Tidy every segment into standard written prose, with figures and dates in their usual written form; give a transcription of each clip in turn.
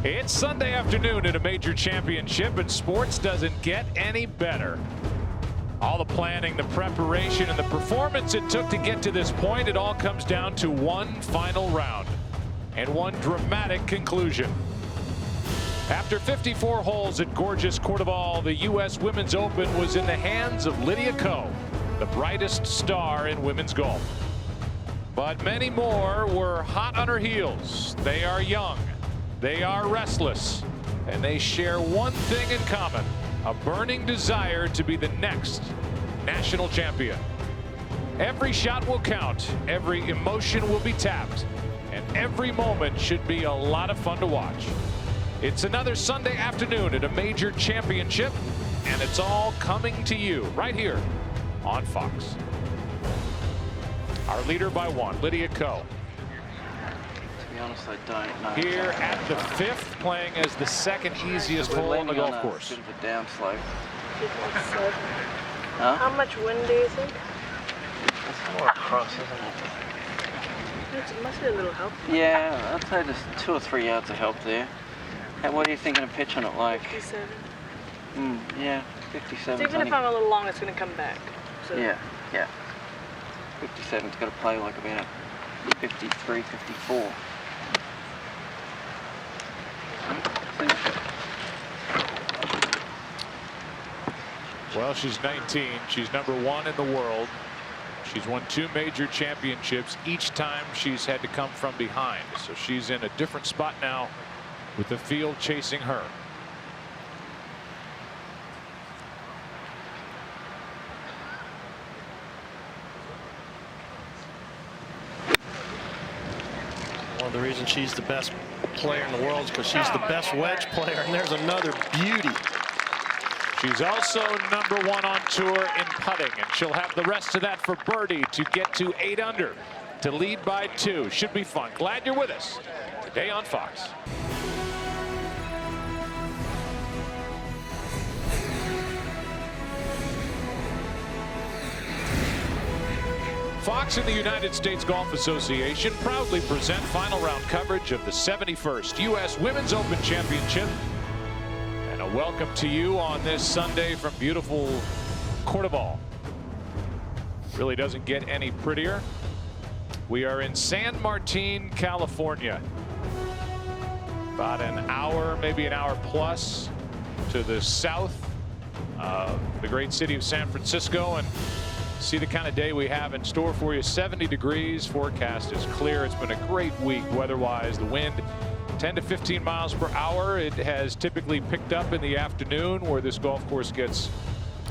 It's Sunday afternoon at a major championship, and sports doesn't get any better. All the planning, the preparation, and the performance it took to get to this point, it all comes down to one final round and one dramatic conclusion. After 54 holes at gorgeous Cordoval, the U.S. Women's Open was in the hands of Lydia Ko, the brightest star in women's golf. But many more were hot on her heels. They are young, they are restless, and they share one thing in common: a burning desire to be the next national champion. Every shot will count, every emotion will be tapped, and every moment should be a lot of fun to watch. It's another Sunday afternoon at a major championship, and it's all coming to you right here on Fox. Our leader by one, Lydia Ko. To be honest, I don't know. Here at the fifth, playing as the second easiest hole on the golf course. Bit of a downslope. Huh? How much wind do you think? It's more across, isn't it? It must be a little help. Yeah, I'd say there's 2 or 3 yards of help there. Hey, what are you thinking of pitching it like? 57. Yeah, 57. So even if I'm a little long, it's going to come back. So. Yeah. 57's got to play like about 53, 54. Well, she's 19. She's #1 in the world. She's won 2 major championships. Each time she's had to come from behind. So she's in a different spot now with the field chasing her. One of the reasons she's the best player in the world is because she's the best wedge player, and there's another beauty. She's also #1 on tour in putting, and she'll have the rest of that for birdie to get to 8 under to lead by 2. Should be fun. Glad you're with us today on Fox. Fox and the United States Golf Association proudly present final round coverage of the 71st U.S. Women's Open Championship. And a welcome to you on this Sunday from beautiful Cordoval. Really doesn't get any prettier. We are in San Martin, California. About an hour, maybe an hour plus to the south of the great city of San Francisco, and see the kind of day we have in store for you. 70 degrees, forecast is clear. It's been a great week weather-wise. The wind 10 to 15 miles per hour. It has typically picked up in the afternoon, where this golf course gets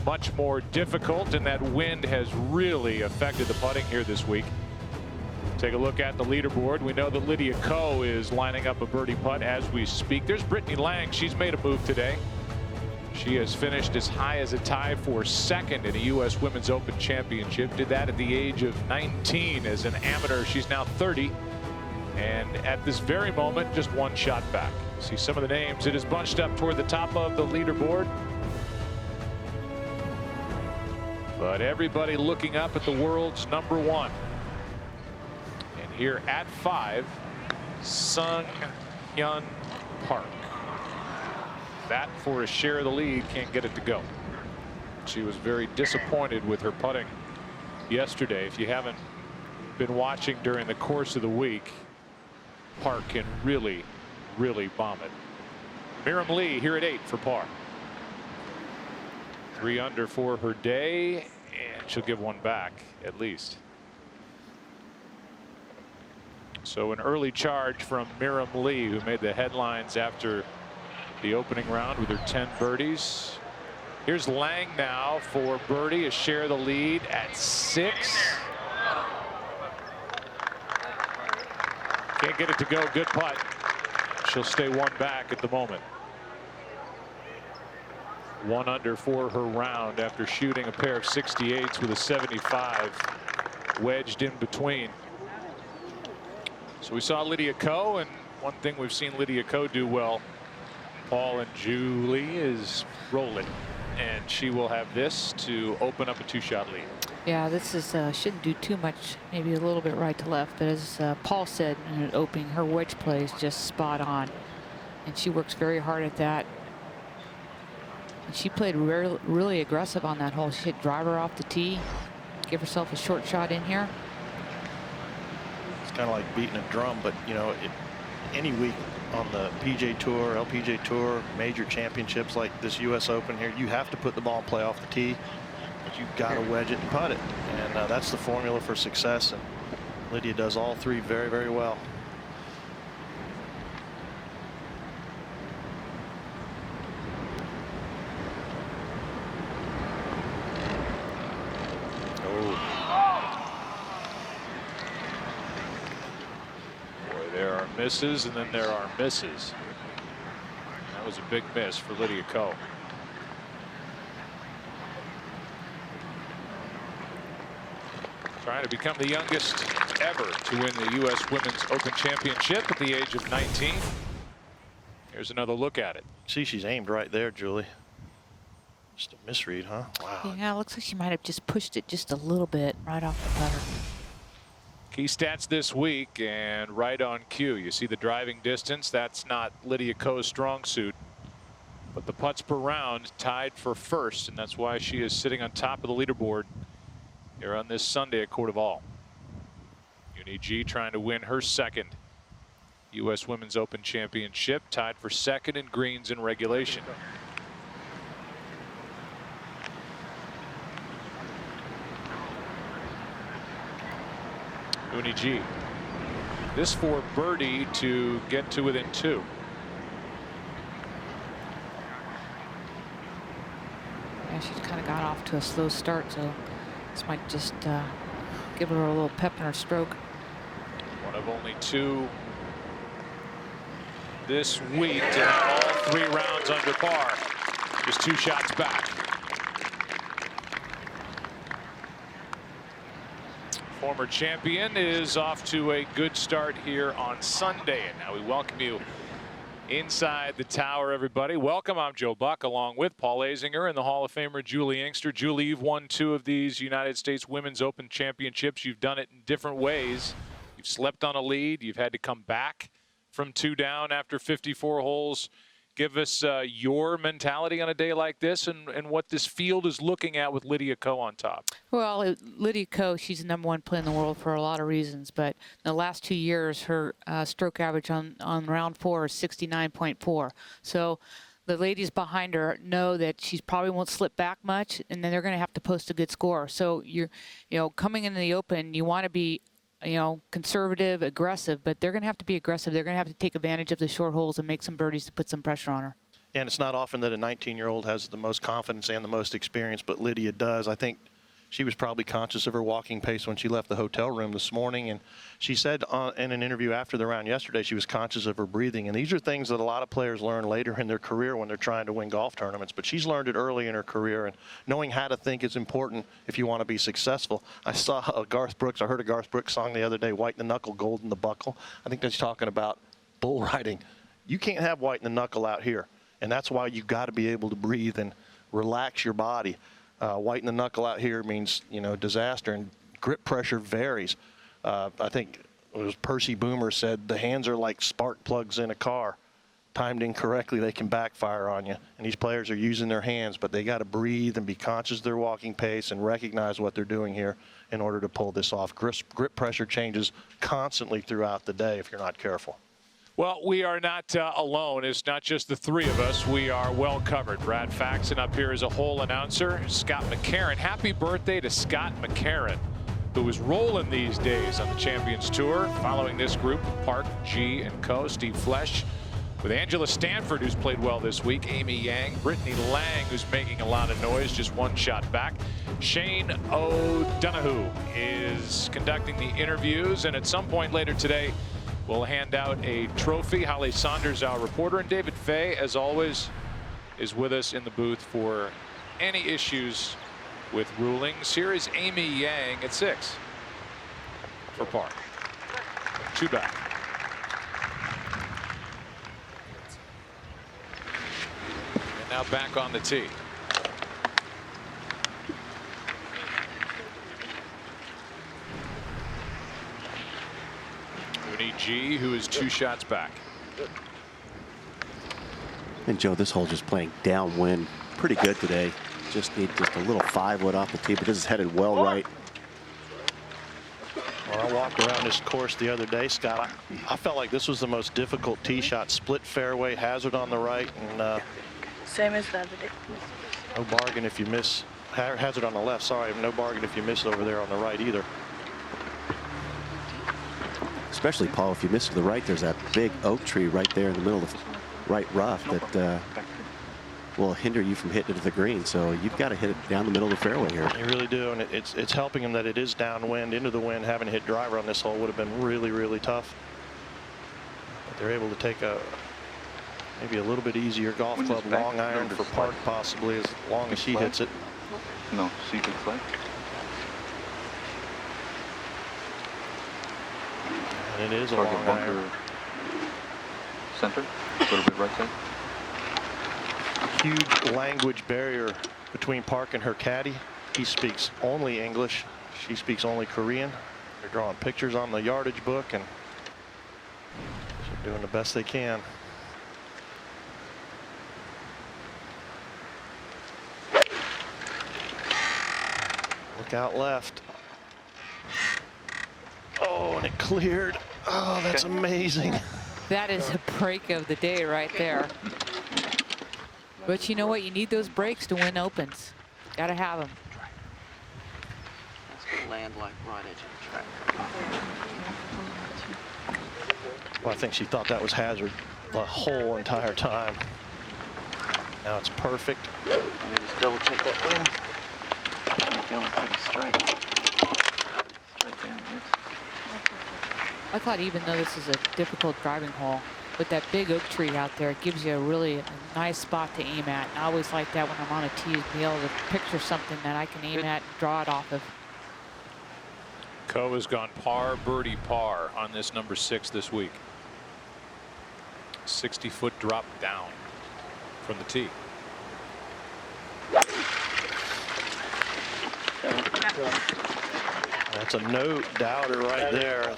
much more difficult, and that wind has really affected the putting here this week. Take a look at the leaderboard. We know that Lydia Ko is lining up a birdie putt as we speak. There's Brittany Lang. She's made a move today. She has finished as high as a tie for second in a U.S. Women's Open Championship. Did that at the age of 19 as an amateur. She's now 30. And at this very moment, just 1 shot back. See some of the names. It is bunched up toward the top of the leaderboard. But everybody looking up at the world's #1. And here at 5, Sung Hyun Park. That for a share of the lead, can't get it to go. She was very disappointed with her putting yesterday. If you haven't been watching during the course of the week, Park can really bomb it. Miriam Lee here at 8 for par. 3 under for her day, and she'll give 1 back at least. So an early charge from Miriam Lee, who made the headlines after the opening round with her 10 birdies. Here's Lang now for birdie, a share of the lead at 6. Can't get it to go. Good putt. She'll stay 1 back at the moment. 1 under for her round after shooting a pair of 68s with a 75 wedged in between. So we saw Lydia Ko, and one thing we've seen Lydia Ko do well, Paul and Julie, is roll it, and she will have this to open up a 2-shot lead. Yeah, this is shouldn't do too much, maybe a little bit right to left, but as Paul said in an opening, her wedge play is just spot on. and she works very hard at that. And she played really aggressive on that hole. She hit driver off the tee, give herself a short shot in here. It's kind of like beating a drum, but you know, any week on the PGA Tour, LPGA Tour, major championships like this U.S. Open here, you have to put the ball and play off the tee, but you've got to wedge it and putt it, and that's the formula for success. And Lydia does all three very, very well. Misses, and then there are misses. That was a big miss for Lydia Ko. Trying to become the youngest ever to win the U.S. Women's Open Championship at the age of 19. Here's another look at it. See, she's aimed right there, Julie. Just a misread, huh? Wow. Yeah, it looks like she might have just pushed it just a little bit right off the putter. Key stats this week, and right on cue. You see the driving distance. That's not Lydia Ko's strong suit. But the putts per round tied for first, and that's why she is sitting on top of the leaderboard here on this Sunday at Court of All. Uni G trying to win her second U.S. Women's Open Championship, tied for second in greens in regulation. Uni G. This for birdie to get to within 2. Yeah, she's kind of got off to a slow start, so this might just give her a little pep in her stroke. One of only 2 this week to have all 3 rounds under par. Just 2 shots back. Former champion is off to a good start here on Sunday. And now we welcome you inside the tower, everybody. Welcome. I'm Joe Buck, along with Paul Azinger and the Hall of Famer Julie Inkster. Julie, you've won 2 of these United States Women's Open Championships. You've done it in different ways. You've slept on a lead. You've had to come back from 2 down after 54 holes. Give us your mentality on a day like this, and what this field is looking at with Lydia Ko on top. Well, Lydia Ko, she's the #1 player in the world for a lot of reasons, but in the last 2 years, her stroke average on round 4 is 69.4. So the ladies behind her know that she probably won't slip back much, and then they're going to have to post a good score. So coming into the Open, you want to be conservative, aggressive, but they're going to have to be aggressive. They're going to have to take advantage of the short holes and make some birdies to put some pressure on her. And it's not often that a 19-year-old has the most confidence and the most experience, but Lydia does. I think she was probably conscious of her walking pace when she left the hotel room this morning. And she said in an interview after the round yesterday, she was conscious of her breathing. And these are things that a lot of players learn later in their career when they're trying to win golf tournaments. But she's learned it early in her career, and knowing how to think is important if you want to be successful. I saw I heard a Garth Brooks song the other day, White in the Knuckle, Gold in the Buckle. I think that's talking about bull riding. You can't have white in the knuckle out here. And that's why you've got to be able to breathe and relax your body. White in the knuckle out here means, disaster, and grip pressure varies. I think it was Percy Boomer said the hands are like spark plugs in a car. Timed incorrectly, they can backfire on you. And these players are using their hands, but they got to breathe and be conscious of their walking pace and recognize what they're doing here in order to pull this off. Grip pressure changes constantly throughout the day if you're not careful. Well, we are not alone. It's not just the 3 of us. We are well covered. Brad Faxon up here as a hole announcer. Scott McCarron. Happy birthday to Scott McCarron, who is rolling these days on the Champions Tour. Following this group, Park, G, and Co. Steve Flesch, with Angela Stanford, who's played well this week. Amy Yang. Brittany Lang, who's making a lot of noise, just 1 shot back. Shane O'Donoghue is conducting the interviews, and at some point later today, we'll hand out a trophy. Holly Saunders, our reporter, and David Fay, as always, is with us in the booth for any issues with rulings. Here is Amy Yang at 6 for par. 2 back. And now back on the tee. Uni G, who is 2 shots back. And Joe, this hole just playing downwind pretty good today. Just need just a little 5-wood off the tee, but this is headed well right. When I walked around this course the other day, Scott, I felt like this was the most difficult tee shot. Split fairway, hazard on the right, and Same as the other day. no bargain if you miss. Hazard on the left, sorry, no bargain if you miss over there on the right either. Especially, Paul, if you miss to the right, there's that big oak tree right there in the middle of the right rough that will hinder you from hitting it to the green. So you've got to hit it down the middle of the fairway here. You really do, and it's helping them that it is downwind into the wind. Having to hit driver on this hole would have been really, really tough. But they're able to take maybe a little bit easier golf club long iron for Park, possibly, as long as she hits it. No, secret flag. And it is a Target long bunker iron. center, a little bit right side. Huge language barrier between Park and her caddy. He speaks only English. She speaks only Korean. They're drawing pictures on the yardage book and they're doing the best they can. Look out left. Oh, and it cleared. Oh, that's amazing. That is a break of the day right there. But you know what? You need those breaks to win opens. Got to have them. That's gonna land like right edge of the track. Well, I think she thought that was hazard the whole entire time. Now it's perfect. Let me just double check that wind. Feeling pretty straight. Straight down here. I thought even though this is a difficult driving hole, with that big oak tree out there, it gives you a nice spot to aim at. And I always like that when I'm on a tee, to be able to picture something that I can aim at and draw it off of. Ko has gone par, birdie, par on this number 6 this week. 60-foot drop down from the tee. That's a no doubter right there.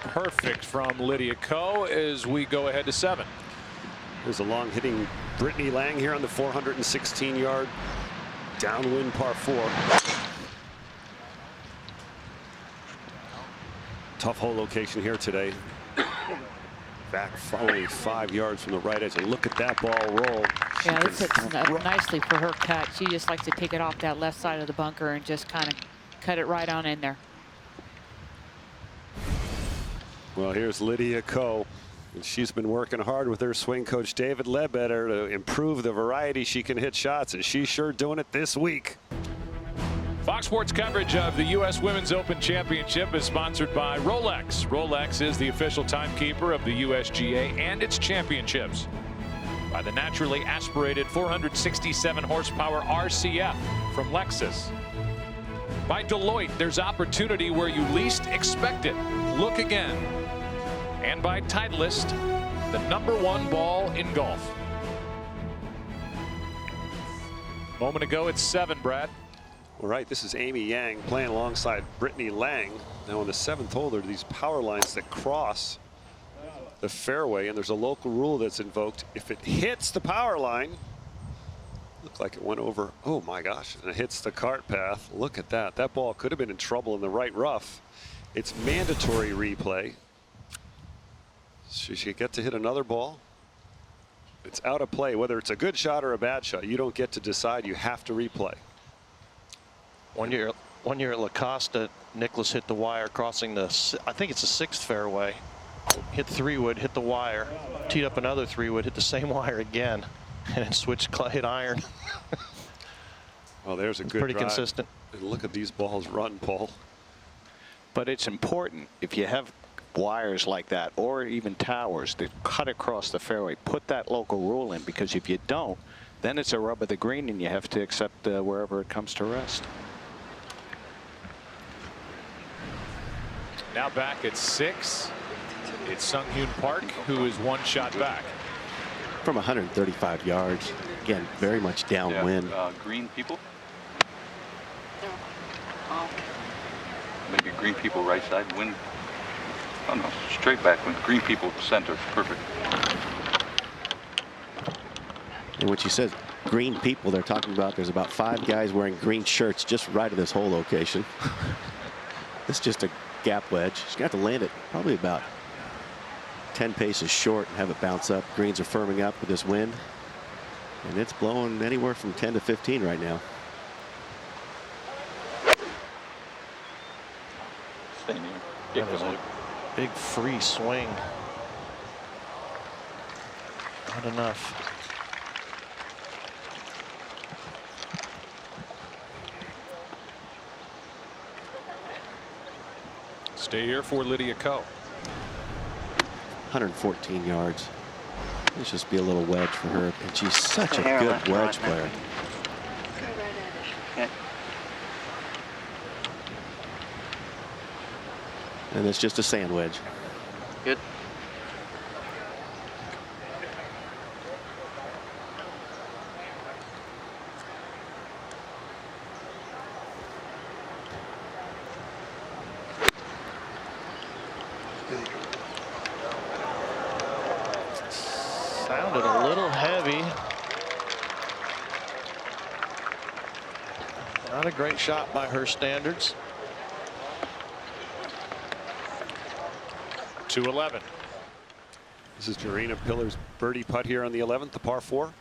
Perfect from Lydia Ko as we go ahead to 7. There's a long hitting Brittany Lang here on the 416-yard downwind par 4. Tough hole location here today. Back only 5 yards from the right edge, and look at that ball roll. Yeah, this hits nicely for her cut. She just likes to take it off that left side of the bunker and just kind of cut it right on in there. Well, here's Lydia Ko, and she's been working hard with her swing coach David Ledbetter to improve the variety she can hit shots, and she's sure doing it this week. Fox Sports coverage of the U.S. Women's Open Championship is sponsored by Rolex. Rolex is the official timekeeper of the USGA and its championships. By the naturally aspirated 467 horsepower RCF from Lexus. By Deloitte, there's opportunity where you least expect it. Look again. And by Titleist, the #1 ball in golf. Moment ago, it's 7, Brad. All right, this is Amy Yang playing alongside Brittany Lang. Now on the 7th hole, there are these power lines that cross the fairway, and there's a local rule that's invoked. If it hits the power line, looked like it went over, oh my gosh, and it hits the cart path. Look at that. That ball could have been in trouble in the right rough. It's mandatory replay. So she get to hit another ball. It's out of play, whether it's a good shot or a bad shot. You don't get to decide. You have to replay. One year at La Costa, Nicklaus hit the wire crossing the, I think it's the 6th fairway. Hit 3-wood, hit the wire, teed up another 3-wood, hit the same wire again, and then switched, hit iron. Well, there's a good pretty drive. consistent. And look at these balls run, Paul. But it's important if you have wires like that, or even towers that cut across the fairway, put that local rule in, because if you don't, then it's a rub of the green and you have to accept wherever it comes to rest. Now back at 6. It's Sung Hyun Park, who is 1 shot back. From 135 yards. Again, very much downwind. Yeah, green people. Maybe green people right side. Wind Oh no, straight backwind. Green people center. Perfect. And when she says green people, they're talking about there's about 5 guys wearing green shirts just right at this hole location. It's just a gap wedge. She's going to have to land it probably about 10 paces short and have it bounce up. Greens are firming up with this wind. And it's blowing anywhere from 10 to 15 right now. Stay near. That was a big free swing. Not enough. Stay here for Lydia Ko. 114 yards. Let's just be a little wedge for her. And she's such a good wedge player. And it's just a sand wedge. Good. Sounded a little heavy. Not a great shot by her standards. 211. This is Jarena Pillar's birdie putt here on the 11th, the par 4.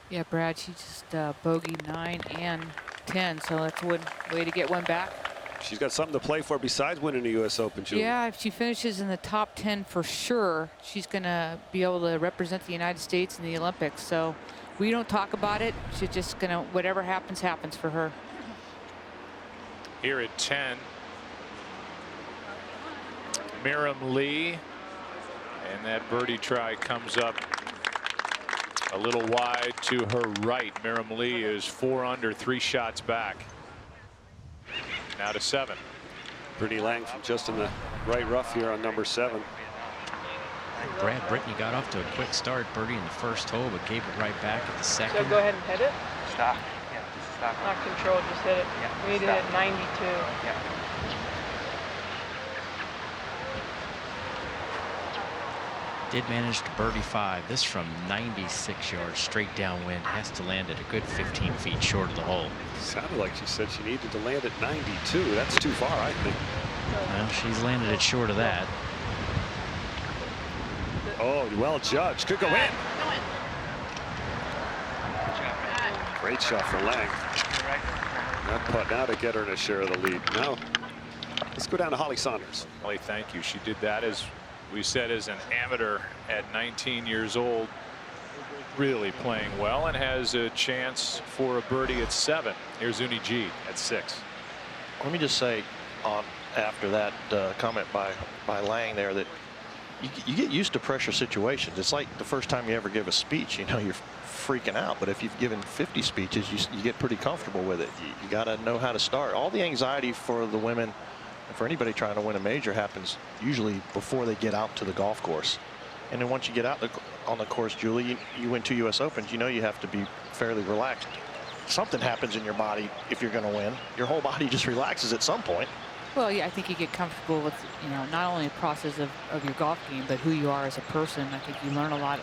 Yeah, Brad, she just bogeyed 9 and 10, so that's one way to get one back. She's got something to play for besides winning the U.S. Open, Julie. Yeah, if she finishes in the top 10 for sure, she's going to be able to represent the United States in the Olympics. So we don't talk about it. She's just going to, whatever happens, happens for her. Here at 10. Miriam Lee, and that birdie try comes up a little wide to her right. Miriam Lee is 4 under, 3 shots back. Now to 7. Brittany Lang from just in the right rough here on number 7. Brad, Brittany got off to a quick start, birdie in the first hole, but gave it right back at the second. So go ahead and hit it. Stop. Yeah, just stop. Not control, just hit it. Yeah, We did stop. it 92. Yeah. Did manage to birdie 5. This from 96 yards straight downwind. Has to land at a good 15 feet short of the hole. Sounded like she said she needed to land at 92. That's too far, I think. Well, she's landed it short of that. Oh, well judged. Could go in. Great shot for Lang. That putt now to get her to share the lead. Now, let's go down to Holly Saunders. Holly, thank you. She did that, as we said, as an amateur at 19 years old. Really playing well and has a chance for a birdie at 7. Here's Uni G at 6. Let me just say on after that comment by Lang there that you get used to pressure situations. It's like the first time you ever give a speech, you know, you're freaking out. But if you've given 50 speeches, you get pretty comfortable with it. You got to know how to start. All the anxiety for the women and for anybody trying to win a major happens usually before they get out to the golf course. And then once you get out on the course, Julie, you win 2 U.S. Opens, you know you have to be fairly relaxed. Something happens in your body if you're going to win. Your whole body just relaxes at some point. Well, yeah, I think you get comfortable with, you know, not only the process of your golf game, but who you are as a person. I think you learn a lot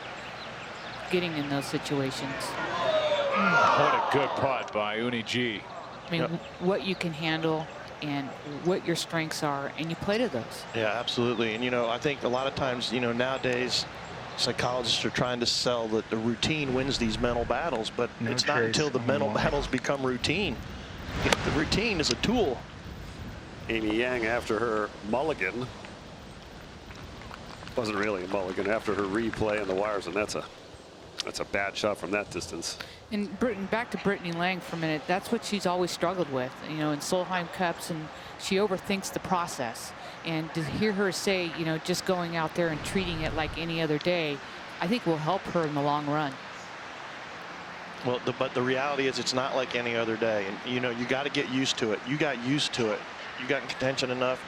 getting in those situations. What a good putt by Uni G. I mean, what you can handle and what your strengths are, and you play to those. Yeah, absolutely. And, you know, I think a lot of times, you know, nowadays psychologists are trying to sell that the routine wins these mental battles, but it's not until the mental battles become routine. The routine is a tool. Amy Yang, after her mulligan, wasn't really a mulligan, after her replay on the wires, and that's a bad shot from that distance. And back to Brittany Lang for a minute. That's what she's always struggled with, you know, in Solheim Cups, and she overthinks the process. And to hear her say, you know, just going out there and treating it like any other day, I think will help her in the long run. Well, but the reality is it's not like any other day. And, you know, you got to get used to it. You got used to it. You got in contention enough.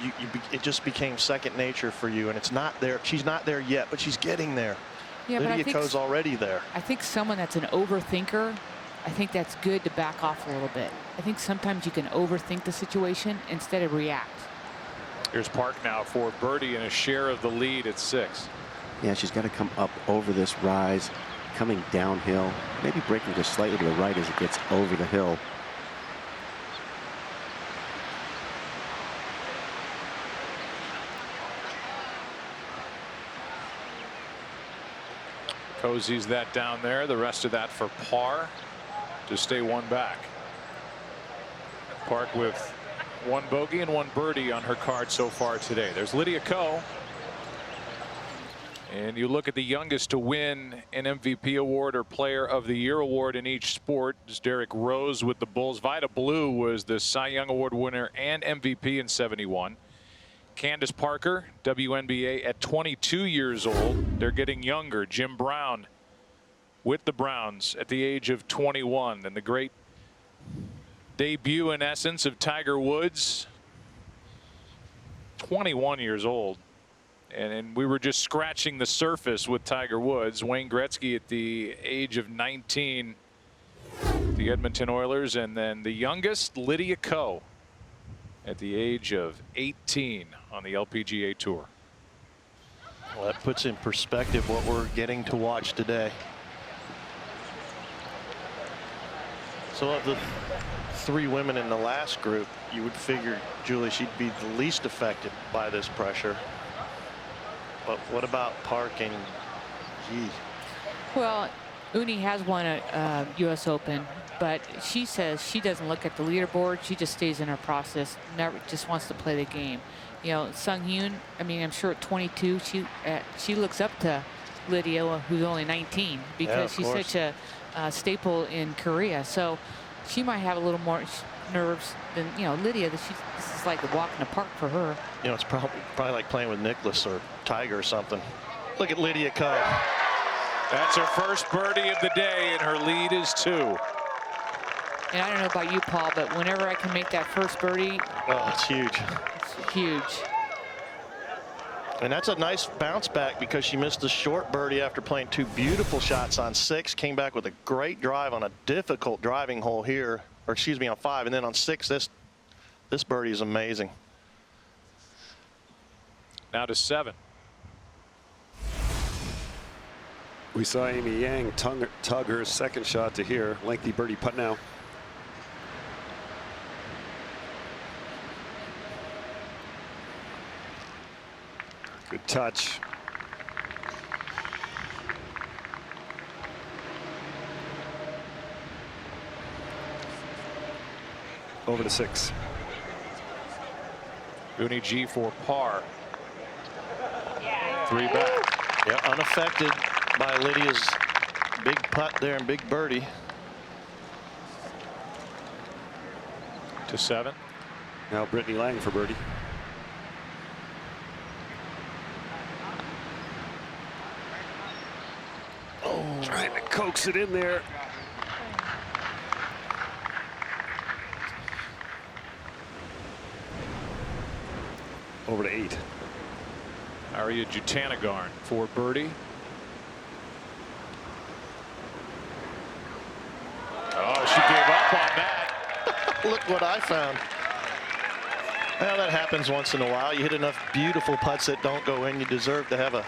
It just became second nature for you. And it's not there. She's not there yet, but she's getting there. Yeah, Lydia Ko's already there. I think someone that's an overthinker, I think that's good to back off a little bit. I think sometimes you can overthink the situation instead of react. Here's Park now for birdie and a share of the lead at 6. Yeah, she's got to come up over this rise, coming downhill, maybe breaking just slightly to the right as it gets over the hill. Cozies that down there. The rest of that for par to stay one back. Park with 1 bogey and 1 birdie on her card so far today. There's Lydia Ko. And you look at the youngest to win an MVP award or Player of the Year award in each sport. It's Derrick Rose with the Bulls. Vida Blue was the Cy Young Award winner and MVP in '71. Candace Parker, WNBA, at 22 years old. They're getting younger. Jim Brown with the Browns at the age of 21. And the great debut, in essence, of Tiger Woods, 21 years old. And we were just scratching the surface with Tiger Woods. Wayne Gretzky at the age of 19, the Edmonton Oilers. And then the youngest, Lydia Ko, at the age of 18 on the LPGA Tour. Well, that puts in perspective what we're getting to watch today. So of the 3 women in the last group, you would figure, Julie, she'd be the least affected by this pressure. But what about Park and Yi? Well, Uni has won a U.S. Open, but she says she doesn't look at the leaderboard. She just stays in her process, never just wants to play the game. You know, Sung Hyun, I mean, I'm sure at 22, she looks up to Lydia, who's only 19, because she's such a staple in Korea. So she might have a little more nerves than, you know, Lydia. This is like a walk in the park for her. You know, it's probably like playing with Nicklaus or Tiger or something. Look at Lydia Ko. That's her first birdie of the day, and her lead is 2. And I don't know about you, Paul, but whenever I can make that first birdie, oh, it's huge. It's huge. And that's a nice bounce back, because she missed the short birdie after playing 2 beautiful shots on 6. Came back with a great drive on a difficult driving hole here, or excuse me, on 5, and then on 6, this birdie is amazing. Now to 7. We saw Amy Yang tug her second shot to here. Lengthy birdie putt now. Good touch. Over to 6. Uni G for par. 3 back. Yeah, unaffected by Lydia's big putt there and big birdie. To 7. Now Brittany Lang for birdie. Oh, trying to coax it in there. Over to 8. Arya Jutanagarn for birdie. Oh, she gave up on that. Look what I found. Well, that happens once in a while. You hit enough beautiful putts that don't go in. You deserve to have a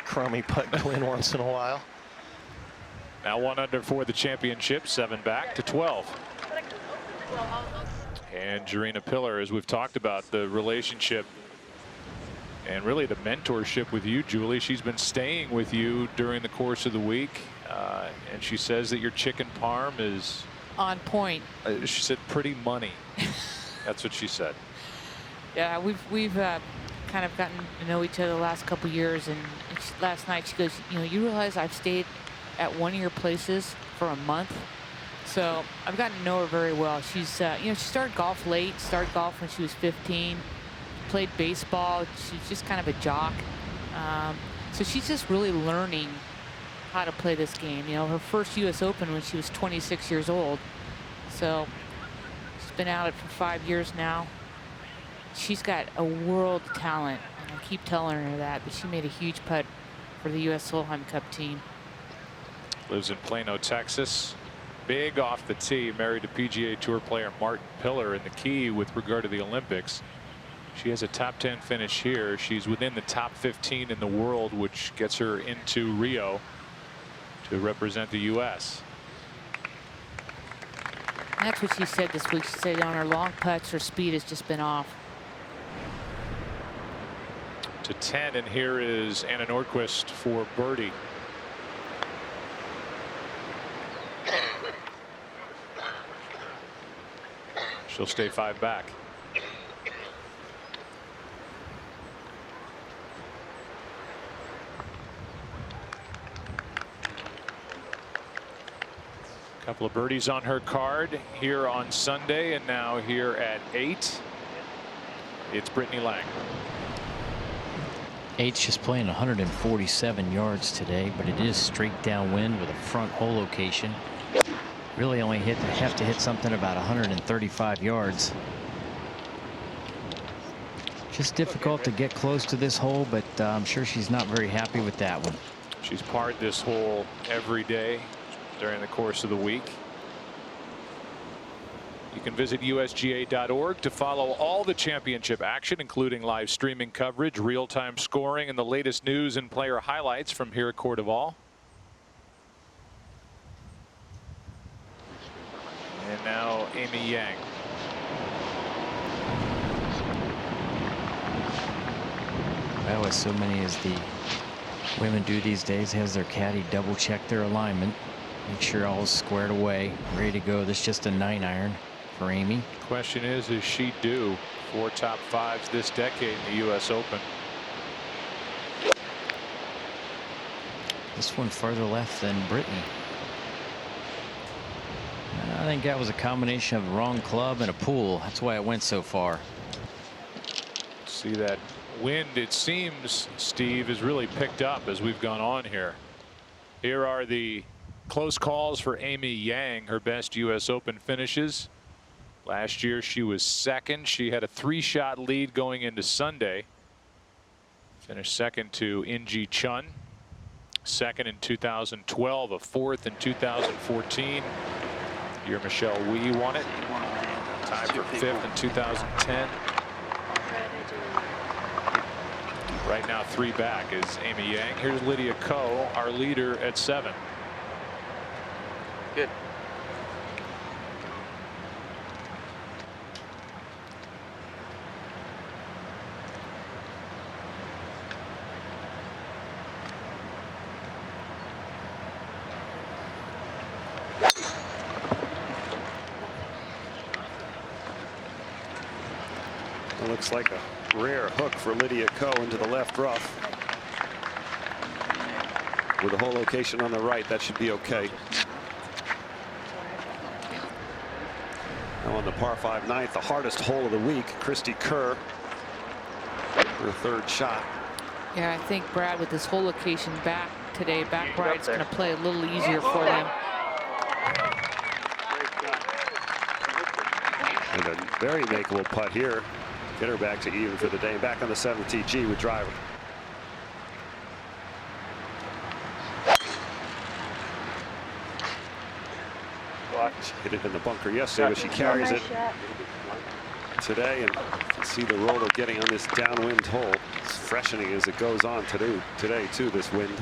crummy putt go in once in a while. Now 1 under for the championship. 7 back to 12. And Jarena Pillar, as we've talked about, the relationship and really the mentorship with you, Julie. She's been staying with you during the course of the week. And she says that your chicken parm is On point. She said pretty money. That's what she said. Yeah, we've kind of gotten to know each other the last couple years, and last night she goes, you know, you realize I've stayed at one of your places for a month. So I've gotten to know her very well. She's, you know, she started golf late, started golf when she was 15, played baseball. She's just kind of a jock. So she's just really learning how to play this game. You know, her first U.S. Open when she was 26 years old. So she's been at it for 5 years now. She's got a world of talent. And I keep telling her that, but she made a huge putt for the U.S. Solheim Cup team. Lives in Plano, Texas. Big off the tee, married to PGA Tour player Martin Pillar in the key with regard to the Olympics. She has a top 10 finish here. She's within the top 15 in the world, which gets her into Rio to represent the U.S. That's what she said this week. She said on her long putts, her speed has just been off. To 10, and here is Anna Nordquist for birdie. She'll stay 5 back. Couple of birdies on her card here on Sunday, and now here at 8, it's Brittany Lang. 8's just playing 147 yards today, but it is straight downwind with a front hole location. Really only have to hit something about 135 yards. Just difficult to get close to this hole, but I'm sure she's not very happy with that one. She's parred this hole every day during the course of the week. You can visit usga.org to follow all the championship action, including live streaming coverage, real-time scoring, and the latest news and player highlights from here at CourtOval. And now Amy Yang. Well, as so many as the women do these days, has their caddy double check their alignment, make sure all is squared away, ready to go. This is just a 9-iron for Amy. Question is she due 4 top 5s this decade in the U.S. Open? This one further left than Brittany. I think that was a combination of the wrong club and a pool. That's why it went so far. See that wind, it seems, Steve, has really picked up as we've gone on here. Here are the close calls for Amy Yang, her best U.S. Open finishes. Last year she was 2nd. She had a 3-shot lead going into Sunday. Finished 2nd to In-Ji Chun. 2nd in 2012, a 4th in 2014. Year Michelle Wie won it. Tied for 5th in 2010. Right now 3 back is Amy Yang. Here's Lydia Ko, our leader at 7. Good. It looks like a rare hook for Lydia Ko into the left rough. With the hole location on the right, that should be okay. Now on the par 5 9th, the hardest hole of the week, Christy Kerr, her 3rd shot. Yeah, I think Brad, with this whole location back today, back right, it's going to play a little easier for them. And a very makeable putt here. Get her back to even for the day. Back on the 7th TG with driver. She hit it in the bunker yesterday, but she carries it today, and you can see the roller getting on this downwind hole. It's freshening as it goes on today too, this wind.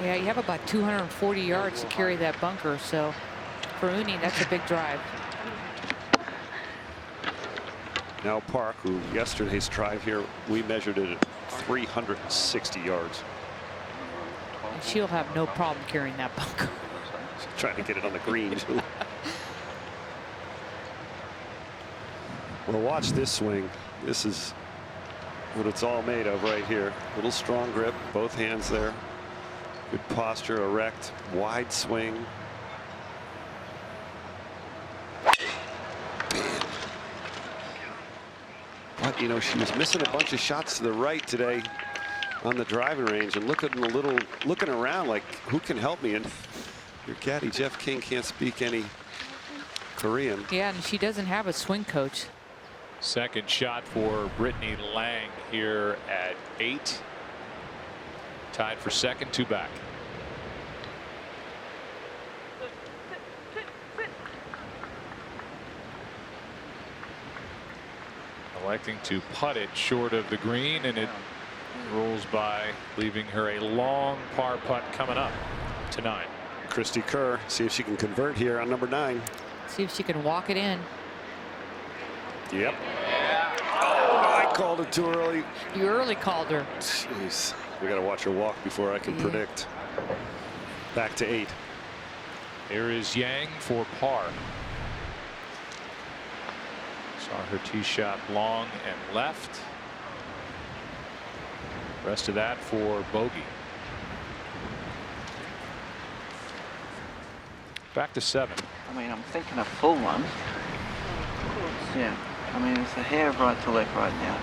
Yeah, you have about 240 yards to carry that bunker, so for Uni, that's a big drive. Now Park, who yesterday's drive here, we measured it at 360 yards. And she'll have no problem carrying that bunker. She's trying to get it on the green. Well, watch this swing. This is what it's all made of right here. Little strong grip, both hands there. Good posture, erect, wide swing. But you know, she was missing a bunch of shots to the right today on the driving range, and looking around like, who can help me? And your caddy Jeff King can't speak any Korean. Yeah, and she doesn't have a swing coach. 2nd shot for Brittany Lang here at 8. Tied for 2nd, 2 back. Electing to putt it short of the green, and it rolls by, leaving her a long par putt coming up to 9. Christy Kerr, see if she can convert here on number 9. See if she can walk it in. Yep. Oh, I called it too early. You early called her. Jeez. We got to watch her walk before I can predict. Back to 8. Here is Yang for par. Saw her tee shot long and left. Rest of that for bogey. Back to 7. I mean, I'm thinking a full one. Yeah. I mean, it's a hair right to left right now.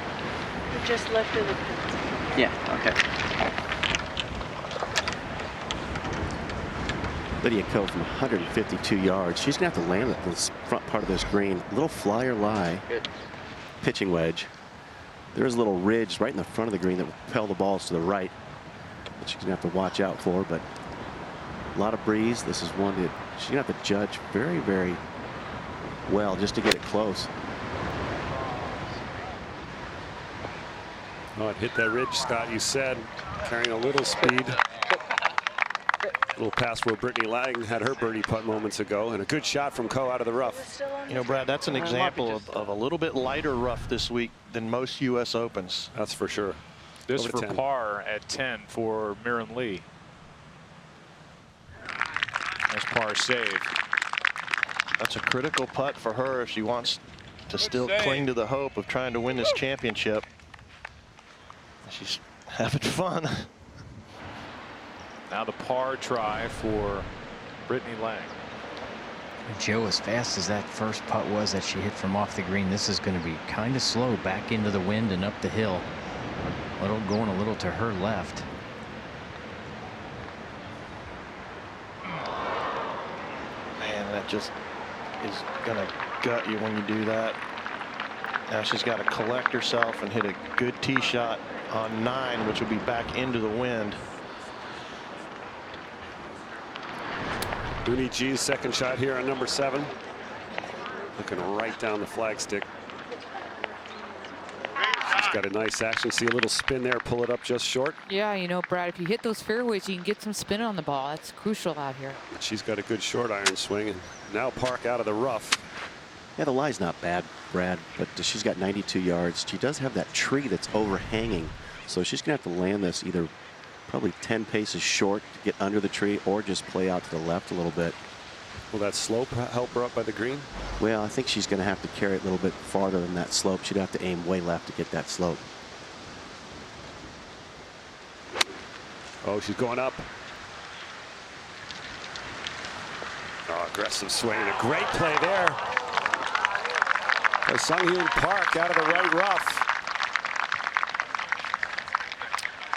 We're just left of the pins. Yeah. Okay. Lydia Ko from 152 yards. She's going to have to land at this front part of this green. Little flyer lie. Good. Pitching wedge. There's a little ridge right in the front of the green that will propel the balls to the right, that she's going to have to watch out for. But a lot of breeze. This is one that she's going to have to judge very, very well just to get it close. Oh, it hit that ridge, Scott. You said carrying a little speed. Little pass where Brittany Lang had her birdie putt moments ago, and a good shot from Ko out of the rough. You know, Brad, that's an example of a little bit lighter rough this week than most U.S. Opens. That's for sure. This Over for 10. par at 10 for Mirren Lee. Nice par save. That's a critical putt for her if she wants to still cling to the hope of trying to win this championship. She's having fun. Now the par try for Brittany Lang. Joe, as fast as that first putt was that she hit from off the green, this is going to be kind of slow back into the wind and up the hill. Going a little to her left. Man, that just is going to gut you when you do that. Now she's got to collect herself and hit a good tee shot on 9, which will be back into the wind. Uni G's second shot here on number 7. Looking right down the flagstick. She's got a nice action. See a little spin there, pull it up just short. Yeah, you know, Brad, if you hit those fairways, you can get some spin on the ball. That's crucial out here. She's got a good short iron swing, and now Park out of the rough. Yeah, the lie's not bad, Brad, but she's got 92 yards. She does have that tree that's overhanging, so she's going to have to land this either probably 10 paces short to get under the tree or just play out to the left a little bit. Will that slope help her up by the green? Well, I think she's going to have to carry it a little bit farther than that slope. She'd have to aim way left to get that slope. Oh, she's going up. Oh, aggressive swing. A great play there. Sunghyun Park out of the right rough.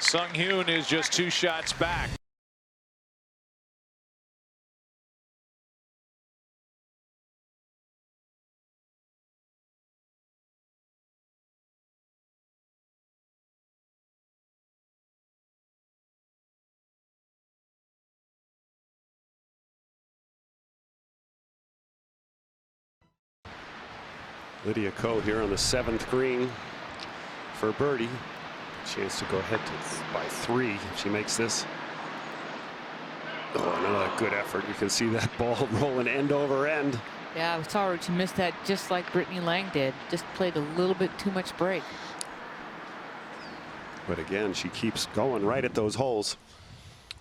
Sunghyun is just 2 shots back. Lydia Ko here on the 7th green for birdie. Chance to go ahead by 3 if she makes this. Oh, another good effort. You can see that ball rolling end over end. Yeah, I saw her to miss that just like Brittany Lang did. Just played a little bit too much break. But again, she keeps going right at those holes.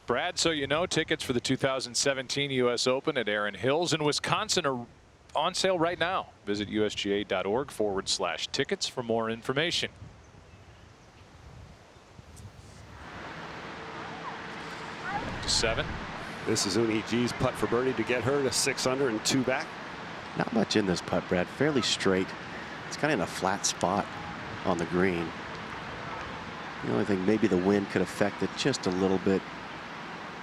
Brad, so you know, tickets for the 2017 U.S. Open at Erin Hills in Wisconsin are on sale right now. Visit usga.org/tickets for more information. To 7. This is Uni G's putt for birdie to get her to 6 under and 2 back. Not much in this putt, Brad. Fairly straight. It's kind of in a flat spot on the green. The only thing, maybe the wind could affect it just a little bit,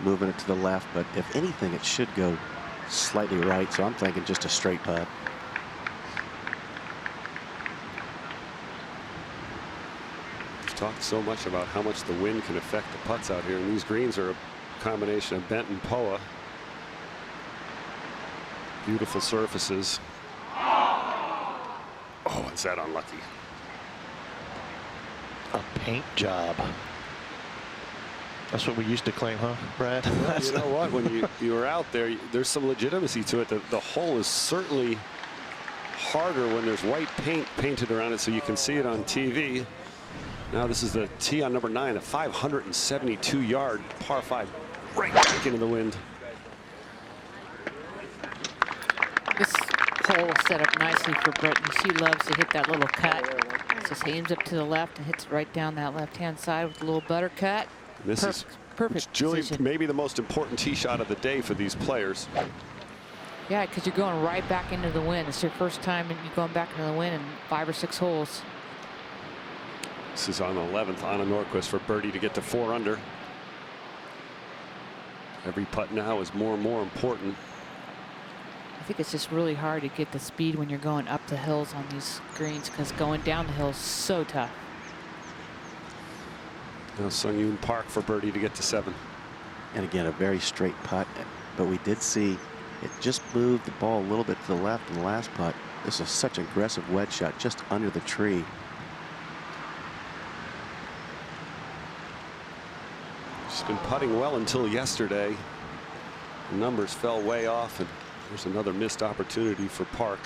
moving it to the left. But if anything, it should go slightly right. So I'm thinking just a straight putt. We've talked so much about how much the wind can affect the putts out here, and these greens are a combination of bent and POA. Beautiful surfaces. Oh, is that unlucky? A paint job. That's what we used to claim, huh, Brad? Well, you know what? When you were out there, there's some legitimacy to it. The hole is certainly harder when there's white paint painted around it so you can see it on TV. Now this is the tee on number 9, a 572-yard par 5 right back into the wind. This hole is set up nicely for Brittany. She loves to hit that little cut. Just aims up to the left and hits right down that left-hand side with a little butter cut. This is perfect Julie, position. maybe the most important tee shot of the day for these players. Yeah, because you're going right back into the wind. It's your first time and you're going back into the wind in 5 or 6 holes. This is on the 11th. Anna Nordqvist for birdie to get to 4 under. Every putt now is more and more important. I think it's just really hard to get the speed when you're going up the hills on these greens, because going down the hill is so tough. Now Sung Yoon Park for birdie to get to 7. And again, a very straight putt, but we did see it just moved the ball a little bit to the left in the last putt. This is such an aggressive wedge shot just under the tree. She's been putting well until yesterday. The numbers fell way off, and there's another missed opportunity for Park.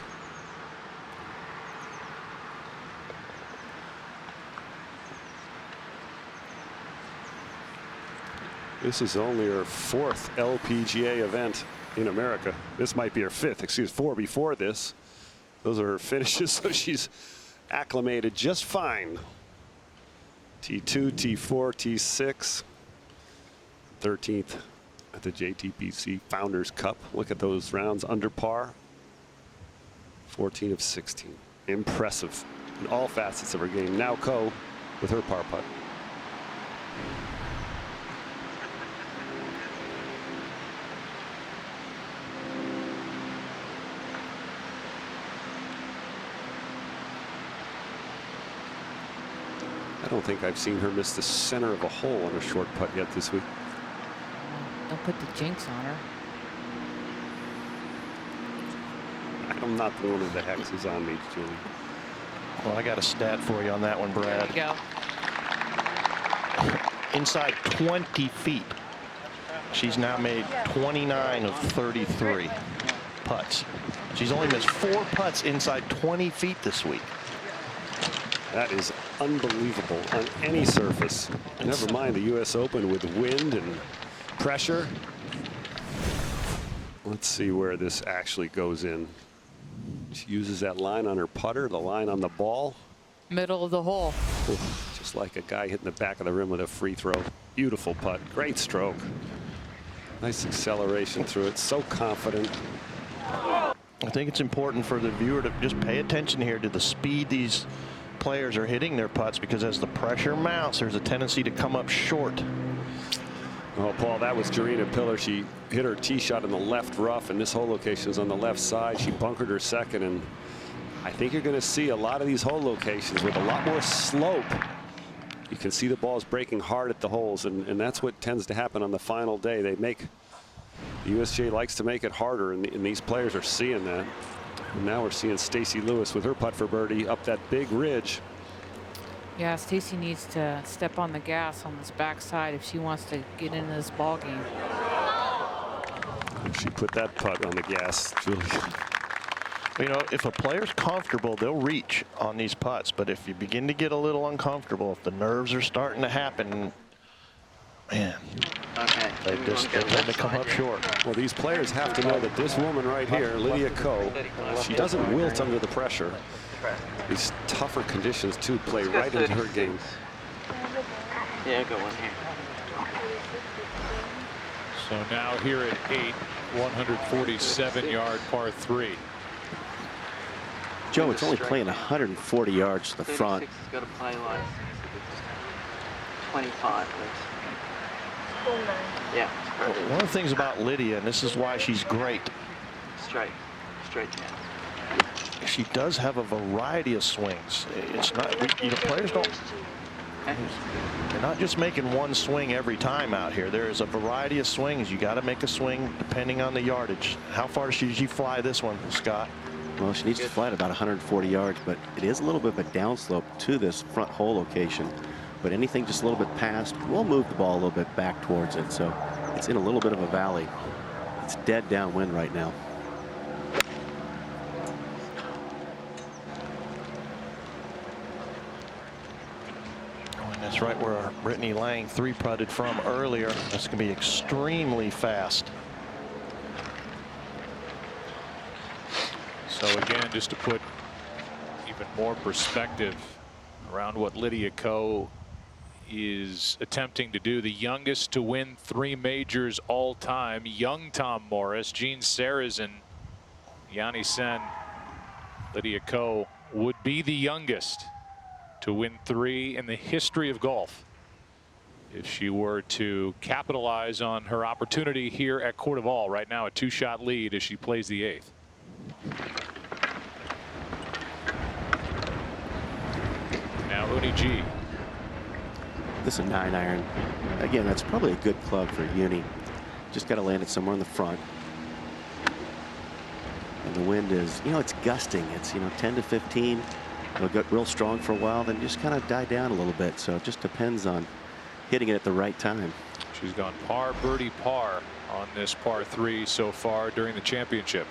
This is only her 4th LPGA event in America. This might be her 5th, excuse, 4 before this. Those are her finishes, so she's acclimated just fine. T2, T4, T6, 13th at the JTBC Founders Cup. Look at those rounds under par. 14 of 16. Impressive in all facets of her game. Now Ko with her par putt. I don't think I've seen her miss the center of a hole on a short putt yet this week. Don't put the jinx on her. I'm not the one of the hexes on me, Julie. Well, I got a stat for you on that one, Brad. There you go. Inside 20 feet, she's now made 29 of 33 putts. She's only missed 4 putts inside 20 feet this week. That is unbelievable on any surface. Never mind the U.S. Open with wind and pressure. Let's see where this actually goes in. She uses that line on her putter, the line on the ball. Middle of the hole. Oof, just like a guy hitting the back of the rim with a free throw. Beautiful putt. Great stroke. Nice acceleration through it. So confident. I think it's important for the viewer to just pay attention here to the speed these players are hitting their putts, because as the pressure mounts, there's a tendency to come up short. Oh, Paul, that was Jarena Pillar. She hit her tee shot in the left rough, and this hole location is on the left side. She bunkered her second, and I think you're going to see a lot of these hole locations with a lot more slope. You can see the balls breaking hard at the holes, and that's what tends to happen on the final day. The USGA likes to make it harder, and these players are seeing that. And now we're seeing Stacy Lewis with her putt for birdie up that big ridge. Yeah, Stacy needs to step on the gas on this backside if she wants to get into this ball game. She put that putt on the gas, Julie. You know, if a player's comfortable, they'll reach on these putts. But if you begin to get a little uncomfortable, if the nerves are starting to happen, man, they tend to come up short. Well, these players have to know that this woman right here, Lydia Ko, she doesn't wilt under the pressure. These tougher conditions, too, play right into her game. Yeah, go on here. So now here at 8, 147-yard par 3. Joe, it's only playing 140 yards to the front. 36 has got to play like 25, please. Yeah. One of the things about Lydia, and this is why she's great, Straight down. she does have a variety of swings. It's not, you know, players don't, they're not just making one swing every time out here. There is a variety of swings. You got to make a swing depending on the yardage. How far did she fly this one, Scott? Well, she needs to fly at about 140 yards, but it is a little bit of a downslope to this front hole location. But anything just a little bit past will move the ball a little bit back towards it. So it's in a little bit of a valley. It's dead downwind right now. And that's right where Brittany Lang three-putted from earlier. That's going to be extremely fast. So again, just to put even more perspective around what Lydia Ko is attempting to do, the youngest to win 3 majors all time, young Tom Morris, Gene Sarazen, Yanni Sen, Lydia Ko would be the youngest to win 3 in the history of golf if she were to capitalize on her opportunity here at Courteval. Right now a 2-shot lead as she plays the 8th. Now Uni G. This is a 9-iron. Again, that's probably a good club for Uni. Just got to land it somewhere in the front. And the wind is, it's gusting. It's, 10 to 15. It'll get real strong for a while, then just kind of die down a little bit. So it just depends on hitting it at the right time. She's gone par, birdie, par on this par 3 so far during the championship.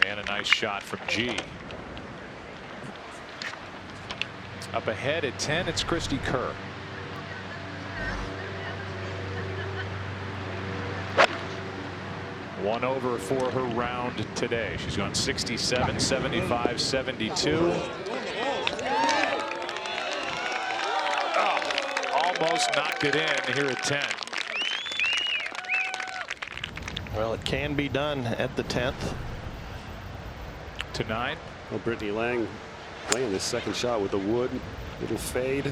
And a nice shot from G. Up ahead at 10, it's Christy Kerr. One over for her round today. She's gone 67, 75, 72. Oh, almost knocked it in here at 10. Well, it can be done at the 10th. To 9. Well, Brittany Lang playing this second shot with the wood, little fade.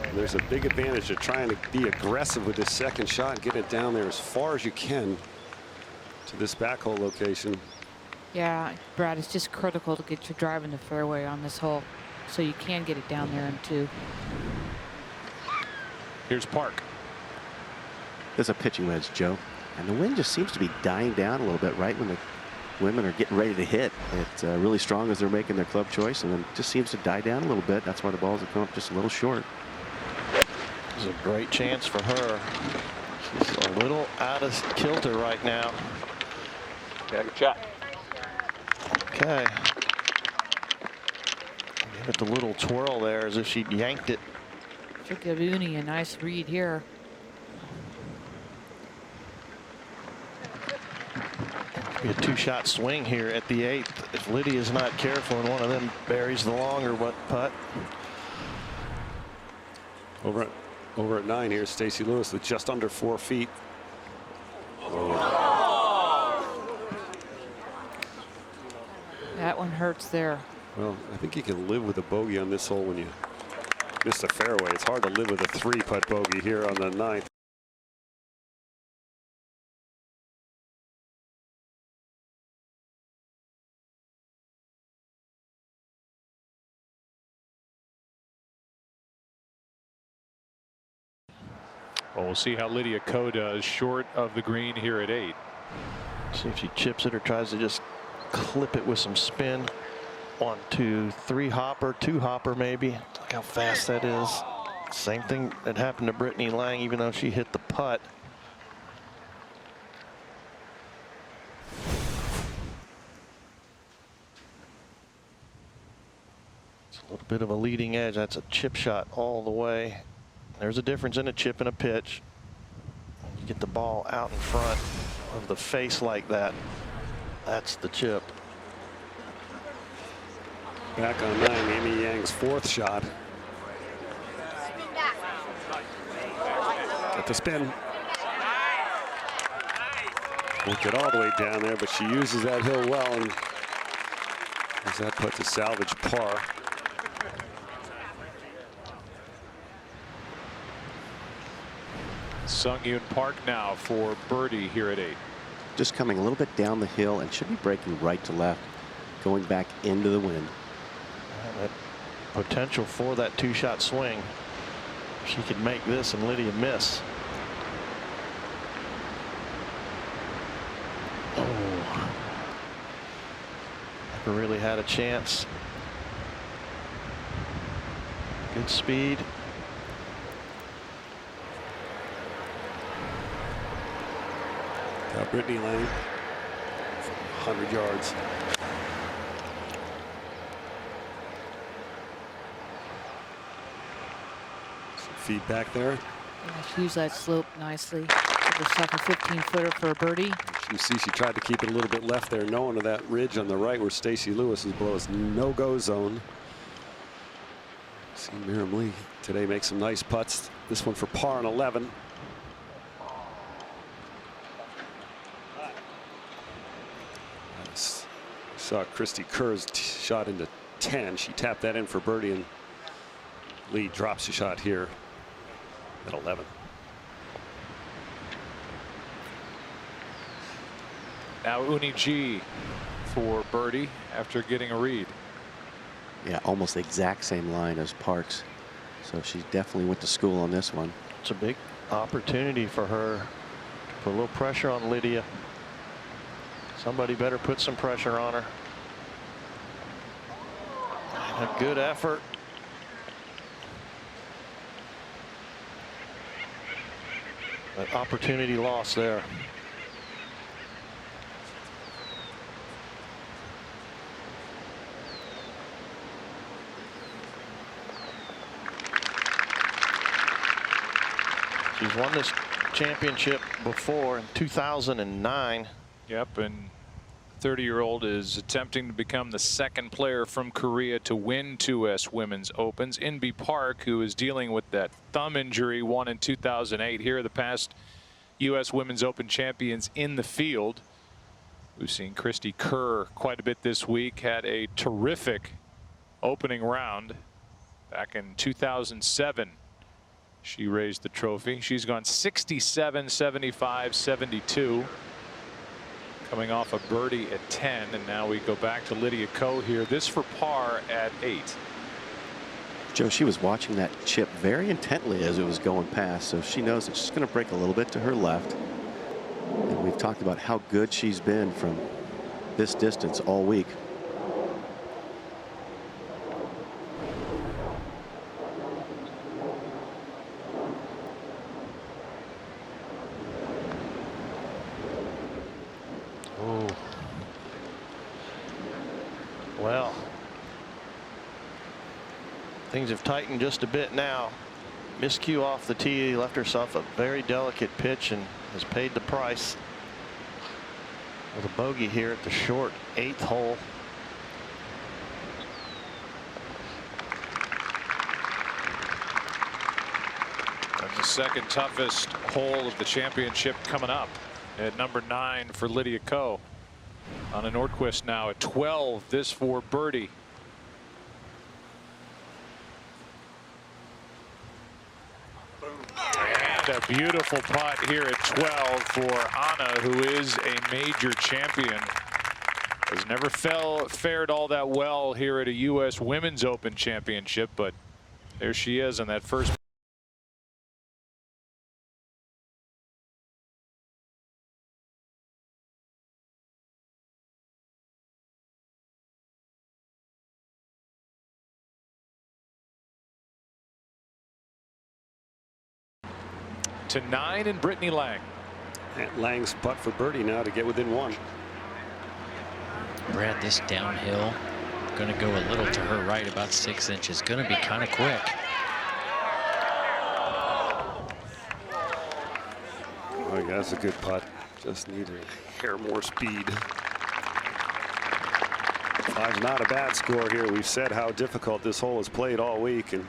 And there's a big advantage of trying to be aggressive with this second shot and get it down there as far as you can to this back hole location. Yeah, Brad, it's just critical to get your drive in the fairway on this hole so you can get it down there in 2. Here's Park. There's a pitching wedge, Joe. And the wind just seems to be dying down a little bit right when the women are getting ready to hit. It's really strong as they're making their club choice, and then it just seems to die down a little bit. That's why the balls have come up just a little short. This is a great chance for her. She's a little out of kilter right now. Yeah, good shot. Okay. Give it the little twirl there as if she yanked it. Should give Uni a nice read here. Be a 2-shot swing here at the 8th if Lydia's not careful and one of them buries the longer putt. Over at 9 here, Stacy Lewis with just under 4 feet. That one hurts there. Well, I think you can live with a bogey on this hole when you miss the fairway. It's hard to live with a 3-putt bogey here on the 9th. Well, we'll see how Lydia Ko does short of the green here at 8. See if she chips it or tries to just clip it with some spin. 1, 2, 3 hopper, 2 hopper maybe. Look how fast that is. Same thing that happened to Brittany Lang, even though she hit the putt. It's a little bit of a leading edge. That's a chip shot all the way. There's a difference in a chip and a pitch. You get the ball out in front of the face like that. That's the chip. Back on 9, Amy Yang's 4th shot. At the spin. Won't get all the way down there, but she uses that hill well, and as that puts a salvage par. Sung Yoon Park now for birdie here at 8. just coming a little bit down the hill and should be breaking right to left, going back into the wind. That potential for that two-shot swing. She could make this and Lydia miss. Oh, never really had a chance. Good speed. Got Brittany Lang, 100 yards. Some feedback there. Yeah, she used that slope nicely. Give herself a 15-footer for a birdie. You see she tried to keep it a little bit left there, knowing of that ridge on the right where Stacy Lewis is below his no-go zone. See Miriam Lee today make some nice putts. This one for par on 11. Saw Christy Kerr's shot into 10. She tapped that in for birdie, and Lee drops the shot here at 11. Now Uni G for birdie after getting a read. Yeah, almost the exact same line as Parks. So she definitely went to school on this one. It's a big opportunity for her to put a little pressure on Lydia. Somebody better put some pressure on her. A good effort. An opportunity lost there. She's won this championship before in 2009. Yep, and 30-year-old is attempting to become the second player from Korea to win 2S Women's Opens. Inbee Park, who is dealing with that thumb injury, won in 2008. Here are the past U.S. Women's Open champions in the field. We've seen Christy Kerr quite a bit this week. Had a terrific opening round back in 2007. She raised the trophy. She's gone 67, 75, 72. Coming off a birdie at 10, and now we go back to Lydia Ko here. This for par at 8. Joe, she was watching that chip very intently as it was going past, so she knows that she's going to break a little bit to her left. And we've talked about how good she's been from this distance all week. Well, things have tightened just a bit now. Miscue off the tee, left herself a very delicate pitch and has paid the price with a bogey here at the short 8th hole. That's the second toughest hole of the championship coming up at number 9 for Lydia Ko. Anna Nordquist now at 12. This for birdie. And a beautiful putt here at 12 for Anna, who is a major champion. Has never fared all that well here at a U.S. Women's Open Championship, but there she is on that first. To 9 and Brittany Lang. And Lang's putt for birdie now to get within 1. Brad, this downhill going to go a little to her right, about 6 inches. Going to be kind of quick. Oh yeah, that's a good putt. Just need a hair more speed. 5's not a bad score here. We've said how difficult this hole is played all week, and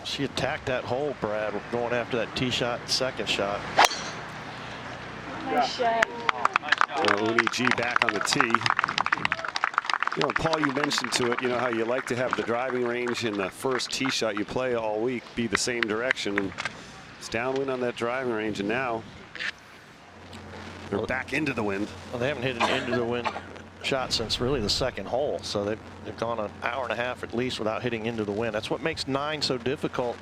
she attacked that hole, Brad, going after that tee shot, second shot. Nice shot. Uni G back on the tee. You know, Paul, you mentioned to it, you know, how you like to have the driving range in the first tee shot you play all week be the same direction, and it's downwind on that driving range, and now They're back into the wind. Well, they haven't hit an into the wind shot since really the second hole. So they've gone an hour and a half at least without hitting into the wind. That's what makes 9 so difficult.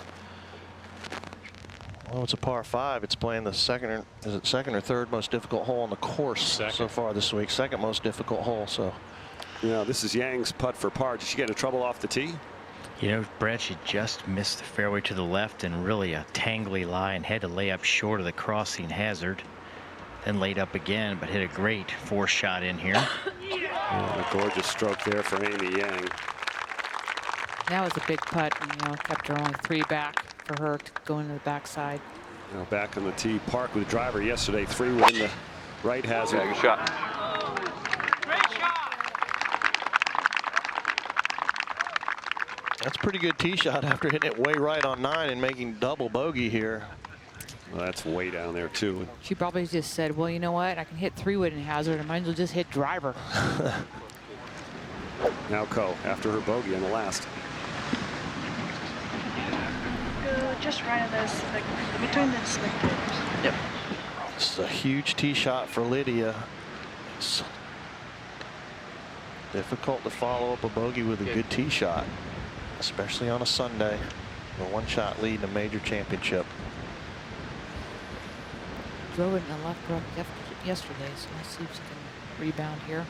Well, it's a par 5. It's playing the second or third most difficult hole on the course so far this week. Second most difficult hole. So, yeah, this is Yang's putt for par. Did she get into trouble off the tee? You know, Brad, she just missed the fairway to the left and really a tangly lie and had to lay up short of the crossing hazard. Then laid up again, but hit a great 4-shot in here. A gorgeous stroke there for Amy Yang. That was a big putt, and, you know, kept her only 3 back for her to go into the backside. Now back on the tee. Park with the driver yesterday. 3 wood in the right hazard. Good shot. that's a pretty good tee shot after hitting it way right on 9 and making double bogey here. Well, that's way down there too. She probably just said, well, you know what? I can hit 3-wood in hazard. I might as well just hit driver. Now Ko after her bogey on the last. Go just right of those, between the spectators. Yep. This is a huge tee shot for Lydia. It's difficult to follow up a bogey with a good tee shot, especially on a Sunday. A 1-shot lead in a major championship. Drove it in the left rough yesterday, so let's see if she can rebound here.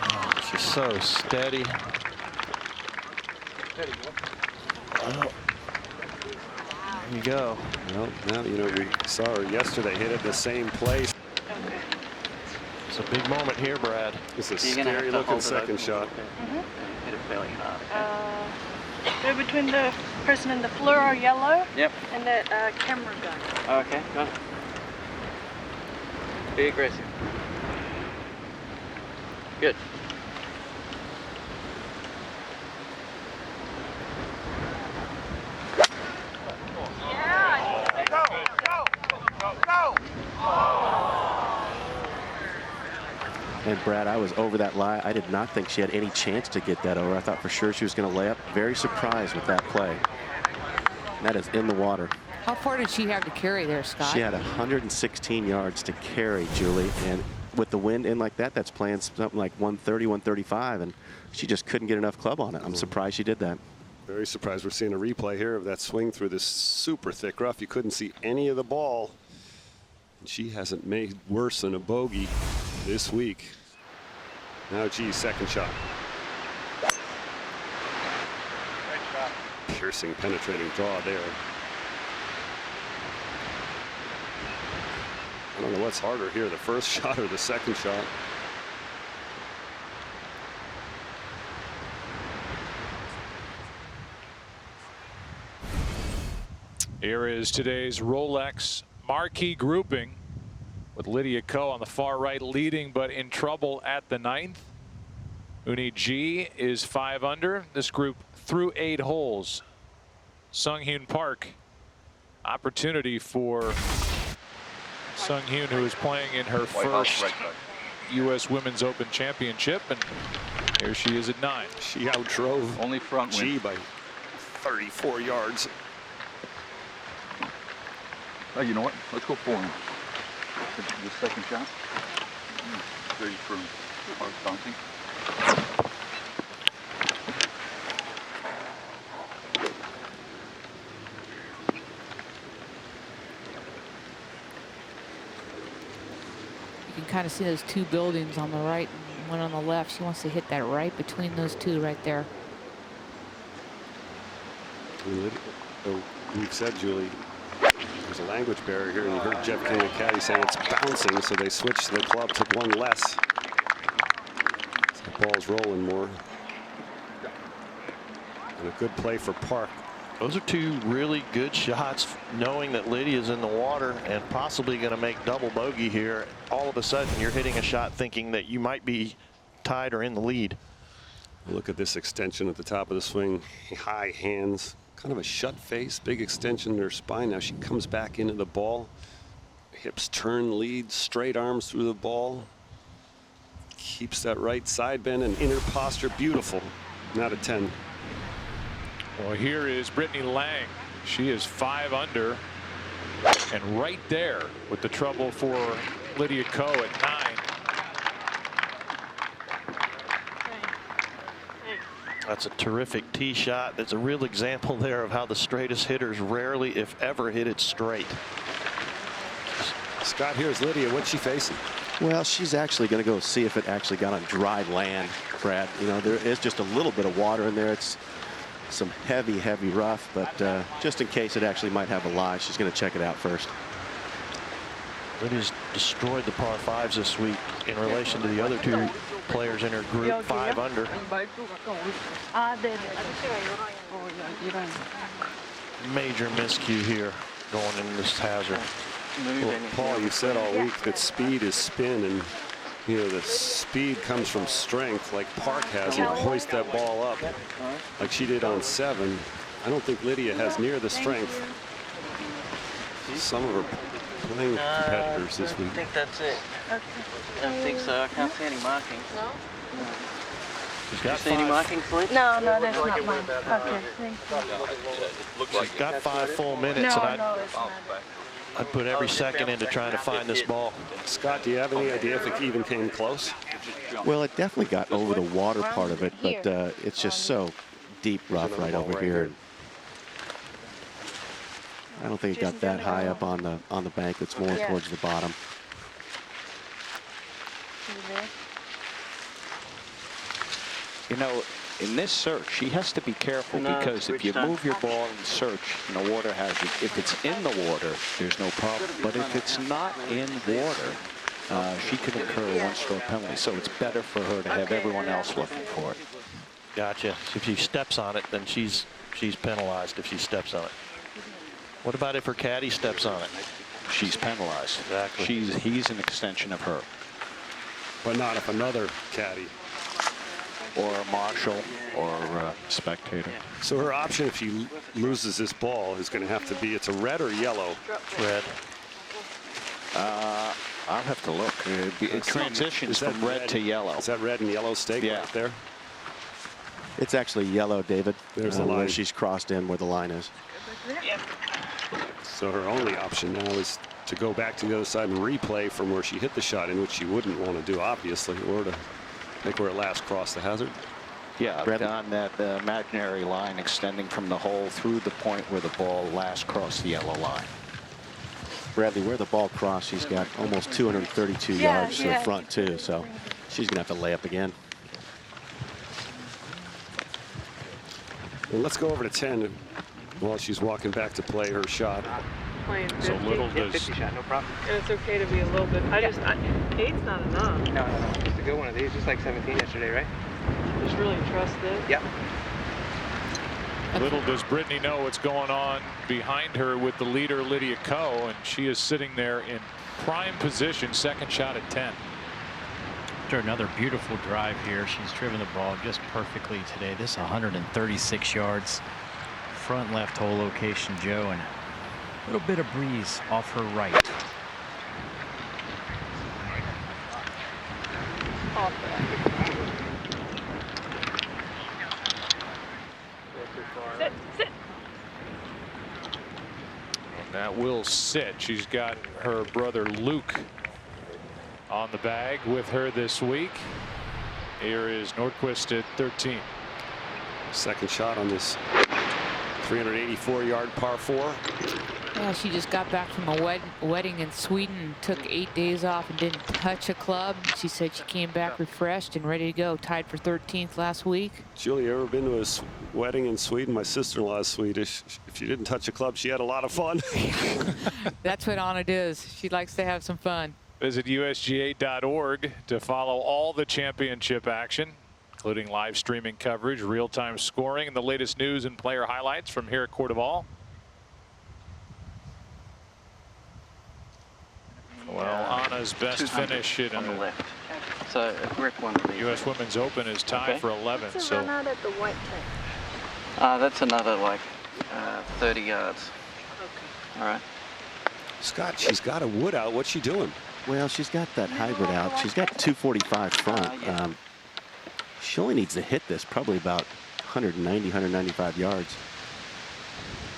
Oh, she's so steady. Oh. There you go. Well, now, you know, we saw her yesterday hit it the same place. Okay. It's a big moment here, Brad. It's a You're gonna have scary to looking hold it second open. shot. Hit it fairly hard. Go between the person in the fluoro yellow Yep. and the camera guy. Okay, got it. Be aggressive. Good. And Brad, I was over that lie. I did not think she had any chance to get that over. I thought for sure she was going to lay up. Very surprised with that play. And that is in the water. How far did she have to carry there, Scott? She had 116 yards to carry, Julie. And with the wind in like that, that's playing something like 130, 135. And she just couldn't get enough club on it. I'm surprised she did that. Very surprised. We're seeing a replay here of that swing through this super thick rough. You couldn't see any of the ball. And she hasn't made worse than a bogey this week. Now G's second shot. Piercing, penetrating draw there. I don't know what's harder here, the first shot or the second shot. Here is today's Rolex marquee grouping, with Lydia Ko on the far right leading but in trouble at the 9th. Uni G is 5 under. This group through 8 holes. Sung Hyun Park, opportunity for Sung Hyun, who is playing in her first U.S. Women's Open Championship, and here she is at 9. She outdrove only front G wind by 34 yards. Oh, you know what? Let's go for him. The second shot. Ready for hard bouncing. You can kind of see those 2 buildings on the right and one on the left. She wants to hit that right between those 2 right there. We've said, Julie, there's a language barrier here, and you heard Jeff King, the caddy, saying it's bouncing, so they switched the club to 1 less. So the ball's rolling more. And a good play for Park. Those are 2 really good shots, knowing that Lydia's in the water and possibly going to make double bogey here. All of a sudden, you're hitting a shot thinking that you might be tied or in the lead. Look at this extension at the top of the swing. High hands, kind of a shut face, big extension in her spine. Now she comes back into the ball. Hips turn, lead, straight arms through the ball. Keeps that right side bend and inner posture. Beautiful. Not a 10. Well, here is Brittany Lang. She is 5 under. And right there with the trouble for Lydia Ko at 9. That's a terrific tee shot. That's a real example there of how the straightest hitters rarely, if ever, hit it straight. Scott, here's Lydia. What's she facing? Well, she's actually going to go see if it actually got on dry land, Brad. You know, there is just a little bit of water in there. It's some heavy, heavy rough, but just in case it actually might have a lie, she's going to check it out first. Lydia's destroyed the par 5s this week in relation to the other 2 players in her group, 5 under. Major miscue here going into this hazard. Well, Paul, you said all week that speed is spin, and you know the speed comes from strength, like Park has, and hoist that ball up like she did on 7. I don't think Lydia has near the strength some of her playing competitors this week. I think that's it. I don't think so. I can't see any markings. No? She's got see any markings, Lee? No, that's not mine. Okay, thank you. She's got 5 full minutes, and I'd put every second into trying to find this ball. Scott, do you have any idea if it even came close? Well, it definitely got over the water part of it, but it's just so deep rough right over here. I don't think it got that high up on the bank. It's more towards the bottom. You know, in this search, she has to be careful because if you move your ball in search in a water hazard, if it's in the water, there's no problem. But if it's not in water, she could incur a 1-stroke penalty. So it's better for her to have everyone else looking for it. Gotcha. If she steps on it, then she's penalized if she steps on it. What about if her caddy steps on it? She's penalized. Exactly. He's an extension of her. But not if another caddy. Or a marshal or a spectator. So her option if she loses this ball is going to have to be, it's a red or yellow? Red. I'll have to look. It transitions from red to yellow. Is that red and yellow stake right there? It's actually yellow, David. There's the line. Where she's crossed in where the line is. So her only option now is to go back to the other side and replay from where she hit the shot, in which she wouldn't want to do, obviously, or to make where it last crossed the hazard. Yeah, on that imaginary line extending from the hole through the point where the ball last crossed the yellow line. Bradley, where the ball crossed, she's got almost 232 yards to the front, too, so she's going to have to lay up again. Well, let's go over to 10 while she's walking back to play her shot. Playing 50. So little does 50 shot, no problem. And it's okay to be a little bit. Eight's not enough. No. Just a good one of these, just like 17 yesterday, right? Just really trust this. Yep. Little does Brittany know what's going on behind her with the leader Lydia Ko, and she is sitting there in prime position, second shot at 10. After another beautiful drive here, she's driven the ball just perfectly today. This 136 yards, front left hole location, Joe, and a little bit of breeze off her right. Sit. And that will sit. She's got her brother Luke on the bag with her this week. Here is Nordquist at 13. Second shot on this 384-yard par 4. Yeah, she just got back from a wedding in Sweden and took 8 days off and didn't touch a club. She said she came back refreshed and ready to go. Tied for 13th last week. Julie, you ever been to a wedding in Sweden? My sister-in-law is Swedish. If she didn't touch a club, she had a lot of fun. That's what Anna does. She likes to have some fun. Visit USGA.org to follow all the championship action, including live streaming coverage, real-time scoring, and the latest news and player highlights from here at CourtOfAll. Well, Anna's best finish in on the left. So grip one of these. U.S. Women's Open is tied for 11. What's So run out at the white tank? That's another like 30 yards. Okay. All right. Scott, she's got a wood out. What's she doing? Well, she's got that hybrid out. She's got 245 front. She only needs to hit this probably about 190, 195 yards.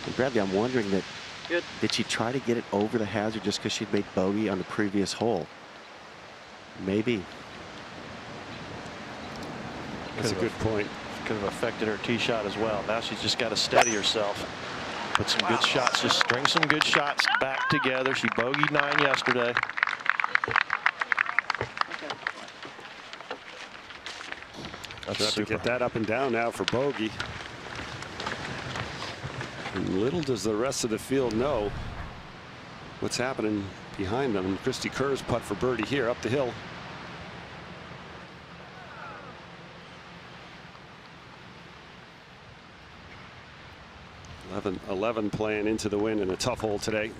And Bradley, I'm wondering that Good. Did she try to get it over the hazard just because she'd made bogey on the previous hole? Maybe. That's a good point. Could have affected her tee shot as well. Now she's just got to steady herself. Put some good shots, just string some good shots back together. She bogeyed 9 yesterday. That's have to get that up and down now for bogey. And little does the rest of the field know what's happening behind them. And Cristie Kerr's putt for birdie here up the hill. 11 playing into the wind in a tough hole today.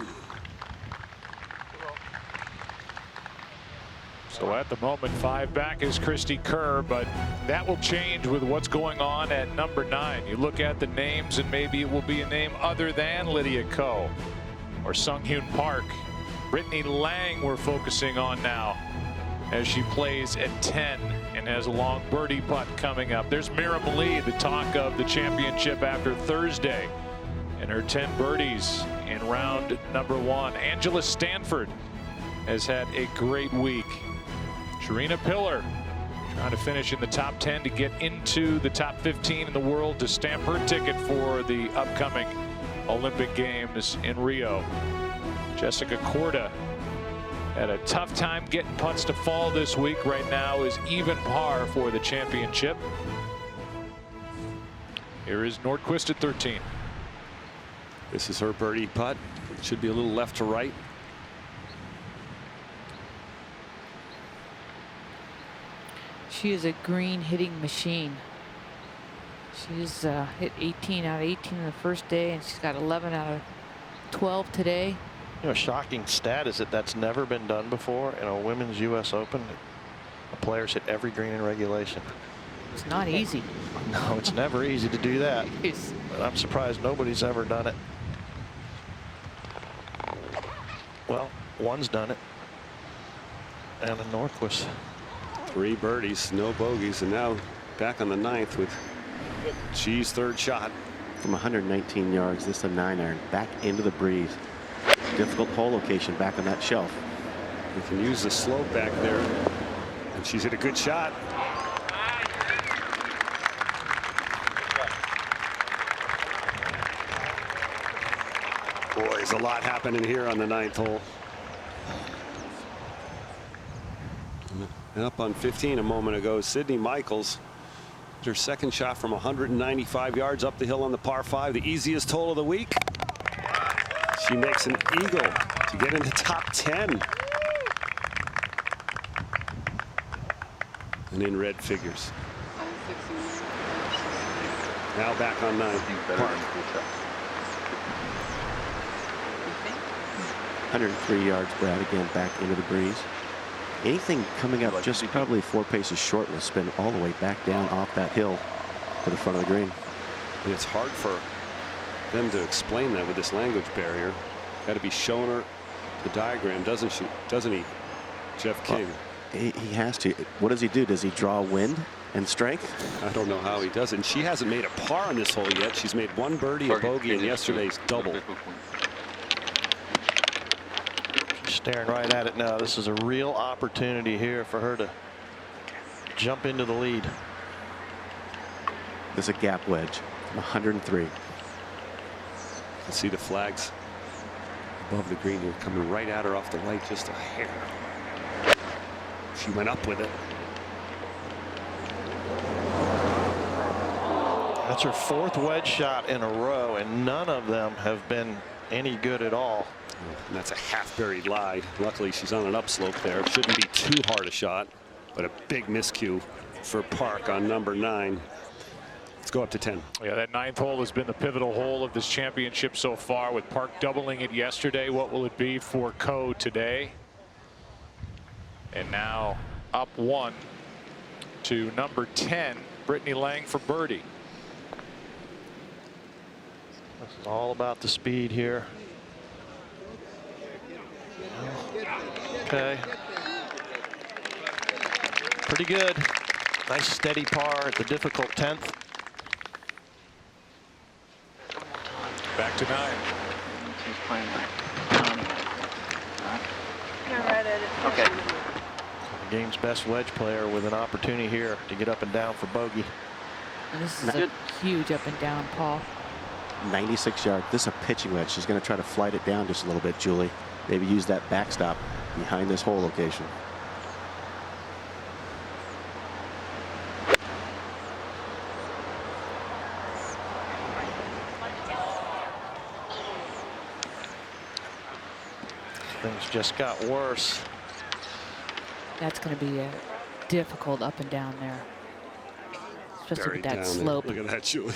So at the moment, 5 back is Cristie Kerr, but that will change with what's going on at number 9. You look at the names and maybe it will be a name other than Lydia Ko or Sung Hyun Park. Brittany Lang we're focusing on now as she plays at 10 and has a long birdie putt coming up. There's Miriam Lee, the talk of the championship after Thursday, and her 10 birdies in round number 1. Angela Stanford has had a great week. Sharina Pillar trying to finish in the top 10 to get into the top 15 in the world to stamp her ticket for the upcoming Olympic Games in Rio. Jessica Korda had a tough time getting putts to fall this week. Right now is even par for the championship. Here is Nordquist at 13. This is her birdie putt. It should be a little left to right. She is a green hitting machine. She's hit 18 out of 18 in the first day, and she's got 11 out of 12 today. You know, a shocking stat is that that's never been done before in a women's U.S. Open. A player's hit every green in regulation. It's not easy. No, it's never easy to do that. But I'm surprised nobody's ever done it. Well, one's done it. Anna Nordquist. 3 birdies, no bogeys, and now back on the 9th with Chi's 3rd shot. From 119 yards, this is a 9-iron back into the breeze. Difficult hole location back on that shelf. We can use the slope back there, and she's hit a good shot. Boy, there's a lot happening here on the 9th hole. Up on 15 a moment ago, Sydney Michaels. Her 2nd shot from 195 yards up the hill on the par 5, the easiest hole of the week. She makes an eagle to get into top 10. And in red figures. Now back on 9. Park. 103 yards, Brad, again back into the breeze. Anything coming up just probably 4 paces short will spin all the way back down off that hill to the front of the green. And it's hard for them to explain that with this language barrier. Got to be showing her the diagram, doesn't he, Jeff King? Well, he has to. What does he do? Does he draw wind and strength? I don't know how he does it. And she hasn't made a par on this hole yet. She's made 1 birdie, a bogey, and yesterday's double. Staring right at it now. This is a real opportunity here for her to jump into the lead. This is a gap wedge from 103. Let's see the flags above the green here coming right at her off the right, just a hair. She went up with it. That's her 4th wedge shot in a row, and none of them have been any good at all. And that's a half buried lie. Luckily she's on an upslope there. Shouldn't be too hard a shot, but a big miscue for Park on number 9. Let's go up to 10. Yeah, that 9th hole has been the pivotal hole of this championship so far, with Park doubling it yesterday. What will it be for Ko today? And now up 1 to number 10, Brittany Lang for birdie. This is all about the speed here. Okay. Pretty good. Nice steady par at the difficult 10th. Back to 9. playing like Johnny. Right? You're right at it. Okay. The game's best wedge player with an opportunity here to get up and down for bogey. And this is a huge up and down, Paul. 96 yards. This is a pitching wedge. She's going to try to flight it down just a little bit, Julie. Maybe use that backstop behind this hole location. Things just got worse. That's going to be a difficult up and down there. Especially with that slope. Look at that, Julie.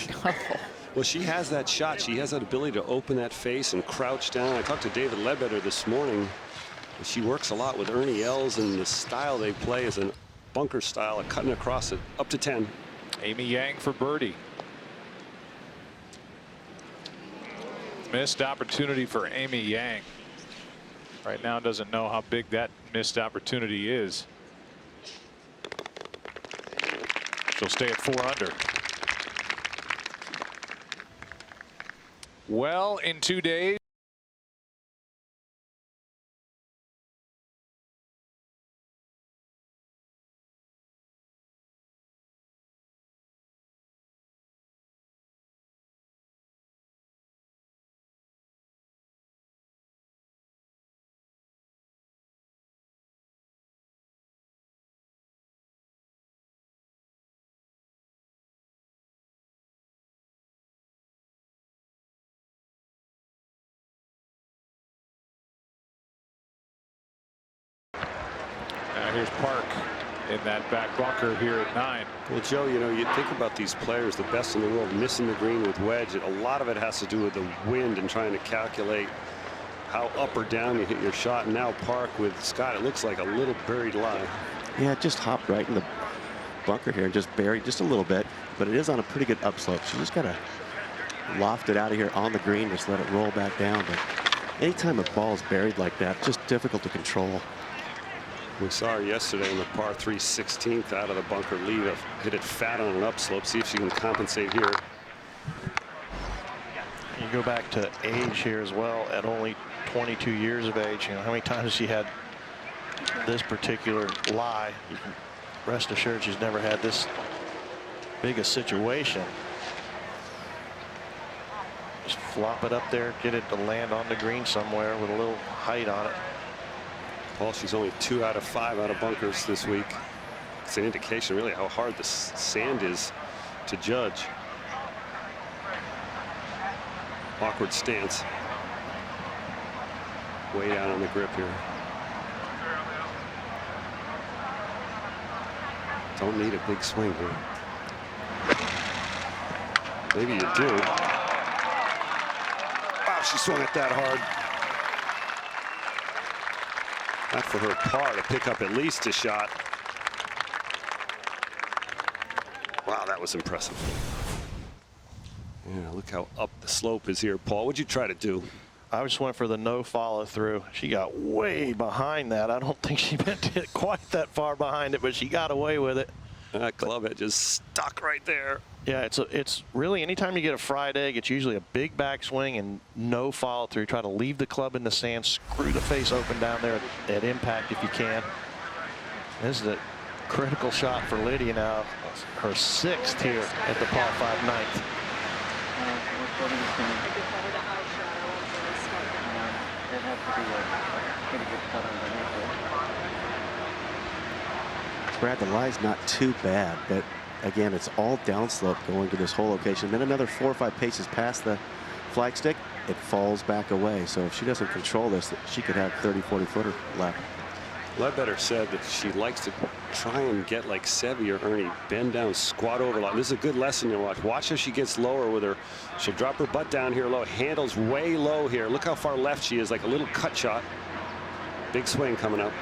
Well, she has that shot. She has that ability to open that face and crouch down. I talked to David Ledbetter this morning. She works a lot with Ernie Els, and the style they play is a bunker style of cutting across it up to 10. Amy Yang for birdie. Missed opportunity for Amy Yang. Right now doesn't know how big that missed opportunity is. She'll stay at 4 under. Well, in 2 days. Here's Park in that back bunker here at 9. Well, Joe, you know, you think about these players, the best in the world, missing the green with wedge. A lot of it has to do with the wind and trying to calculate how up or down you hit your shot. And now Park with Scott, it looks like a little buried lie. Yeah, it just hopped right in the bunker here and just buried just a little bit, but it is on a pretty good upslope. She just got to loft it out of here on the green, just let it roll back down. But anytime a ball is buried like that, just difficult to control. We saw her yesterday in the par 3 16th out of the bunker lead. Hit it fat on an upslope. See if she can compensate here. You go back to age here as well. At only 22 years of age, you know how many times she had this particular lie. You can rest assured she's never had this big a situation. Just flop it up there, get it to land on the green somewhere with a little height on it. Paul, she's only 2 out of 5 out of bunkers this week. It's an indication really how hard the sand is to judge. Awkward stance. Way down on the grip here. Don't need a big swing here. Maybe you do. Wow, she swung it that hard. Not for her par to pick up at least a shot. Wow, that was impressive. Yeah, look how up the slope is here, Paul. What'd you try to do? I just went for the no follow through. She got way behind that. I don't think she meant to hit quite that far behind it, but she got away with it. That club head just stuck right there. Yeah, it's really anytime you get a fried egg, it's usually a big backswing and no follow through. Try to leave the club in the sand, screw the face open down there at impact if you can. This is a critical shot for Lydia now. Her 6th here at the par 5 ninth. It'd have to be a pretty good cut underneath it. Brad, the lie's not too bad, but again, it's all downslope going to this hole location. Then another 4 or 5 paces past the flagstick, it falls back away. So if she doesn't control this, she could have 30, 40 footer left. Ledbetter said that she likes to try and get like Seve or Ernie, bend down, squat over. This is a good lesson to watch. Watch as she gets lower with her. She'll drop her butt down here low. Handles way low here. Look how far left she is, like a little cut shot. Big swing coming up.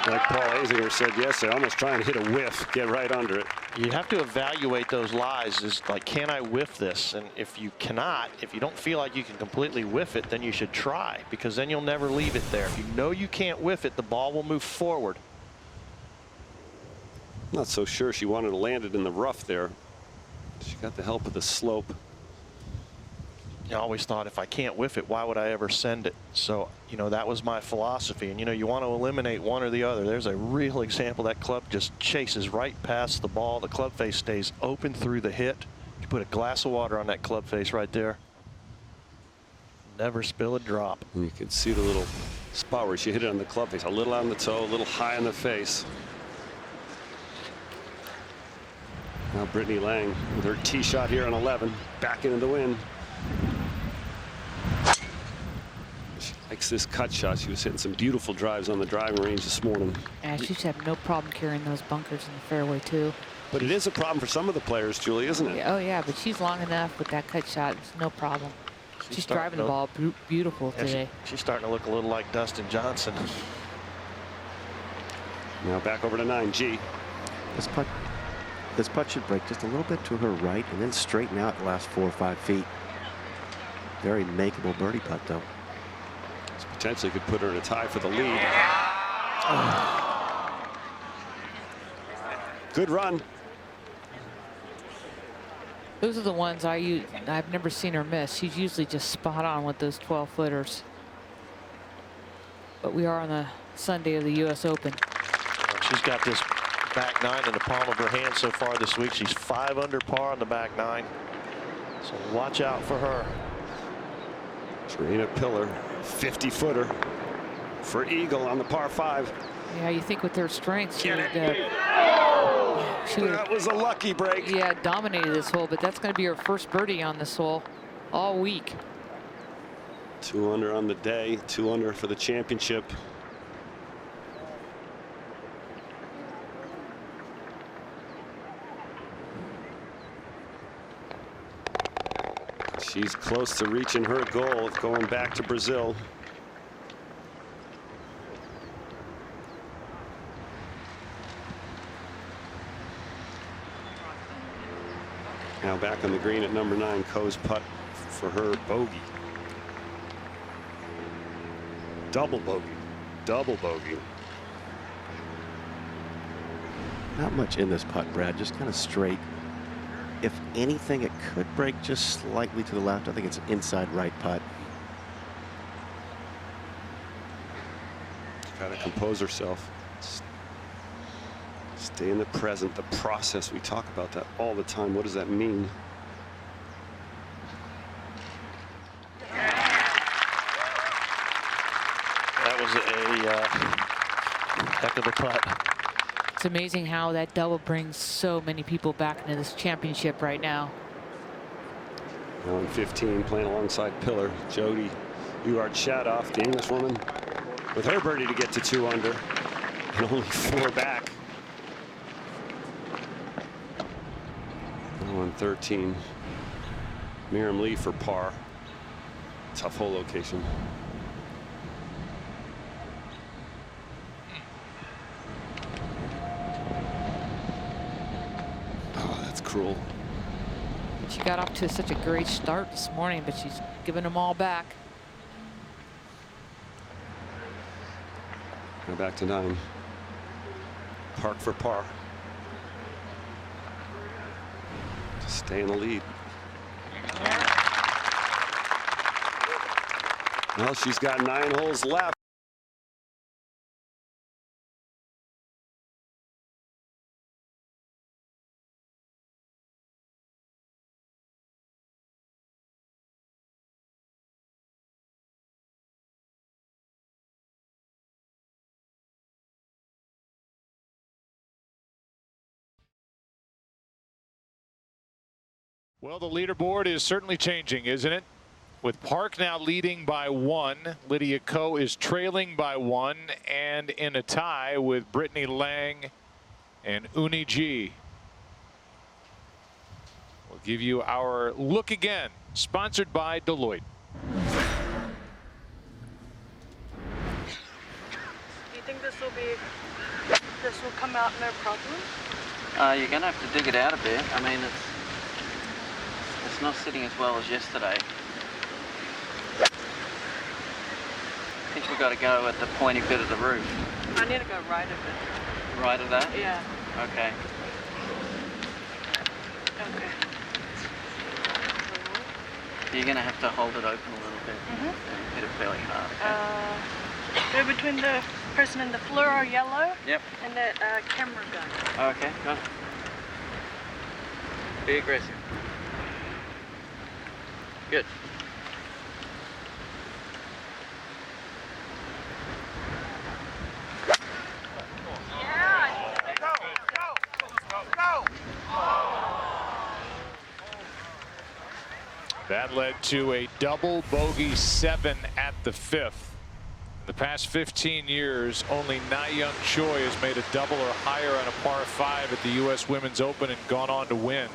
Like Paul Azinger said yesterday, almost trying to hit a whiff, get right under it. You have to evaluate those lies. Is like, can I whiff this? And if you cannot, if you don't feel like you can completely whiff it, then you should try, because then you'll never leave it there. If you know you can't whiff it, the ball will move forward. Not so sure she wanted to land it in the rough there. She got the help of the slope. I always thought if I can't whiff it, why would I ever send it? So, you know, that was my philosophy. And, you know, you want to eliminate one or the other. There's a real example. That club just chases right past the ball. The club face stays open through the hit. You put a glass of water on that club face right there. Never spill a drop. And you can see the little spot where she hit it on the club face. A little on the toe, a little high on the face. Now Brittany Lang with her tee shot here on 11. Back into the wind. She likes this cut shot. She was hitting some beautiful drives on the driving range this morning. And she's had no problem carrying those bunkers in the fairway, too. But it is a problem for some of the players, Julie, isn't it? Yeah, oh, yeah, but she's long enough with that cut shot. It's no problem. She's driving the ball beautiful today. She's starting to look a little like Dustin Johnson. Now back over to 9G. This putt should break just a little bit to her right and then straighten out the last 4 or 5 feet. Very makeable birdie putt, though. This potentially could put her in a tie for the lead. Good run. Those are the ones I've never seen her miss. She's usually just spot on with those 12-footers. But we are on the Sunday of the U.S. Open. She's got this back nine in the palm of her hand so far this week. She's 5 under par on the back nine. So watch out for her. Serena Pillar, 50-footer for eagle on the par 5. Yeah, you think with her strength, she would that was a lucky break. Yeah, dominated this hole, but that's going to be her first birdie on this hole all week. 2 under on the day, 2 under for the championship. She's close to reaching her goal of going back to Brazil. Now back on the green at number 9, Ko's putt for her bogey. Double bogey. Double bogey. Not much in this putt, Brad. Just kind of straight. If anything, it could break just slightly to the left. I think it's an inside right putt. She's got to compose herself. Stay in the present, the process. We talk about that all the time. What does that mean? That was a heck of a putt. It's amazing how that double brings so many people back into this championship right now. Now in 15, playing alongside Pillar, Jody Ewart-Shadoff, the Englishwoman, with her birdie to get to 2 under, and only 4 back. Now on 13, Miriam Lee for par. Tough hole location. Cruel. She got off to such a great start this morning, but she's giving them all back. Go back to 9. Park for par. To stay in the lead. Well, she's got 9 holes left. Well, the leaderboard is certainly changing, isn't it? With Park now leading by 1, Lydia Ko is trailing by 1, and in a tie with Brittany Lang and Uni G. We'll give you our look again, sponsored by Deloitte. Do you think this will come out no problem? You're going to have to dig it out a bit. I mean, it's not sitting as well as yesterday. I think we've got to go at the pointy bit of the roof. I need to go right of it. Right of that? Yeah. Okay. Okay. You're going to have to hold it open a little bit and hit it fairly hard. Okay? Go between the person in the fluoro yellow Yep. and that camera gun. Okay, got it. Be aggressive. Good. That led to a double bogey 7 at the 5th. The past 15 years, only Na Young Choi has made a double or higher on a par 5 at the U.S. Women's Open and gone on to win.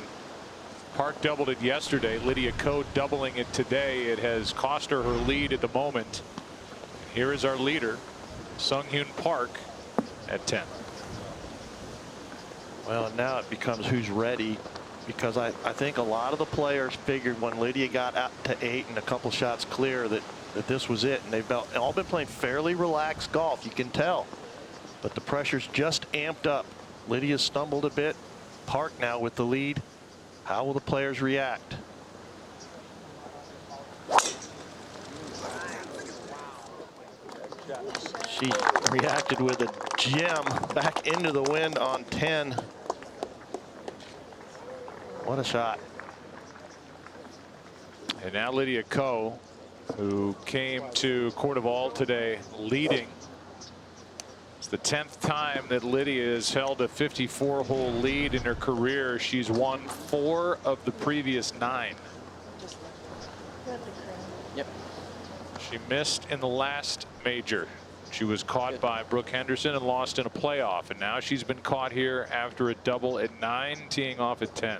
Park doubled it yesterday. Lydia Ko doubling it today. It has cost her lead at the moment. Here is our leader, Sung Hyun Park, at 10. Well, now it becomes who's ready, because I think a lot of the players figured when Lydia got out to 8 and a couple shots clear that this was it, and they've all been playing fairly relaxed golf. You can tell, but the pressure's just amped up. Lydia stumbled a bit. Park now with the lead. How will the players react? She reacted with a gem back into the wind on 10. What a shot. And now Lydia Ko, who came to Court of All today leading. It's the 10th time that Lydia has held a 54-hole lead in her career. She's won 4 of the previous 9. Yep. She missed in the last major. She was caught by Brooke Henderson and lost in a playoff, and now she's been caught here after a double at 9, teeing off at 10.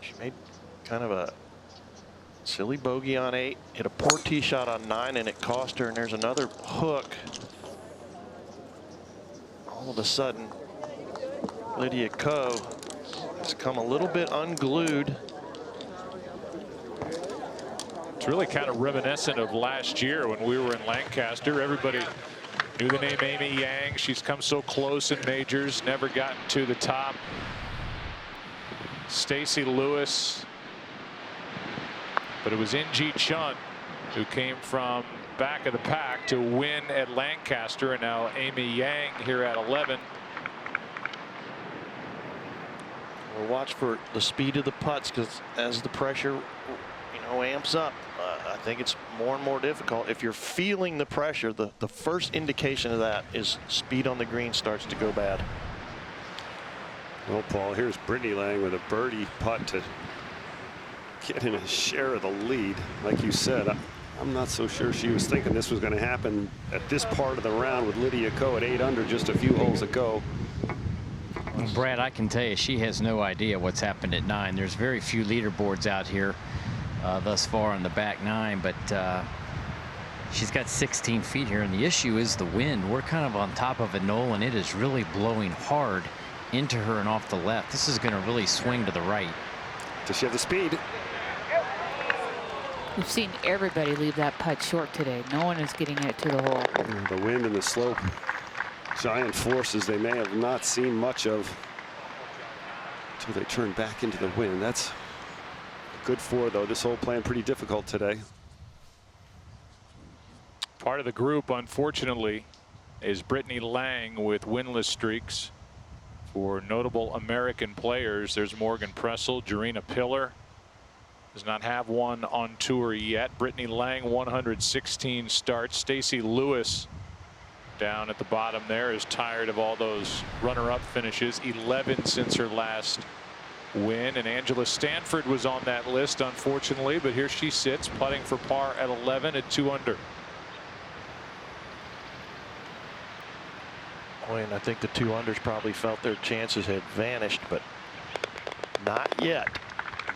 She made kind of a silly bogey on 8, hit a poor tee shot on 9, and it cost her. And there's another hook. All of a sudden, Lydia Ko has come a little bit unglued. It's really kind of reminiscent of last year when we were in Lancaster. Everybody knew the name Amy Yang. She's come so close in majors, never gotten to the top. Stacey Lewis, but it was In-Ji Chun who came from back of the pack to win at Lancaster, and now Amy Yang here at 11. We'll watch for the speed of the putts, because as the pressure amps up, I think it's more and more difficult. If you're feeling the pressure, the first indication of that is speed on the green starts to go bad. Well, Paul, here's Brittany Lang with a birdie putt to get in a share of the lead. Like you said, I'm not so sure she was thinking this was going to happen at this part of the round with Lydia Ko at 8 under just a few holes ago. Brad, I can tell you she has no idea what's happened at 9. There's very few leaderboards out here thus far on the back 9, but she's got 16 feet here, and the issue is the wind. We're kind of on top of a knoll, and it is really blowing hard into her and off the left. This is going to really swing to the right. Does she have the speed? We've seen everybody leave that putt short today. No one is getting it to the hole. The wind and the slope, giant forces they may have not seen much of until they turn back into the wind. That's good for, though. This hole playing pretty difficult today. Part of the group, unfortunately, is Brittany Lang with winless streaks. For notable American players, there's Morgan Pressel, Jarena Pillar. Does not have one on tour yet. Brittany Lang, 116 starts. Stacey Lewis down at the bottom there is tired of all those runner-up finishes. 11 since her last win. And Angela Stanford was on that list, unfortunately, but here she sits putting for par at 11 at 2 under. Boy, and I think the 2 unders probably felt their chances had vanished, but not yet.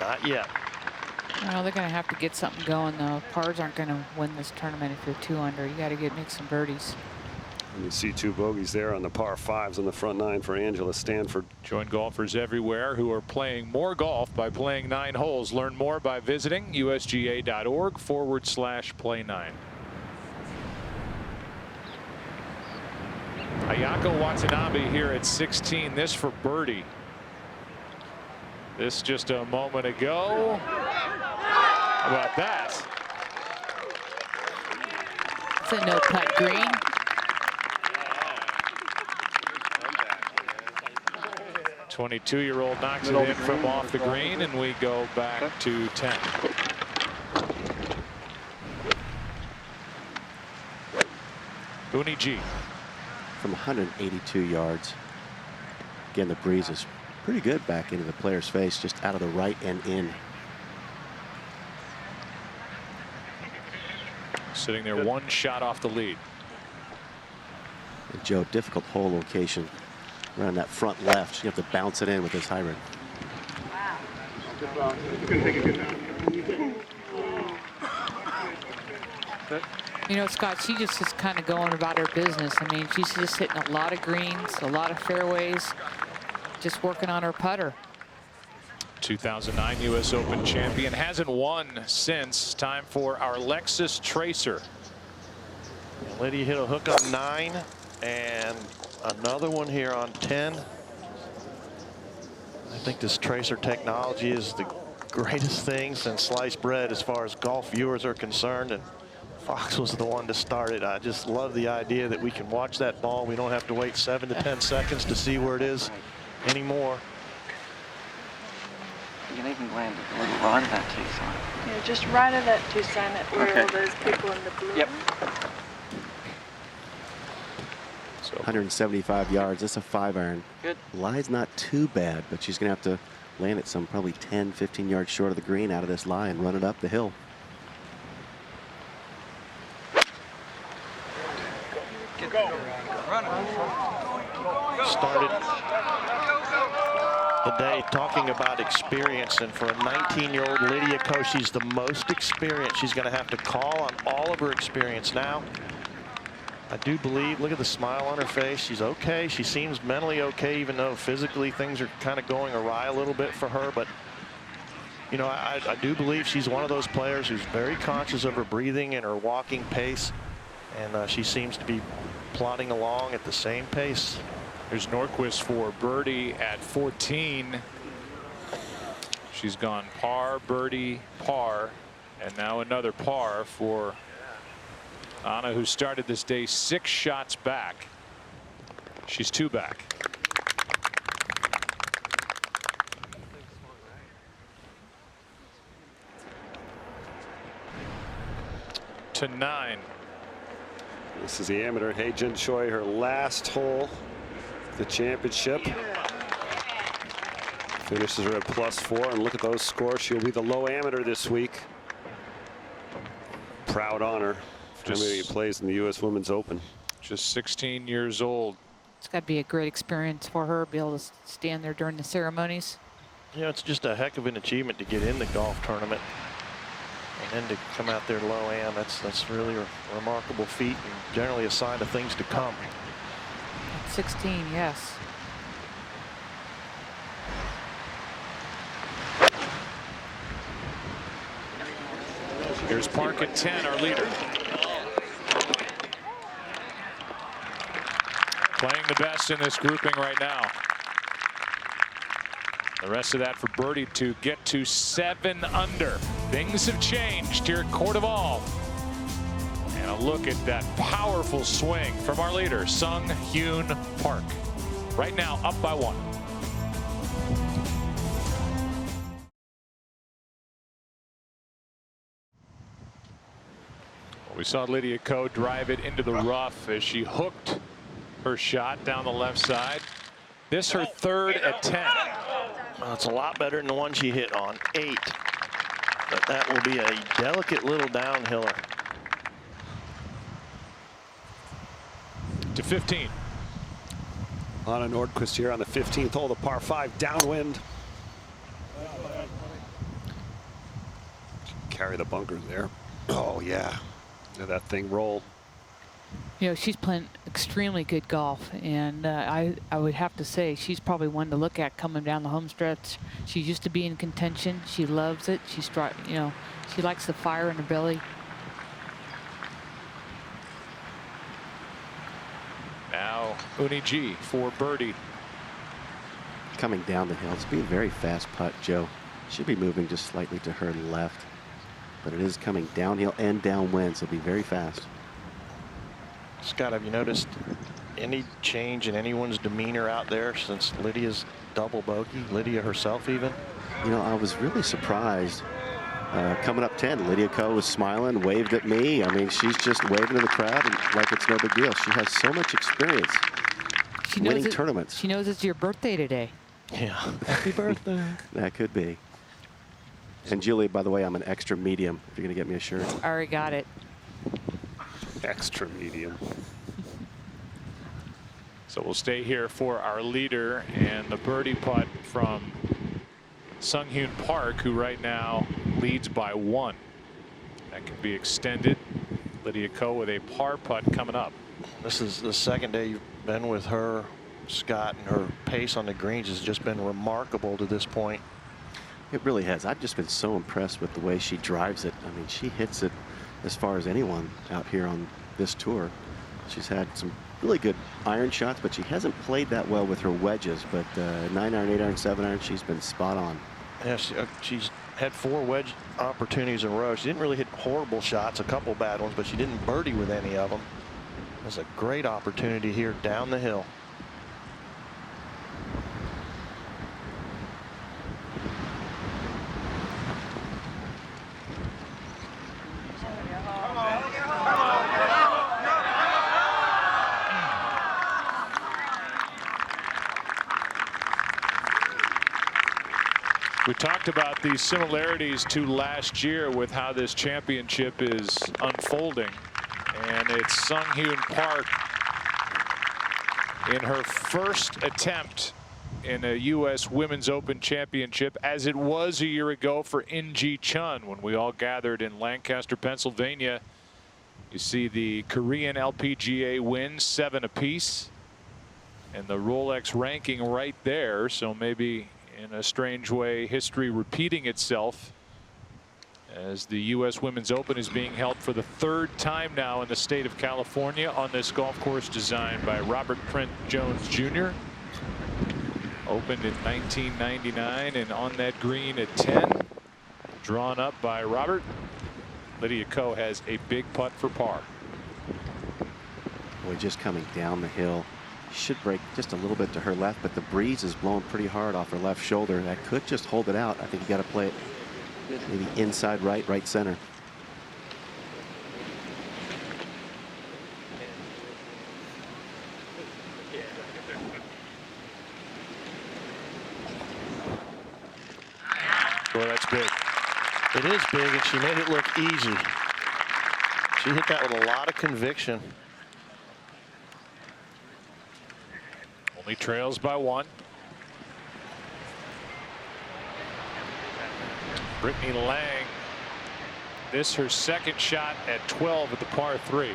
Not yet. Well, they're going to have to get something going, though. Pars aren't going to win this tournament if you're 2 under. You got to make some birdies. And you see 2 bogeys there on the par 5s on the front 9 for Angela Stanford. Join golfers everywhere who are playing more golf by playing 9 holes. Learn more by visiting usga.org/play9. Ayako Watanabe here at 16. This for birdie. This just a moment ago. How about that? It's a no-cut green. The 22-year-old knocks it in from off the green, and we go back to 10. Uni G. From 182 yards. Again, the breeze is pretty good back into the player's face, just out of the right and in. Sitting there one shot off the lead. And Joe, difficult hole location around that front left. You have to bounce it in with this hybrid. You know, Scott, she just is kind of going about her business. I mean, she's just hitting a lot of greens, a lot of fairways, just working on her putter. 2009 U.S. Open champion, hasn't won since. Time for our Lexus Tracer. Lydia hit a hook on 9 and another one here on 10. I think this Tracer technology is the greatest thing since sliced bread as far as golf viewers are concerned, and Fox was the one to start it. I just love the idea that we can watch that ball. We don't have to wait 7 to 10 seconds to see where it is anymore. You can even land a little right of that Tucson. Yeah, just right of that Tucson, where all those people in the blue. Yep. 175 yards. That's a 5-iron. Good. Lie's not too bad, but she's going to have to land it some probably 10, 15 yards short of the green out of this lie and run it up the hill. Started the day talking about experience, and for a 19-year-old Lydia Ko, she's the most experienced. She's going to have to call on all of her experience now. I do believe, look at the smile on her face. She's okay. She seems mentally okay, even though physically things are kind of going awry a little bit for her. But, you know, I do believe she's one of those players who's very conscious of her breathing and her walking pace. And she seems to be plodding along at the same pace. There's Nordquist for birdie at 14. She's gone par, birdie, par, and now another par for Anna, who started this day 6 shots back. She's 2 back. To 9. This is the amateur Hei Jin Choi, her last hole, the championship. Finishes her at +4, and look at those scores. She'll be the low amateur this week. Proud honor. How many plays in the U.S. Women's Open? Just 16 years old. It's got to be a great experience for her, be able to stand there during the ceremonies. You know, it's just a heck of an achievement to get in the golf tournament. And then to come out there low am, that's really a remarkable feat, and generally a sign of things to come. At 16, yes. Here's Park at 10, our leader. Playing the best in this grouping right now. The rest of that for birdie to get to 7 under. Things have changed here at Cordoval. And a look at that powerful swing from our leader, Sung Hyun Park. Right now, up by 1. We saw Lydia Ko drive it into the rough as she hooked her shot down the left side. This her 3rd at 10. Well, it's a lot better than the one she hit on 8. But that will be a delicate little downhiller. To 15. Anna Nordquist here on the 15th hole, the par 5 downwind. Carry the bunker there. Oh yeah, let that thing roll. You know, she's playing extremely good golf, and I would have to say she's probably one to look at coming down the home stretch. She used to be in contention. She loves it. She's, you know, she likes the fire in her belly. Now Uni G for birdie. Coming down the hill. It's being a very fast putt, Joe. Should be moving just slightly to her left. But it is coming downhill and downwind, so it'll be very fast. Scott, have you noticed any change in anyone's demeanor out there since Lydia's double bogey? Lydia herself even? You know, I was really surprised. Coming up 10, Lydia Ko was smiling, waved at me. I mean, she's just waving to the crowd and like it's no big deal. She has so much experience winning tournaments. She knows it's your birthday today. Yeah. Happy birthday. That could be. And Julie, by the way, I'm an extra medium if you're going to get me a shirt. I already got it. Extra medium. So we'll stay here for our leader and the birdie putt from Sung Hyun Park, who right now leads by 1. That can be extended. Lydia Ko with a par putt coming up. This is the second day you've been with her, Scott, and her pace on the greens has just been remarkable to this point. It really has. I've just been so impressed with the way she drives it. I mean, she hits it as far as anyone out here on this tour. She's had some really good iron shots, but she hasn't played that well with her wedges. But 9-iron, 8-iron, 7-iron, she's been spot on. Yeah, she's had 4 wedge opportunities in a row. She didn't really hit horrible shots, a couple bad ones, but she didn't birdie with any of them. There's a great opportunity here down the hill. We talked about the similarities to last year with how this championship is unfolding, and it's Sung Hyun Park in her first attempt in a U.S. Women's Open Championship, as it was a year ago for In-Ji Chun when we all gathered in Lancaster, Pennsylvania. You see the Korean LPGA wins 7 apiece, and the Rolex ranking right there. So maybe in a strange way, history repeating itself as the U.S. Women's Open is being held for the 3rd time now in the state of California on this golf course designed by Robert Trent Jones Jr. Opened in 1999 and on that green at 10. Drawn up by Robert. Lydia Ko has a big putt for par. Boy, just coming down the hill. Should break just a little bit to her left, but the breeze is blowing pretty hard off her left shoulder. That could just hold it out. I think you got to play it maybe inside right, right center. Boy, that's big. It is big, and she made it look easy. She hit that with a lot of conviction. Only trails by 1. Brittany Lang, this her second shot at 12 at the par 3.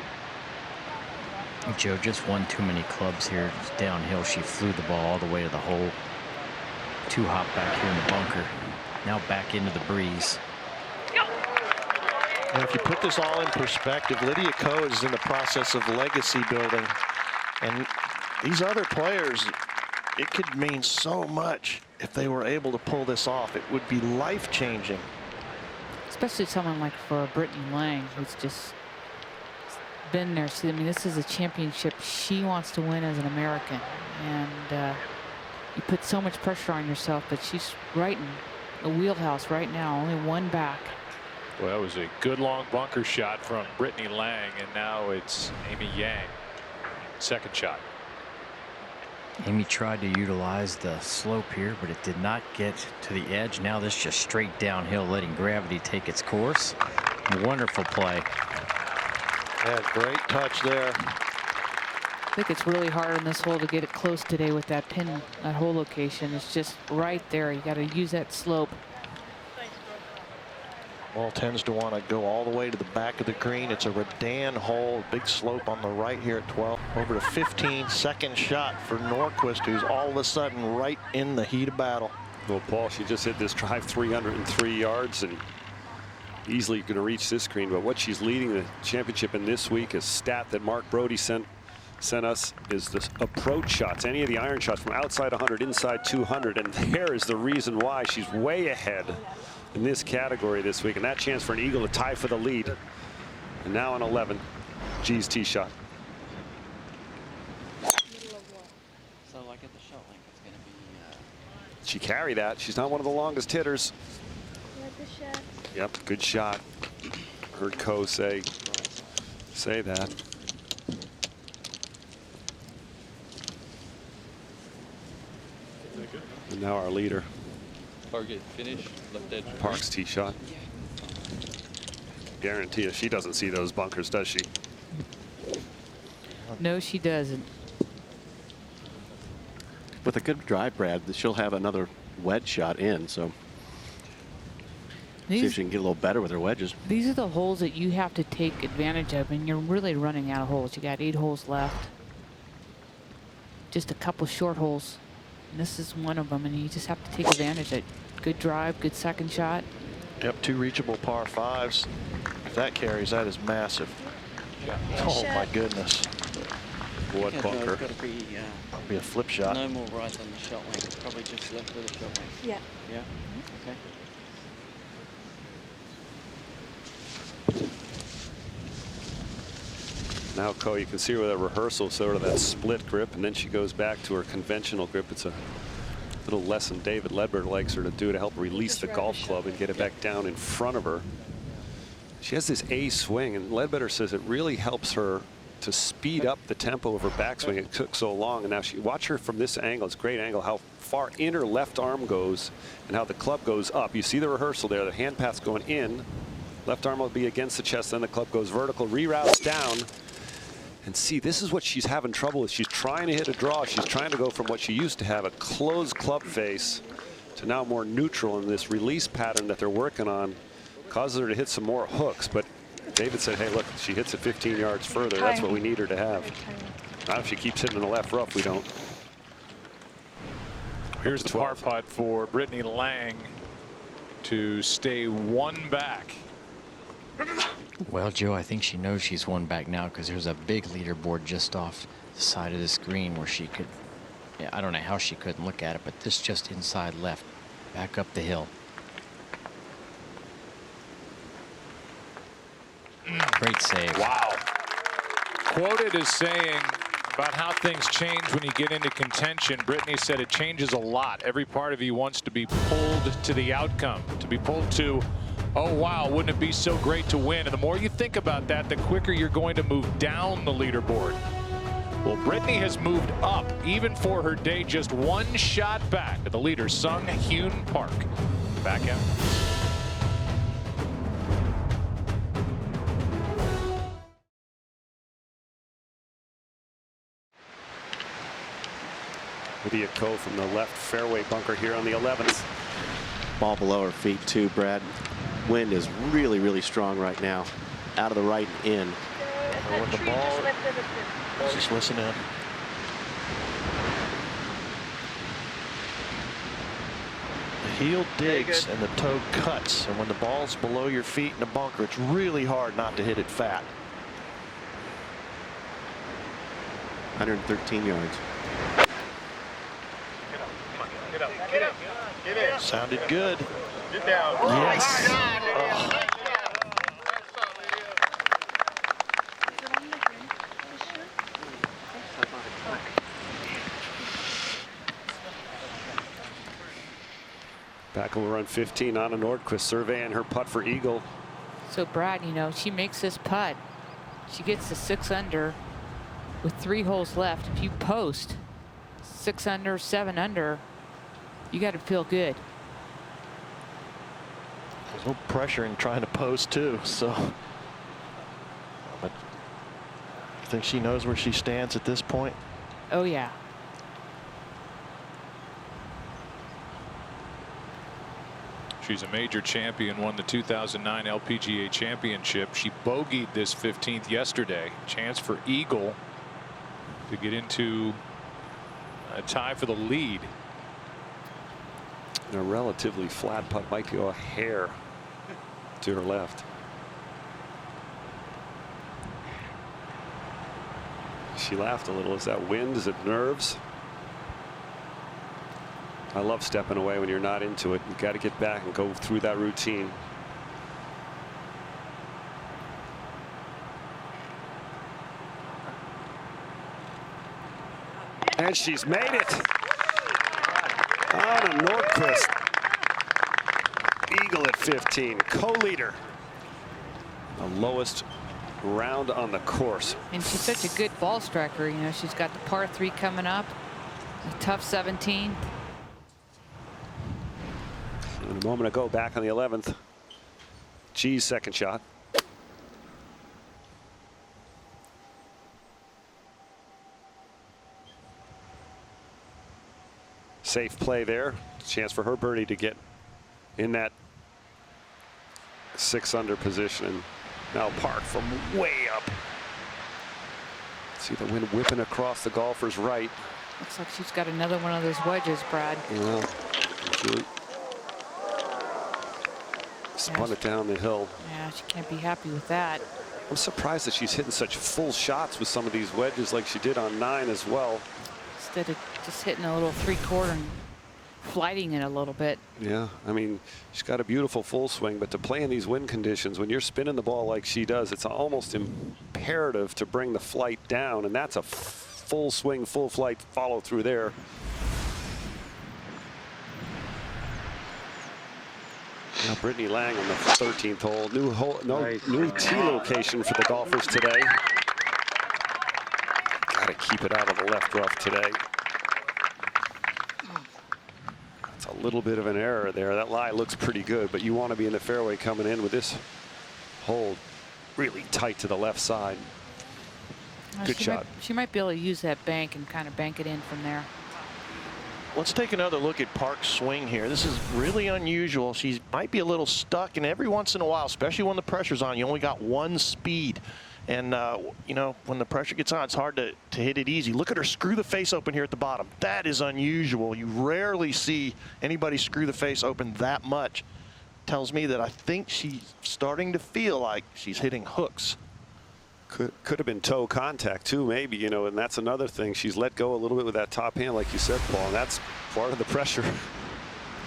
Joe, just one too many clubs here. Downhill, she flew the ball all the way to the hole. 2 hop back here in the bunker. Now back into the breeze. And if you put this all in perspective, Lydia Ko is in the process of legacy building, and these other players, it could mean so much if they were able to pull this off. It would be life-changing. Especially someone like for Brittany Lang, who's just been there. I mean, this is a championship she wants to win as an American, and you put so much pressure on yourself, but she's right in the wheelhouse right now, only 1 back. Well, that was a good long bunker shot from Brittany Lang, and now it's Amy Yang. Second shot. Amy tried to utilize the slope here, but it did not get to the edge. Now this just straight downhill, letting gravity take its course. Wonderful play. Yeah, great touch there. I think it's really hard in this hole to get it close today with that pin, that hole location. It's just right there. You got to use that slope. Well, tends to want to go all the way to the back of the green. It's a Redan hole, big slope on the right here at 12. Over to 15, second shot for Norquist, who's all of a sudden right in the heat of battle. Well, Paul, she just hit this drive 303 yards and easily going to reach this green. But what she's leading the championship in this week is stat that Mark Brody sent sent us is the approach shots, any of the iron shots from outside 100, inside 200. And there is the reason why she's way ahead in this category this week. And that chance for an eagle to tie for the lead. And now on 11, G's tee shot. So like at the shot length, it's going to be... She carried that. She's not one of the longest hitters. Yep, good shot. Heard Ko say that. And now our leader. Target finish, left edge. Park's tee shot. Guarantee you she doesn't see those bunkers, does she? No, she doesn't. With a good drive, Brad, she'll have another wedge shot in, so see if she can get a little better with her wedges. These are the holes that you have to take advantage of, and you're really running out of holes. You got 8 holes left. Just a couple short holes. And this is one of them, and you just have to take advantage of it. Good drive, good second shot. Yep, 2 reachable par 5s. If that carries, that is massive. Oh my goodness. What bunker? Got to be, That'll be a flip shot. no more right than the shot length. Probably just left with the shot length. Yeah. Yeah? Okay. Now, Ko, you can see with a rehearsal sort of that split grip, and then she goes back to her conventional grip. It's a little lesson David Ledbetter likes her to do to help release the golf club and get it back down in front of her. She has this A swing, and Ledbetter says it really helps her to speed up the tempo of her backswing. It took so long, and now watch her from this angle. It's a great angle how far in her left arm goes and how the club goes up. You see the rehearsal there. The hand path's going in. Left arm will be against the chest, then the club goes vertical, reroutes down. And see, this is what she's having trouble with. She's trying to hit a draw. She's trying to go from what she used to have, a closed club face, to now more neutral. And this release pattern that they're working on causes her to hit some more hooks. But David said, hey, look, she hits it 15 yards further. That's what we need her to have. Not if she keeps hitting in the left rough, we don't. Here's the par putt for Brittany Lang to stay 1 back. Well, Joe, I think she knows she's 1 back now because there's a big leaderboard just off the side of the screen where she could, yeah, I don't know how she couldn't look at it, but this just inside left, back up the hill. Great save. Wow. Quoted as saying about how things change when you get into contention. Brittany said it changes a lot. Every part of you wants to be pulled to the outcome, to be pulled to, oh, wow, wouldn't it be so great to win? And the more you think about that, the quicker you're going to move down the leaderboard. Well, Brittany has moved up, even for her day, just 1 shot back at the leader, Sung Hyun Park. Back out. Lydia Ko from the left fairway bunker here on the 11th. Ball below her feet too, Brad. Wind is really, really strong right now. Out of the right and in. With the ball, just listen in. The heel digs and the toe cuts, and when the ball's below your feet in the bunker, it's really hard not to hit it fat. 113 yards. Sounded good. Get down. Yes. Oh. Back will run 15 on a Nordquist surveying her putt for eagle. So Brad, you know, she makes this putt. She gets to 6 under with 3 holes left. If you post 6 under, 7 under, you got to feel good. There's no pressure in trying to post too, so. But I think she knows where she stands at this point. Oh yeah. She's a major champion, won the 2009 LPGA championship. She bogeyed this 15th yesterday. Chance for eagle to get into a tie for the lead. And a relatively flat putt might go a hair to her left. She laughed a little. Is that wind? Is it nerves? I love stepping away when you're not into it. You've got to get back and go through that routine. And she's made it. Anna Nordqvist. Eagle at 15. Co-leader. The lowest round on the course. And she's such a good ball striker. You know, she's got the par 3 coming up. A tough 17. And a moment ago, back on the 11th. G's second shot. Safe play there. Chance for her birdie to get in that 6-under position. And now Park from way up. See the wind whipping across the golfer's right. Looks like she's got another one of those wedges, Brad. Well, Julie spun it down the hill. Yeah, she can't be happy with that. I'm surprised that she's hitting such full shots with some of these wedges like she did on 9 as well. Instead of just hitting a little 3/4 and flighting it a little bit. Yeah, I mean, she's got a beautiful full swing, but to play in these wind conditions, when you're spinning the ball like she does, it's almost imperative to bring the flight down, and that's a full swing, full flight follow through there. Now Brittany Lang on the 13th hole. New tee location for the golfers today. Got to keep it out of the left rough today. That's a little bit of an error there. That lie looks pretty good, but you want to be in the fairway coming in with this hole really tight to the left side. Good shot. She might be able to use that bank and kind of bank it in from there. Let's take another look at Park's swing here. This is really unusual. She might be a little stuck, and every once in a while, especially when the pressure's on, you only got one speed. And, you know, when the pressure gets on, it's hard to hit it easy. Look at her screw the face open here at the bottom. That is unusual. You rarely see anybody screw the face open that much. Tells me that I think she's starting to feel like she's hitting hooks. Could have been toe contact too, maybe, you know, and that's another thing. She's let go a little bit with that top hand, like you said, Paul, and that's part of the pressure.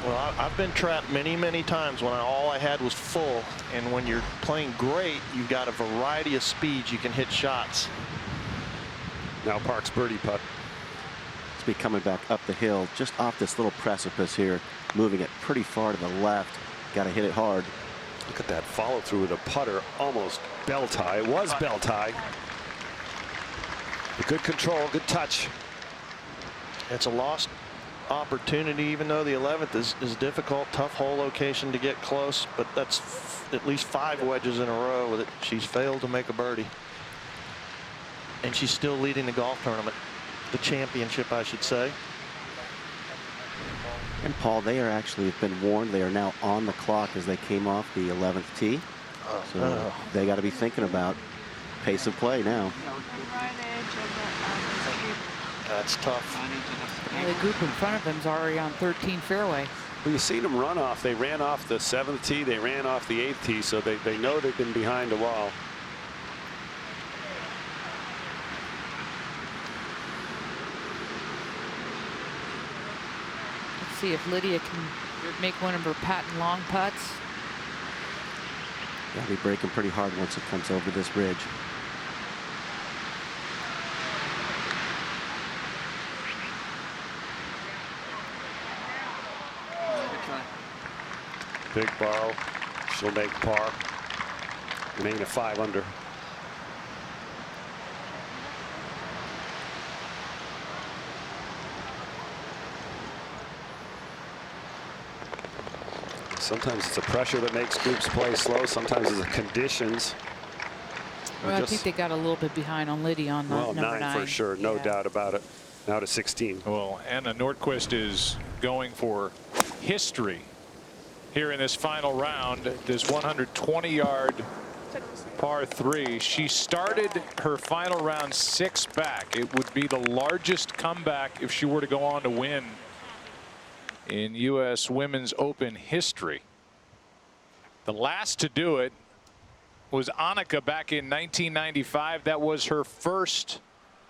Well, I've been trapped many, many times when all I had was full, and when you're playing great, you've got a variety of speeds you can hit shots. Now Park's birdie putt. It's be coming back up the hill, just off this little precipice here, moving it pretty far to the left. Got to hit it hard. Look at that follow through with a putter, almost bell tie. It was bell tie. Good control, good touch. It's a lost opportunity, even though the 11th is difficult. Tough hole location to get close, but that's at least 5 wedges in a row that she's failed to make a birdie. And she's still leading the golf tournament, the championship, I should say. And Paul, they are actually have been warned. They are now on the clock as they came off the 11th tee. So they got to be thinking about pace of play now. That's tough. The group in front of him is already on 13 fairway. Well, you've seen them run off. They ran off the 7th tee. They ran off the 8th tee, so they know they've been behind a while. Let's see if Lydia can make one of her patent long putts. Got to be breaking pretty hard once it comes over this ridge. Big borrow. She'll make par. Remain at 5 under. Sometimes it's a pressure that makes groups play slow. Sometimes it's the conditions. Well, I think they got a little bit behind on Lydia on well, number 9 for sure, no doubt about it. Now to 16. Well, Anna Nordqvist is going for history here in this final round. This 120-yard par 3. She started her final round 6 back. It would be the largest comeback if she were to go on to win in U.S. Women's Open history. The last to do it was Annika back in 1995. That was her first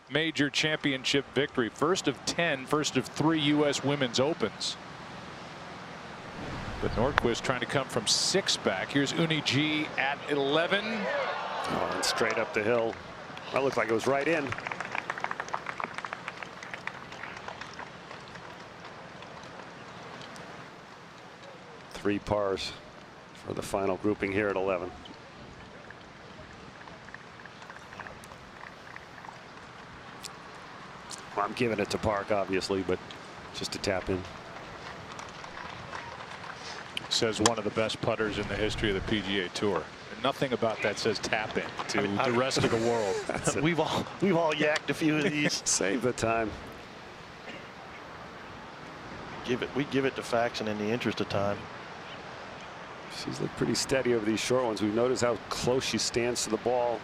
major championship victory. First of 10, first of 3 U.S. Women's Opens. But Nordquist trying to come from 6 back. Here's Uni G at 11. Oh, and straight up the hill. That looked like it was right in. Three pars for the final grouping here at 11. Well, I'm giving it to Park, obviously, but just to tap in. Says one of the best putters in the history of the PGA Tour. And nothing about that says tap in to the rest of the world. We've all yacked a few of these. Save the time. We give it to Faxon in the interest of time. She's looked pretty steady over these short ones. We've noticed how close she stands to the ball.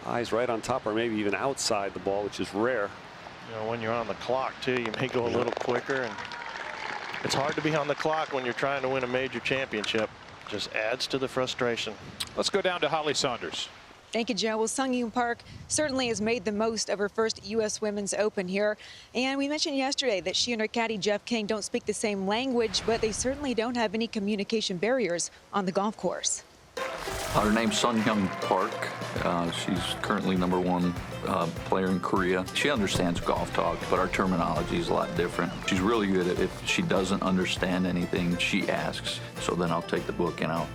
Eyes right on top or maybe even outside the ball, which is rare. You know, when you're on the clock too, you may go a little quicker, and it's hard to be on the clock when you're trying to win a major championship. Just adds to the frustration. Let's go down to Holly Saunders. Thank you, Joe. Well, Sunghyun Park certainly has made the most of her first U.S. Women's Open here. And we mentioned yesterday that she and her caddy, Jeff King, don't speak the same language, but they certainly don't have any communication barriers on the golf course. Her name's Sunghyun Park. She's currently #1 player in Korea. She understands golf talk, but our terminology is a lot different. She's really good at if she doesn't understand anything, she asks. So then I'll take the book and I'll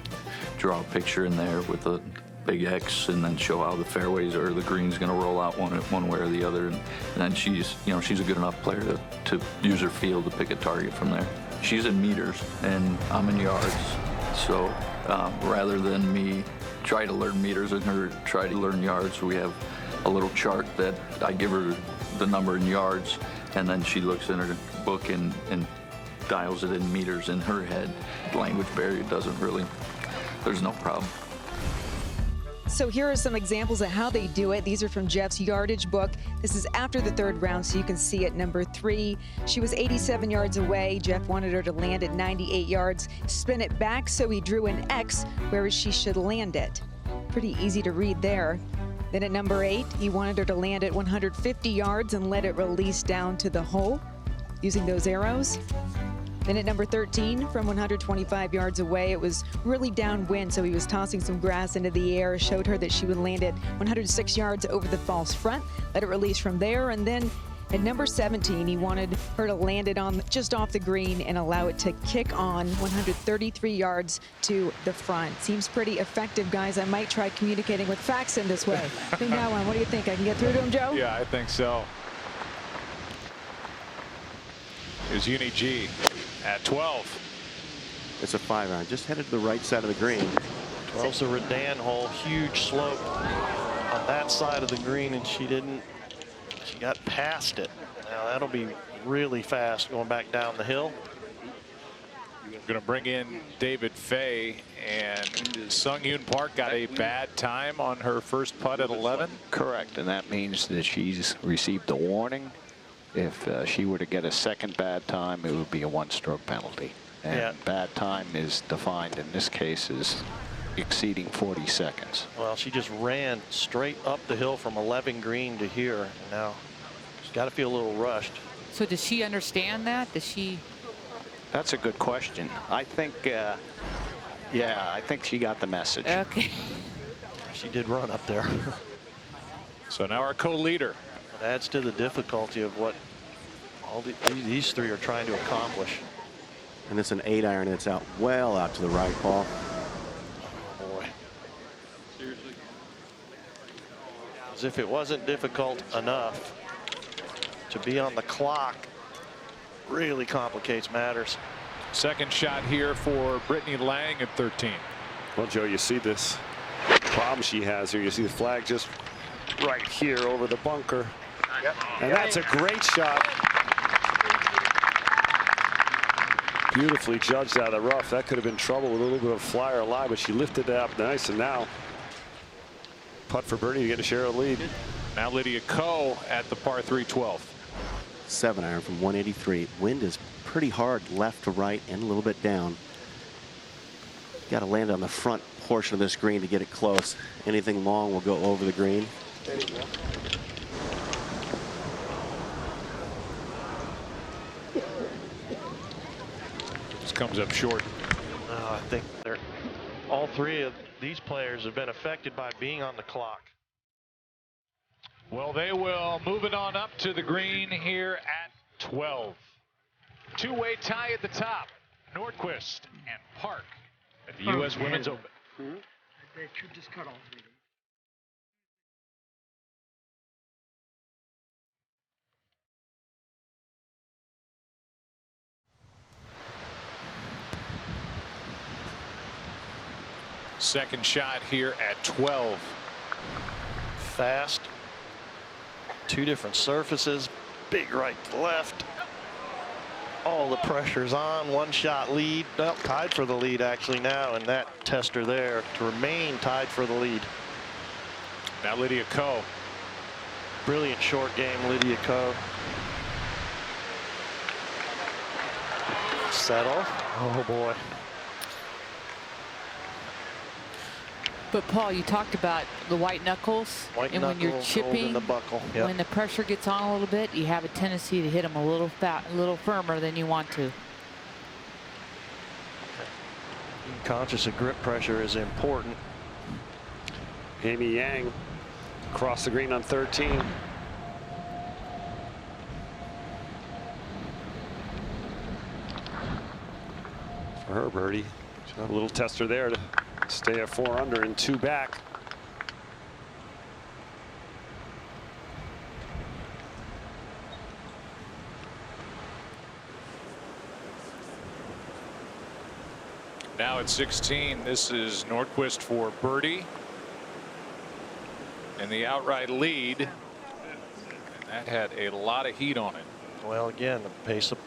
draw a picture in there with a big X and then show how the fairways or the green's going to roll out one way or the other. And then she's a good enough player to use her feel to pick a target from there. She's in meters and I'm in yards. So rather than me try to learn meters and her try to learn yards, we have a little chart that I give her the number in yards, and then she looks in her book and dials it in meters in her head. Language barrier doesn't really, there's no problem. So here are some examples of how they do it. These are from Jeff's yardage book. This is after the 3rd round, so you can see at #3. She was 87 yards away. Jeff wanted her to land at 98 yards, spin it back, so he drew an X where she should land it. Pretty easy to read there. Then at #8, he wanted her to land at 150 yards and let it release down to the hole using those arrows. Then at #13, from 125 yards away, it was really downwind, so he was tossing some grass into the air, showed her that she would land at 106 yards over the false front, let it release from there, and then at #17, he wanted her to land it on just off the green and allow it to kick on 133 yards to the front. Seems pretty effective, guys. I might try communicating with Faxon this way. From now on, what do you think? I can get through to him, Joe? Yeah, I think so. Here's Uni G at 12. It's a 5-iron, just headed to the right side of the green. 12's a Redan hole, huge slope on that side of the green, and she got past it. Now that'll be really fast going back down the hill. Going to bring in David Fay, and Sunghyun Park got a bad time on her first putt at 11. Correct, and that means that she's received a warning. If she were to get a second bad time, it would be a 1-stroke penalty. And bad time is defined in this case as exceeding 40 seconds. Well, she just ran straight up the hill from 11 green to here. And now she's got to feel a little rushed. So does she understand that? Does she? That's a good question. I think, yeah, I think she got the message. Okay. She did run up there. So now our co-leader. It adds to the difficulty of what all these three are trying to accomplish. And it's an 8-iron. It's out well out to the right, Paul. Oh boy. As if it wasn't difficult enough to be on the clock, really complicates matters. Second shot here for Brittany Lang at 13. Well, Joe, you see this problem she has here. You see the flag just right here over the bunker. Yep. And that's a great shot. Beautifully judged out of the rough. That could have been trouble with a little bit of flyer lie, but she lifted it up nice, and now putt for birdie to get a share of the lead. Now Lydia Ko at the par 3 12. 7-iron from 183. Wind is pretty hard left to right and a little bit down. Got to land on the front portion of this green to get it close. Anything long will go over the green. comes up short. I think all three of these players have been affected by being on the clock. Well, they will move it on up to the green here at 12. Two-way tie at the top. Nordquist and Park at the U.S. Women's Open. They should just cut all three. Second shot here at 12. Fast. Two different surfaces. Big right to left. All the pressure's on. One shot lead. Well, tied for the lead actually now, and that tester there to remain tied for the lead. Now Lydia Ko. Brilliant short game, Lydia Ko. Settle. Oh boy. But Paul, you talked about the white knuckles, and when you're chipping, the buckle. Yep. When the pressure gets on a little bit, you have a tendency to hit them a little firmer than you want to. Being conscious of grip pressure is important. Amy Yang across the green on 13. For her birdie, she'll have a little tester there to stay at 4 under and 2 back. Now at 16, this is Nordquist for birdie. And the outright lead. And that had a lot of heat on it. Well, again, the pace of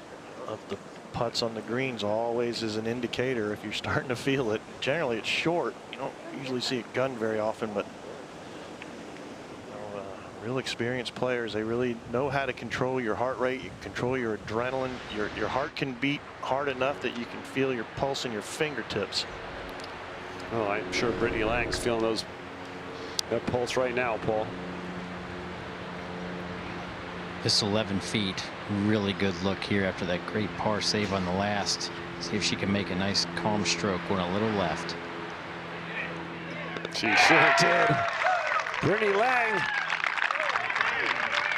the putts on the greens always is an indicator if you're starting to feel it. Generally, it's short. You don't usually see it gun very often, but real experienced players, they really know how to control your heart rate. You control your adrenaline. Your heart can beat hard enough that you can feel your pulse in your fingertips. Oh, I'm sure Brittany Lang's feeling that pulse right now, Paul. This 11 feet, really good look here after that great par save on the last. See if she can make a nice calm stroke going a little left. She sure did. Brittany Lang,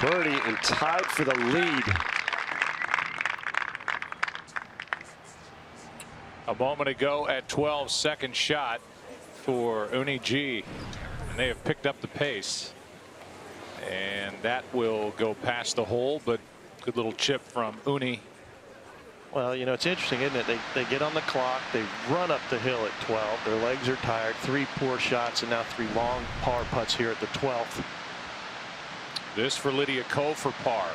birdie and tied for the lead. A moment ago at 12, second shot for Uni G. And they have picked up the pace. And that will go past the hole, but good little chip from Uni. Well, you know, it's interesting, isn't it? They get on the clock, they run up the hill at 12, their legs are tired, 3 poor shots, and now 3 long par putts here at the 12th. This for Lydia Ko for par.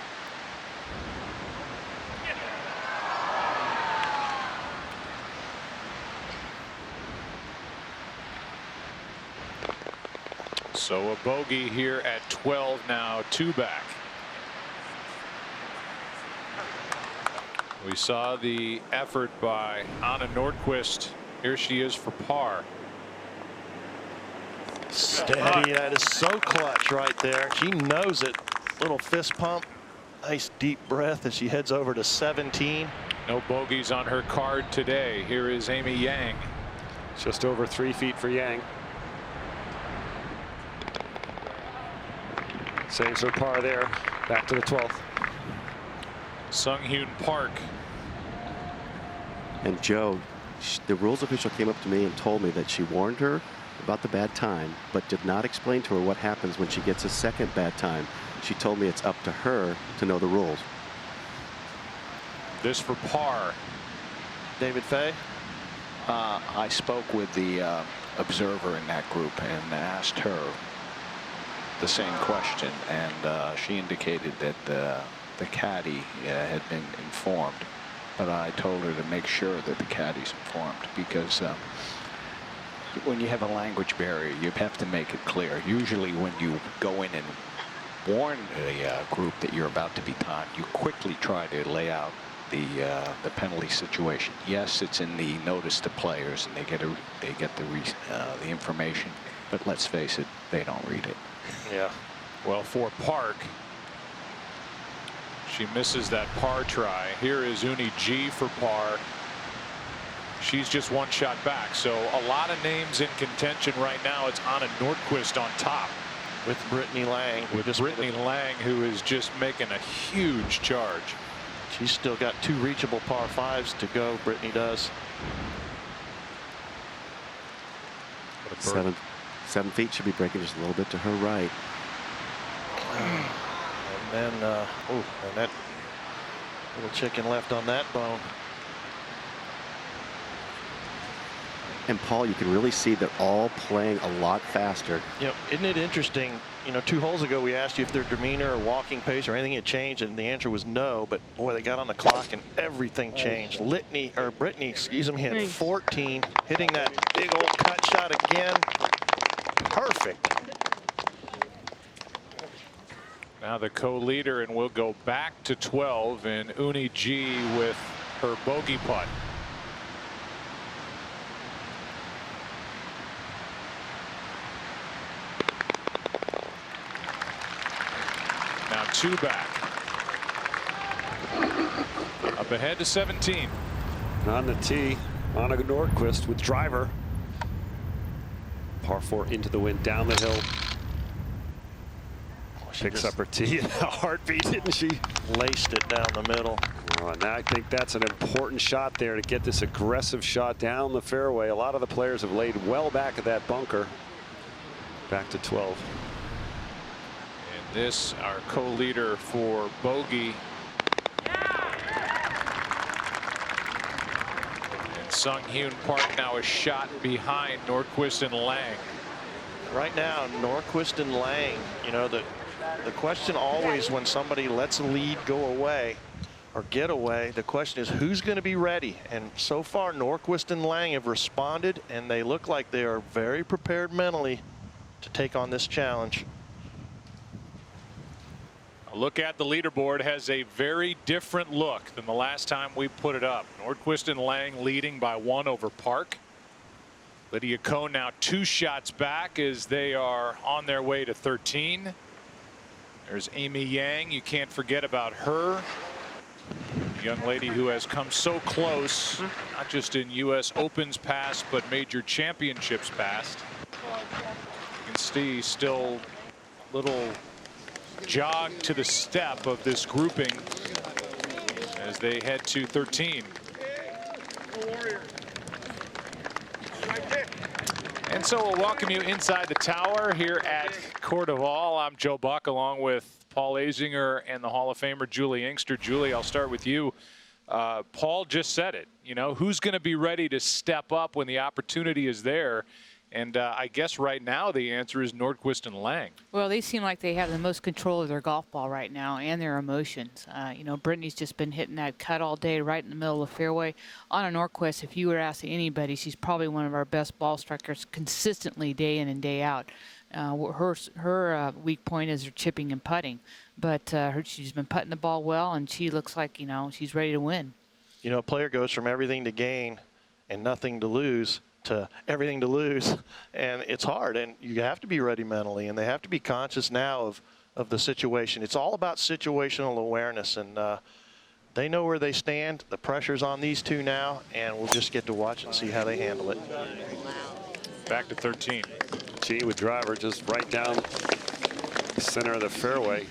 So a bogey here at 12 now, 2 back. We saw the effort by Anna Nordquist. Here she is for par. Steady, that is so clutch right there. She knows it. Little fist pump. Nice deep breath as she heads over to 17. No bogeys on her card today. Here is Amy Yang. Just over 3 feet for Yang. Saves her par there. Back to the 12th. Sung Hyun Park. And Joe, the rules official came up to me and told me that she warned her about the bad time, but did not explain to her what happens when she gets a second bad time. She told me it's up to her to know the rules. This for par. David Fay? I spoke with the observer in that group and asked her the same question, and she indicated that the caddy had been informed, but I told her to make sure that the caddy's informed, because when you have a language barrier, you have to make it clear. Usually when you go in and warn a group that you're about to be timed, you quickly try to lay out the penalty situation. Yes, it's in the notice to players, and they get the information, but let's face it, they don't read it. Yeah. Well, for Park, she misses that par try. Here is Uni G for par. She's just one shot back. So a lot of names in contention right now. It's Anna Nordqvist on top. With Brittany Lang. With Brittany Lang, who is just making a huge charge. She's still got 2 reachable par 5s to go. Brittany does. 7 feet should be breaking just a little bit to her right. And then, and that little chicken left on that bone. And Paul, you can really see they're all playing a lot faster. You know, isn't it interesting? You know, 2 holes ago we asked you if their demeanor or walking pace or anything had changed, and the answer was no. But boy, they got on the clock and everything changed. Brittany, excuse me, hit 14, hitting that big old cut shot again. Perfect. Now the co-leader, and we'll go back to 12, and Uni G with her bogey putt. Now 2 back. Up ahead to 17. On the tee, Anna Nordqvist with driver. Par 4 into the wind, down the hill. Picks up her tee in a heartbeat, didn't she? Laced it down the middle. Oh, and I think that's an important shot there to get this aggressive shot down the fairway. A lot of the players have laid well back of that bunker. Back to 12. And this, our co-leader for bogey. And Sung Hyun Park now a shot behind Nordqvist and Lang. Right now, Nordqvist and Lang, you know, the question always when somebody lets a lead go away or get away, the question is who's going to be ready. And so far, Nordqvist and Lang have responded, and they look like they are very prepared mentally to take on this challenge. A look at the leaderboard has a very different look than the last time we put it up. Nordqvist and Lang leading by 1 over Park. Lydia Ko now 2 shots back as they are on their way to 13. There's Amy Yang. You can't forget about her. A young lady who has come so close, not just in U.S. Opens past, but major championships past. You can see still a little jog to the step of this grouping as they head to 13. And so we'll welcome you inside the tower here at CourD'Ivoire. I'm Joe Buck along with Paul Azinger and the Hall of Famer Julie Inkster. Julie, I'll start with you. Paul just said it. You know, who's going to be ready to step up when the opportunity is there? And I guess right now the answer is Nordqvist and Lang. Well, they seem like they have the most control of their golf ball right now and their emotions. You know, Brittany's just been hitting that cut all day right in the middle of the fairway. Anna Nordqvist, if you were asking anybody, she's probably one of our best ball strikers consistently day in and day out. Her weak point is her chipping and putting. But she's been putting the ball well, and she looks like, you know, she's ready to win. You know, a player goes from everything to gain and nothing to lose to everything to lose, and it's hard, and you have to be ready mentally, and they have to be conscious now of the situation. It's all about situational awareness, and they know where they stand. The pressure's on these two now, and we'll just get to watch and see how they handle it. Back to 13. G with driver just right down the center of the fairway.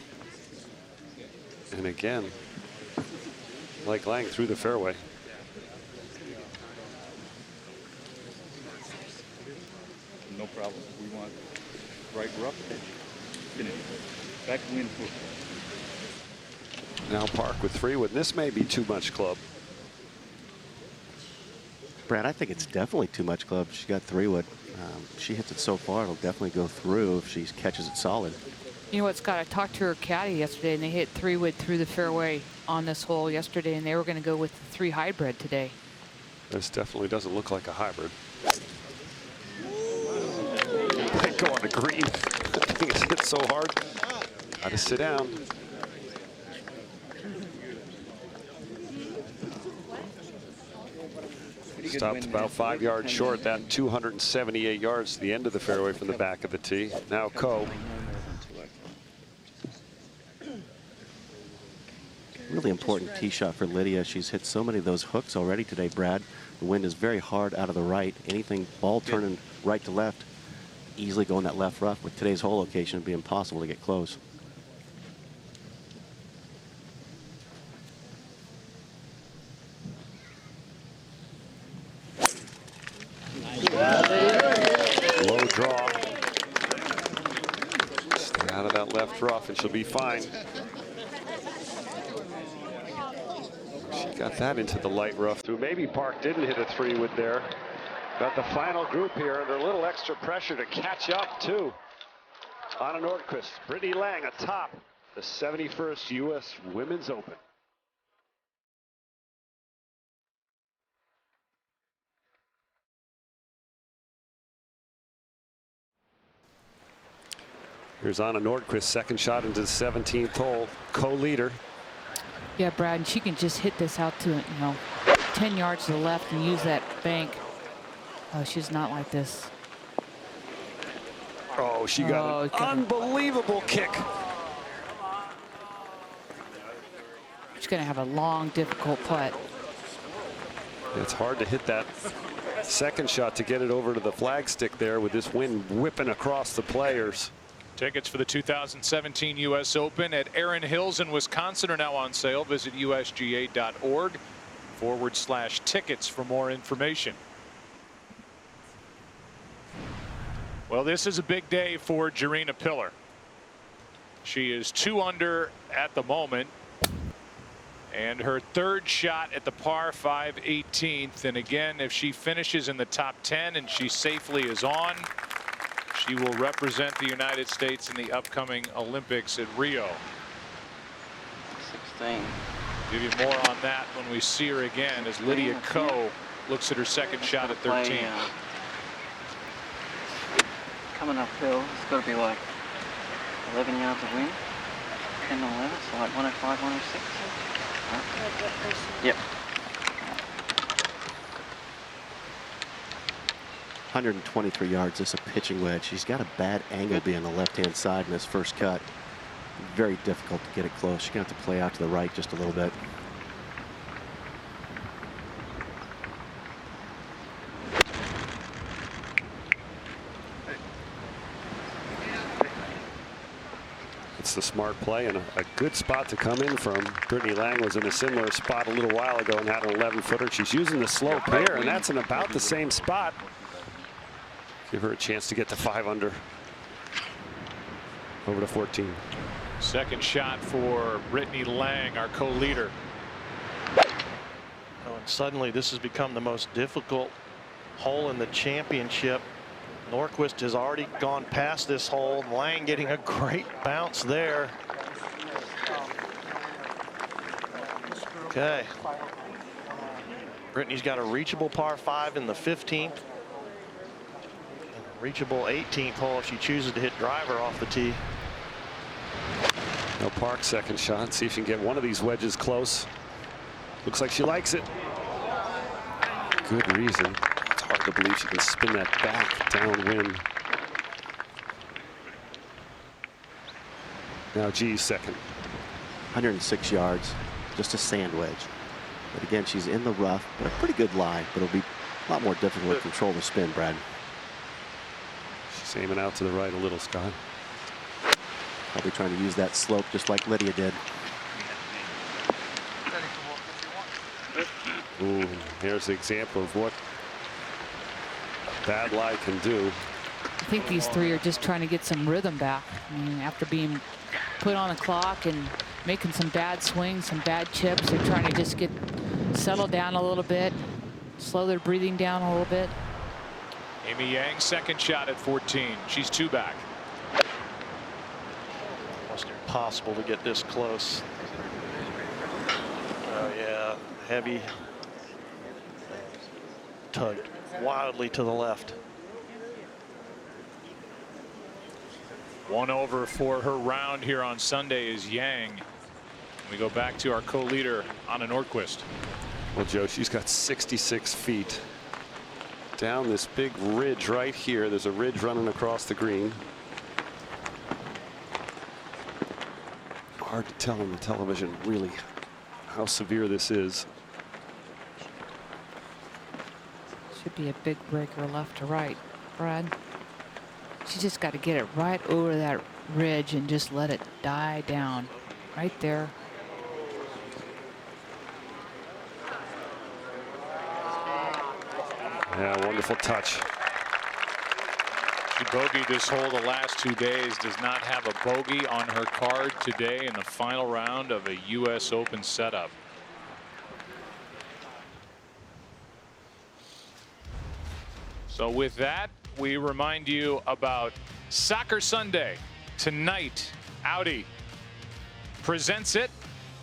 And again, like Lang through the fairway. No problem. We want right rough edge. Finish. Backwind foot. Now Park with 3 wood. This may be too much club. Brad, I think it's definitely too much club. She got 3 wood. She hits it so far, it'll definitely go through if she catches it solid. You know what, Scott? I talked to her caddy yesterday, and they hit 3 wood through the fairway on this hole yesterday, and they were going to go with the 3 hybrid today. This definitely doesn't look like a hybrid. They go on the green. I think it's hit so hard. Got to sit down. Stopped about 5 yards short. That 278 yards to the end of the fairway from the back of the tee. Now Ko. Really important tee shot for Lydia. She's hit so many of those hooks already today, Brad. The wind is very hard out of the right. Anything ball turning right to left, easily going that left rough. With today's hole location, it'd be impossible to get close. Low draw. Stay out of that left rough and she'll be fine. She got that into the light rough too. Maybe Park didn't hit a 3-wood there. Got the final group here under a little extra pressure to catch up too. Anna Nordqvist, Brittany Lang atop the 71st U.S. Women's Open. Here's Anna Nordqvist, second shot into the 17th hole, co-leader. Yeah, Brad, and she can just hit this out to, 10 yards to the left and use that bank. Oh, she's not like this. Oh, she got an unbelievable kick. She's going to have a long, difficult putt. It's hard to hit that second shot to get it over to the flagstick there with this wind whipping across the players. Tickets for the 2017 U.S. Open at Erin Hills in Wisconsin are now on sale. Visit usga.org/tickets for more information. Well, this is a big day for Jarena Piller. She is 2 under at the moment. And her third shot at the par 5 18th. And again, if she finishes in the top 10 and she safely is on, she will represent the United States in the upcoming Olympics at Rio. 16. Give you more on that when we see her again as Lydia Ko looks at her second shot at 13. Coming uphill, it's got to be like 11 yards of wind. 10 to 11, so like 105, 106. Yep. 123 yards. This is a pitching wedge. She's got a bad angle being on the left-hand side in this first cut. Very difficult to get it close. She's going to have to play out to the right just a little bit. It's the smart play and a good spot to come in from. Brittany Lang was in a similar spot a little while ago and had an 11-footer. She's using the slope here, and that's in about the same spot. Give her a chance to get to 5 under. Over to 14. Second shot for Brittany Lang, our co-leader. Oh, and suddenly this has become the most difficult hole in the championship. Nordqvist has already gone past this hole. Lang getting a great bounce there. Okay. Brittany's got a reachable par 5 in the 15th. And a reachable 18th hole if she chooses to hit driver off the tee. No Park second shot. See if she can get one of these wedges close. Looks like she likes it. Good reason. It's hard to believe she can spin that back downwind. Now G's second. 106 yards. Just a sand wedge. But again, she's in the rough, but a pretty good lie. But it'll be a lot more difficult to control the spin, Brad. She's aiming out to the right a little, Scott. Probably trying to use that slope just like Lydia did. Ooh, here's the example of what a bad lie can do. I think these three are just trying to get some rhythm back. I mean, after being put on a clock and making some bad swings, some bad chips, they're trying to just get settled down a little bit, slow their breathing down a little bit. Amy Yang, second shot at 14. She's 2 back. Almost impossible to get this close. Oh yeah, heavy. Tugged wildly to the left. 1 over for her round here on Sunday is Yang. We go back to our co-leader, Anna Nordqvist. Well, Joe, she's got 66 feet down this big ridge right here. There's a ridge running across the green. Hard to tell on the television really how severe this is. Should be a big breaker left to right, Brad. She just got to get it right over that ridge and just let it die down right there. Yeah, wonderful touch. She bogeyed this hole the last 2 days, does not have a bogey on her card today in the final round of a U.S. Open setup. So with that, we remind you about Soccer Sunday. Tonight, Audi presents it,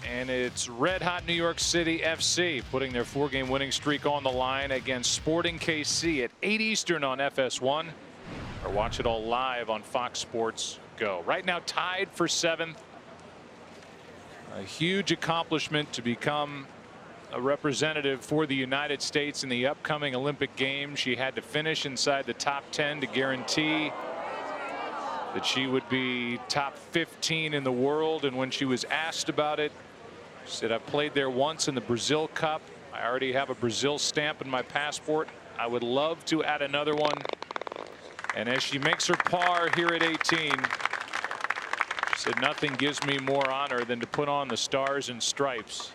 and it's Red Hot New York City FC putting their 4-game winning streak on the line against Sporting KC at 8 Eastern on FS1, or watch it all live on Fox Sports Go. Right now tied for 7th. A huge accomplishment to become a representative for the United States in the upcoming Olympic Games. She had to finish inside the top 10 to guarantee that she would be top 15 in the world. And when she was asked about it, she said, "I've played there once in the Brazil Cup. I already have a Brazil stamp in my passport. I would love to add another one." And as she makes her par here at 18, she said, "Nothing gives me more honor than to put on the stars and stripes."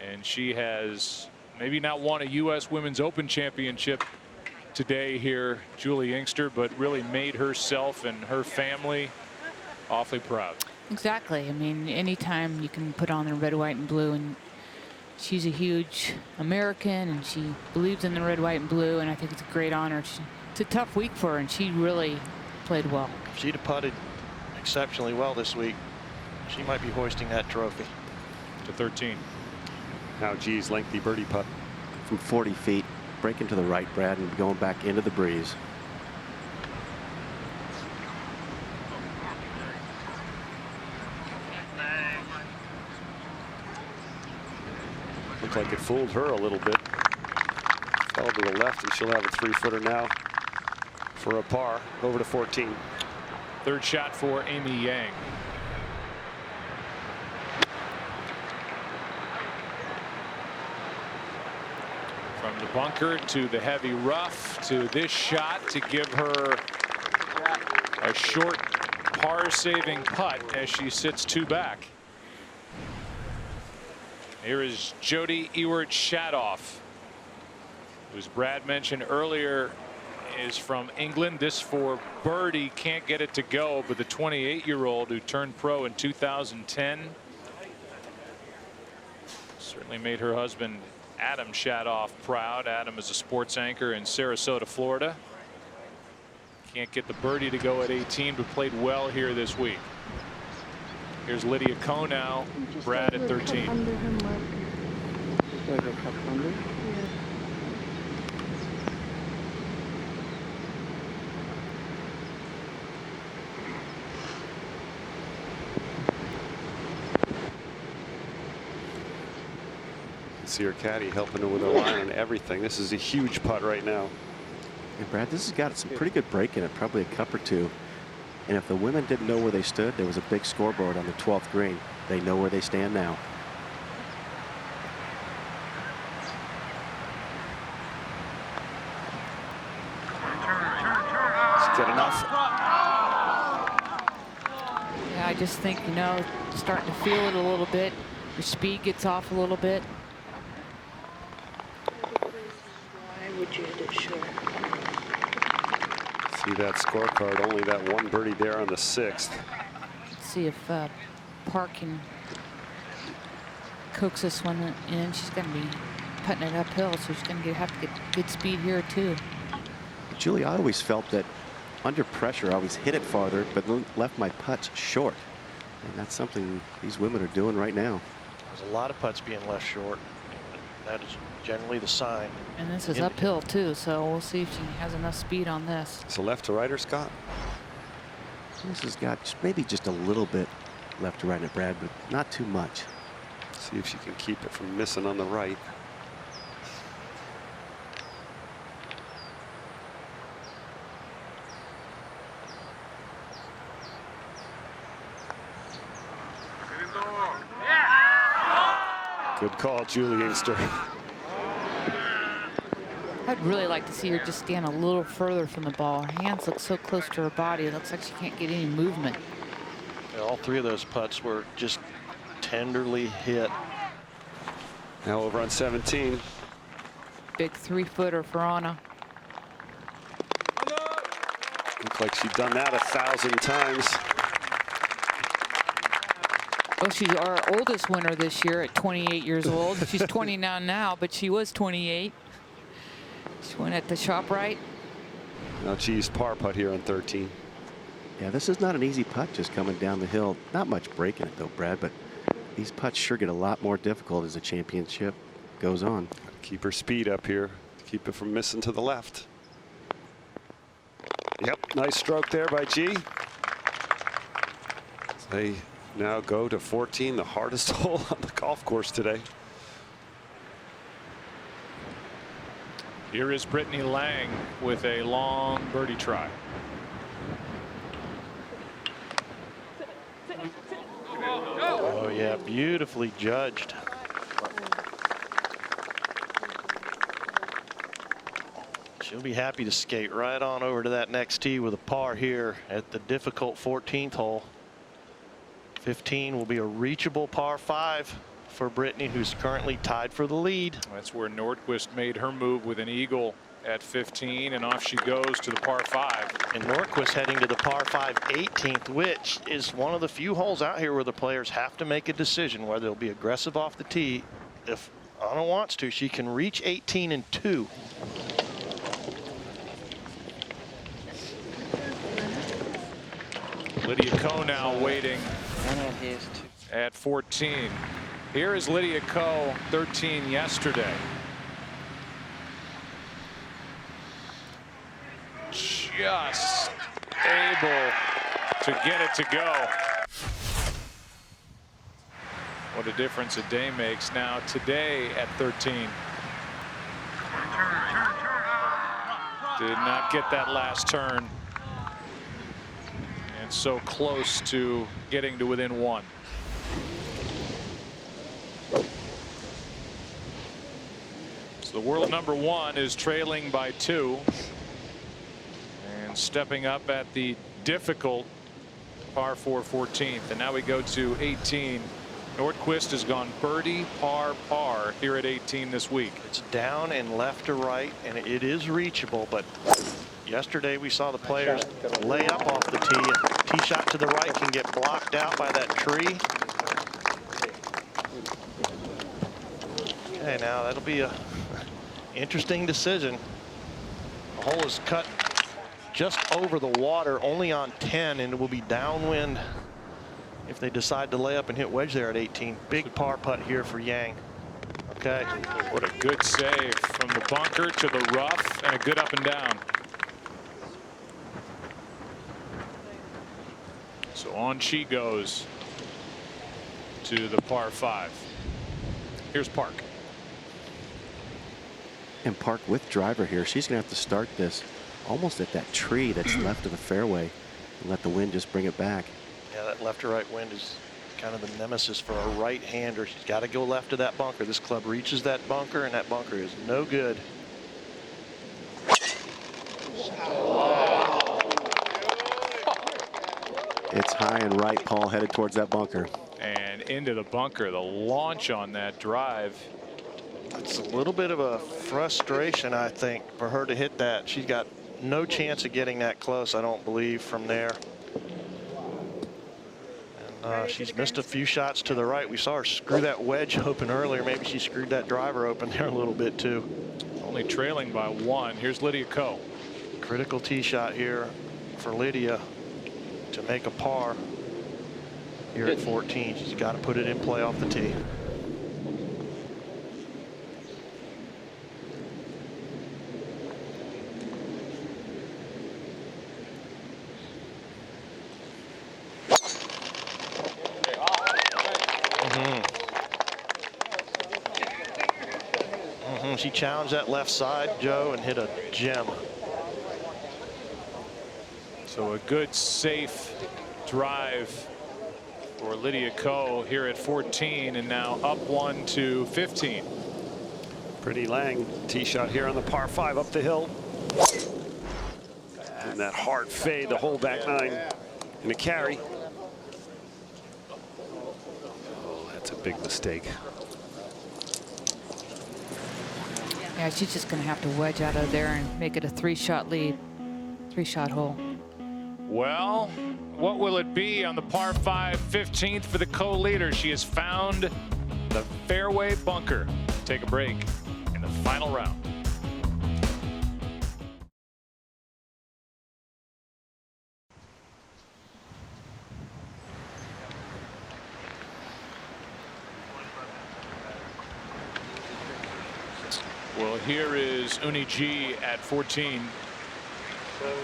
And she has maybe not won a U.S. Women's Open Championship today here, Julie Inkster, but really made herself and her family awfully proud. Exactly. I mean, anytime you can put on the red, white, and blue, and she's a huge American, and she believes in the red, white, and blue, and I think it's a great honor. It's a tough week for her, and she really played well. If she'd have putted exceptionally well this week, she might be hoisting that trophy. To 13. Now G's lengthy birdie putt. From 40 feet, breaking to the right, Brad, and going back into the breeze. Looked like it fooled her a little bit. Fell to the left, and she'll have a 3-footer now for a par. Over to 14. Third shot for Amy Yang. From the bunker to the heavy rough to this shot to give her a short par saving putt as she sits 2 back. Here is Jody Ewart Shadoff, who, as Brad mentioned earlier, is from England. This for birdie, can't get it to go, but the 28-year-old who turned pro in 2010 certainly made her husband Adam Shadoff proud. Adam is a sports anchor in Sarasota, Florida. Can't get the birdie to go at 18, but played well here this week. Here's Lydia Ko now, Brad at 13. See her caddy helping her with her line and everything. This is a huge putt right now. And Brad, this has got some pretty good break in it, probably a cup or two. And if the women didn't know where they stood, there was a big scoreboard on the 12th green. They know where they stand now. It's good enough. Yeah, I just think, you know, starting to feel it a little bit. Your speed gets off a little bit. Why would you hit it short? See that scorecard, only that one birdie there on the 6th. Let's see if Park can coax this one in. She's going to be putting it uphill, so she's going to have to get good speed here too. Julie, I always felt that under pressure, I always hit it farther, but left my putts short. And that's something these women are doing right now. There's a lot of putts being left short. That is generally the sign. And this is uphill too, so we'll see if she has enough speed on this. So left to right or Scott? This has got maybe just a little bit left to right at Brad, but not too much. See if she can keep it from missing on the right. Good call, Julie Inkster. I'd really like to see her just stand a little further from the ball. Her hands look so close to her body. It looks like she can't get any movement. Yeah, all three of those putts were just tenderly hit. Now over on 17. Big 3-footer for Anna. Looks like she's done that 1,000 times. Well, she's our oldest winner this year at 28 years old. She's 29 now, but she was 28. She went at the ShopRite. Now she's par putt here on 13. Yeah, this is not an easy putt just coming down the hill. Not much breaking it though, Brad, but these putts sure get a lot more difficult as the championship goes on. Keep her speed up here. Keep it from missing to the left. Yep, nice stroke there by G. They now go to 14, the hardest hole on the golf course today. Here is Brittany Lang with a long birdie try. Oh yeah, beautifully judged. She'll be happy to skate right on over to that next tee with a par here at the difficult 14th hole. 15 will be a reachable par 5 for Brittany, who's currently tied for the lead. That's where Nordquist made her move with an eagle at 15, and off she goes to the par 5. And Nordquist heading to the par 5 18th, which is one of the few holes out here where the players have to make a decision whether they'll be aggressive off the tee. If Anna wants to, she can reach 18 and 2. Lydia Ko now waiting at 14. Here is Lydia Ko, 13 yesterday. Just able to get it to go. What a difference a day makes now today at 13. Did not get that last turn. And so close to getting to within 1. So the world #1 is trailing by 2. And stepping up at the difficult par 4 14th. And now we go to 18. Nordquist has gone birdie, par, par here at 18 this week. It's down and left to right, and it is reachable, but yesterday we saw the players lay up off the tee. A tee shot to the right can get blocked out by that tree. Okay, now that'll be a interesting decision. The hole is cut just over the water, only on 10, and it will be downwind if they decide to lay up and hit wedge there at 18. Big par putt here for Yang. Okay. What a good save from the bunker to the rough, and a good up and down. So on she goes to the par 5. Here's Park. And Park with driver here. She's going to have to start this almost at that tree that's left of the fairway and let the wind just bring it back. Yeah, that left to right wind is kind of the nemesis for a right-hander. She's got to go left of that bunker. This club reaches that bunker, and that bunker is no good. It's high and right, Paul, headed towards that bunker. And into the bunker. The launch on that drive. It's a little bit of a frustration, I think, for her to hit that. She's got no chance of getting that close, I don't believe, from there. And she's missed a few shots to the right. We saw her screw that wedge open earlier. Maybe she screwed that driver open there a little bit, too. Only trailing by 1. Here's Lydia Ko. Critical tee shot here for Lydia to make a par here at 14. She's got to put it in play off the tee. She challenged that left side, Joe, and hit a gem. So a good, safe drive for Lydia Ko here at 14, and now up 1 to 15. Brittany Lang, tee shot here on the par 5 up the hill. And that hard fade, the whole back 9 and a carry. Oh, that's a big mistake. Yeah, she's just going to have to wedge out of there and make it a 3-shot lead, 3-shot hole. Well, what will it be on the par 5 15th for the co-leader? She has found the fairway bunker. Take a break in the final round. Well, here is Uni G at 14.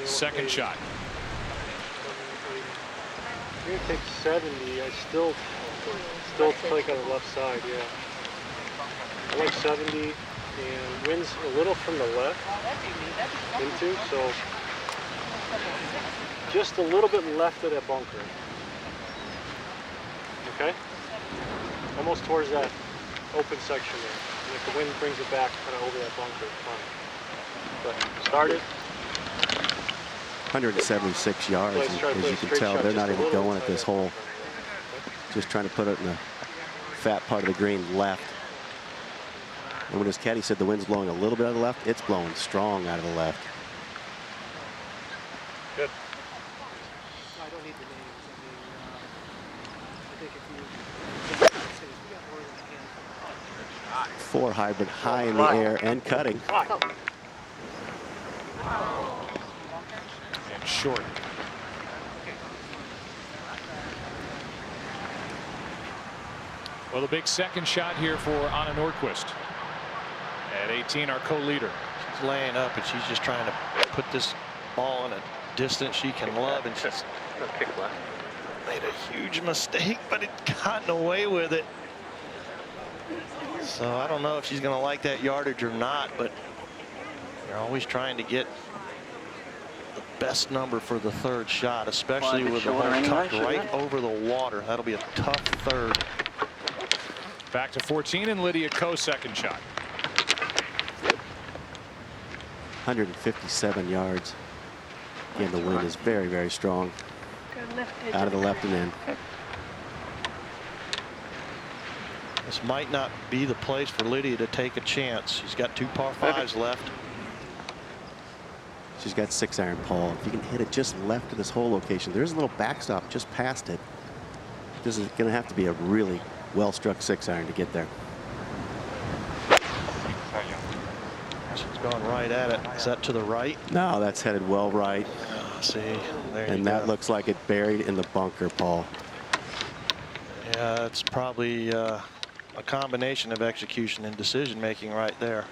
Second shot. I'm gonna take 70. I still take on the left side, yeah. I like 70 and winds a little from the left into, so just a little bit left of that bunker. Okay? Almost towards that open section there. And if the wind brings it back kind of over that bunker, it's fine. But start it. 176 yards, and as you can tell, they're not even going at this hole. Just trying to put it in the fat part of the green left. And when his caddy said the wind's blowing a little bit out of the left, it's blowing strong out of the left. Good. 4 hybrid high in the air and cutting. And short. Well, the big second shot here for Anna Nordqvist. At 18, our co-leader. She's laying up, and she's just trying to put this ball in a distance she can love, and she's made a huge mistake, but it gotten away with it. So I don't know if she's going to like that yardage or not, but you're always trying to get the best number for the third shot, especially with the hole tucked right over the water. That'll be a tough third. Back to 14 and Lydia Ko second shot. 157 yards. Again, the wind is very, very strong. Out of the left and in. This might not be the place for Lydia to take a chance. She's got 2 par 5s left. She's got 6-iron, Paul. If you can hit it just left of this hole location, there's a little backstop just past it. This is going to have to be a really well-struck 6-iron to get there. She's going right at it. Is that to the right? No, that's headed well right. See, there you and that looks like it buried in the bunker, Paul. Yeah, it's probably a combination of execution and decision making right there.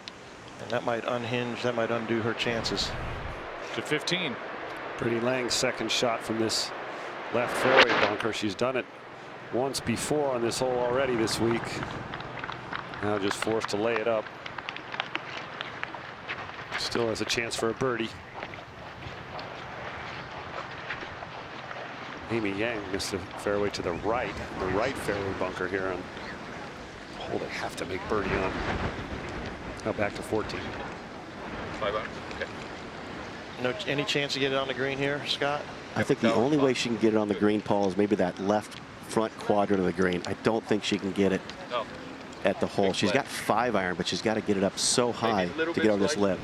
And that might unhinge, that might undo her chances. To 15. Brittany Lang's second shot from this left fairway bunker. She's done it once before on this hole already this week. Now just forced to lay it up. Still has a chance for a birdie. Amy Yang missed the fairway to the right fairway bunker here on hole they have to make birdie on. Now back to 14. 5 out. Okay. No, any chance to get it on the green here, Scott? I think the only way she can get it on the green, Paul, is maybe that left front quadrant of the green. I don't think she can get it at the hole. She's got 5-iron, but she's got to get it up so high to get over this lip.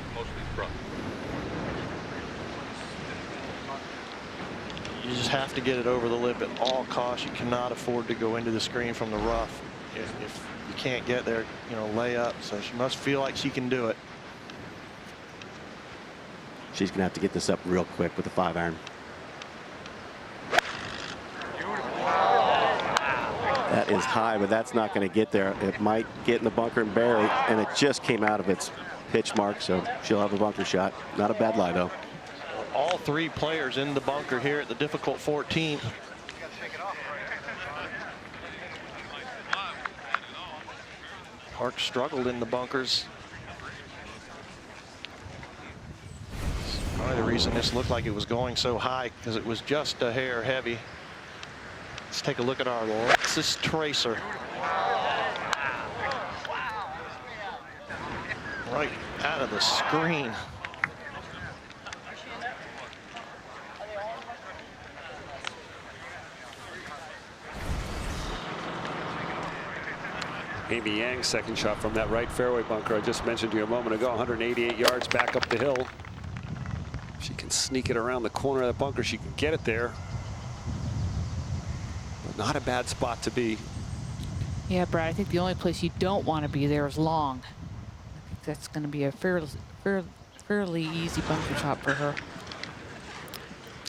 You just have to get it over the lip at all costs. You cannot afford to go into the screen from the rough. If you can't get there, you know, lay up. So she must feel like she can do it. She's going to have to get this up real quick with the 5-iron. That is high, but that's not going to get there. It might get in the bunker and bury, and it just came out of its pitch mark, so she'll have a bunker shot. Not a bad lie, though. All 3 players in the bunker here at the difficult 14. Park struggled in the bunkers. Probably the reason this looked like it was going so high, because it was just a hair heavy. Let's take a look at our Lexus Tracer. right out of the screen. Amy Yang's second shot from that right fairway bunker I just mentioned to you a moment ago, 188 yards back up the hill. If she can sneak it around the corner of that bunker, she can get it there. But not a bad spot to be. Yeah, Brad, I think the only place you don't want to be there is long. I think that's going to be a fairly easy bunker shot for her.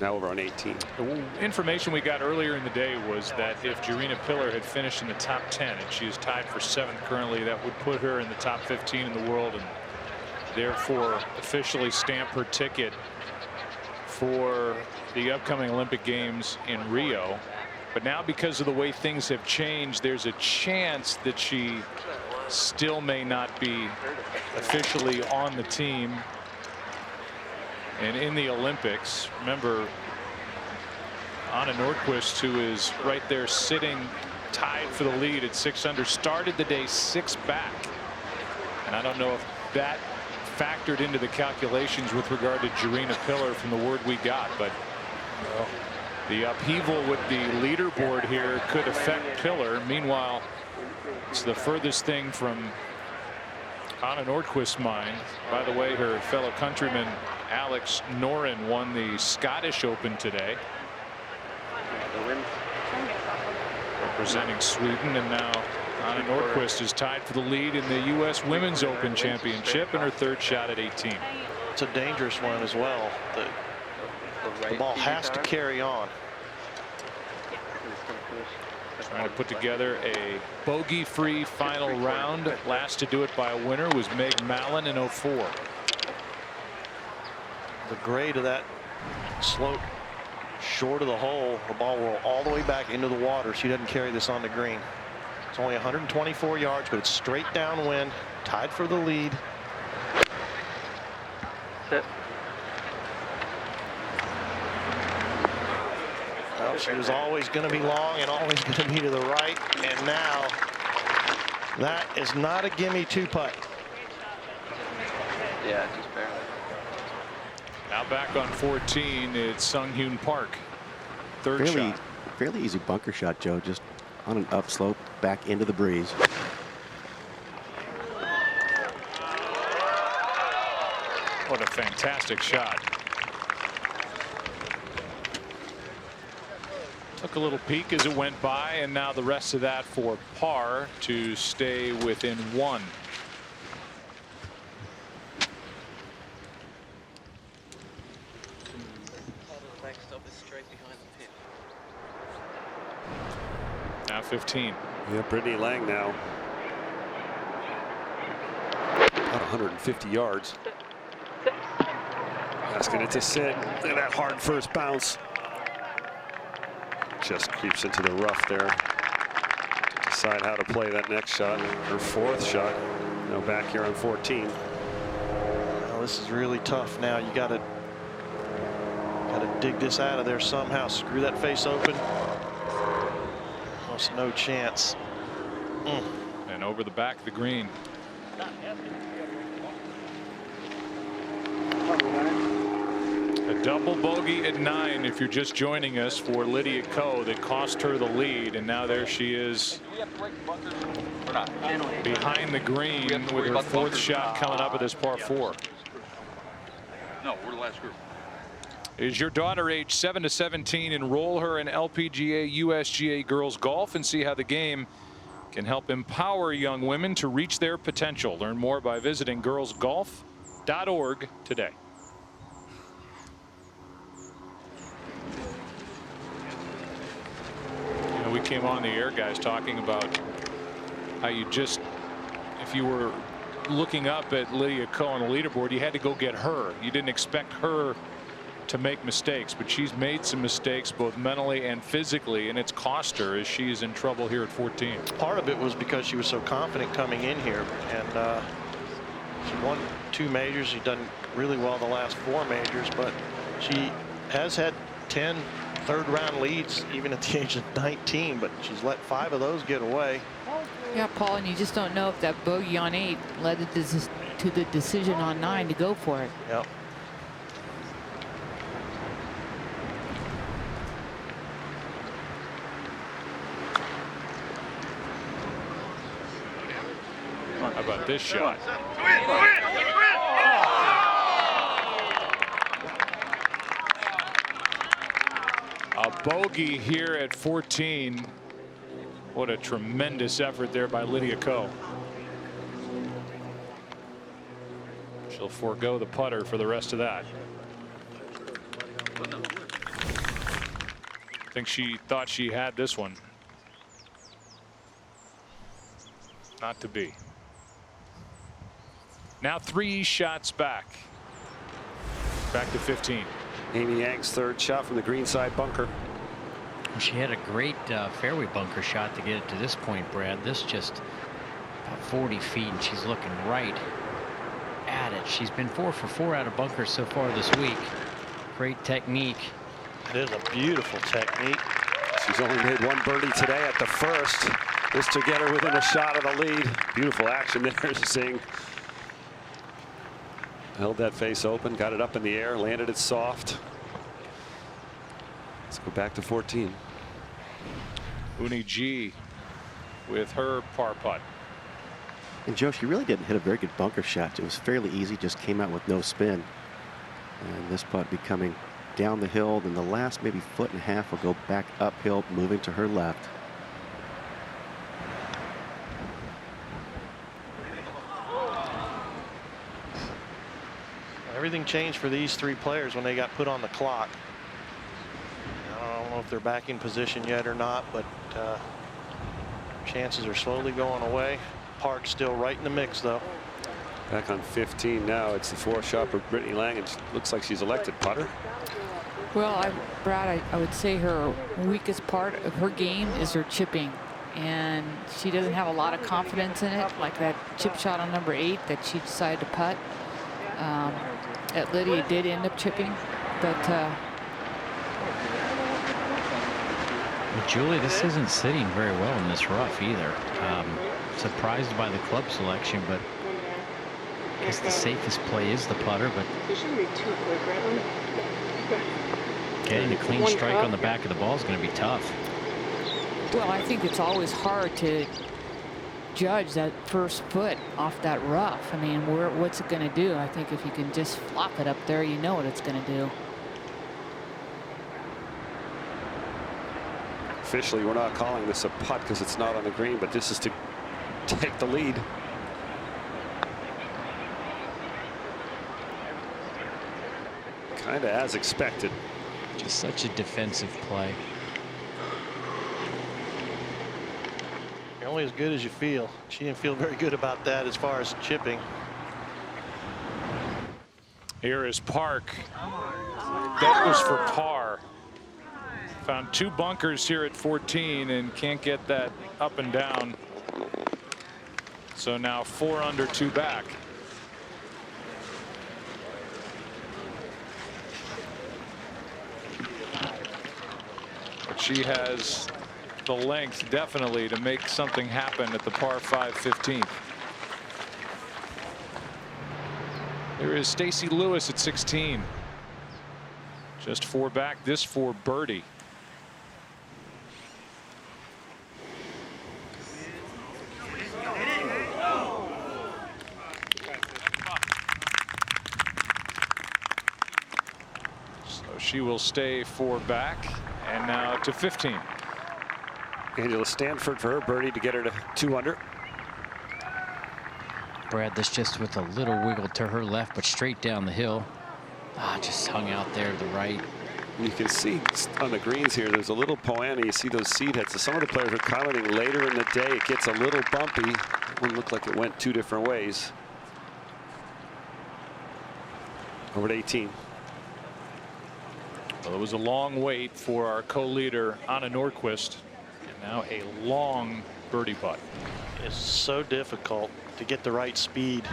Now over on 18. The information we got earlier in the day was that if Jarena Pillar had finished in the top 10, and she is tied for 7th currently, that would put her in the top 15 in the world and therefore officially stamp her ticket for the upcoming Olympic Games in Rio. But now, because of the way things have changed, there's a chance that she still may not be officially on the team and in the Olympics. Remember, Anna Nordqvist, who is right there sitting tied for the lead at 6 under, started the day 6 back. And I don't know if that factored into the calculations with regard to Jarena Pillar from the word we got, but the upheaval with the leaderboard here could affect Pillar. Meanwhile, it's the furthest thing from Anna Nordqvist's mind. By the way, her fellow countryman Alex Noren won the Scottish Open today, representing Sweden, and now Anna Nordqvist is tied for the lead in the U.S. Women's Open Championship in her 3rd shot at 18. It's a dangerous one as well. The ball has to carry on. Trying to put together a bogey-free final round. Last to do it by a winner was Meg Mallon in 04. The grade of that slope short of the hole, the ball will roll all the way back into the water. She doesn't carry this on the green. It's only 124 yards, but it's straight downwind, tied for the lead. Well, she was always going to be long and always going to be to the right, and now that is not a gimme 2-putt. Yeah, just barely. Now back on 14, it's Sung Hyun Park. 3rd shot. Fairly easy bunker shot, Joe, just on an upslope back into the breeze. What a fantastic shot. Took a little peek as it went by, and now the rest of that for par to stay within 1. Now 15. Yeah, Brittany Lang now. About 150 yards. Asking it to sit. Look at that hard first bounce. Just creeps into the rough there to decide how to play that next shot. Her 4th shot. Now back here on 14. Well, this is really tough now. You got to dig this out of there somehow. Screw that face open. Almost no chance. And over the back of the green. A double bogey at 9 if you're just joining us for Lydia Ko that cost her the lead, and now there she is behind the green with her 4th shot coming up at this par 4. No, we're the last group. Is your daughter aged 7 to 17? Enroll her in LPGA USGA Girls Golf and see how the game can help empower young women to reach their potential. Learn more by visiting girlsgolf.org today. You know, we came on the air, guys, talking about how you just, if you were looking up at Lydia Ko on the leaderboard, you had to go get her. You didn't expect her to make mistakes, but she's made some mistakes both mentally and physically, and it's cost her as she is in trouble here at 14. Part of it was because she was so confident coming in here, and she won 2 majors. She's done really well the last 4 majors, but she has had 10 third-round leads even at the age of 19, but she's let 5 of those get away. Yeah, Paul, and you just don't know if that bogey on 8 led to to the decision on 9 to go for it. Yep. How about this shot? A bogey here at 14. What a tremendous effort there by Lydia Ko. She'll forego the putter for the rest of that. I think she thought she had this one. Not to be. Now 3 shots back. Back to 15. Amy Yang's third shot from the green side bunker. She had a great fairway bunker shot to get it to this point, Brad. This just about 40 feet, and she's looking right at it. She's been 4 for 4 out of bunker so far this week. Great technique. It is a beautiful technique. She's only made 1 birdie today at the first. This to get her within a shot of the lead. Beautiful action there, Singh. Held that face open, got it up in the air, landed it soft. Let's go back to 14. Uni G with her par putt. And Joe, she really didn't hit a very good bunker shot. It was fairly easy, just came out with no spin. And this putt be coming down the hill, then the last maybe 1.5 feet will go back uphill, moving to her left. Everything changed for these 3 players when they got put on the clock. I don't know if they're back in position yet or not, but chances are slowly going away. Park's still right in the mix, though. Back on 15 now. It's the 4th shot for Brittany Lang, and looks like she's elected putter. Well, Brad, I would say her weakest part of her game is her chipping. And she doesn't have a lot of confidence in it, like that chip shot on number 8 that she decided to putt. At Lydia did end up chipping, but Julie, this isn't sitting very well in this rough either. Surprised by the club selection, but I guess the safest play is the putter. But getting a clean strike on the back of the ball is going to be tough. well, I think it's always hard to judge that first foot off that rough. I mean, what's it going to do? I think if you can just flop it up there, you know what it's going to do. Officially, we're not calling this a putt because it's not on the green, but this is to take the lead. Kind of as expected. Just such a defensive play. You're only as good as you feel. She didn't feel very good about that as far as chipping. Here is Park. That was for par. Found 2 bunkers here at 14 and can't get that up and down. So now 4 under, 2 back. But she has the length definitely to make something happen at the par 5 15th. There is Stacy Lewis at 16. Just 4 back, this for birdie. So she will stay 4 back, and now to 15. Angela Stanford for her birdie to get her to 2 under. Brad, this just with a little wiggle to her left, but straight down the hill. Just hung out there to the right. You can see on the greens here, there's a little poana. You see those seed heads. So some of the players are commenting later in the day, it gets a little bumpy. It wouldn't look like it went 2 different ways. Over to 18. Well, it was a long wait for our co-leader Anna Nordqvist, and now a long birdie putt. It's so difficult to get the right speed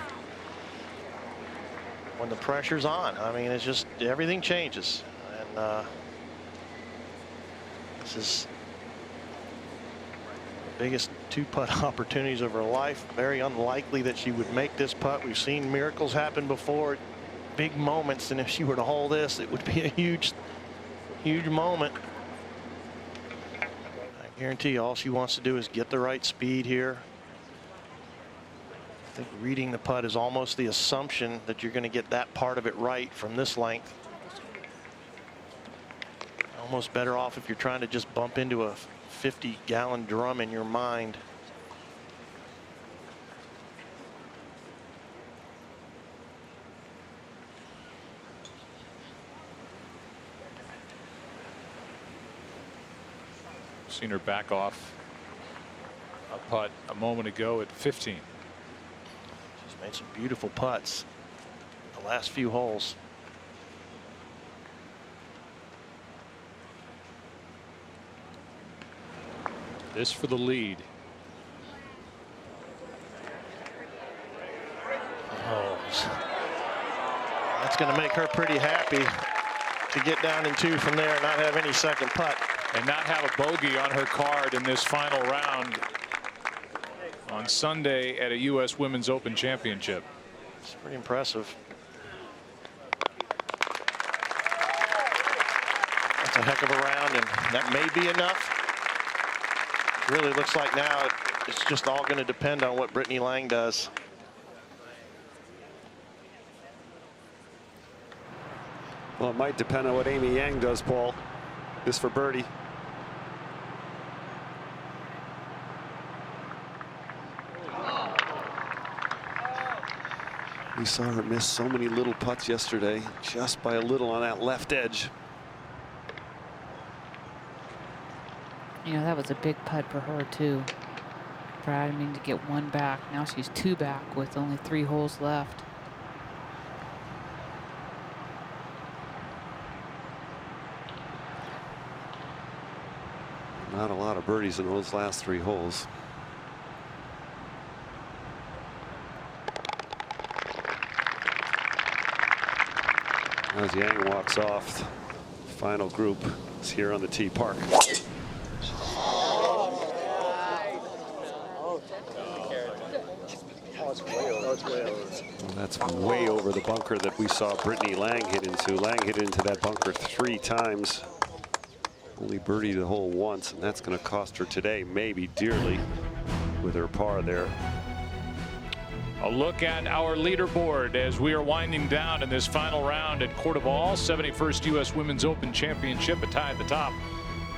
when the pressure's on. I mean, it's just everything changes, and this is Biggest 2-putt opportunities of her life. Very unlikely that she would make this putt. We've seen miracles happen before, big moments, and if she were to hold this, it would be a huge moment. I guarantee you, all she wants to do is get the right speed here. I think reading the putt is almost the assumption that you're going to get that part of it right from this length. Almost better off if you're trying to just bump into a 50-gallon drum in your mind. Seen her back off a putt a moment ago at 15. She's made some beautiful putts the last few holes. This for the lead. Oh, that's going to make her pretty happy to get down in 2 from there and not have any second putt. And not have a bogey on her card in this final round on Sunday at a U.S. Women's Open Championship. It's pretty impressive. That's a heck of a round, and that may be enough. Really looks like now it's just all going to depend on what Brittany Lang does. Well, it might depend on what Amy Yang does, Paul. This for birdie. We saw her miss so many little putts yesterday, just by a little on that left edge. You know, that was a big putt for her too, Brad. I mean, to get 1 back. Now she's 2 back with only 3 holes left. Not a lot of birdies in those last 3 holes. As Yang walks off, the final group is here on the tee park. Well, that's way over the bunker that we saw Brittany Lang hit into. Lang hit into that bunker 3 times. Only birdied the hole once, and that's going to cost her today, maybe dearly, with her par there. A look at our leaderboard as we are winding down in this final round at Cordoval. 71st U.S. Women's Open Championship, a tie at the top.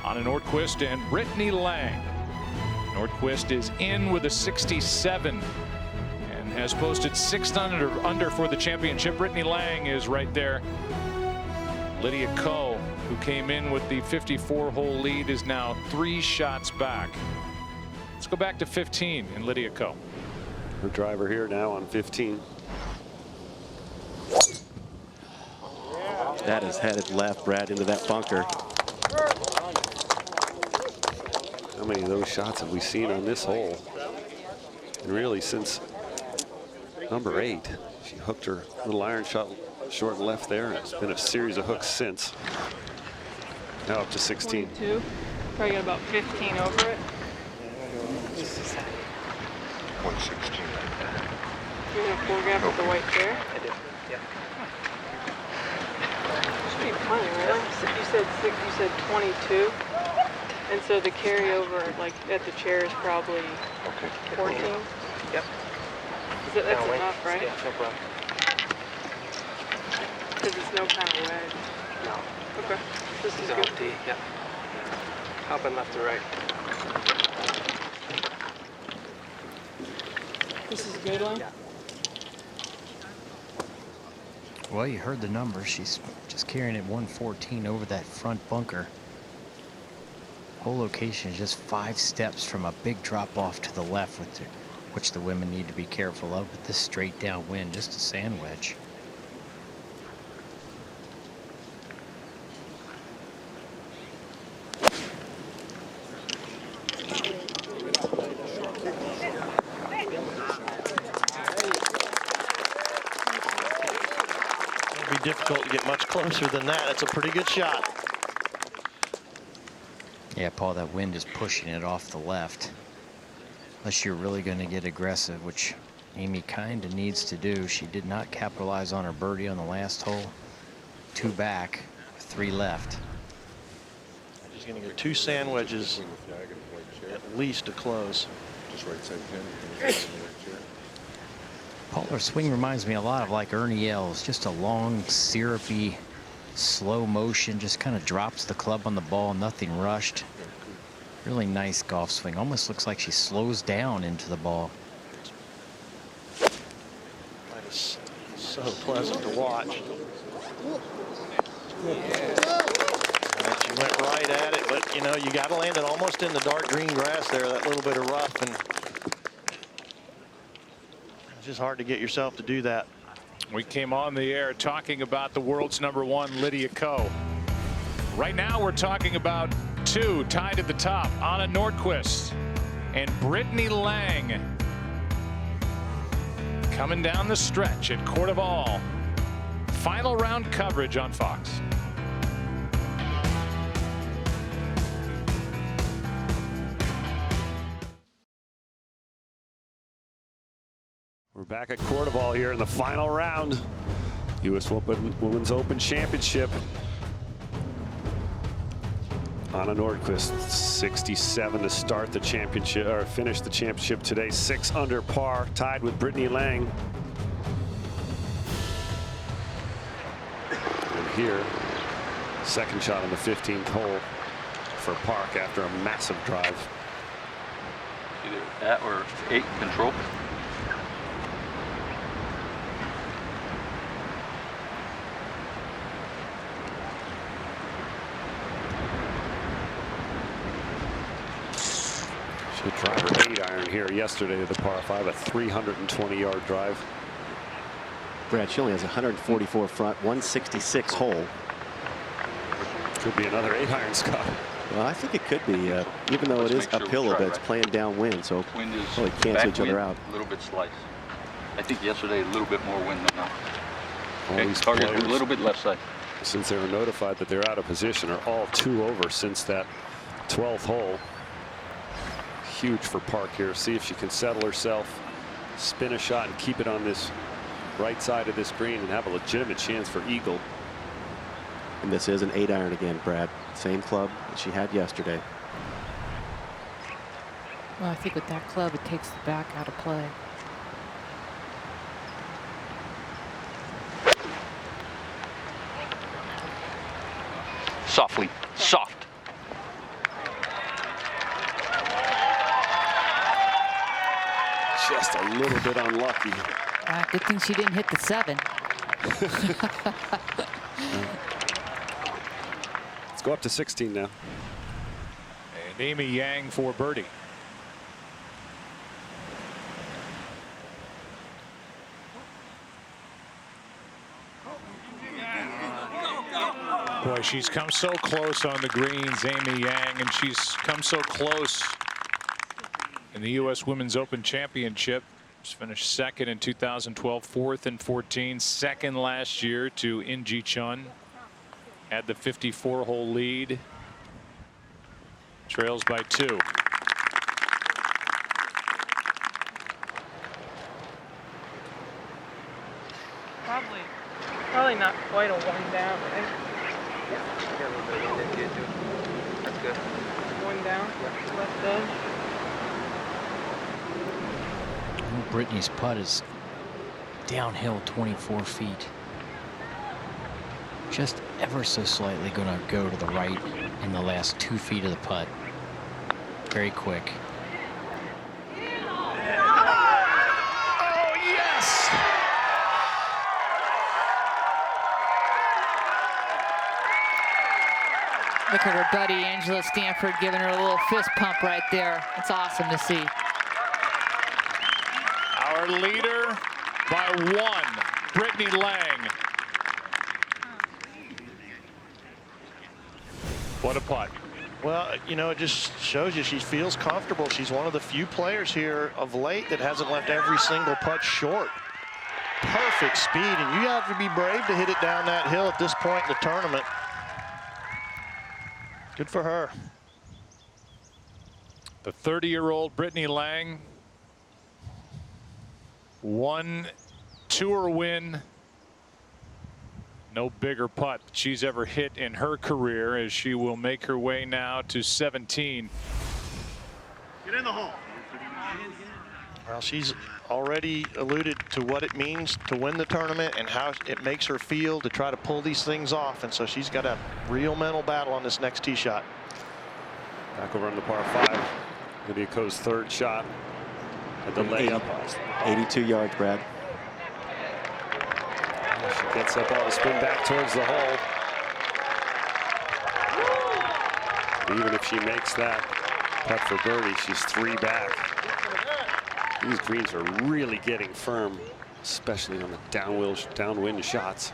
Anna Nordqvist and Brittany Lang. Nordqvist is in with a 67 and has posted 6 under for the championship. Brittany Lang is right there. Lydia Ko, who came in with the 54-hole lead, is now 3 shots back. Let's go back to 15 and Lydia Ko. Her driver here now on 15. That is headed left, Brad, into that bunker. How many of those shots have we seen on this hole? And really, since number 8, she hooked her little iron shot short and left there, and it's been a series of hooks since. Now up to 16. 22. Probably got about 15 over it. 116. You're gonna 4 gap with the white chair? I did, yeah. Should be plenty, right? You said 6, you said 22. And so the carryover, like, at the chair is probably 14? Yep. That's enough, right? Yeah, no problem. Because it's no kind of wedge. No. Okay. This is It's good. off tee, yep. Hopping left to right. This is a good one? Yeah. Well, you heard the number. She's just carrying it 114 over that front bunker. Whole location is just 5 steps from a big drop off to the left, which the women need to be careful of with this straight downwind, just a sand wedge. It'll be difficult to get much closer than that. It's a pretty good shot. Yeah, Paul, that wind is pushing it off the left. unless you're really going to get aggressive, which Amy kind of needs to do. She did not capitalize on her birdie on the last hole. 2 back, 3 left. She's going to get 2 sand wedges at least to close. Just right side pin. Paul, her swing reminds me a lot of like Ernie Els, just a long, syrupy, slow motion, just kind of drops the club on the ball, nothing rushed. Really nice golf swing. Almost looks like she slows down into the ball. That is so pleasant to watch. And she went right at it, but you know, you got to land it almost in the dark green grass there, that little bit of rough, and it's just hard to get yourself to do that. We came on the air talking about the world's #1, Lydia Ko. Right now we're talking about 2 tied at the top, Anna Nordqvist and Brittany Lang. Coming down the stretch at Cordoval. Final round coverage on Fox. We're back at Cordoval here in the final round. U.S. Women's Open Championship. Anna Nordqvist, 67 to start the championship, or finish the championship today. 6 under par, tied with Brittany Lang. And here, second shot on the 15th hole for Park after a massive drive. Either that or 8 control. She tried her 8-iron here yesterday to the par 5, a 320-yard drive. Brad, she only has 144 front, 166 hole. Could be another 8-iron, Scott. Well, I think it could be, even though it is uphill a bit. It's playing downwind, so Wind is probably cancel each other out. A little bit sliced. I think yesterday a little bit more wind than now. All Okay, these target a players, little bit left side. since they were notified that they're out of position, are all 2 over since that 12th hole. Huge for Park here. See if she can settle herself, spin a shot, and keep it on this right side of this green and have a legitimate chance for eagle. And this is an 8-iron again, Brad. Same club that she had yesterday. Well, I think with that club, it takes the back out of play. Softly, soft. Just a little bit unlucky. Good thing she didn't hit the 7. Let's go up to 16 now. And Amy Yang for birdie. Boy, she's come so close on the greens, Amy Yang, and she's come so close in the U.S. Women's Open Championship. She's finished 2nd in 2012, 4th in 14, 2nd last year to In-Ji Chun. Had the 54-hole lead. Trails by 2. Probably not quite a 1 down, right? Yeah, got a little bit of wind in here too. That's good. 1 down, left edge. Brittany's putt is downhill 24 feet. Just ever so slightly going to go to the right in the last 2 feet of the putt. Very quick. Oh, yes! Look at her buddy, Angela Stanford, giving her a little fist pump right there. It's awesome to see. Our leader by 1, Brittany Lang. What a putt. Well, you know, it just shows you she feels comfortable. She's one of the few players here of late that hasn't left every single putt short. Perfect speed, and you have to be brave to hit it down that hill at this point in the tournament. Good for her. The 30-year-old Brittany Lang One tour win. No bigger putt she's ever hit in her career, as she will make her way now to 17. Get in the hole. Well, she's already alluded to what it means to win the tournament and how it makes her feel to try to pull these things off. And so she's got a real mental battle on this next tee shot. Back over on the par 5. Lydia Ko's third shot at the layup. 82 yards, Brad. She gets up on the spin back towards the hole. Even if she makes that putt for birdie, she's 3 back. These greens are really getting firm, especially on the downwind shots.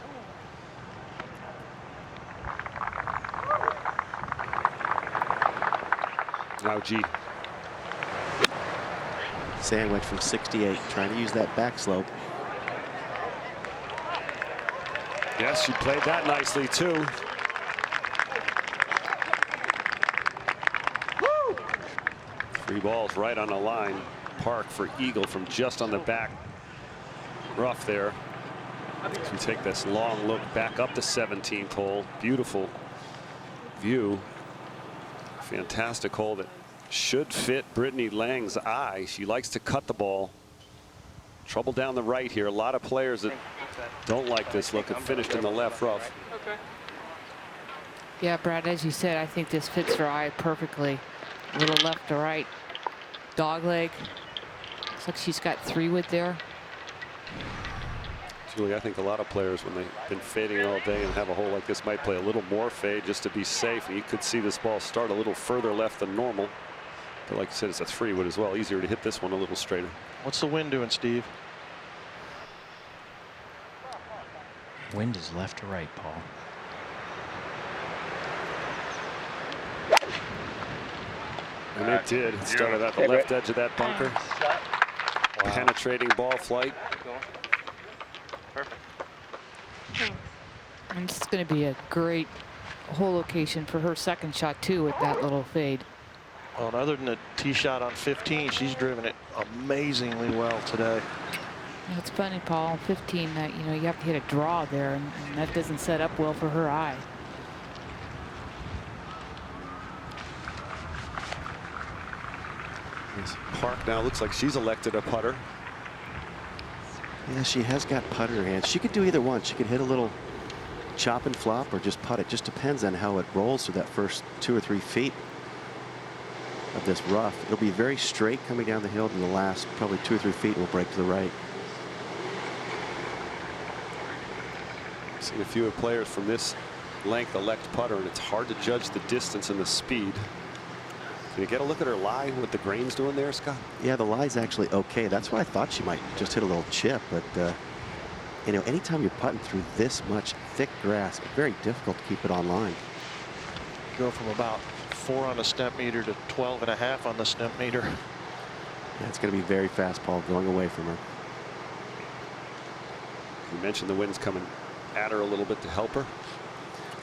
Now G. Sandwich from 68, trying to use that back slope. Yes, she played that nicely too. Woo! 3 balls right on the line. Park for eagle from just on the back rough there. As we take this long look back up the 17th hole. Beautiful view. Fantastic hole that should fit Brittany Lang's eye. She likes to cut the ball. Trouble down the right here. A lot of players that don't like this look have finished in the left rough. Yeah, Brad, as you said, I think this fits her eye perfectly. A little left to right. Dog leg. Looks like she's got 3-wood there. Julie, I think a lot of players, when they've been fading all day and have a hole like this, might play a little more fade just to be safe. And you could see this ball start a little further left than normal. But like you said, it's a 3-wood as well. Easier to hit this one a little straighter. What's the wind doing, Steve? Wind is left to right, Paul. And it did. It started at the left edge of that bunker. Wow. Penetrating ball flight. Perfect. And it's going to be a great hole location for her second shot too, with that little fade. Well, other than the tee shot on 15, she's driven it amazingly well today. Yeah, it's funny, Paul. 15, that you have to hit a draw there, and that doesn't set up well for her eye. Park now looks like she's elected a putter. Yeah, she has got putter hands. She could do either one. She could hit a little chop and flop or just putt. It just depends on how it rolls through that first 2 or 3 feet of this rough. It'll be very straight coming down the hill, and the last probably 2 or 3 feet will break to the right. Seen a few players from this length elect putter, and it's hard to judge the distance and the speed. Can you get a look at her lie, what the grain's doing there, Scott? Yeah, the lie's actually okay. That's why I thought she might just hit a little chip, but anytime you're putting through this much thick grass, it's very difficult to keep it on line. Go from about 4 on the stemp meter to 12.5 on the stemp meter. Yeah, it's going to be very fast, Paul, going away from her. You mentioned the wind's coming at her a little bit to help her.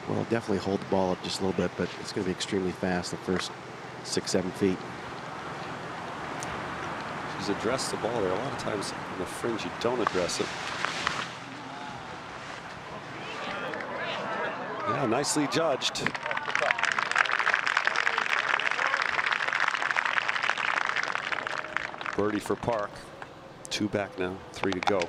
Well, definitely hold the ball up just a little bit, but it's going to be extremely fast the first 6-7 feet. She's addressed the ball there. A lot of times on the fringe you don't address it. Yeah, nicely judged. Birdie for Park. 2 back now, 3 to go.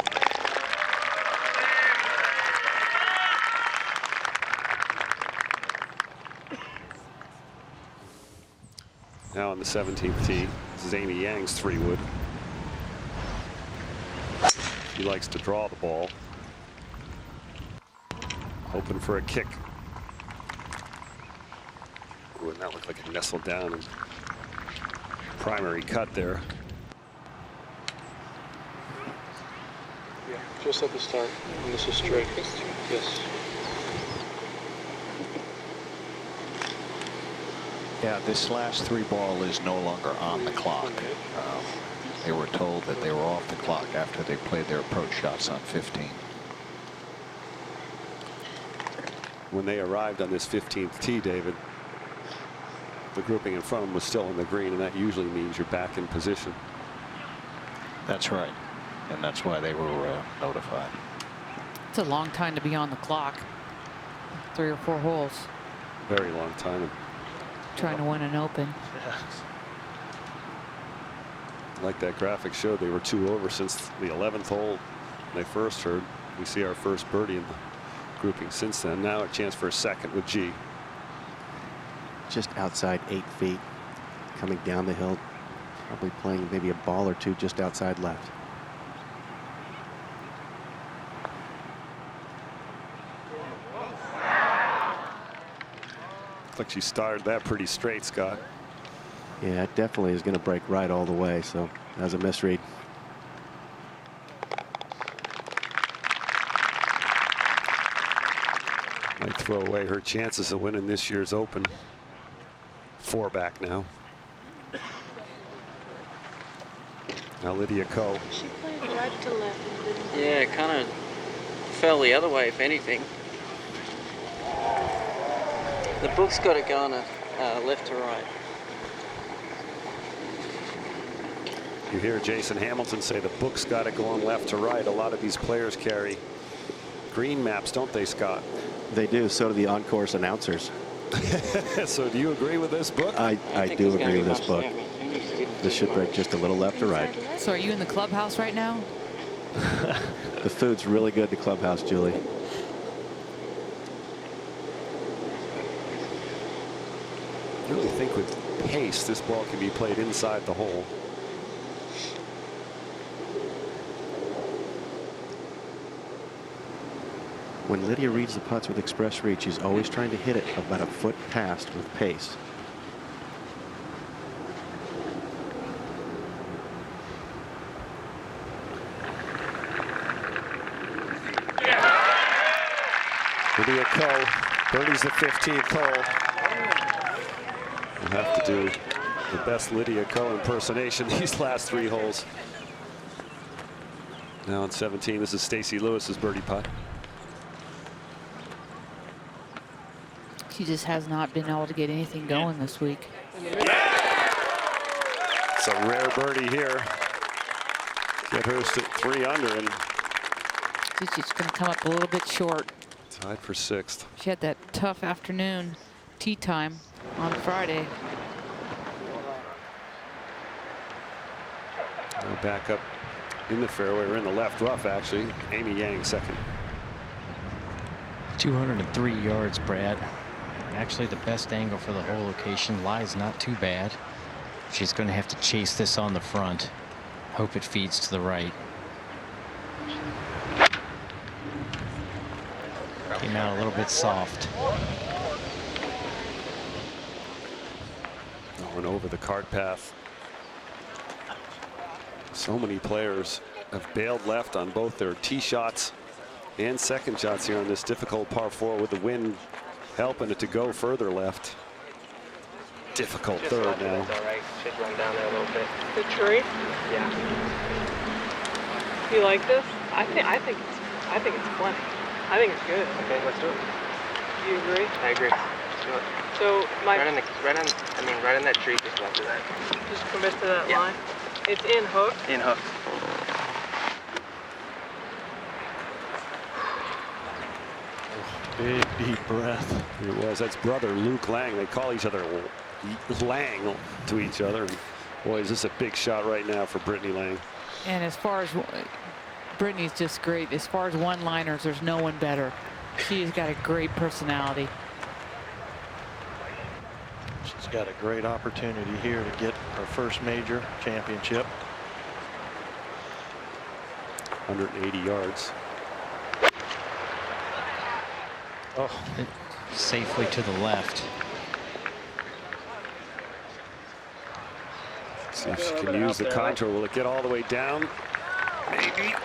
Now on the 17th tee, this is Amy Yang's 3-wood. She likes to draw the ball. Hoping for a kick. Ooh, and that looked like it nestled down and primary cut there. Yeah, just at the start, and this is straight. Yes. Yeah, this last 3 ball is no longer on the clock. They were told that they were off the clock after they played their approach shots on 15. When they arrived on this 15th tee, David, the grouping in front of them was still in the green, and that usually means you're back in position. That's right. and that's why they were notified. It's a long time to be on the clock. 3 or 4 holes. Very long time. Trying to win an Open. Like that graphic showed, they were 2 over since the 11th hole they first heard. We see our first birdie in the grouping since then. Now a chance for a second with G. Just outside 8 feet, coming down the hill, probably playing maybe a ball or two just outside left. Looks like she started that pretty straight, Scott. Yeah, it definitely is going to break right all the way, so that was a misread. Might throw away her chances of winning this year's Open. 4 back now. Now Lydia Ko. She played right to left. Yeah, it kind of fell the other way, if anything. The book's got it going left to right. You hear Jason Hamilton say the book's got it going left to right. A lot of these players carry green maps, don't they, Scott? They do. So do the on-course announcers. So do you agree with this book? I do agree with this book. This should break just a little left to right. So are you in the clubhouse right now? The food's really good at the clubhouse, Julie. I really think with pace, this ball can be played inside the hole. When Lydia reads the putts with express read, she's always trying to hit it about a foot past with pace. Lydia Ko birdies the 15th hole. We'll have to do the best Lydia Ko impersonation these last 3 holes. Now on 17, this is Stacey Lewis's birdie putt. She just has not been able to get anything going this week. It's a rare birdie here. Get hers to 3 under, and She's just going to come up a little bit short. tied for 6th. She had that tough afternoon tee time on Friday. Now back up in the fairway, or in the left rough, actually. Amy Yang second. 203 yards, Brad. Actually, the best angle for the whole location. Lie's not too bad. She's going to have to chase this on the front. Hope it feeds to the right. Came out a little bit soft. Going over the cart path. So many players have bailed left on both their tee shots and second shots here on this difficult par 4, with the wind helping it to go further left. Difficult Just third left it, now. it's all right. Should run down there a little bit. The tree? Yeah. You like this? I think it's plenty. I think it's good. Okay, let's do it. Do you agree? I agree. Let's do it. So right in that tree, just left of that. Just commit to that Yeah. line. It's in hook. In hook. Big deep breath. It was. That's brother Luke Lang. They call each other Lang to each other. And boy, is this a big shot right now for Brittany Lang. And as far as Brittany's just great. As far as one-liners, there's no one better. She's got a great personality. She's got a great opportunity here to get her first major championship. 180 yards. Oh, safely to the left. See if she can use the contour. Will it get all the way down? Maybe.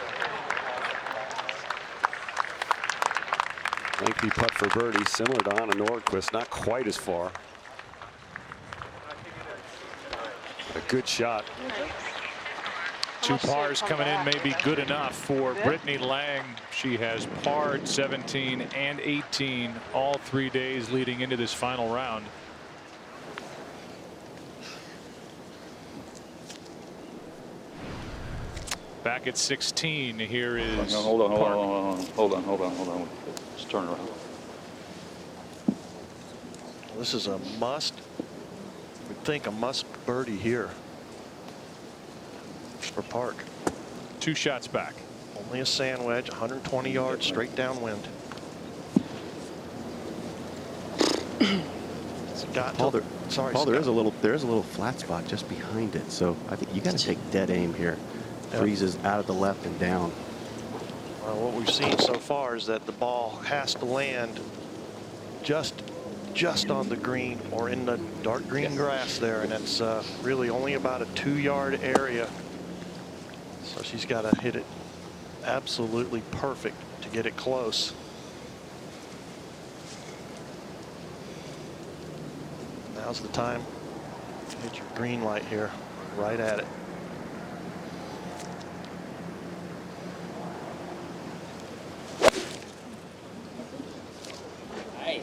Lengthy putt for birdie, similar to Anna Nordquist, not quite as far. A good shot. 2 pars coming in may be good enough for Brittany Lang. She has parred 17 and 18 all 3 days leading into this final round. Back at 16, here is. No, hold on. Let's turn around. This is a must. We'd think a must birdie here for Park. 2 shots back. Only a sand wedge, 120 yards straight downwind. Paul, there is a little flat spot just behind it, so I think you got to take dead aim here. Freezes out of the left and down. Well, what we've seen so far is that the ball has to land just on the green or in the dark green grass there, and it's really only about a 2-yard area. So she's got to hit it absolutely perfect to get it close. Now's the time to hit your green light here, right at it.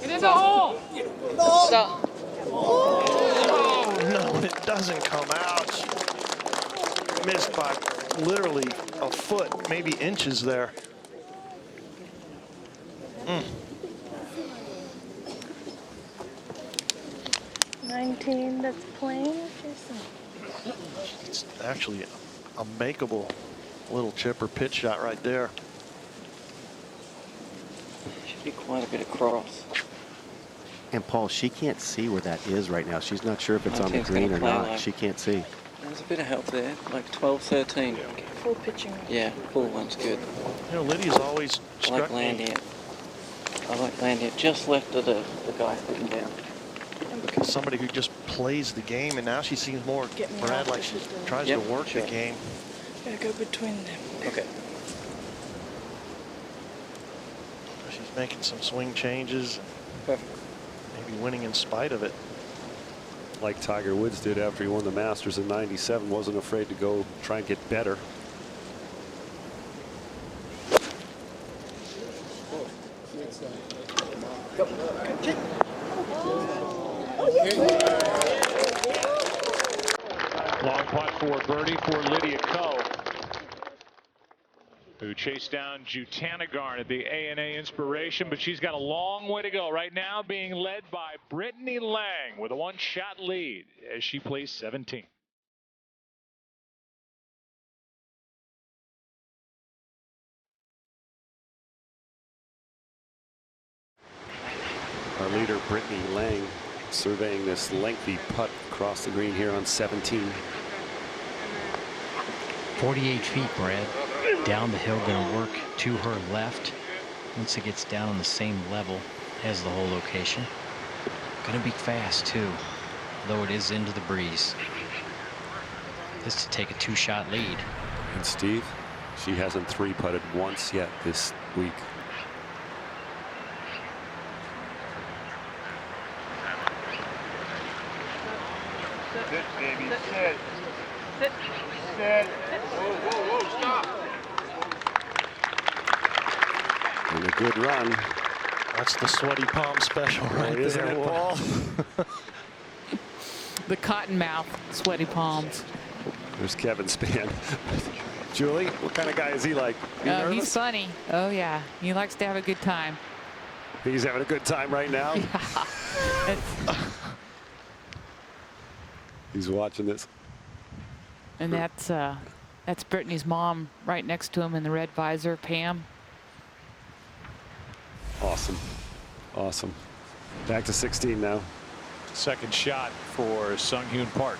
It is a hole. Oh, no, it doesn't come out. Missed by literally a foot, maybe inches there. 19, that's plain. It's actually a makeable little chip or pitch shot right there. Should be quite a bit across. And Paul, she can't see where that is right now. She's not sure if it's on the green or not. She can't see. There's a bit of help there, like 12, 13. Full pitching. Yeah, full one's good. You know, Lydia's always I like landing it. I like landing it just left of the guy sitting down. Because somebody who just plays the game, and now she seems more, Brad, like she tries to work the game. Gotta go between them. Okay. She's making some swing changes. Perfect. Maybe winning in spite of it. Like Tiger Woods did after he won the Masters in '97, wasn't afraid to go try and get better. Long putt for birdie for Lydia Ko, who chased down Jutanagarn at the ANA Inspiration, but she's got a long way to go right now, being led by Brittany Lang with a 1-shot lead as she plays 17. Our leader, Brittany Lang, surveying this lengthy putt across the green here on 17. 48 feet, Brad. Down the hill, going to work to her left. Once it gets down on the same level as the hole location. Going to be fast, too, though it is into the breeze. This to take a 2-shot lead. And Steve, she hasn't 3-putted once yet this week. Sit, baby, sit. Sit. Sit. Whoa, whoa, whoa, stop. And a good run. That's the sweaty palm special right there, isn't it, Paul? The cotton mouth, sweaty palms. There's Kevin Spann. Julie, what kind of guy is he like? Oh, he's funny. Oh, yeah. He likes to have a good time. He's having a good time right now? Yeah. He's watching this. And that's Brittany's mom right next to him in the red visor, Pam. Awesome. Awesome. Back to 16 now. Second shot for Sung Hyun Park.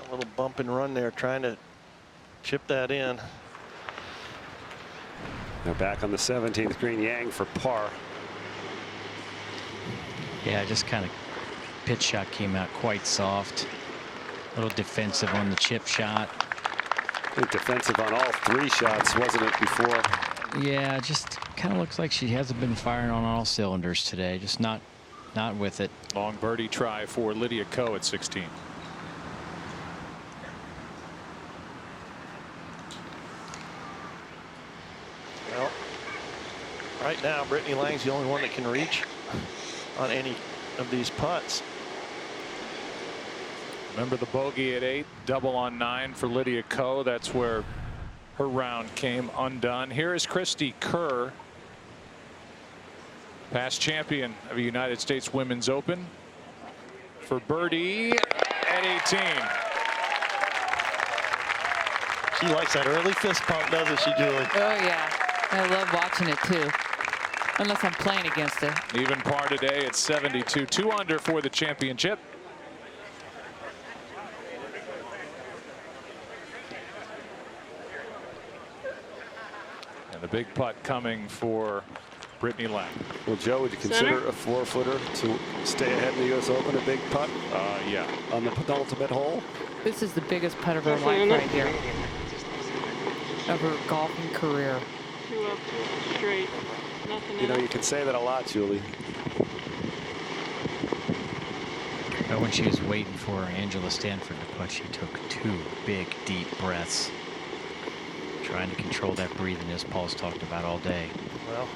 A little bump and run there, trying to chip that in. Now back on the 17th green, Yang for par. Yeah, just kind of pitch shot came out quite soft. A little defensive on the chip shot. I think defensive on all 3 shots, wasn't it, before? Yeah, just kind of looks like she hasn't been firing on all cylinders today. Just not with it. Long birdie try for Lydia Ko at 16. Well, right now, Brittany Lang's the only one that can reach on any of these putts. Remember the bogey at 8, double on 9 for Lydia Ko. That's where her round came undone. Here is Christy Kerr, past champion of the United States Women's Open, for birdie at 18. She likes that early fist pump, doesn't she, Julie? Oh, yeah. I love watching it, too. Unless I'm playing against her. Even par today at 72. 2 under for the championship. And the big putt coming for Brittany Lang. Well, Joe, would you consider a 4-footer to stay ahead in the U.S. Open a big putt? Yeah. On the penultimate hole? This is the biggest putt of her life right here. Of her golfing career. 2 up, 2 straight. Nothing. You know, you can say that a lot, Julie. But when she was waiting for Angela Stanford to putt, she took 2 big, deep breaths, trying to control that breathing, as Paul's talked about all day. Well,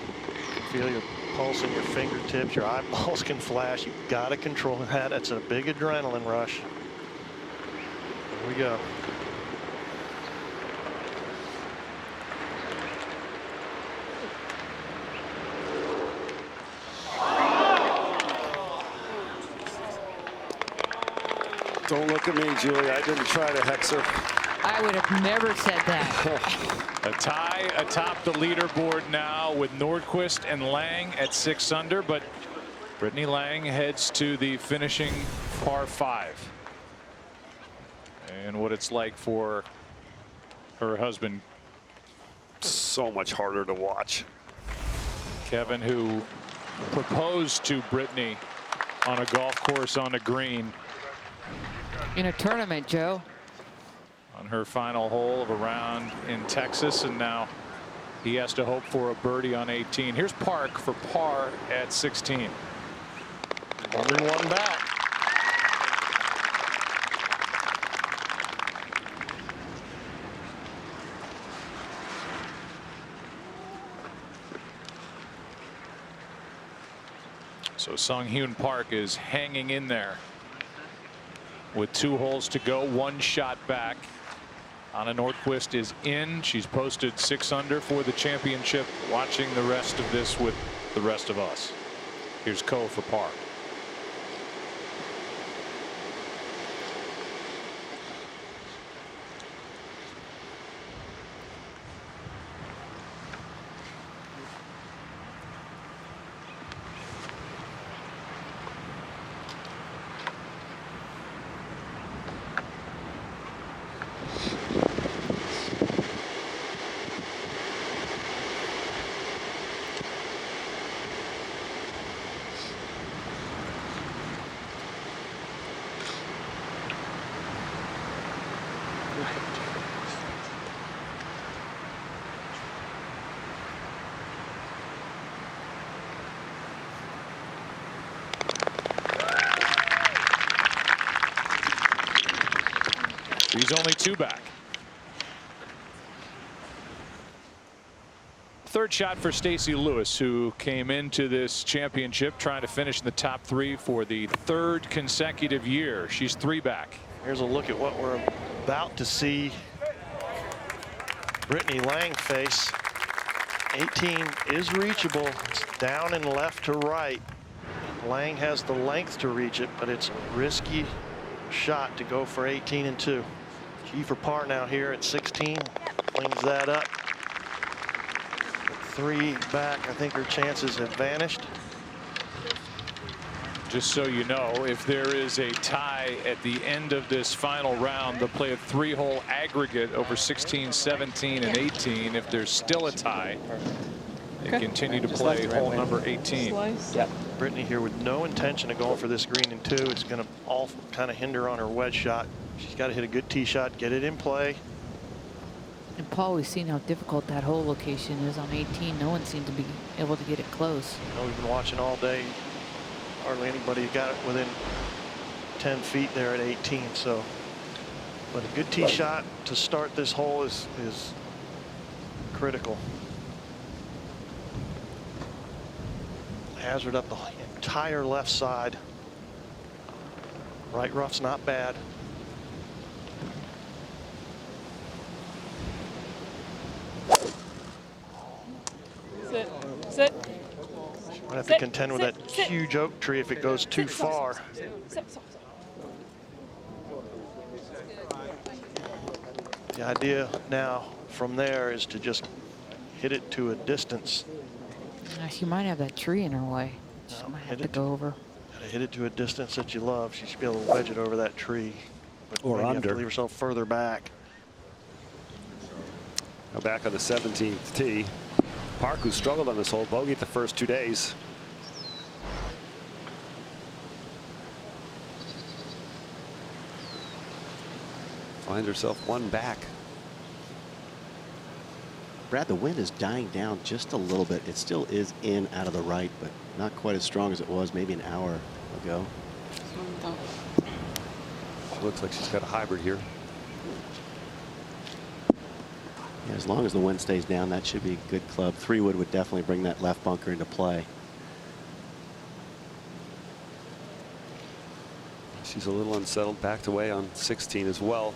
feel your pulse in your fingertips, your eyeballs can flash. You've got to control that. That's a big adrenaline rush. Here we go. Don't look at me, Julie. I didn't try to hex her. I would have never said that. A tie atop the leaderboard now with Nordquist and Lang at 6 under, but Brittany Lang heads to the finishing par 5. And what it's like for her husband. So much harder to watch. Kevin, who proposed to Brittany on a golf course on a green. In a tournament, Joe. On her final hole of a round in Texas, and now he has to hope for a birdie on 18. Here's Park for par at 16. Only one back. So Sung Hyun Park is hanging in there with 2 holes to go, 1 shot back. Anna Nordquist is in. She's posted 6 under for the championship. Watching the rest of this with the rest of us. Here's Ko for par. She's only 2 back. Third shot for Stacy Lewis, who came into this championship trying to finish in the top 3 for the 3rd consecutive year. She's 3 back. Here's a look at what we're about to see Brittany Lang face. 18 is reachable. It's down and left to right. Lang has the length to reach it, but it's a risky shot to go for 18 and 2. G for par now here at 16. Cleans that up. 3 back. I think her chances have vanished. Just so you know, if there is a tie at the end of this final round, they'll play a 3-hole aggregate over 16, 17, and 18. If there's still a tie, they continue to play hole number 18. Yep. Brittany here with no intention of going for this green in 2. It's going to all kind of hinder on her wedge shot. She's got to hit a good tee shot, get it in play. And Paul, we've seen how difficult that hole location is on 18. No one seemed to be able to get it close. You know, we've been watching all day. Hardly anybody got it within 10 feet there at 18. So, but a good tee shot to start this hole is critical. Hazard up the entire left side. Right rough's not bad. Might have to contend with that huge oak tree if it goes too far. The idea now from there is to just hit it to a distance. She might have that tree in her way. She might have to go over. Gotta hit it to a distance that you love. She should be able to wedge it over that tree. But Or maybe under. have to leave herself further back. Now back on the 17th tee. Park, who struggled on this hole, bogeyed the first 2 days. Finds herself one back. Brad, the wind is dying down just a little bit. It still is in out of the right, but not quite as strong as it was maybe an hour ago. Looks like she's got a hybrid here. Yeah, as long as the wind stays down, that should be a good club. 3-wood would definitely bring that left bunker into play. She's a little unsettled, backed away on 16 as well.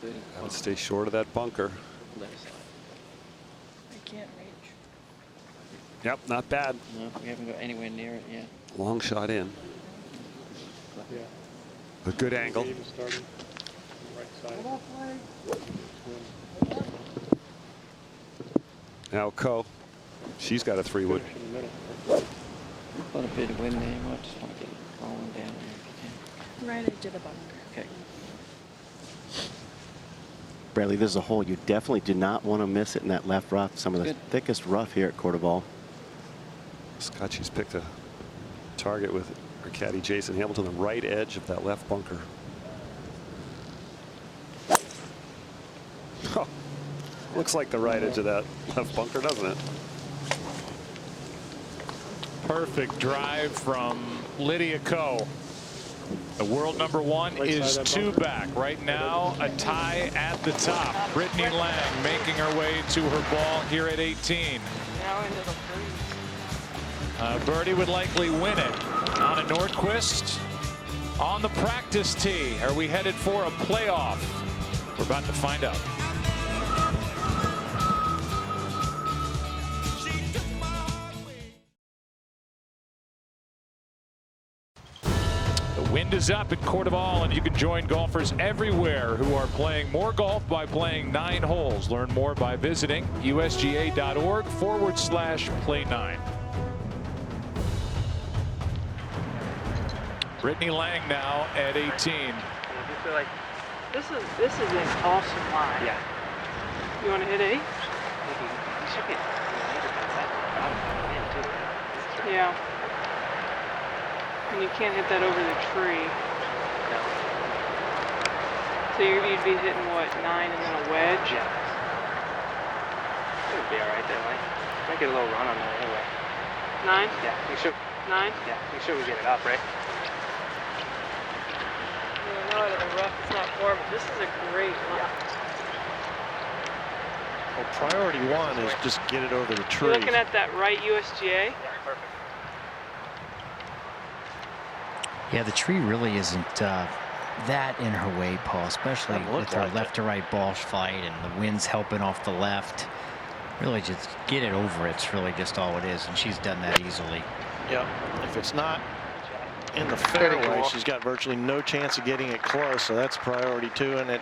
I would stay short of that bunker. I can't reach. Yep, not bad. No, we haven't got anywhere near it yet. Long shot in. A good angle. Now Ko, she's got a 3-wood. Got a bit of wind there. I just want to get it rolling down there if you Right edge of the bunker. can. Okay. Bradley, this is a hole you definitely do not want to miss it in that left rough. Some of the thickest rough here at Cordoval. Scotchy's picked a target with her caddy Jason Hamilton, the right edge of that left bunker. Oh, looks like the right edge of that left bunker, doesn't it? Perfect drive from Lydia Ko. The world #1 is 2 back. Right now, a tie at the top. Brittany Lang making her way to her ball here at 18. Now into the freeze. Birdie would likely win it. Anna Nordquist on the practice tee. Are we headed for a playoff? We're about to find out. The wind is up at Cordoval, and you can join golfers everywhere who are playing more golf by playing 9 holes. Learn more by visiting usga.org/play9. Brittany Lang now at 18. I feel like this is an awesome line. Yeah. You want to hit 8? You should be Yeah. And you can't hit that over the tree. No. So you'd be hitting what, 9 and then a wedge? Yeah. It'll be alright that way. Might get a little run on that anyway. 9? Yeah. Make sure. 9? Yeah. Make sure we get it up, right? I know out of the rough it's not far, but this is a great line. Well, priority 1 is just get it over the tree. You're looking at that right USGA? Yeah, perfect. Yeah, the tree really isn't that in her way, Paul, especially with her left to right ball flight and the wind's helping off the left. Really just get it over. It's really just all it is, and she's done that easily. Yeah, if it's not in the fairway, she's got virtually no chance of getting it close, so that's priority 2, and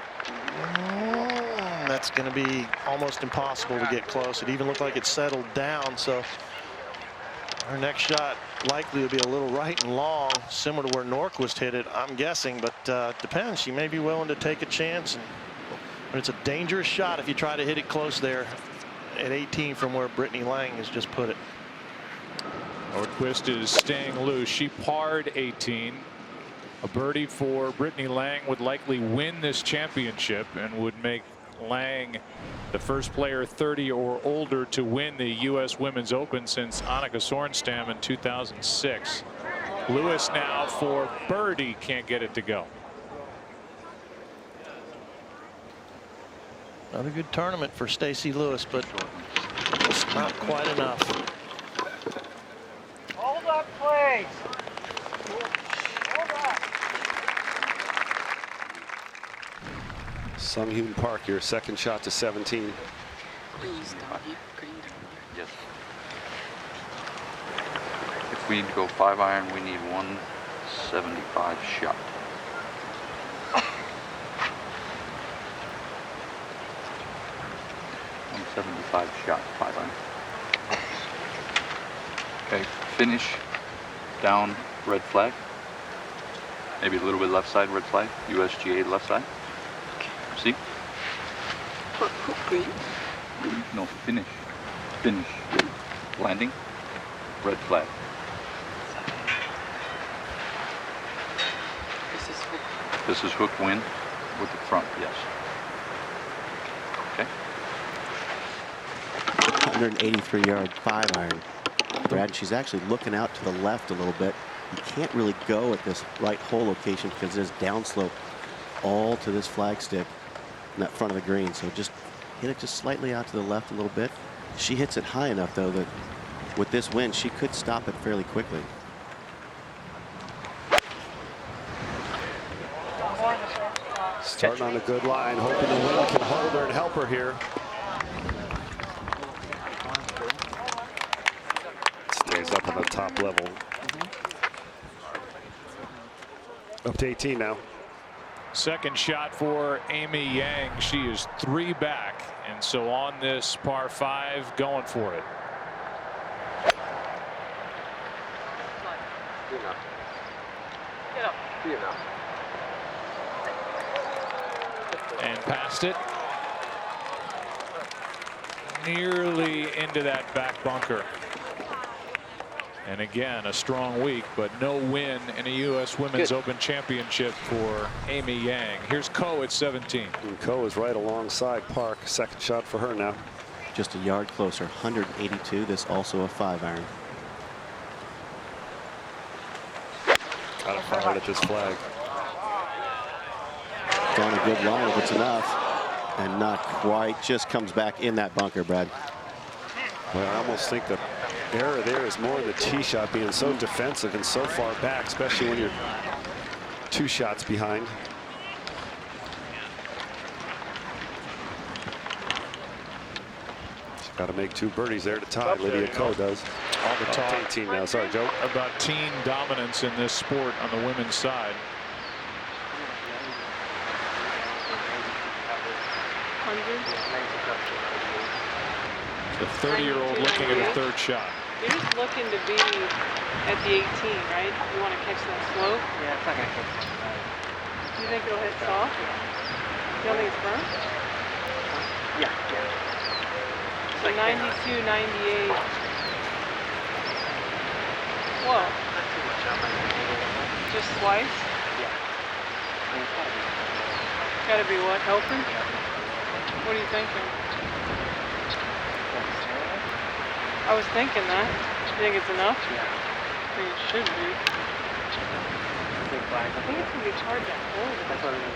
that's going to be almost impossible to get close. It even looked like it settled down, so her next shot likely to be a little right and long, similar to where Nordquist hit it, I'm guessing, but depends. She may be willing to take a chance, but it's a dangerous shot if you try to hit it close there at 18 from where Brittany Lang has just put it. Nordquist is staying loose. She parred 18. A birdie for Brittany Lang would likely win this championship and would make Lang the first player 30 or older to win the U.S. Women's Open since Annika Sorenstam in 2006. Lewis now for birdie, can't get it to go. Another good tournament for Stacy Lewis, but it's not quite enough. Hold up, please. Hold up. Sung Hyun Park here, second shot to 17. Yes. If we need to go 5-iron, we need 175 shot. .175 shot, 5-iron. Okay, finish down, red flag. Maybe a little bit left side, red flag. USGA left side. See? Green. No, finish. Finish. Landing. Red flag. This is hook. This is hook wind with the front, yes. Okay. 183-yard 5-iron. Brad, she's actually looking out to the left a little bit. You can't really go at this right hole location because there's downslope all to this flagstick in that front of the green. So just hit it just slightly out to the left a little bit. She hits it high enough, though, that with this wind, she could stop it fairly quickly. Starting on a good line, hoping the wind can hold her and help her here. Stays up on the top level. Up to 18 now. Second shot for Amy Yang. She is 3 back, and so on this par 5, going for it. Get up. And past it. Nearly into that back bunker. And again, a strong week, but no win in a U.S. Women's Open Championship for Amy Yang. Here's Ko at 17. And Ko is right alongside Park. Second shot for her now. Just a yard closer, 182. This also a 5-iron. Gotta fire it at this flag. Down a good line if it's enough. And not quite. Just comes back in that bunker, Brad. Well, I almost think the error there is more the tee shot being so defensive and so far back, especially when you're 2 shots behind. She's got to make 2 birdies there to tie. Lydia Ko does. All the talk 18 now. Sorry, Joe. About teen dominance in this sport on the women's side. The 30-year-old looking at a 3rd shot. You're just looking to be at the 18, right? You want to catch that slope? Yeah, it's not going to catch it. You think it'll hit soft? You don't think it's firm? Yeah. So 92, 98. Whoa. Just slice? Yeah. Gotta be what? Helping? What are you thinking? I was thinking that. You think it's enough? Yeah. I think it should be. I think it's going to be hard to hold. That's what it is.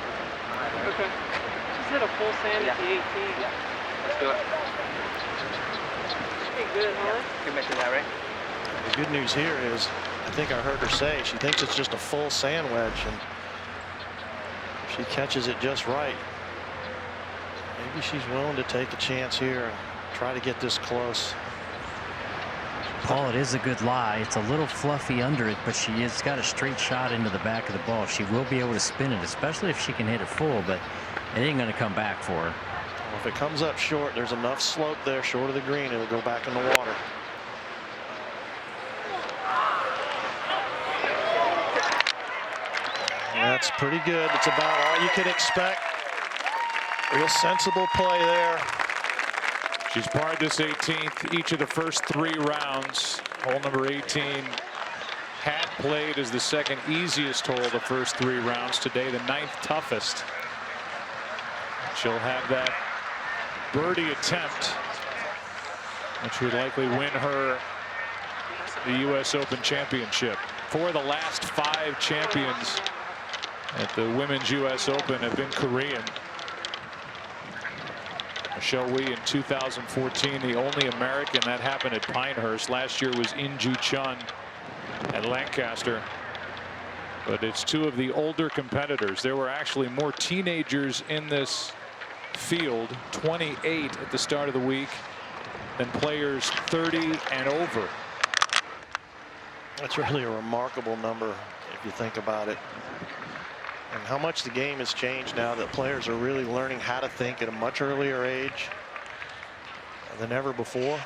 Okay. Just hit a full sand at the 18. Yeah. Let's do it. Pretty good, huh? You mentioned that, right? The good news here is, I think I heard her say she thinks it's just a full sand wedge, and if she catches it just right, maybe she's willing to take a chance here and try to get this close. Paul, it is a good lie. It's a little fluffy under it, but she has got a straight shot into the back of the ball. She will be able to spin it, especially if she can hit it full, but it ain't going to come back for her. Well, if it comes up short, there's enough slope there short of the green, it'll go back in the water. That's pretty good. It's about all you can expect. Real sensible play there. She's parred this 18th each of the first 3 rounds. Hole number 18 had played as the second easiest hole the first 3 rounds. Today the 9th toughest. She'll have that birdie attempt, which would likely win her the U.S. Open Championship. 4 of the last 5 champions at the Women's U.S. Open have been Korean. Michelle Wie in 2014, the only American. That happened at Pinehurst. Last year was In Ju Chun at Lancaster. But it's two of the older competitors. There were actually more teenagers in this field, 28 at the start of the week, than players 30 and over. That's really a remarkable number if you think about it. And how much the game has changed now that players are really learning how to think at a much earlier age than ever before.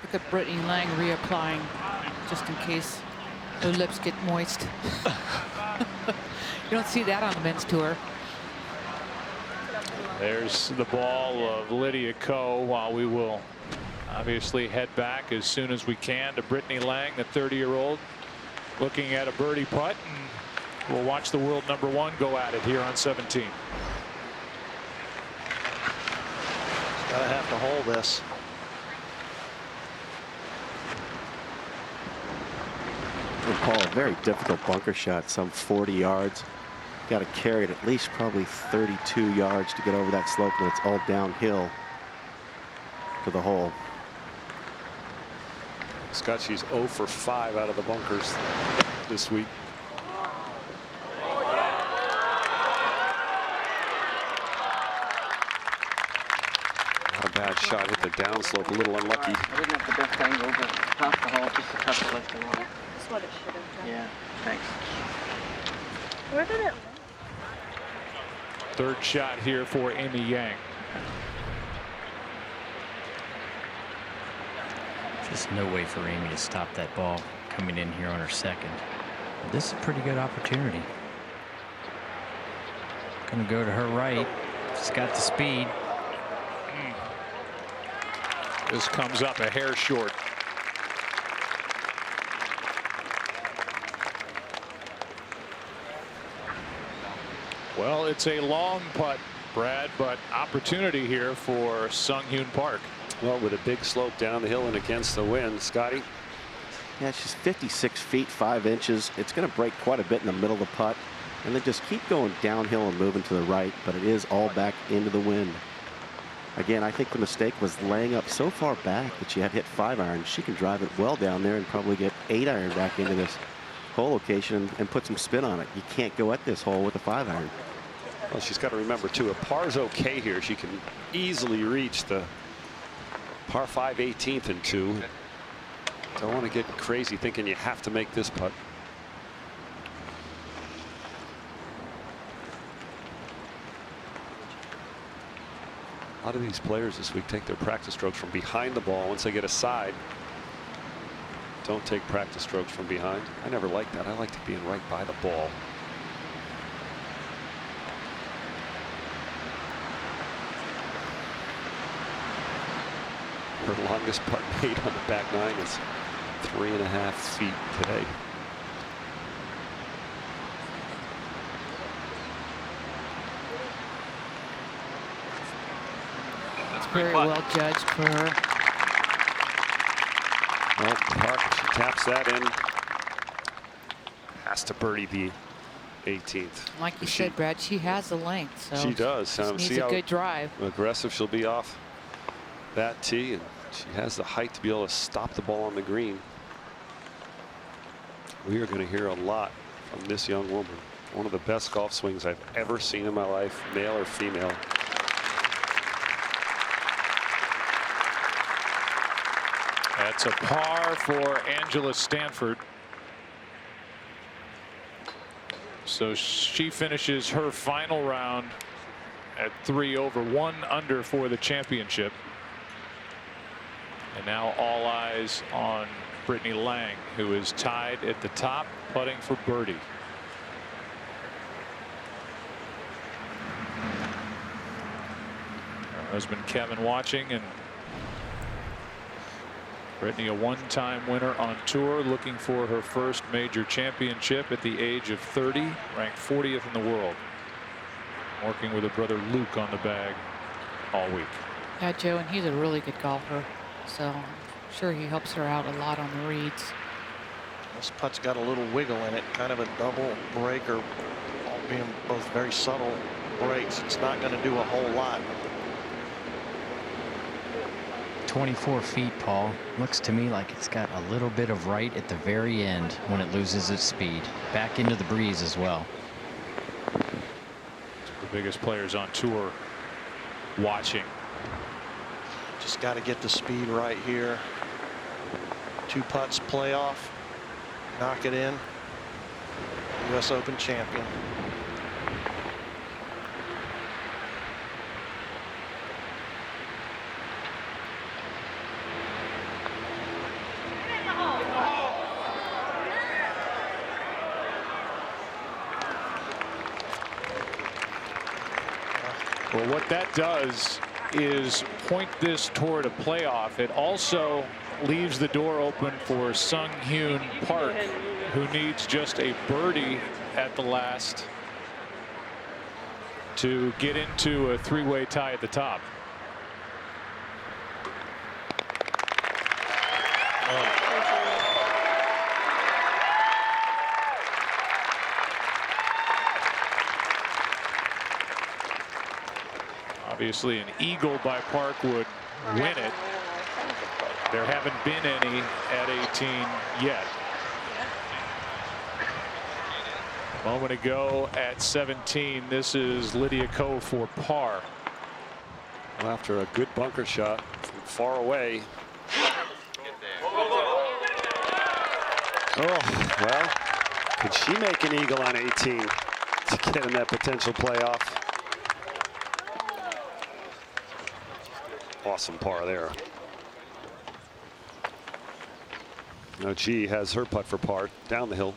Look at Brittany Lang reapplying just in case her lips get moist. You don't see that on the men's tour. There's the ball of Lydia Ko, while we will obviously head back as soon as we can to Brittany Lang, the 30-year-old, looking at a birdie putt, and we'll watch the world #1 go at it here on 17. Gotta have to hold this. And Paul, a very difficult bunker shot, some 40 yards. Got to carry it at least probably 32 yards to get over that slope, and it's all downhill to the hole. Scott, she's 0 for 5 out of the bunkers this week. Not a bad shot, hit the downslope, a little unlucky. I didn't have the best angle, but past the hole, just a touch left of line. That's what it should have done. Yeah, thanks. Where did it? Third shot here for Amy Yang. Just no way for Amy to stop that ball coming in here on her second. This is a pretty good opportunity. Gonna go to her right. She's got the speed. This comes up a hair short. Well, it's a long putt, Brad, but opportunity here for Sung Hyun Park. Well, with a big slope down the hill and against the wind, Scotty. Yeah, she's 56 feet 5 inches. It's going to break quite a bit in the middle of the putt, and then just keep going downhill and moving to the right, but it is all back into the wind. Again, I think the mistake was laying up so far back that she had hit 5-iron. She can drive it well down there and probably get 8-iron back into this hole location and put some spin on it. You can't go at this hole with a 5-iron. Well, she's got to remember, too, if par's okay here, she can easily reach the par 5 18th and 2. Don't want to get crazy thinking you have to make this putt. A lot of these players this week take their practice strokes from behind the ball. Once they get a side, don't take practice strokes from behind. I never liked that. I liked it being right by the ball. Her longest putt made on the back nine is 3.5 feet today. That's very well judged for her. Well, Park, she taps that in. Has to birdie the 18th. Like you said, Brad, she has the length. So she does. Just needs See a how good drive. aggressive she'll be off that tee, and she has the height to be able to stop the ball on the green. We are going to hear a lot from this young woman. One of the best golf swings I've ever seen in my life, male or female. That's a par for Angela Stanford. So she finishes her final round at 3 over, 1 under for the championship. And now all eyes on Brittany Lang, who is tied at the top, putting for birdie. Her husband Kevin watching, and Brittany, a one-time winner on tour, looking for her first major championship at the age of 30, ranked 40th in the world. Working with her brother Luke on the bag all week. Yeah, Joe, and he's a really good golfer, so I'm sure he helps her out a lot on the reads. This putt's got a little wiggle in it, kind of a double breaker, all being both very subtle breaks. It's not going to do a whole lot. 24 feet, Paul. Looks to me like it's got a little bit of right at the very end when it loses its speed. Back into the breeze as well. The biggest players on tour watching. Just got to get the speed right here. 2 putts playoff. Knock it in. U.S. Open champion. Well, what that does is point this toward a playoff. It also leaves the door open for Sung Hyun Park, who needs just a birdie at the last to get into a 3-way tie at the top. Obviously, an eagle by Park would win it. There haven't been any at 18 yet. A moment ago at 17, this is Lydia Ko for par. Well, after a good bunker shot from far away. Oh, well, could she make an eagle on 18 to get in that potential playoff? Awesome par there. Now G has her putt for par down the hill.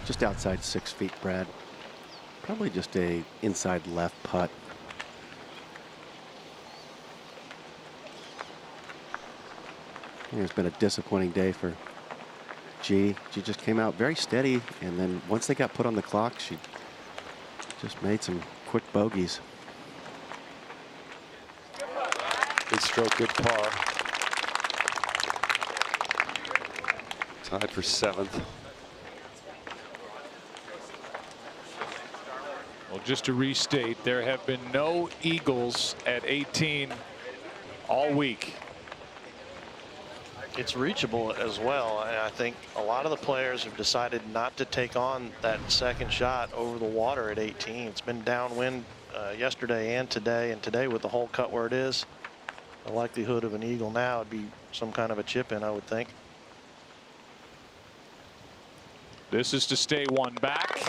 Just outside 6 feet, Brad. Probably just a inside left putt. It's been a disappointing day for G. She just came out very steady, and then once they got put on the clock, she just made some quick bogeys. Good stroke, good par. Tied for 7th. Well, just to restate, there have been no eagles at 18 all week. It's reachable as well. And I think a lot of the players have decided not to take on that second shot over the water at 18. It's been downwind yesterday and today with the hole cut where it is. The likelihood of an eagle now would be some kind of a chip in, I would think. This is to stay 1 back.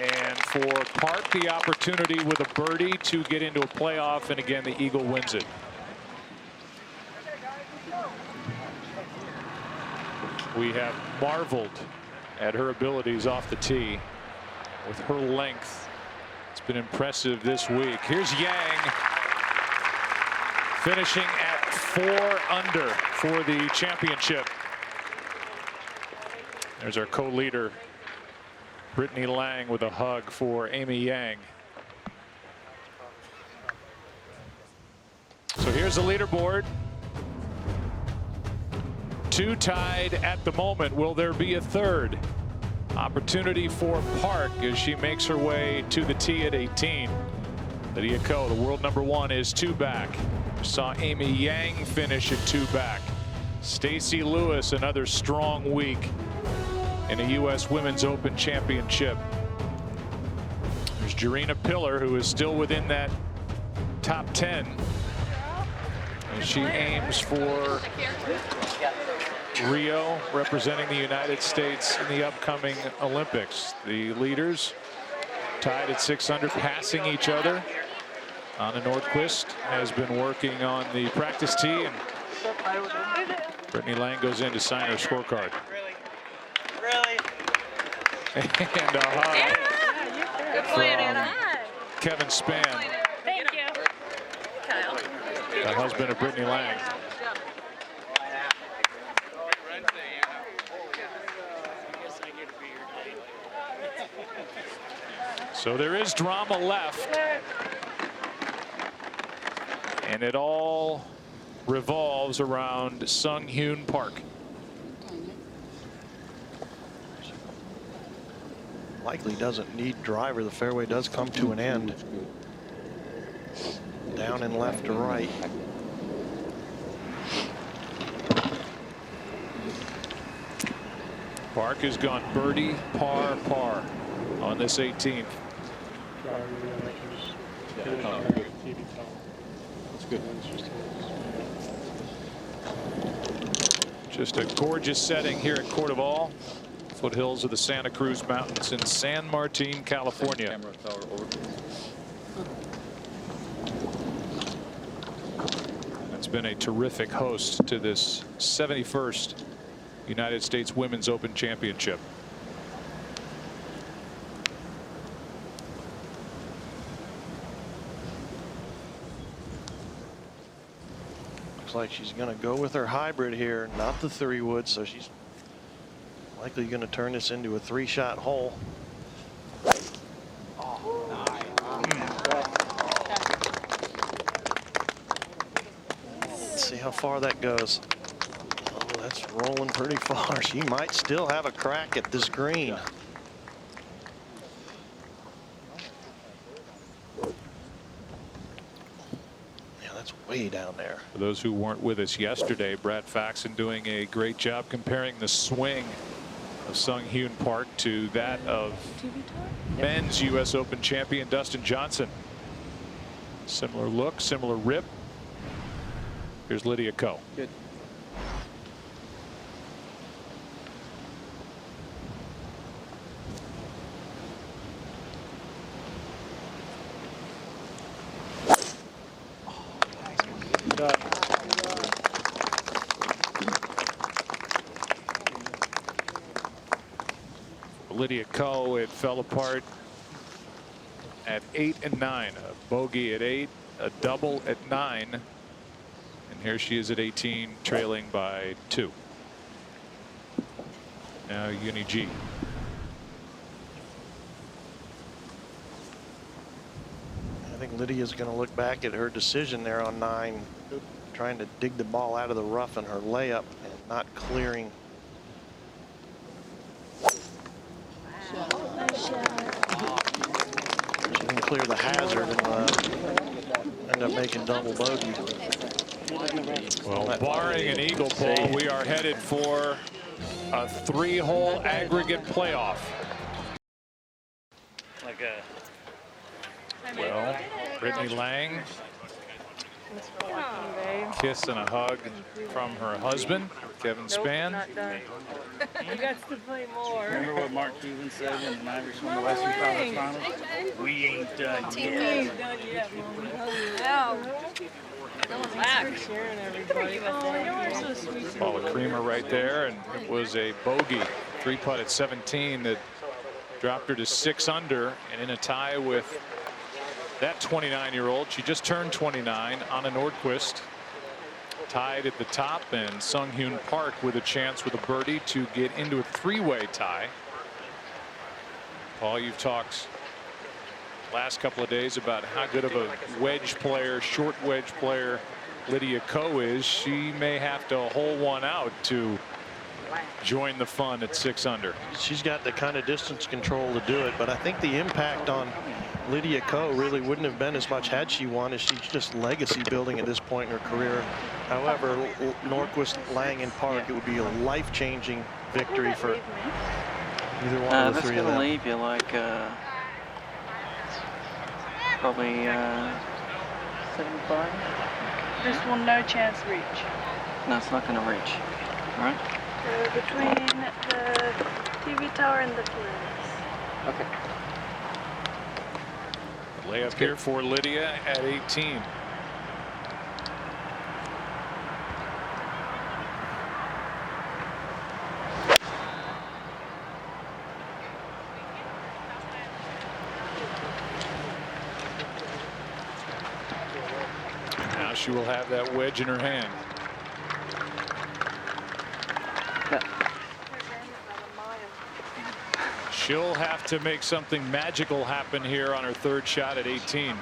And for Park, the opportunity with a birdie to get into a playoff. And again, the eagle wins it. We have marveled at her abilities off the tee with her length. It's been impressive this week. Here's Yang finishing at 4 under for the championship. There's our co-leader, Brittany Lang, with a hug for Amy Yang. So here's the leaderboard. 2 tied at the moment. Will there be a third? Opportunity for Park as she makes her way to the tee at 18. Lydia Ko, the world #1, is 2 back. Saw Amy Yang finish at 2 back. Stacey Lewis, another strong week in a U.S. Women's Open Championship. There's Jarena Pillar, who is still within that top 10. And she aims for Rio, representing the United States in the upcoming Olympics. The leaders tied at 6 under, passing each other. Anna Nordqvist has been working on the practice tee, and Brittany Lang goes in to sign her scorecard. Really? And a hug Good plan, Anna. from Kevin Spann, Thank you. Kyle. the husband of Brittany Lang. So there is drama left. And it all revolves around Sung Hyun Park. Likely doesn't need driver. The fairway does come to an end. Down and left to right. Park has gone birdie, par, par on this 18th. That's good. Just a gorgeous setting here at Cordoval, foothills of the Santa Cruz Mountains in San Martin, California. It's been a terrific host to this 71st United States Women's Open Championship. Looks like she's going to go with her hybrid here, not the 3-wood, so she's likely going to turn this into a 3-shot hole. Let's see how far that goes. Oh, that's rolling pretty far. She might still have a crack at this green. Way down there. For those who weren't with us yesterday, Brad Faxon doing a great job comparing the swing of Sung Hyun Park to that of men's U.S. Open champion Dustin Johnson. Similar look, similar rip. Here's Lydia Ko. Good. Lydia Ko, it fell apart at 8 and 9. A bogey at 8, a double at 9, and here she is at 18, trailing by 2. Now Uni G. I think Lydia's going to look back at her decision there on 9, trying to dig the ball out of the rough in her layup and not clearing. She didn't clear the hazard and end up making double bogey. Well, barring an eagle ball, we are headed for a 3-hole aggregate playoff. Well, Brittany Lang, kiss and a hug from her husband, Kevin Spann. Not done. You got to play more. Remember what Mark Cuban said when the Irish won the Western Conference Finals? We ain't done yet. We ain't done yet, Mommy. Thanks for sharing, everybody. Oh, you are so sweet. Paula Creamer right there, and it was a bogey 3-putt at 17 that dropped her to 6 under and in a tie with that 29-year-old. She just turned 29, Anna Nordquist, tied at the top, and Sung Hyun Park with a chance with a birdie to get into a 3-way tie. Paul, you've talked last couple of days about how good of a wedge player, short wedge player Lydia Ko is. She may have to hole one out to join the fun at 6 under. She's got the kind of distance control to do it, but I think the impact on Lydia Ko really wouldn't have been as much had she won, as she's just legacy building at this point in her career. However, Nordquist, Lang, and Park, it would be a life-changing victory for either one of the three of them. That's going to leave you like probably 75. This one, no chance reach. No, it's not going to reach. All right. Between the TV tower and the flares. Okay. Layup here for Lydia at 18. Now she will have that wedge in her hand. She'll have to make something magical happen here on her 3rd shot at 18.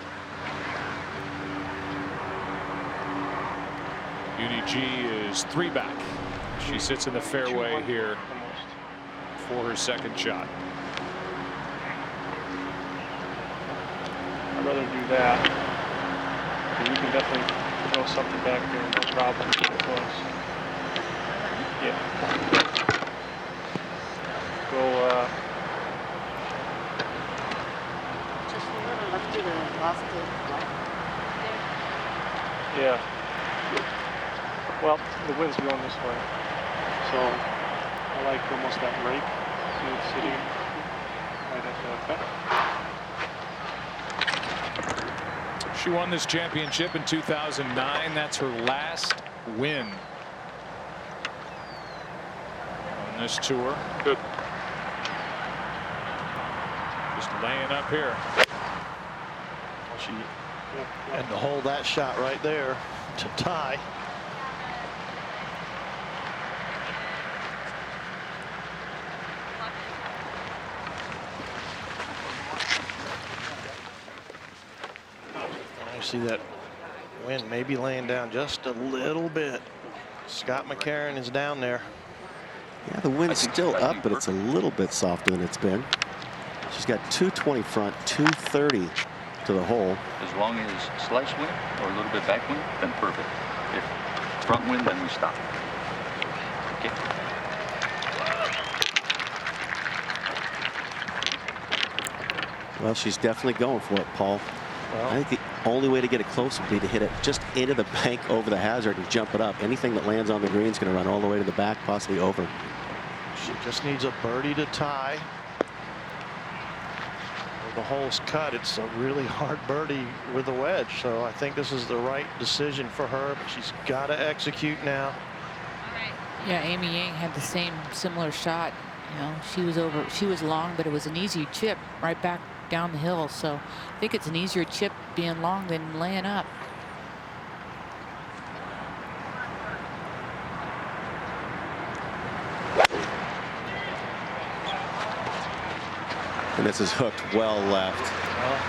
Uni G is 3 back. She sits in the fairway here for her 2nd shot. I'd rather do that. And you can definitely throw something back there, no problem. Close. Yeah. So, Just a little up to the last yeah. Well, the wind's going this way. So I like almost that rake. See it sitting right at the back. She won this championship in 2009. That's her last win on this tour. Good. Just laying up here. She had to hold that shot right there to tie. I see that wind maybe laying down just a little bit. Scott McCarron is down there. Yeah, the wind's still up, but it's a little bit softer than it's been. She's got 220 front, 230 to the hole. As long as slice wind or a little bit back wind, then perfect. If front wind, then we stop. Okay. Well, she's definitely going for it, Paul. Well, I think the only way to get it close would be to hit it just into the bank over the hazard and jump it up. Anything that lands on the green is going to run all the way to the back, possibly over. she just needs a birdie to tie. The hole's cut. It's a really hard birdie with a wedge, so I think this is the right decision for her, but she's got to execute now. Yeah, Amy Yang had the similar shot. You know, she was long, but it was an easy chip right back down the hill. So I think it's an easier chip being long than laying up. And this is hooked well left. Well,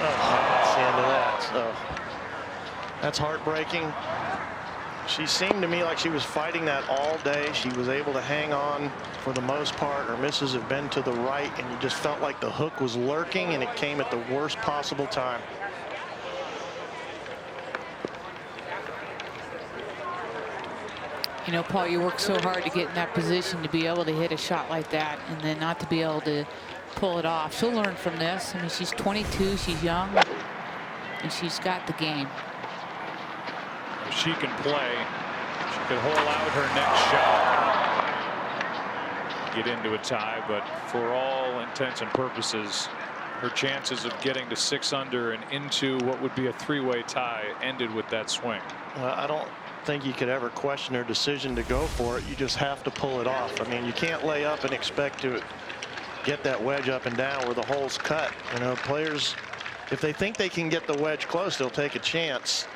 that's the end of that. So that's heartbreaking. She seemed to me like she was fighting that all day. She was able to hang on for the most part. Her misses have been to the right, and you just felt like the hook was lurking, and it came at the worst possible time. You know, Paul, you work so hard to get in that position to be able to hit a shot like that and then not to be able to pull it off. She'll learn from this. I mean, she's 22, she's young, and she's got the game. If she can play, she could hole out her next shot, get into a tie, but for all intents and purposes, her chances of getting to 6 under and into what would be a 3-way tie ended with that swing. I don't think you could ever question her decision to go for it. You just have to pull it off. I mean, you can't lay up and expect to get that wedge up and down where the hole's cut. You know, players, if they think they can get the wedge close, they'll take a chance.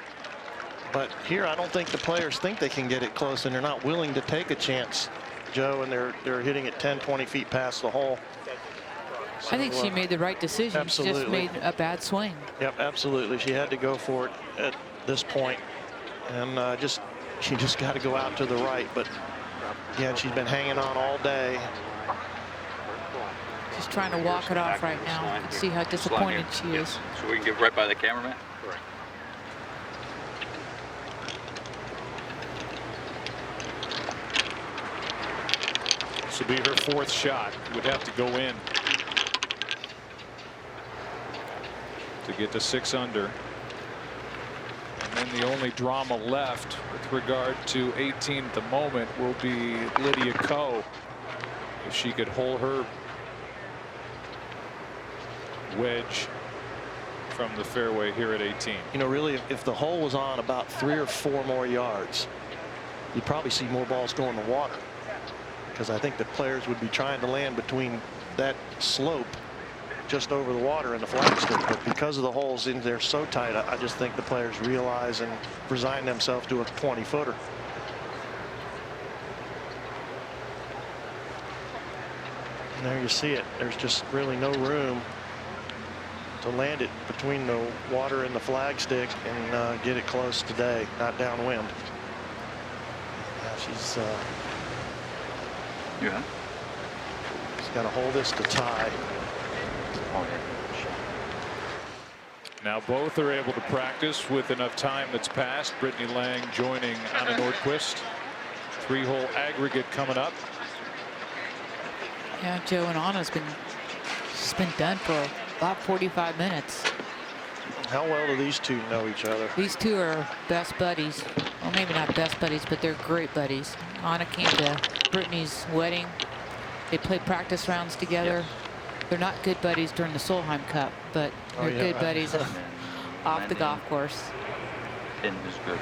But here, I don't think the players think they can get it close, and they're not willing to take a chance, Joe, and they're hitting it 10, 20 feet past the hole. So, I think she made the right decision. Absolutely. She just made a bad swing. Yep, absolutely. She had to go for it at this point, and she just got to go out to the right. But again, she's been hanging on all day. She's trying to walk it off right now. You can see how disappointed she is. So we can get right by the cameraman. This will be her 4th shot. Would have to go in to get to 6 under. And then the only drama left with regard to 18 at the moment will be Lydia Ko. If she could hold her wedge from the fairway here at 18. You know, really, if the hole was on about 3 or 4 more yards, you'd probably see more balls go in the water, because I think the players would be trying to land between that slope just over the water and the flagstick. But because of the holes in there so tight, I just think the players realize and resign themselves to a 20-footer. And there you see it. There's just really no room to land it between the water and the flagstick and get it close today, not downwind. Yeah, she's got to hold this to tie. Now both are able to practice with enough time that's passed. Brittany Lang joining Anna Nordqvist. 3-hole aggregate coming up. Yeah, Joe and Anna's been done for about 45 minutes. How well do these two know each other? These two are best buddies. Well, maybe not best buddies, but they're great buddies. Anna came to Brittany's wedding. They played practice rounds together. They're not good buddies during the Solheim Cup, but they're good buddies off the golf course. Pin is good.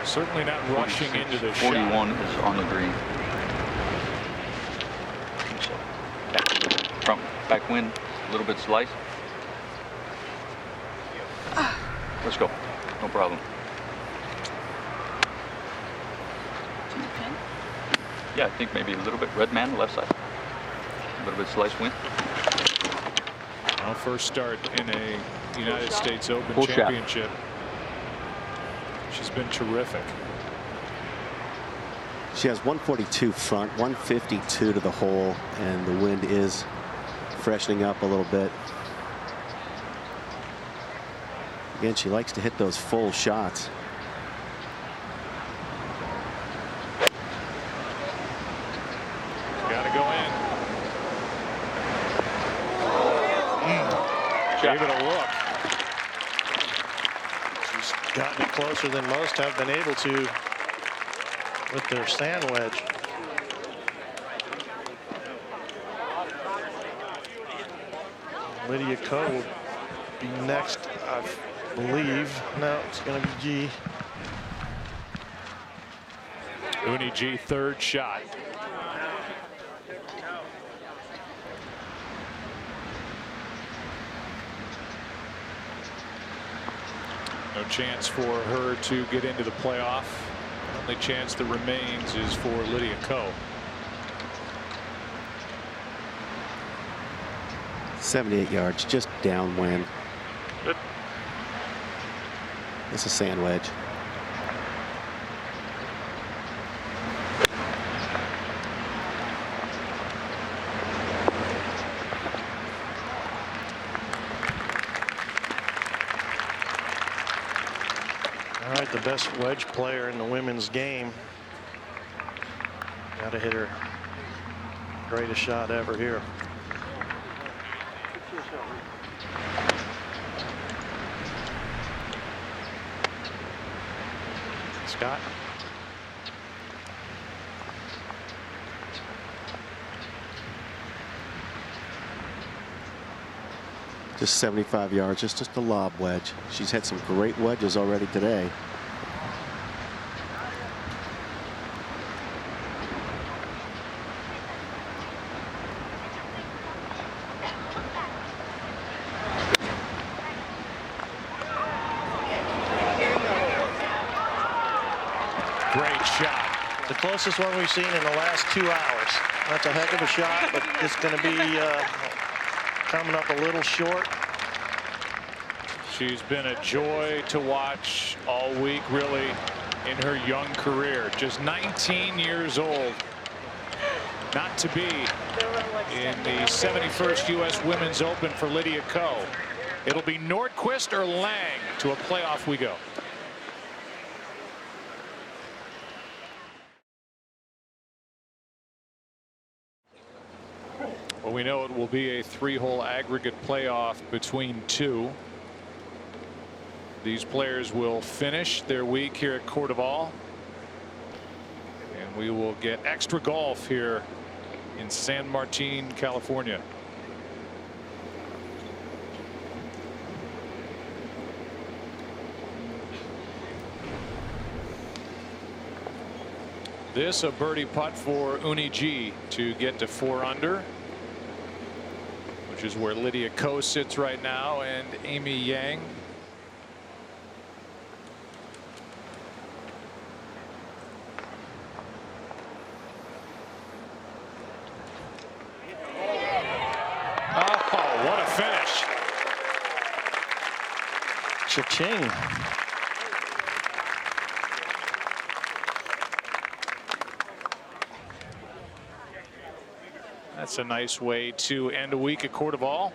Certainly not rushing into the 41 shot. is on the green. Front backwind, a little bit slice. Let's go. No problem. Yeah, I think maybe a little bit red man left side. A little bit slice wind. Well, first start in a United States Open Full shot. Championship. She's been terrific. She has 142 front, 152 to the hole, and the wind is freshening up a little bit. Again, she likes to hit those full shots. Got to go in. Gave it a look. She's gotten it closer than most have been able to with their sand wedge. Lydia Ko will be next, I believe. No, it's going to be G. Uni G, third shot. No chance for her to get into the playoff. Only chance that remains is for Lydia Ko. 78 yards, just downwind. It's a sand wedge. All right, the best wedge player in the women's game. Got to hit her greatest shot ever here. Scott. Just 75 yards, just a lob wedge. She's had some great wedges already today. Great shot. The closest one we've seen in the last 2 hours. That's a heck of a shot, but it's going to be coming up a little short. She's been a joy to watch all week, really, in her young career. Just 19 years old. Not to be in the 71st U.S. Women's Open for Lydia Ko. It'll be Nordquist or Lang. To a playoff we go. Well, we know it will be a 3-hole aggregate playoff between two. These players will finish their week here at Cordoval. And we will get extra golf here in San Martin, California. This a birdie putt for Uni G to get to 4 under. Which is where Lydia Ko sits right now, and Amy Yang. Oh, what a finish. Cha-ching. That's a nice way to end a week at Cordoval.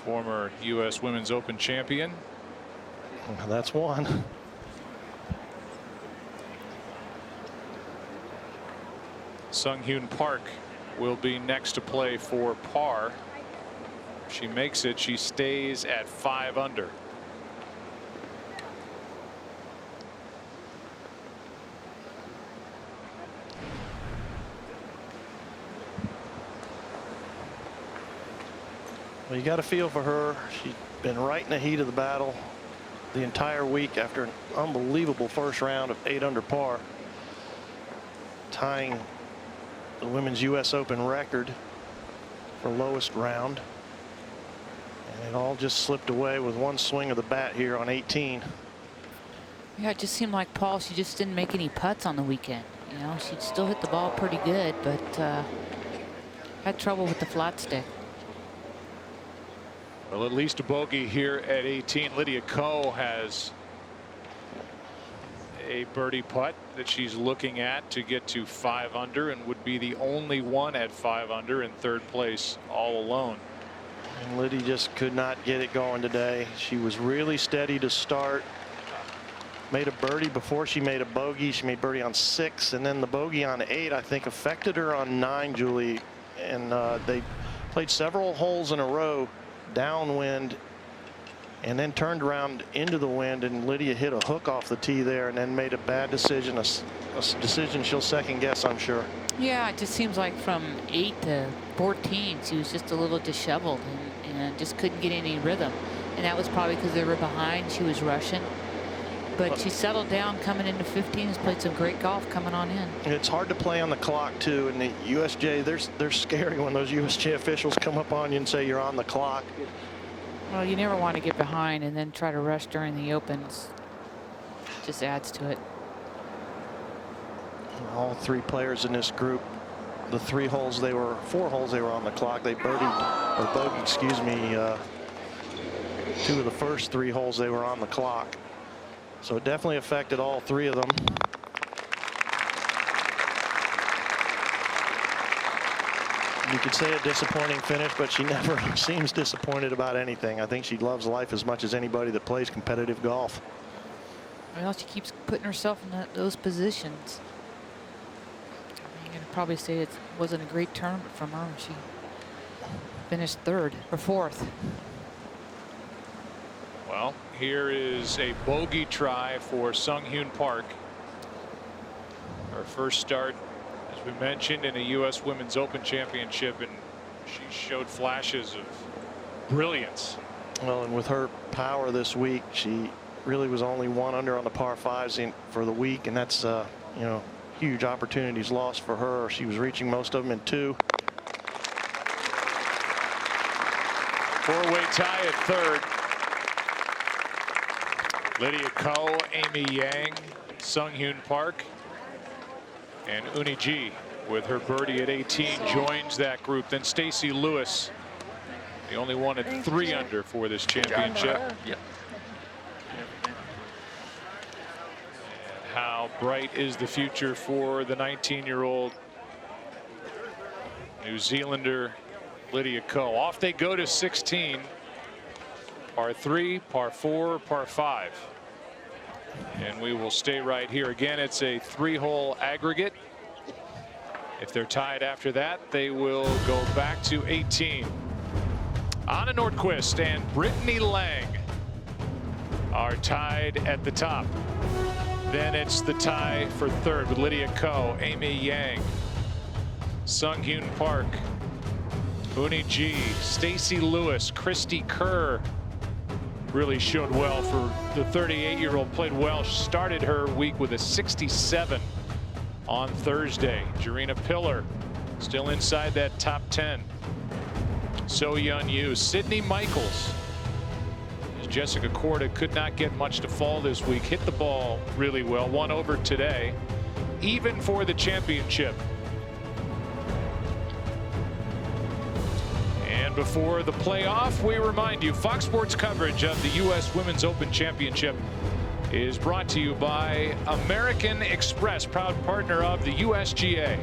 Former U.S. Women's Open champion That's one. Sung-Hyun Park will be next to play for par. If she makes it, she stays at 5 under. Well, you got a feel for her. She's been right in the heat of the battle the entire week after an unbelievable first round of 8 under par, tying the Women's U.S. Open record for lowest round. And it all just slipped away with one swing of the bat here on 18. Yeah, it just seemed like Paul, she just didn't make any putts on the weekend. You know, she'd still hit the ball pretty good, but had trouble with the flat stick. Well, at least a bogey here at 18. Lydia Ko has a birdie putt that she's looking at to get to 5 under and would be the only one at 5 under in 3rd place all alone. And Lydia just could not get it going today. She was really steady to start. Made a birdie before she made a bogey. She made birdie on 6, and then the bogey on 8 I think affected her on 9, Julie. And they played several holes in a row downwind and then turned around into the wind, and Lydia hit a hook off the tee there and then made a bad decision, a decision she'll second guess, I'm sure. Yeah, it just seems like from 8 to 14 she was just a little disheveled and just couldn't get any rhythm, and that was probably because they were behind. She was rushing, but she settled down coming into 15. Has played some great golf coming on in. It's hard to play on the clock too, and the USGA, they're scary when those USGA officials come up on you and say you're on the clock. Well, you never want to get behind and then try to rush during the opens. Just adds to it. All 3 players in this group, the 4 holes they were on the clock. They bogeyed, excuse me, 2 of the first 3 holes they were on the clock. So it definitely affected all 3 of them. You could say a disappointing finish, but she never seems disappointed about anything. I think she loves life as much as anybody that plays competitive golf. Well, she keeps putting herself in those positions. You're going to probably say it wasn't a great tournament from her. She finished 3rd or 4th. Well, here is a bogey try for Sung-Hyun Park. Her first start, as we mentioned, in a U.S. Women's Open Championship, and she showed flashes of brilliance. Well, and with her power this week, she really was only 1 under on the par 5s for the week, and that's you know, huge opportunities lost for her. She was reaching most of them in 2. 4-way tie at 3rd. Lydia Ko, Amy Yang, Sung-Hyun Park, and Uni G with her birdie at 18 joins that group. Then Stacy Lewis, the only one at 3 under for this championship. Yep. And how bright is the future for the 19-year-old New Zealander Lydia Ko. Off they go to 16. Par 3, par 4, par 5. And we will stay right here. Again, it's a 3-hole aggregate. If they're tied after that, they will go back to 18. Anna Nordqvist and Brittany Lang are tied at the top. Then it's the tie for 3rd with Lydia Ko, Amy Yang, Sung-Hyun Park, Uni G, Stacy Lewis, Christy Kerr. Really showed well for the 38-year-old. Played well. She started her week with a 67 on Thursday. Jarena Pillar still inside that top 10. So Yeon Yu, Sydney Michaels. As Jessica Korda could not get much to fall this week. Hit the ball really well. 1 over today. Even for the championship. And before the playoff, we remind you, Fox Sports coverage of the U.S. Women's Open Championship is brought to you by American Express, proud partner of the USGA.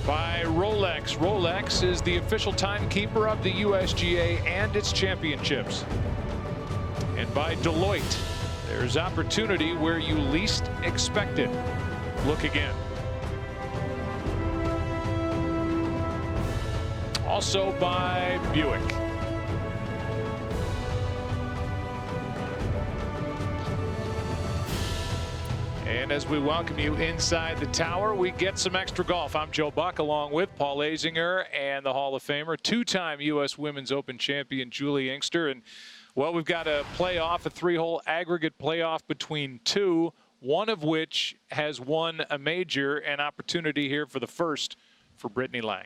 By Rolex. Rolex is the official timekeeper of the USGA and its championships. And and by Deloitte. There's opportunity where you least expect it. Look again. Also by Buick. And as we welcome you inside the tower, we get some extra golf. I'm Joe Buck, along with Paul Azinger and the Hall of Famer, two-time U.S. Women's Open champion Juli Inkster. And, well, we've got a playoff, a three-hole aggregate playoff between two, one of which has won a major, an opportunity here for the first for Brittany Lang.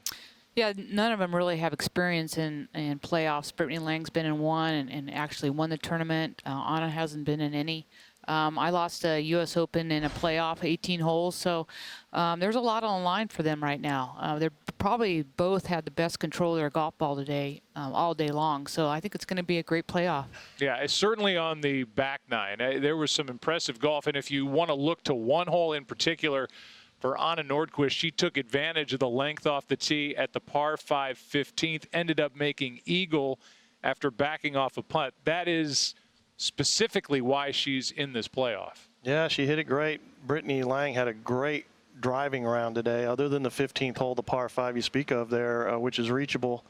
Yeah, none of them really have experience in playoffs. Brittany Lang's been in one and actually won the tournament. Anna hasn't been in any. I lost a U.S. Open in a playoff, 18 holes, so there's a lot on the line for them right now. They're probably both had the best control of their golf ball today, all day long, so I think it's going to be a great playoff. Yeah, it's certainly on the back nine. There was some impressive golf, and if you want to look to one hole in particular, for Anna Nordqvist, she took advantage of the length off the tee at the par 5 15th, ended up making eagle after backing off a putt. That is specifically why she's in this playoff. Yeah, she hit it great. Brittany Lang had a great driving round today, other than the 15th hole, the par 5 you speak of there, which is reachable.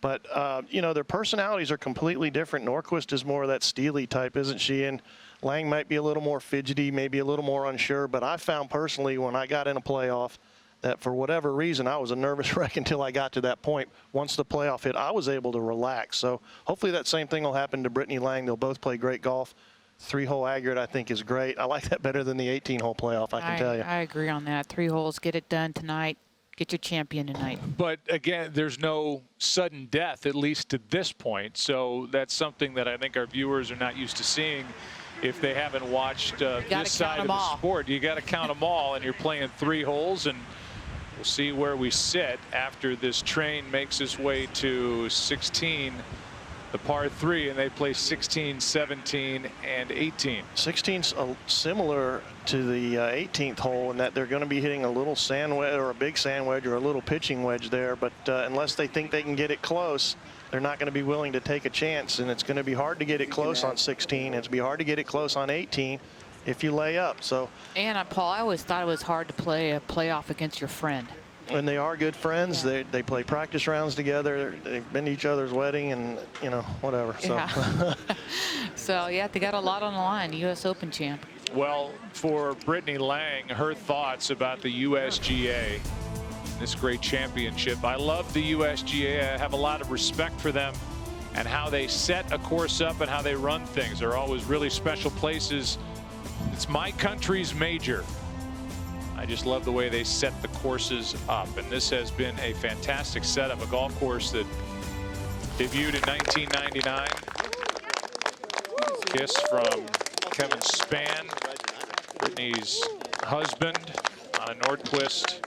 But, you know, their personalities are completely different. Nordqvist is more of that steely type, isn't she? And Lang might be a little more fidgety, maybe a little more unsure. But I found personally when I got in a playoff that for whatever reason, I was a nervous wreck until I got to that point. Once the playoff hit, I was able to relax. So hopefully that same thing will happen to Brittany Lang. They'll both play great golf. 3-hole aggregate, I think, is great. I like that better than the 18-hole playoff, I can tell you. I agree on that. 3 holes, get it done tonight. Get your champion tonight. But again, there's no sudden death, at least to this point. So that's something that I think our viewers are not used to seeing if they haven't watched this side of the sport. You got to count them all, and you're playing 3 holes, and we'll see where we sit after this train makes its way to 16, the par 3, and they play 16, 17, and 18. 16's similar to the 18th hole in that they're going to be hitting a little sand wedge or a big sand wedge or a little pitching wedge there, but unless they think they can get it close, they're not going to be willing to take a chance, and it's going to be hard to get it close on 16. It's going to be hard to get it close on 18 if you lay up. So. And Paul, I always thought it was hard to play a playoff against your friend. And they are good friends. Yeah. They play practice rounds together. They've been to each other's wedding, and you know, whatever. So. Yeah. So yeah, they got a lot on the line. U.S. Open champ. Well, for Brittany Lang, her thoughts about the USGA, this great championship. I love the USGA. I have a lot of respect for them and how they set a course up and how they run things. They're always really special places. It's my country's major. I just love the way they set the courses up, and this has been a fantastic setup. A golf course that debuted in 1999. Kiss from Kevin Spann, Brittany's husband, Anna Nordqvist.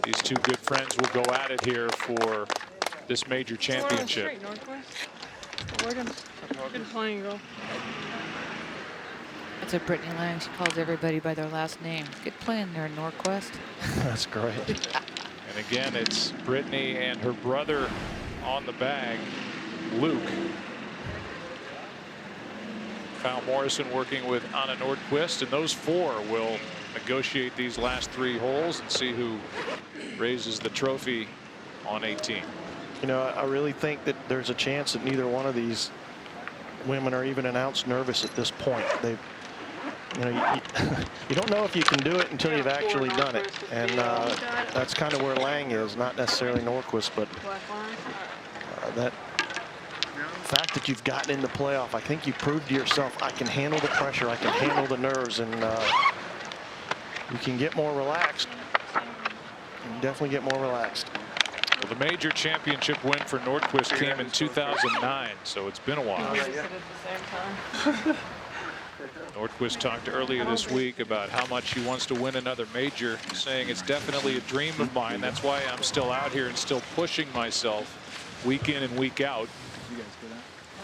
These two good friends will go at it here for this major championship. Good playing, girl. That's a Brittany Lang. She calls everybody by their last name. Good playing there, Nordqvist. That's great. And again, it's Brittany and her brother on the bag, Luke. Kyle Morrison working with Anna Nordqvist, and those 4 will negotiate these last 3 holes and see who raises the trophy on 18. You know, I really think that there's a chance that neither one of these women are even announced nervous at this point. They've, you know, you don't know if you can do it until you've actually done it, and that's kind of where Lang is, not necessarily Nordqvist, but that fact that you've gotten in the playoff, I think you proved to yourself, I can handle the pressure, I can handle the nerves, and you can get more relaxed. You can definitely get more relaxed. Well, the major championship win for Nordqvist came in 2009, so it's been a while. Nordqvist talked earlier this week about how much he wants to win another major, saying it's definitely a dream of mine. That's why I'm still out here and still pushing myself week in and week out.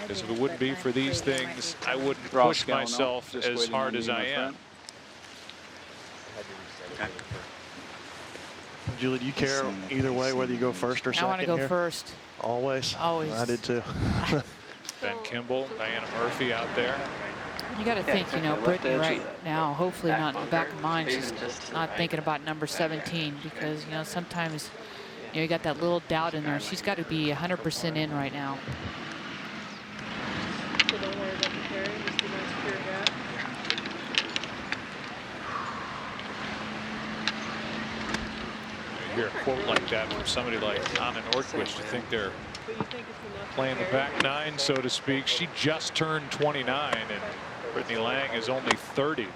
Because if it wouldn't be for these things, I wouldn't push myself as hard as I am. Julie, do you care either way whether you go first or second? I want to go first. Always? Always. I did too. Ben Kimball, Diana Murphy out there. You got to think, you know, Brittany right now, hopefully not in the back of mind, she's not thinking about number 17 because, you know, sometimes, you know, you got that little doubt in there. She's got to be 100% in right now. So don't worry about the carry, just a nice pure gap. You hear a quote like that from somebody like Anna Nordquist, you think they're playing the back nine, so to speak. She just turned 29, and Brittany Lang is only 30.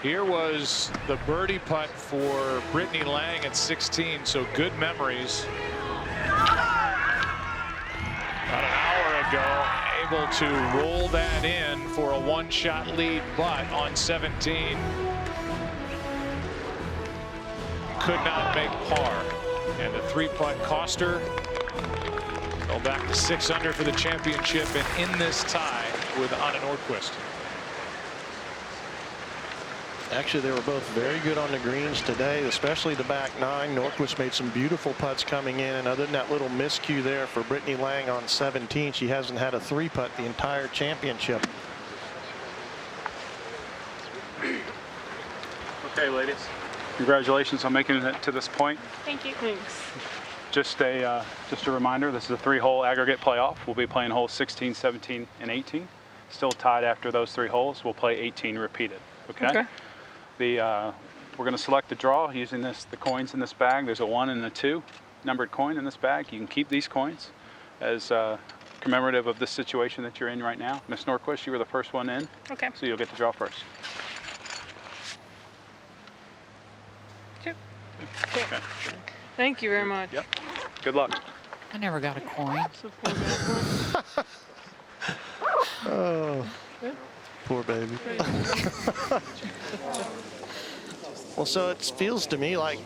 Here was the birdie putt for Brittany Lang at 16, so good memories. About an hour ago, able to roll that in for a one-shot lead, but on 17 could not make par, and the 3-putt cost her. Go back to 6 under for the championship, and in this tie with Anna Nordquist. Actually, they were both very good on the greens today, especially the back nine. Nordquist made some beautiful putts coming in, and other than that little miscue there for Brittany Lang on 17, she hasn't had a 3-putt the entire championship. Okay, ladies. Congratulations on making it to this point. Thank you. Thanks. Just a reminder, this is a 3-hole aggregate playoff. We'll be playing holes 16, 17, and 18. Still tied after those 3 holes. We'll play 18 repeated. Okay. We're going to select the draw using the coins in this bag. There's a 1 and a 2 numbered coin in this bag. You can keep these coins as commemorative of this situation that you're in right now. Miss Nordquist, you were the first one in. Okay. So you'll get the draw first. Okay. Thank you very much. Yep. Good luck. I never got a coin. Oh, poor baby. Well, so it feels to me like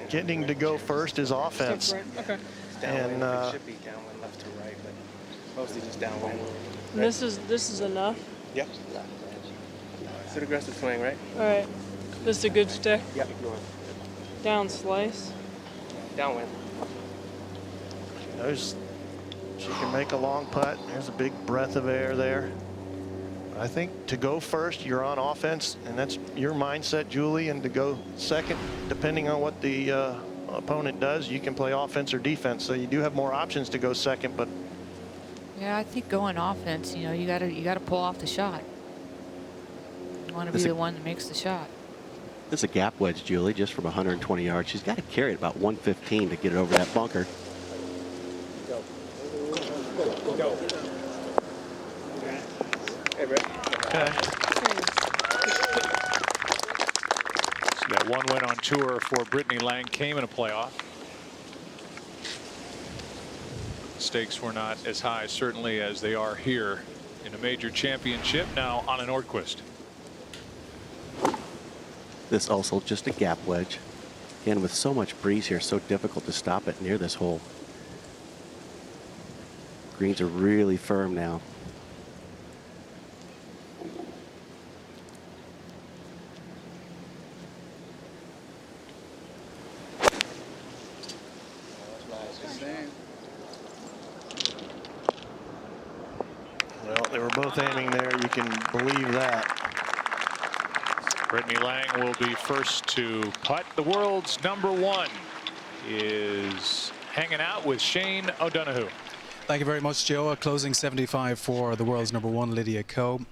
getting to go first is offense. Okay. And should be downwind left to right, but mostly just downwind. And this is enough. Yep. It's an aggressive swing, right? All right. This is a good stick. Yep. Down slice. Downwind. She can make a long putt. There's a big breath of air there. I think to go first, you're on offense, and that's your mindset, Julie, and to go second, depending on what the opponent does, you can play offense or defense. So you do have more options to go second, but Yeah, I think going offense, you know, you gotta pull off the shot. You want to be the one that makes the shot. This is a gap wedge, Julie, just from 120 yards. She's got to carry it about 115 to get it over that bunker. Go. Hey, Brett. Okay. So that one win on tour for Brittany Lang came in a playoff. Stakes were not as high, certainly, as they are here in a major championship. Now Anna Nordquist. This also just a gap wedge. Again, with so much breeze here, so difficult to stop it near this hole. Greens are really firm now. Well, they were both aiming there. You can believe that. Brittany Lang will be first to putt. The world's #1 is hanging out with Shane O'Donoghue. Thank you very much, Joe. A closing 75 for the world's #1, Lydia Ko.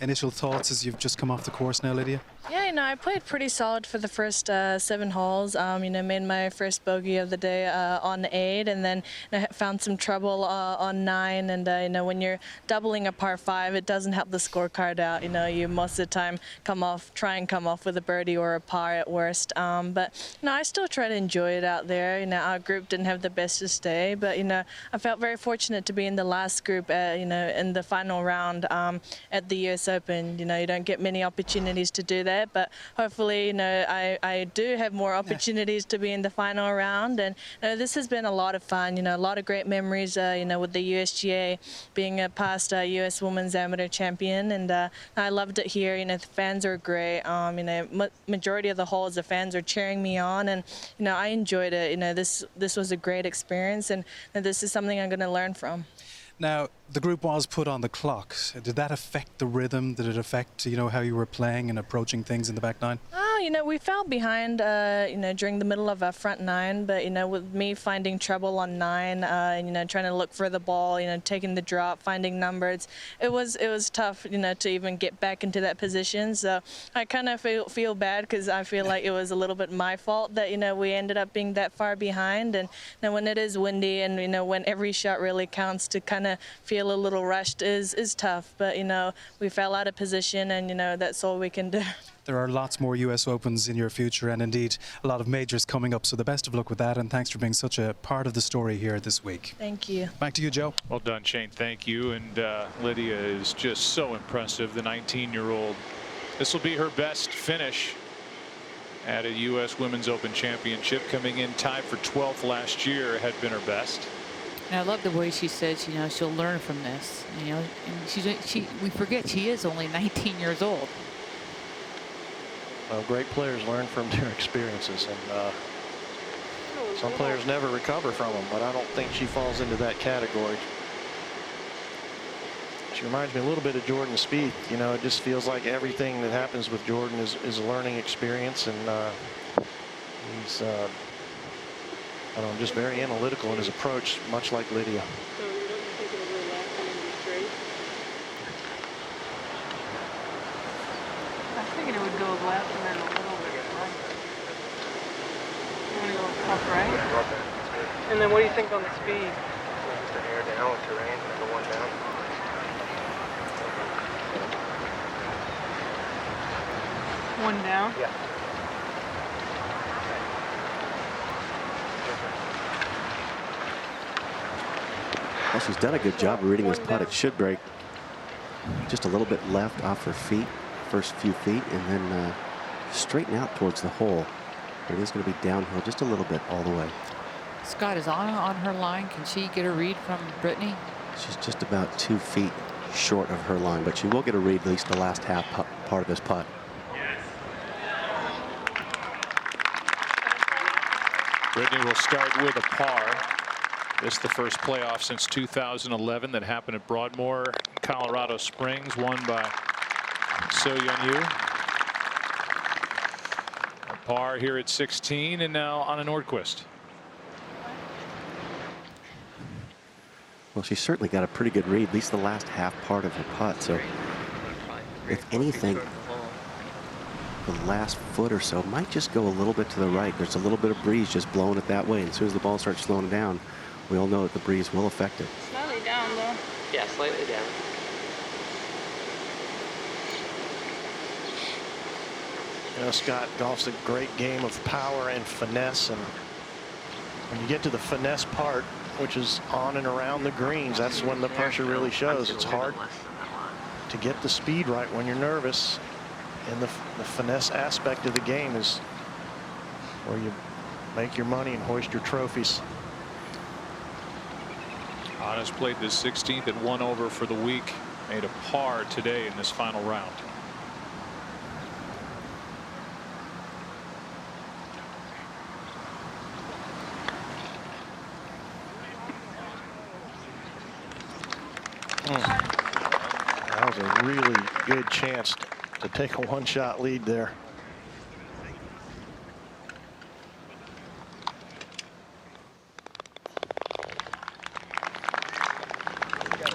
Initial thoughts as you've just come off the course now, Lydia? Yeah, you know, I played pretty solid for the first 7 holes. You know, made my first bogey of the day on 8, and then I found some trouble on 9. And you know, when you're doubling a par 5, it doesn't help the scorecard out. You know, you most of the time try and come off with a birdie or a par at worst. But you know, I still try to enjoy it out there. You know, our group didn't have the bestest day, but you know, I felt very fortunate to be in the last group. You know, in the final round at the US Open. You know, you don't get many opportunities to do that, but hopefully, you know, I do have more opportunities to be in the final round. And you know, this has been a lot of fun. You know, a lot of great memories. You know, with the USGA being a past U.S. Women's Amateur Champion, and I loved it here. You know, the fans are great. You know, majority of the holes, the fans are cheering me on, and you know, I enjoyed it. You know, this was a great experience, and this is something I'm going to learn from. Now, the group was put on the clock. Did that affect the rhythm? Did it affect, you know, how you were playing and approaching things in the back nine? Oh, you know, we fell behind, you know, during the middle of our front nine, but, you know, with me finding trouble on nine, and, you know, trying to look for the ball, you know, taking the drop, finding numbers, it was tough, you know, to even get back into that position. So I kind of feel bad, because I feel like it was a little bit my fault that, you know, we ended up being that far behind. And you know, when it is windy and, you know, when every shot really counts, to kind of feel a little rushed is tough. But, you know, we fell out of position, and, you know, that's all we can do. There are lots more US Opens in your future, and indeed a lot of majors coming up, so the best of luck with that, and thanks for being such a part of the story here this week. Thank you. Back to you, Joe. Well done, Shane. Thank you. And Lydia is just so impressive, the 19-year-old. This will be her best finish at a U.S. Women's Open Championship, coming in tied for 12th last year, had been her best. And I love the way she says, you know, she'll learn from this. You know, and we forget she is only 19 years old. Well, great players learn from their experiences, and some players never recover from them, but I don't think she falls into that category. She reminds me a little bit of Jordan Spieth. You know, it just feels like everything that happens with Jordan is a learning experience, and he's I don't know, just very analytical in his approach, much like Lydia. So you don't think it'll really last in the straight? I was thinking it would go left and then a little bit right. You want to go up right? And then what do you think on the speed? Just an air down with terrain, and the one down. One down? Yeah. Well, she's done a good job of reading this putt. It should break just a little bit left off her feet, first few feet, and then straighten out towards the hole. It is going to be downhill just a little bit all the way. Scott, is Anna on her line? Can she get a read from Brittany? She's just about 2 feet short of her line, but she will get a read at least the last half part of this putt. Brittany will start with a par. This is the first playoff since 2011 that happened at Broadmoor, Colorado Springs, won by So Yeon Yu. A par here at 16, and now Anna Nordqvist. Well, she's certainly got a pretty good read, at least the last half part of her putt. So, if anything, the last foot or so might just go a little bit to the right. There's a little bit of breeze just blowing it that way. And as soon as the ball starts slowing down, we all know that the breeze will affect it. Slightly down, though. Yeah, slightly down. You know, Scott, golf's a great game of power and finesse, and when you get to the finesse part, which is on and around the greens, that's when the pressure really shows. It's hard to get the speed right when you're nervous, and the finesse aspect of the game is where you make your money and hoist your trophies. Anna's played the 16th at 1 over for the week, made a par today in this final round. That was a really good chance to take a one-shot lead there.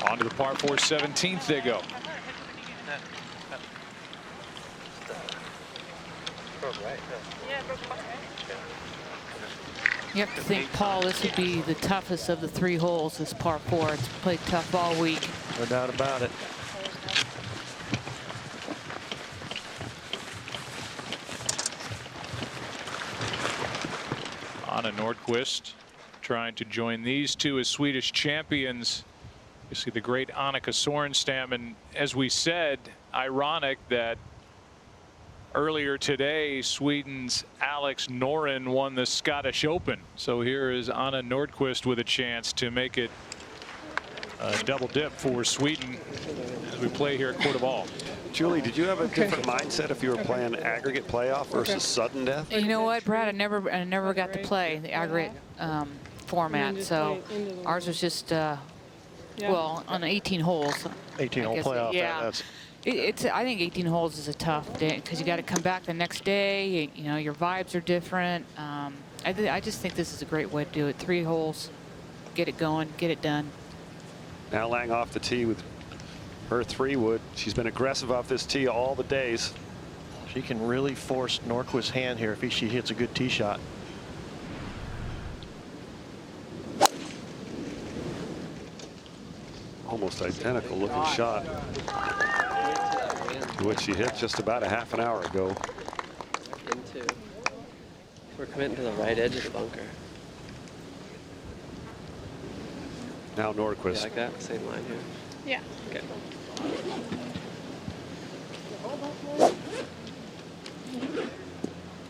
On to the par 4 17th they go. You have to think, Paul, this would be the toughest of the 3 holes, this par 4. It's played tough all week. No doubt about it. Anna Nordqvist trying to join these two as Swedish champions. You see the great Annika Sorenstam, and as we said, ironic that earlier today, Sweden's Alex Noren won the Scottish Open. So here is Anna Nordqvist with a chance to make it a double dip for Sweden as we play here at Court of All. Julie, did you have a different mindset if you were playing aggregate playoff versus sudden death? You know what, Brad? I never got to play the aggregate format, so ours was just well, on 18 holes. 18-hole playoff. Yeah. I think 18 holes is a tough day because you got to come back the next day. You know, your vibes are different. I just think this is a great way to do it. 3 holes, get it going, get it done. Now Lang off the tee with her 3-wood. She's been aggressive off this tee all the days. She can really force Nordqvist's hand here if she hits a good tee shot. Almost identical looking shot to what she hit just about a half an hour ago. We're committing to the right edge of the bunker. Now Nordqvist. You like that? Same line here. Yeah. Okay.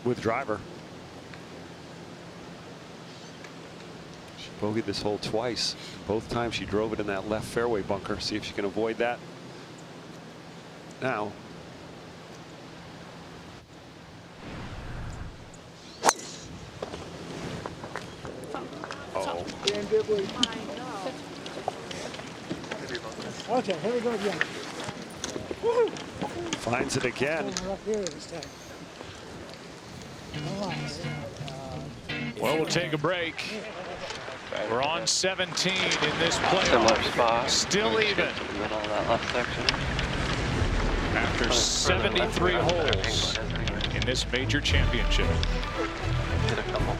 With driver. She bogeyed this hole twice. Both times she drove it in that left fairway bunker. See if she can avoid that. Now. Uh-oh. Okay, here we go again. Finds it again. Well, we'll take a break. We're on 17 in this Similar playoff. spot. Still even. Middle of that left section. After 73 holes in this major championship. Hit a couple.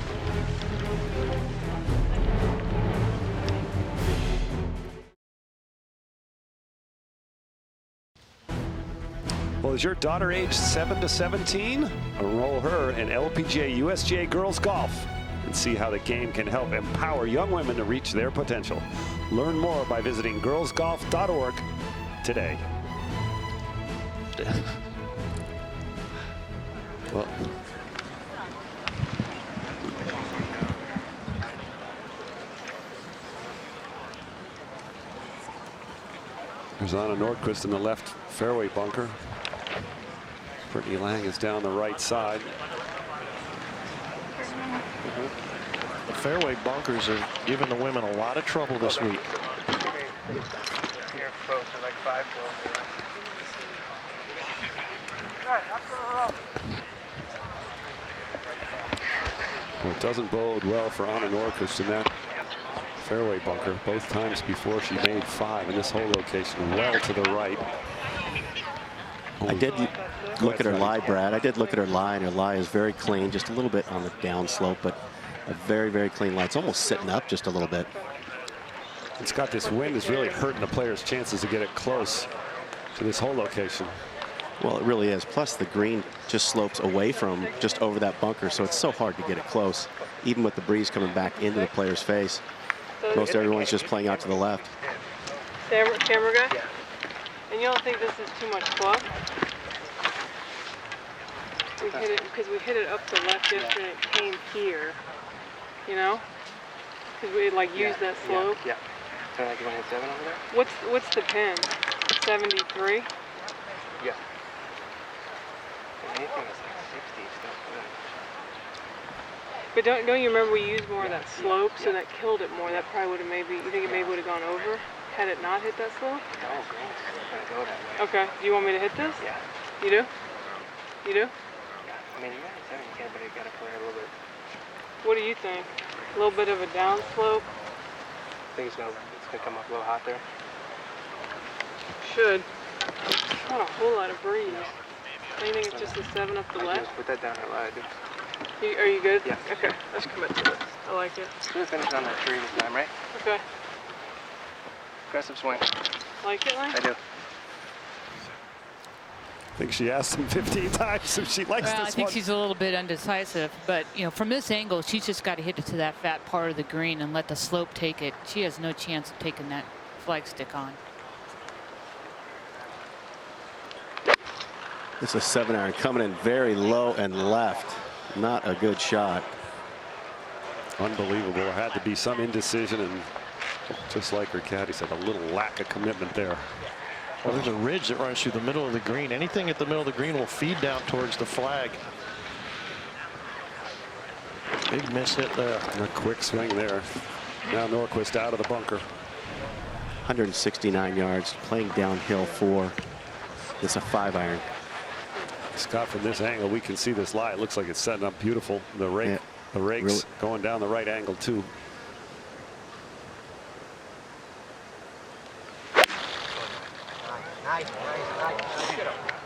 Well, is your daughter aged 7 to 17? Enroll her in LPGA USGA Girls Golf and see how the game can help empower young women to reach their potential. Learn more by visiting girlsgolf.org today. Well, there's Anna Nordqvist in the left fairway bunker. Brittany Lang is down the right side. The fairway bunkers have given the women a lot of trouble this week. Well, it doesn't bode well for Anna Nordqvist in that fairway bunker. Both times before she made 5 in this whole location, well to the right. I did look at her lie, Brad. I did look at her lie, and her lie is very clean, just a little bit on the downslope, but a very, very clean lie. It's almost sitting up just a little bit. It's got this wind is really hurting the player's chances to get it close to this whole location. Well, it really is. Plus, the green just slopes away from just over that bunker, so it's so hard to get it close, even with the breeze coming back into the player's face. Most everyone's just playing out to the left. Camera guy? Yeah. And you don't think this is too much fluff? We hit it because we hit it up the left yesterday and it came here. You know? Because we like used that slope. Yeah. So like you want to hit 7 over there? What's the pin? 73? Yeah. Anything that's like 60 is not good. But don't you remember we used more of that slope, so that killed it more? That probably would have maybe, you think it maybe would have gone over had it not hit that slope? No, green's gonna go that way. Okay. Do you want me to hit this? Yeah. You do? You do? I mean, you got to 7, you can, but you got to play a little bit. What do you think? A little bit of a down slope? I think it's gonna come up a little hot there. Should. Not a whole lot of breeze. Do you think it's just a 7 up the left? Just put that down there, I do. Are you good? Yeah. Okay, let's commit to this. I like it. Just gonna finish on that tree this time, right? Okay. Aggressive swing. Like it, Lang? I do. I think she asked him 15 times if she likes Well, this I think one. she's a little bit undecisive, but you know, from this angle, she's just got to hit it to that fat part of the green and let the slope take it. She has no chance of taking that flagstick on. This is a 7-iron coming in very low and left. Not a good shot. Unbelievable. There had to be some indecision, and just like her caddy said, a little lack of commitment there. Well, there's a ridge that runs through the middle of the green. Anything at the middle of the green will feed down towards the flag. Big miss hit there. And a quick swing there. Now Norquist out of the bunker. 169 yards, playing downhill for this a 5-iron. Scott, from this angle, we can see this lie. It looks like it's setting up beautiful. The rake, Yeah, the rakes really. going down the right angle too.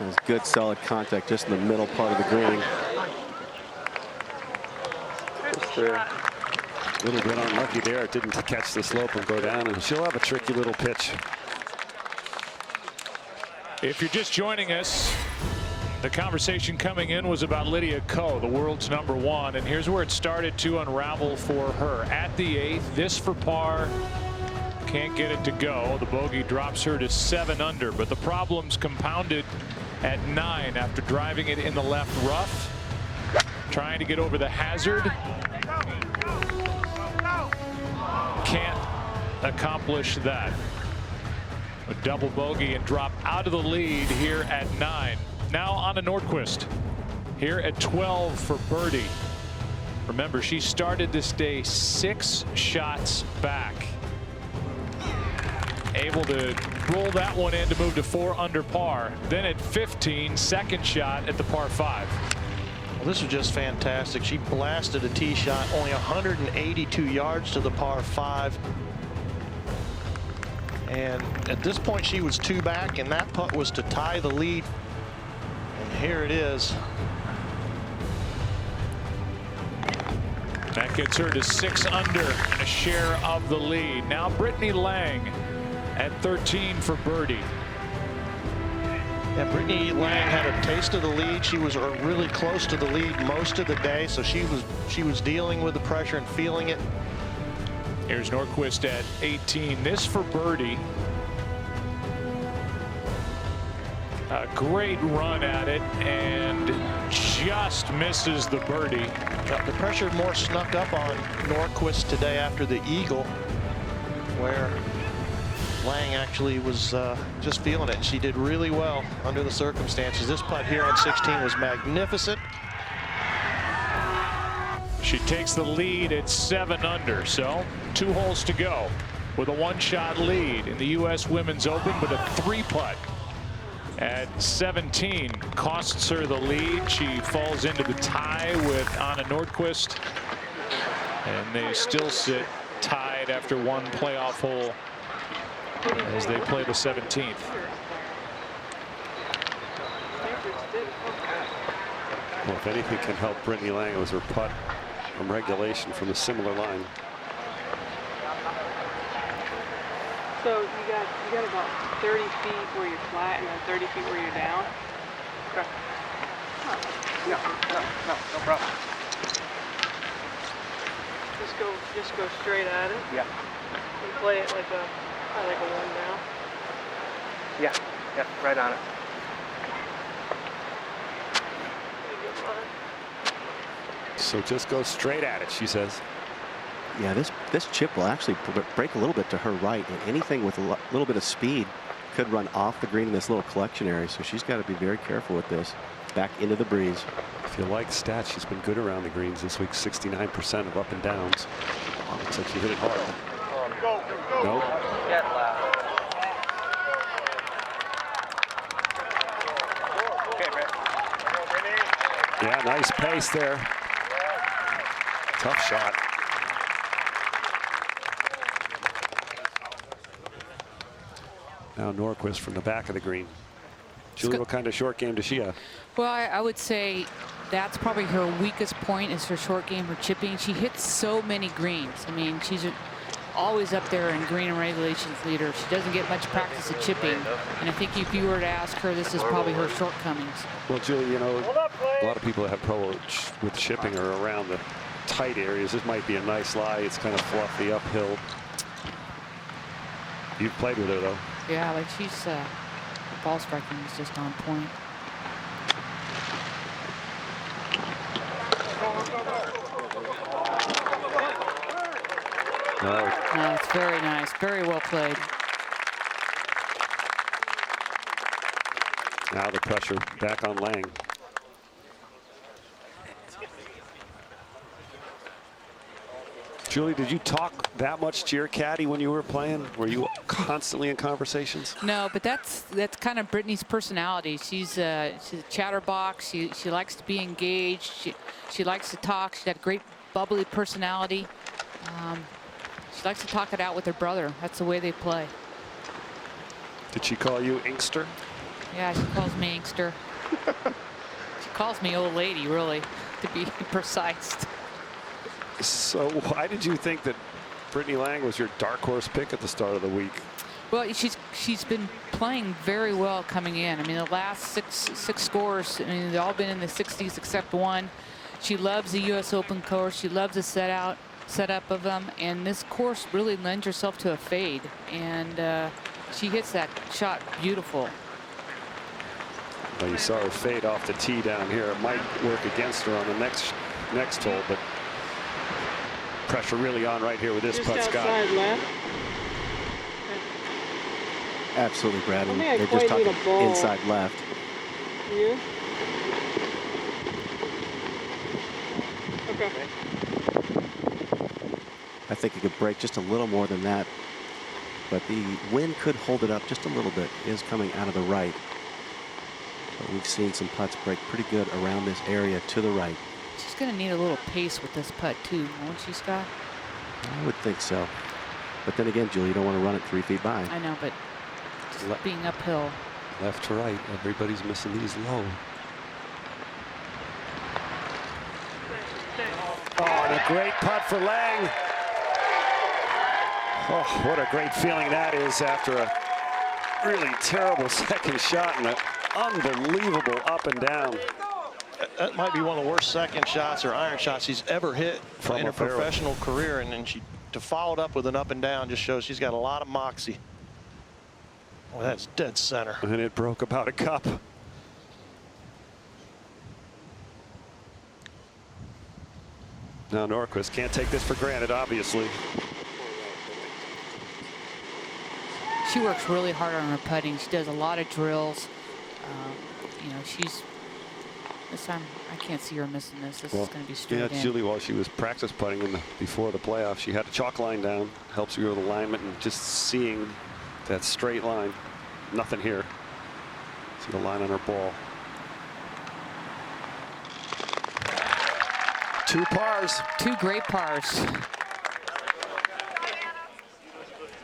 That was good, solid contact just in the middle part of the green. Just a little bit unlucky there. It didn't catch the slope and go down, and she'll have a tricky little pitch. If you're just joining us, the conversation coming in was about Lydia Ko, the world's #1, and here's where it started to unravel for her. At the 8th, this for par, can't get it to go. The bogey drops her to 7 under, but the problems compounded at 9 after driving it in the left rough, trying to get over the hazard. Can't accomplish that. A double bogey and drop out of the lead here at 9. Now Anna Nordqvist here at 12 for birdie. Remember, she started this day 6 shots back. Able to roll that one in to move to 4 under par. Then at 15, second shot at the par 5. Well, this was just fantastic. She blasted a tee shot, only 182 yards to the par 5. And at this point, she was 2 back, and that putt was to tie the lead. And here it is. That gets her to 6 under and a share of the lead. Now Brittany Lang at 13 for birdie. Yeah, Brittany Lang had a taste of the lead. She was really close to the lead most of the day, so she was dealing with the pressure and feeling it. Here's Nordqvist at 18. This for birdie. A great run at it and just misses the birdie. The pressure more snuck up on Nordqvist today after the eagle, where Lang actually was just feeling it. She did really well under the circumstances. This putt here on 16 was magnificent. She takes the lead at 7 under, so 2 holes to go with a 1-shot lead in the U.S. Women's Open, but a 3-putt at 17 costs her the lead. She falls into the tie with Anna Nordqvist, and they still sit tied after 1 playoff hole as they play the 17th. Well, if anything can help Brittany Lang, it was her putt from regulation from a similar line. So you got about 30 feet where you're flat and then 30 feet where you're down. Okay. No problem. Just go straight at it. Yeah. And play it like a 1 down. Yeah, right on it. So just go straight at it, she says. Yeah, this chip will actually break a little bit to her right, and anything with a little bit of speed could run off the green in this little collection area, so she's got to be very careful with this. Back into the breeze. If you like stats, she's been good around the greens this week. 69% of up and downs. Looks like she hit it hard. Nope. Get loud. Okay, Rick. Yeah, nice pace there. Tough shot. Now Nordqvist from the back of the green. Julie, what kind of short game does she have? Well, I would say that's probably her weakest point is her short game, her chipping. She hits so many greens. I mean, she's always up there in green and regulations leader. She doesn't get much practice at chipping. And I think if you were to ask her, this is probably her shortcomings. Well, Julie, you know, a lot of people that have trouble with chipping are around the tight areas. This might be a nice lie. It's kind of fluffy uphill. You've played with her, though. Yeah, like she's, her ball striking is just on point. No, it's very nice. Very well played. Now the pressure back on Lang. Julie, did you talk that much to your caddy when you were playing? Were you constantly in conversations? No, but that's kind of Brittany's personality. She's a chatterbox. She likes to be engaged. She likes to talk. She's got a great bubbly personality. She likes to talk it out with her brother. That's the way they play. Did she call you Inkster? Yeah, she calls me Inkster. She calls me old lady, really, to be precise. So why did you think that Brittany Lang was your dark horse pick at the start of the week? Well, she's been playing very well coming in. I mean, the last six scores, I mean, they've all been in the 60s except one. She loves the U.S. Open course. She loves the setup of them, and this course really lends herself to a fade, and she hits that shot beautiful. Well, you saw her fade off the tee down here. It might work against her on the next hole, but pressure really on right here with this putt, Scott. Left. Absolutely, Brad. I think They're just talking inside left. Yeah. Okay. I think it could break just a little more than that, but the wind could hold it up just a little bit. It is coming out of the right. But we've seen some putts break pretty good around this area to the right. She's going to need a little pace with this putt, too, won't she, Scott? I would think so. But then again, Julie, you don't want to run it 3 feet by. I know, but just being uphill. Left to right, everybody's missing these low. Oh, and a great putt for Lang. Oh, what a great feeling that is after a really terrible second shot and an unbelievable up and down. That might be one of the worst second shots or iron shots she's ever hit in her professional career, and then to follow it up with an up and down just shows she's got a lot of moxie. Well, that's dead center. And it broke about a cup. Now Norquist can't take this for granted, obviously. She works really hard on her putting. She does a lot of drills. You know, this time I can't see her missing this. This is going to be straight in. Julie, while she was practice putting before the playoffs, she had a chalk line down. Helps you with alignment and just seeing that straight line. Nothing here. See the line on her ball. 2 pars. 2 great pars.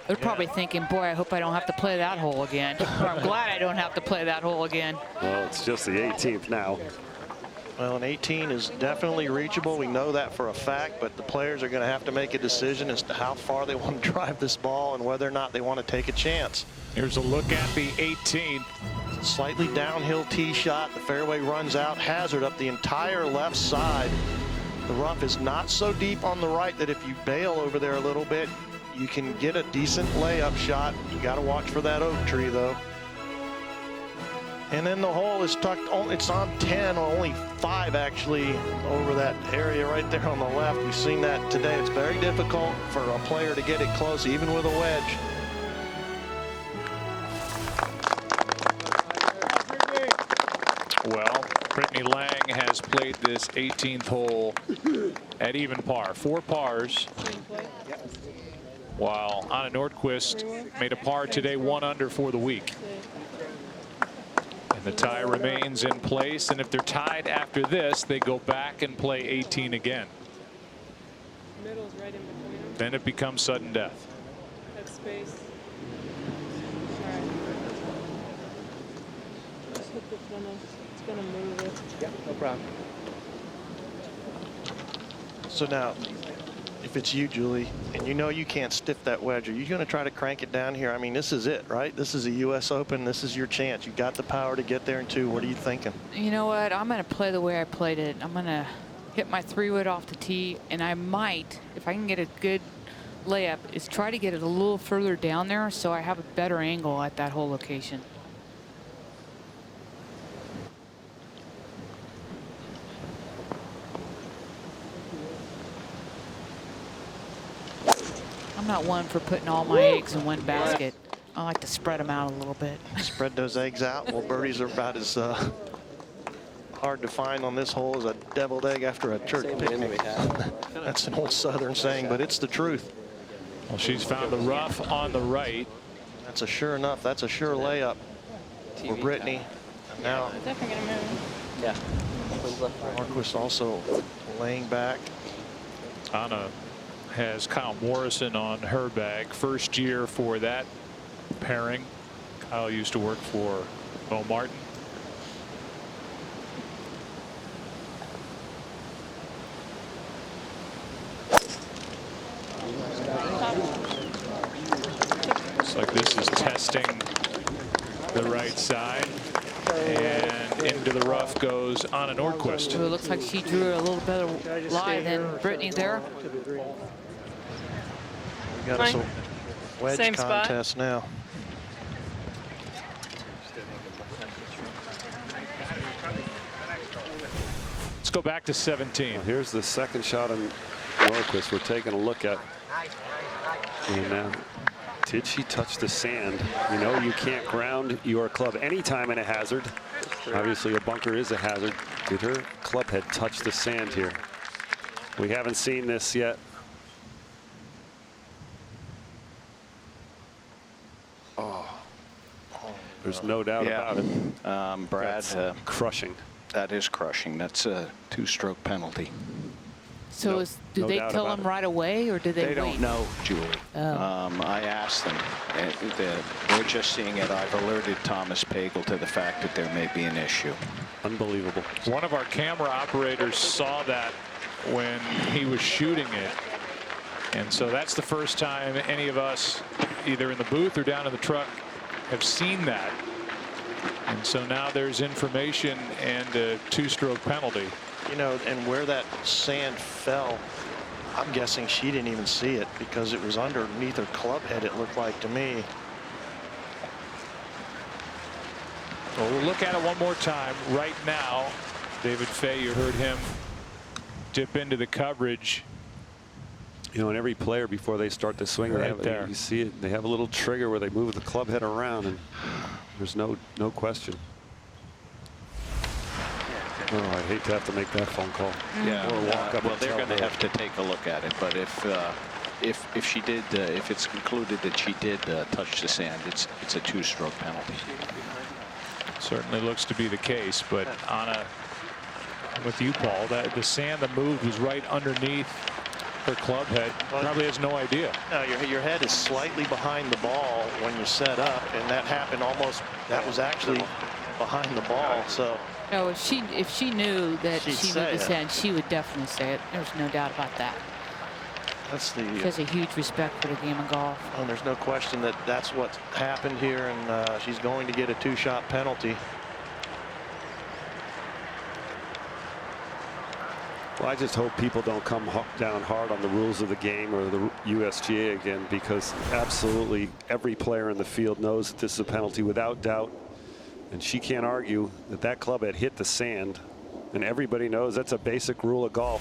They're probably thinking, boy, I hope I don't have to play that hole again. Or I'm glad I don't have to play that hole again. Well, it's just the 18th now. Well, an 18 is definitely reachable. We know that for a fact, but the players are going to have to make a decision as to how far they want to drive this ball and whether or not they want to take a chance. Here's a look at the 18th. It's a slightly downhill tee shot. The fairway runs out, hazard up the entire left side. The rough is not so deep on the right that if you bail over there a little bit, you can get a decent layup shot. You got to watch for that oak tree, though. And then the hole is tucked on, it's on 10, or only 5 actually over that area right there on the left. We've seen that today. It's very difficult for a player to get it close, even with a wedge. Well, Brittany Lang has played this 18th hole at even par. 4 pars. While Anna Nordqvist made a par today, 1 under for the week. And the tie remains in place, and if they're tied after this, they go back and play 18 again. Middle's right in between them. Then it becomes sudden death. That space. It's gonna move it. Yeah, no problem. So now, if it's you, Julie, and you know you can't stiff that wedge, are you going to try to crank it down here? I mean, this is it, right? This is a U.S. Open. This is your chance. You got the power to get there in 2. What are you thinking? You know what? I'm going to play the way I played it. I'm going to hit my 3-wood off the tee, and I might, if I can get a good layup, is try to get it a little further down there so I have a better angle at that whole location. not one for putting all my eggs in one basket. I like to spread them out a little bit. Spread those eggs out. Well, birdies are about as hard to find on this hole as a deviled egg after a church picnic. That's an old Southern saying, but it's the truth. Well, she's found the rough on the right. That's a sure enough. That's a sure layup for Brittany. And now Definitely gonna move. Yeah. Marquis also laying back. Anna has Kyle Morrison on her bag. First year for that pairing. Kyle used to work for Bo Martin. Looks like this is testing the right side. And into the rough goes Anna Nordquist. It looks like she drew a little better lie than Brittany there. We got us a wedge Same spot. contest now. Let's go back to 17. Well, here's the second shot on Nordquist we're taking a look at. And did she touch the sand? You know you can't ground your club anytime in a hazard. Obviously a bunker is a hazard. Did her club head touch the sand here? We haven't seen this yet. There's no doubt about it. Brad, crushing. That is crushing. That's a 2-stroke penalty. So do they tell them right away, or do they wait? They don't know, Julie. Oh. I asked them. They're just seeing it. I've alerted Thomas Pagel to the fact that there may be an issue. Unbelievable. One of our camera operators saw that when he was shooting it. And so that's the first time any of us, either in the booth or down in the truck, have seen that. And so now there's information and a 2-stroke penalty. You know, and where that sand fell, I'm guessing she didn't even see it because it was underneath her club head, it looked like to me. Well, we'll look at it one more time. Right now, David Fay, you heard him dip into the coverage. You know, and every player before they start to swing, Right they have, there. you see it. They have a little trigger where they move the club head around, and there's no question. Oh, I hate to have to make that phone call. Yeah. Or walk up Well, and they're tell going to her. have to take a look at it. But if she did, if it's concluded that she did touch the sand, it's a 2-stroke penalty. Certainly looks to be the case, but Anna, with you, Paul, that the sand that moved was right underneath her club head. Probably has no idea. No, your head is slightly behind the ball when you set up, and that happened almost. That was actually behind the ball. So. No, if she knew that She'd she say moved the it. sand, she would definitely say it. There's no doubt about that. That's the. She has a huge respect for the game of golf. And there's no question that that's what happened here, and she's going to get a 2-shot penalty. Well, I just hope people don't come down hard on the rules of the game or the USGA again, because absolutely every player in the field knows that this is a penalty without doubt. And she can't argue that that club had hit the sand. And everybody knows that's a basic rule of golf.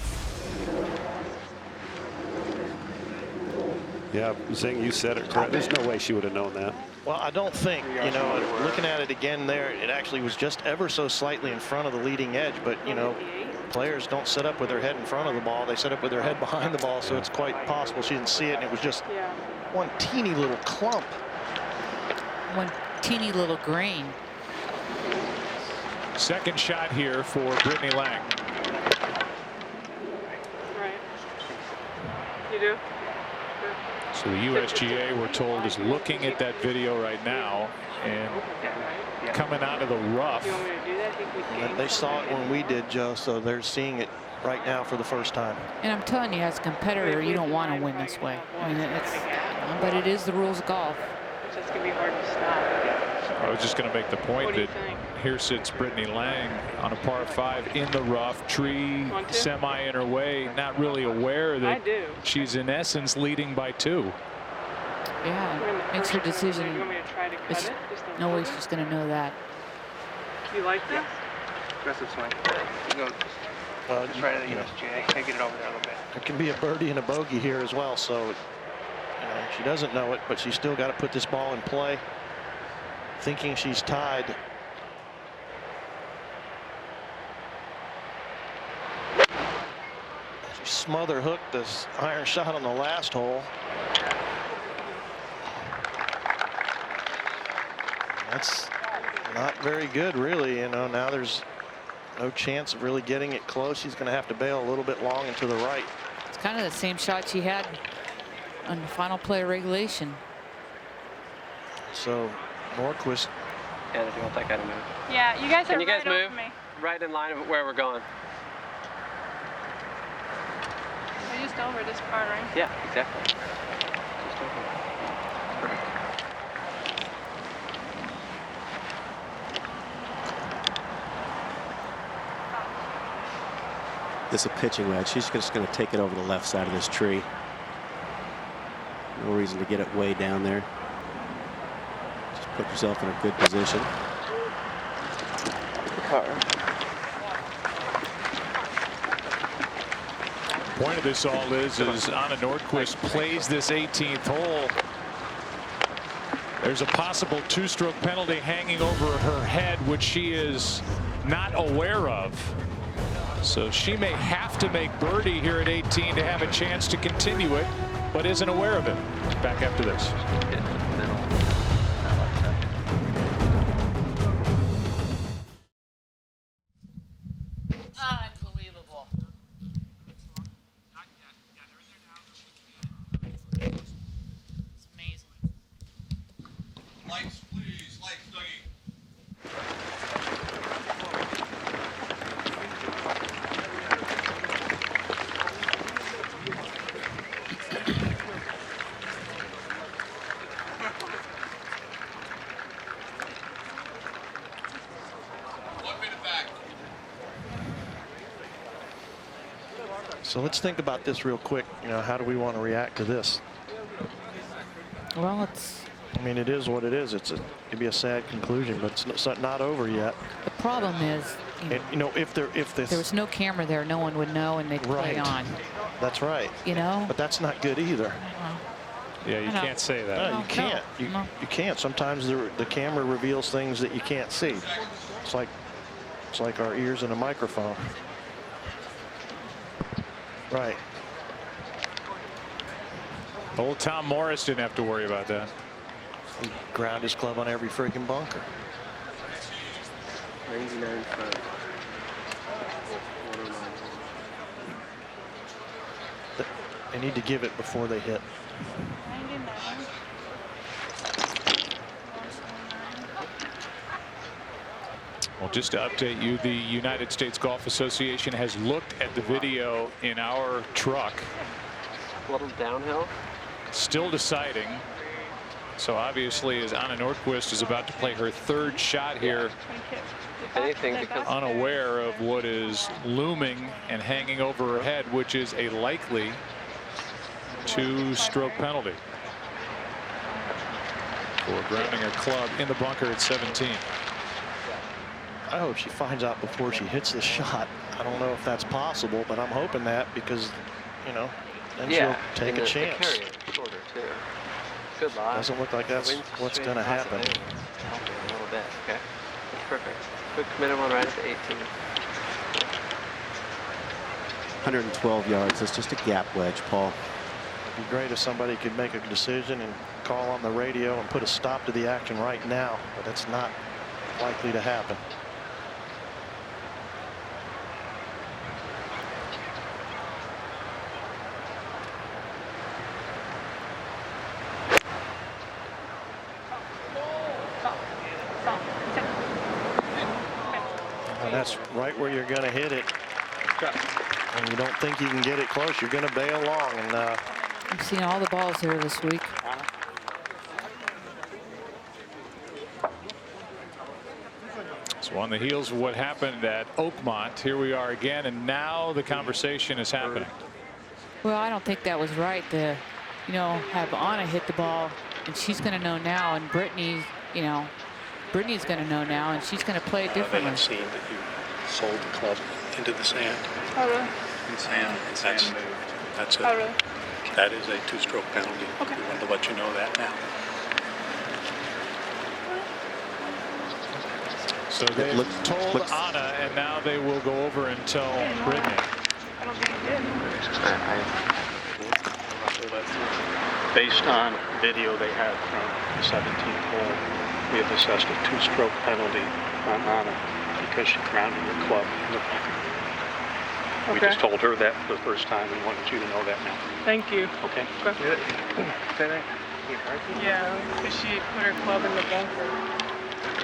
Yeah, Zing, you said it correct. There's no way she would have known that. Well, I don't think, you know, looking at it again there, it actually was just ever so slightly in front of the leading edge. But, you know, players don't set up with their head in front of the ball. They set up with their head behind the ball. So it's quite possible she didn't see it. And it was just one teeny little clump. One teeny little grain. Second shot here for Brittany Lang. Right. You do? So the USGA, we're told, is looking at that video right now and coming out of the rough. You want me to do that? I think we can. They saw it when we did, Joe, so they're seeing it right now for the first time. And I'm telling you, as a competitor, you don't want to win this way. I mean, but it is the rules of golf. It's just going to be hard to stop. I was just going to make the point that here sits Brittany Lang on a par 5 in the rough, tree semi in her way, not really aware that she's in essence leading by 2. Yeah, makes her decision. It's no way she's going to know that. You like this? Aggressive swing. You go just right at the USGA. Can't get it over there a little bit. There can be a birdie and a bogey here as well, so She doesn't know it, but she's still got to put this ball in play, thinking she's tied. She smother hooked this iron shot on the last hole. That's not very good, really. You know, now there's no chance of really getting it close. She's going to have to bail a little bit long and to the right. It's kind of the same shot she had on the final play of regulation. So Nordquist. And if you want that guy to move. Yeah, you guys are Can you guys right move? over me. Right in line of where we're going. We're just over this part, right? Yeah, exactly. Just over. Perfect. This is a pitching wedge. She's just going to take it over the left side of this tree. No reason to get it way down there. Just put yourself in a good position. The point of this all is Anna Nordquist plays this 18th hole. There's a possible two-stroke penalty hanging over her head, which she is not aware of. So she may have to make birdie here at 18 to have a chance to continue it, but isn't aware of it. Back after this. Unbelievable. It's amazing. Lights, please. Lights, Dougie. So let's think about this real quick. You know, how do we want to react to this? Well, it's. I mean, it is what it is. It'd be a sad conclusion, but it's not over yet. The problem is, you know, if there was no camera there, no one would know, and they'd play on. That's right. You know. But that's not good either. Yeah, you can't say that. No, you can't. You can't. Sometimes the camera reveals things that you can't see. It's like our ears in a microphone. Right. Old Tom Morris didn't have to worry about that. He ground his club on every freaking bunker. 99 front. They need to give it before they hit. 99. Well, just to update you, the United States Golf Association has looked at the video in our truck. A little downhill. Still deciding. So obviously, as Anna Nordquist is about to play her third shot here, If anything, because unaware of what is looming and hanging over her head, which is a likely two-stroke penalty for grounding her club in the bunker at 17. I hope she finds out before she hits the shot. I don't know if that's possible, but I'm hoping that because, you know, then she'll take a chance. The carry is shorter too. Good lie. Doesn't look like that's what's going to happen. A little bit. Okay. That's perfect. Quick committed one right at the 18. 112 yards. It's just a gap wedge, Paul. It'd be great if somebody could make a decision and call on the radio and put a stop to the action right now, but that's not likely to happen. And that's right where you're going to hit it. And you don't think you can get it close, you're going to bail long. And I've seen all the balls here this week. So on the heels of what happened at Oakmont, here we are again, and now the conversation is happening. Well, I don't think that was right to, you know, have Anna hit the ball, and she's going to know now, and Brittany, you know, Brittany's going to know now, and she's going to play it differently. They have seen that you sold the club into the sand. Oh, really? And sand moved. That's it. Oh, really? That is a two-stroke penalty. Okay. We wanted to let you know that now. So they told Anna, and now they will go over and tell Brittany. I don't think he did. Based on video they had from the 17th hole, we have assessed a two-stroke penalty on Anna because she grounded her club in the bunker. We Okay. just told her that for the first time and wanted you to know that now. Thank you. Okay. Yeah, because she put her club in the bunker.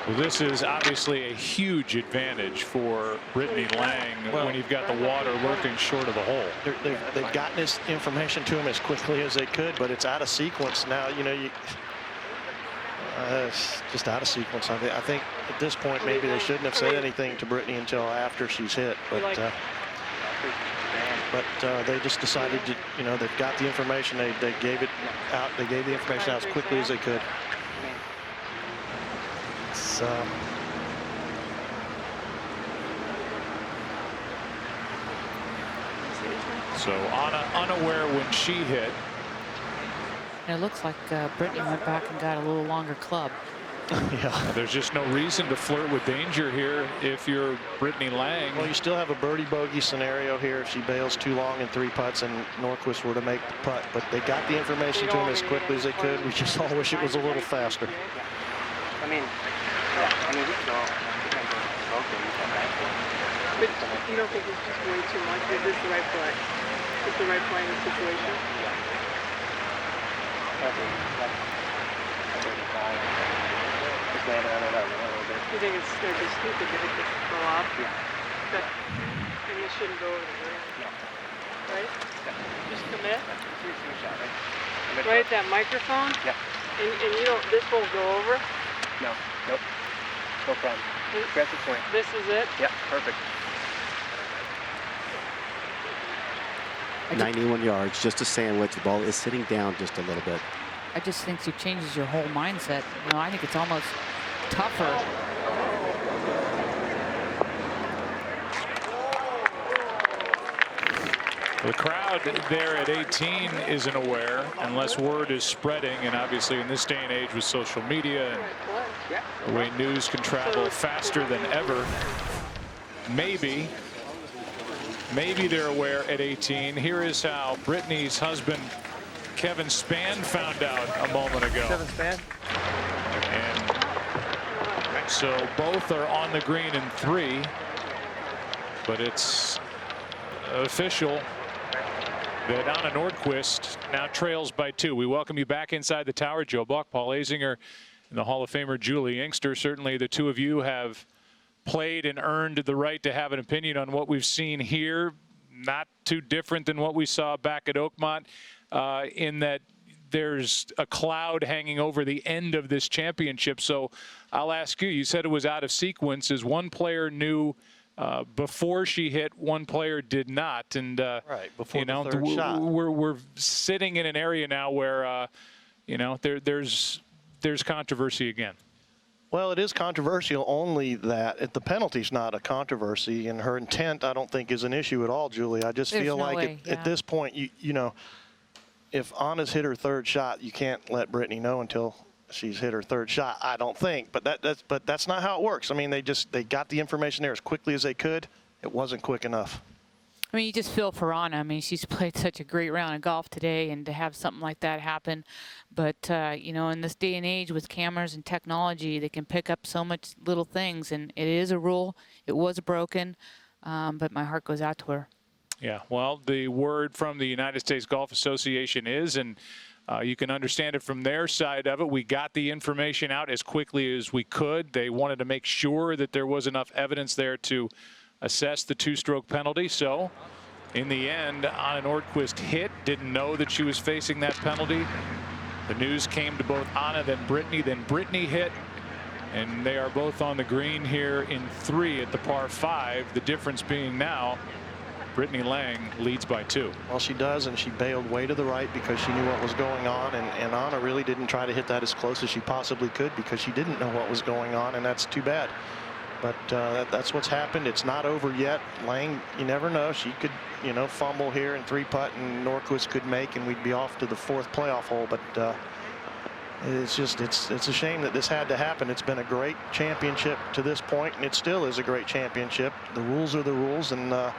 Well, this is obviously a huge advantage for Brittany Lang when you've got the water lurking short of the hole. They've gotten this information to him as quickly as they could, but it's out of sequence now. You know, it's just out of sequence. I think at this point maybe they shouldn't have said anything to Brittany until after she's hit, but they just decided to, you know, they've got the information. They gave it out. They gave the information out as quickly as they could. So Anna unaware when she hit. And it looks like Brittany went back and got a little longer club. Yeah. There's just no reason to flirt with danger here if you're Brittany Lang. Well, you still have a birdie bogey scenario here if she bails too long in 3 putts and Norquist were to make the putt. But they got the information to him as quickly as they could. We just all wish it was a little faster. I mean, we could all But you don't think it's just way too much? Is this the right play? Is the right play in the situation? You think it's they're just stupid to hit this go up? Yeah. Okay. And this shouldn't go over the green. Right? Just commit. Right at that microphone? Yeah. And you don't, this won't go over? No. Nope. No problem. Press the point. This is it? Yeah, perfect. 91 yards, just a sandwich. The ball is sitting down just a little bit. I just think it changes your whole mindset. You know, I think it's almost tougher. The crowd there at 18 isn't aware unless word is spreading, and obviously in this day and age with social media and the way news can travel faster than ever, maybe they're aware at 18. Here is how Brittany's husband Kevin Spann found out a moment ago. Kevin Spann. And so both are on the green in 3, but it's official that Anna Nordquist now trails by 2. We welcome you back inside the tower. Joe Buck, Paul Azinger, and the Hall of Famer Julie Inkster. Certainly the two of you have played and earned the right to have an opinion on what we've seen here. Not too different than what we saw back at Oakmont, in that there's a cloud hanging over the end of this championship. So I'll ask you, you said it was out of sequence. Is one player knew before she hit, one player did not, and right before you know, the third shot. We're sitting in an area now where you know, there's controversy again. Well, it is controversial, only that the penalty's not a controversy, and her intent I don't think is an issue at all, Julie. I just feel like at this point, you know, if Anna's hit her third shot, you can't let Brittany know until she's hit her third shot, I don't think. But that's not how it works. I mean, they got the information there as quickly as they could. It wasn't quick enough. I mean, you just feel for Anna. I mean, she's played such a great round of golf today, and to have something like that happen. But, you know, in this day and age with cameras and technology, they can pick up so much little things. And it is a rule. It was broken, but my heart goes out to her. Yeah, well, the word from the United States Golf Association is, and you can understand it from their side of it, we got the information out as quickly as we could. They wanted to make sure that there was enough evidence there to assess the two-stroke penalty. So in the end, Anna Nordquist hit, didn't know that she was facing that penalty. The news came to both Anna, then Brittany hit, and they are both on the green here in 3 at the par 5. The difference being now Brittany Lang leads by 2. Well, she does, and she bailed way to the right because she knew what was going on, and Anna really didn't try to hit that as close as she possibly could because she didn't know what was going on, and that's too bad. But that's what's happened. It's not over yet. Lang, you never know. She could, you know, fumble here and 3-putt, and Nordquist could make, and we'd be off to the 4th playoff hole. But it's just, it's a shame that this had to happen. It's been a great championship to this point, and it still is a great championship. The rules are the rules, and the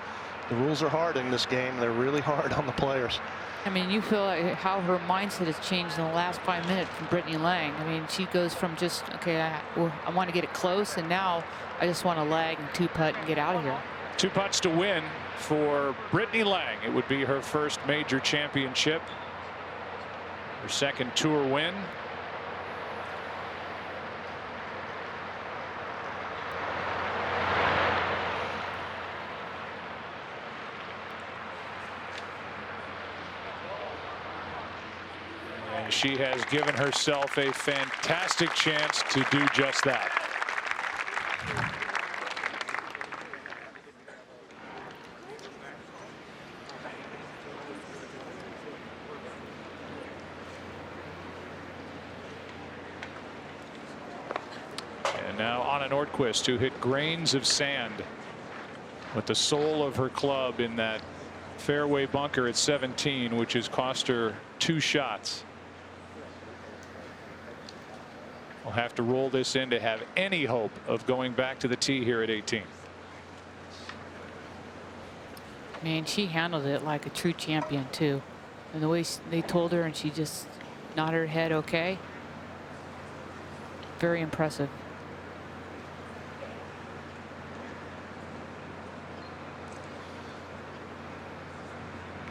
rules are hard in this game. They're really hard on the players. I mean, you feel like how her mindset has changed in the last 5 minutes from Brittany Lang. I mean, she goes from just, okay, I want to get it close, and now I just want to lag and 2-putt and get out of here. 2 putts to win for Brittany Lang. It would be her first major championship, her 2nd tour win. And she has given herself a fantastic chance to do just that. And now Anna Nordquist, who hit grains of sand with the sole of her club in that fairway bunker at 17, which has cost her 2 shots. Will have to roll this in to have any hope of going back to the tee here at 18. Man, she handled it like a true champion too, and the way they told her, and she just nodded her head okay. Very impressive.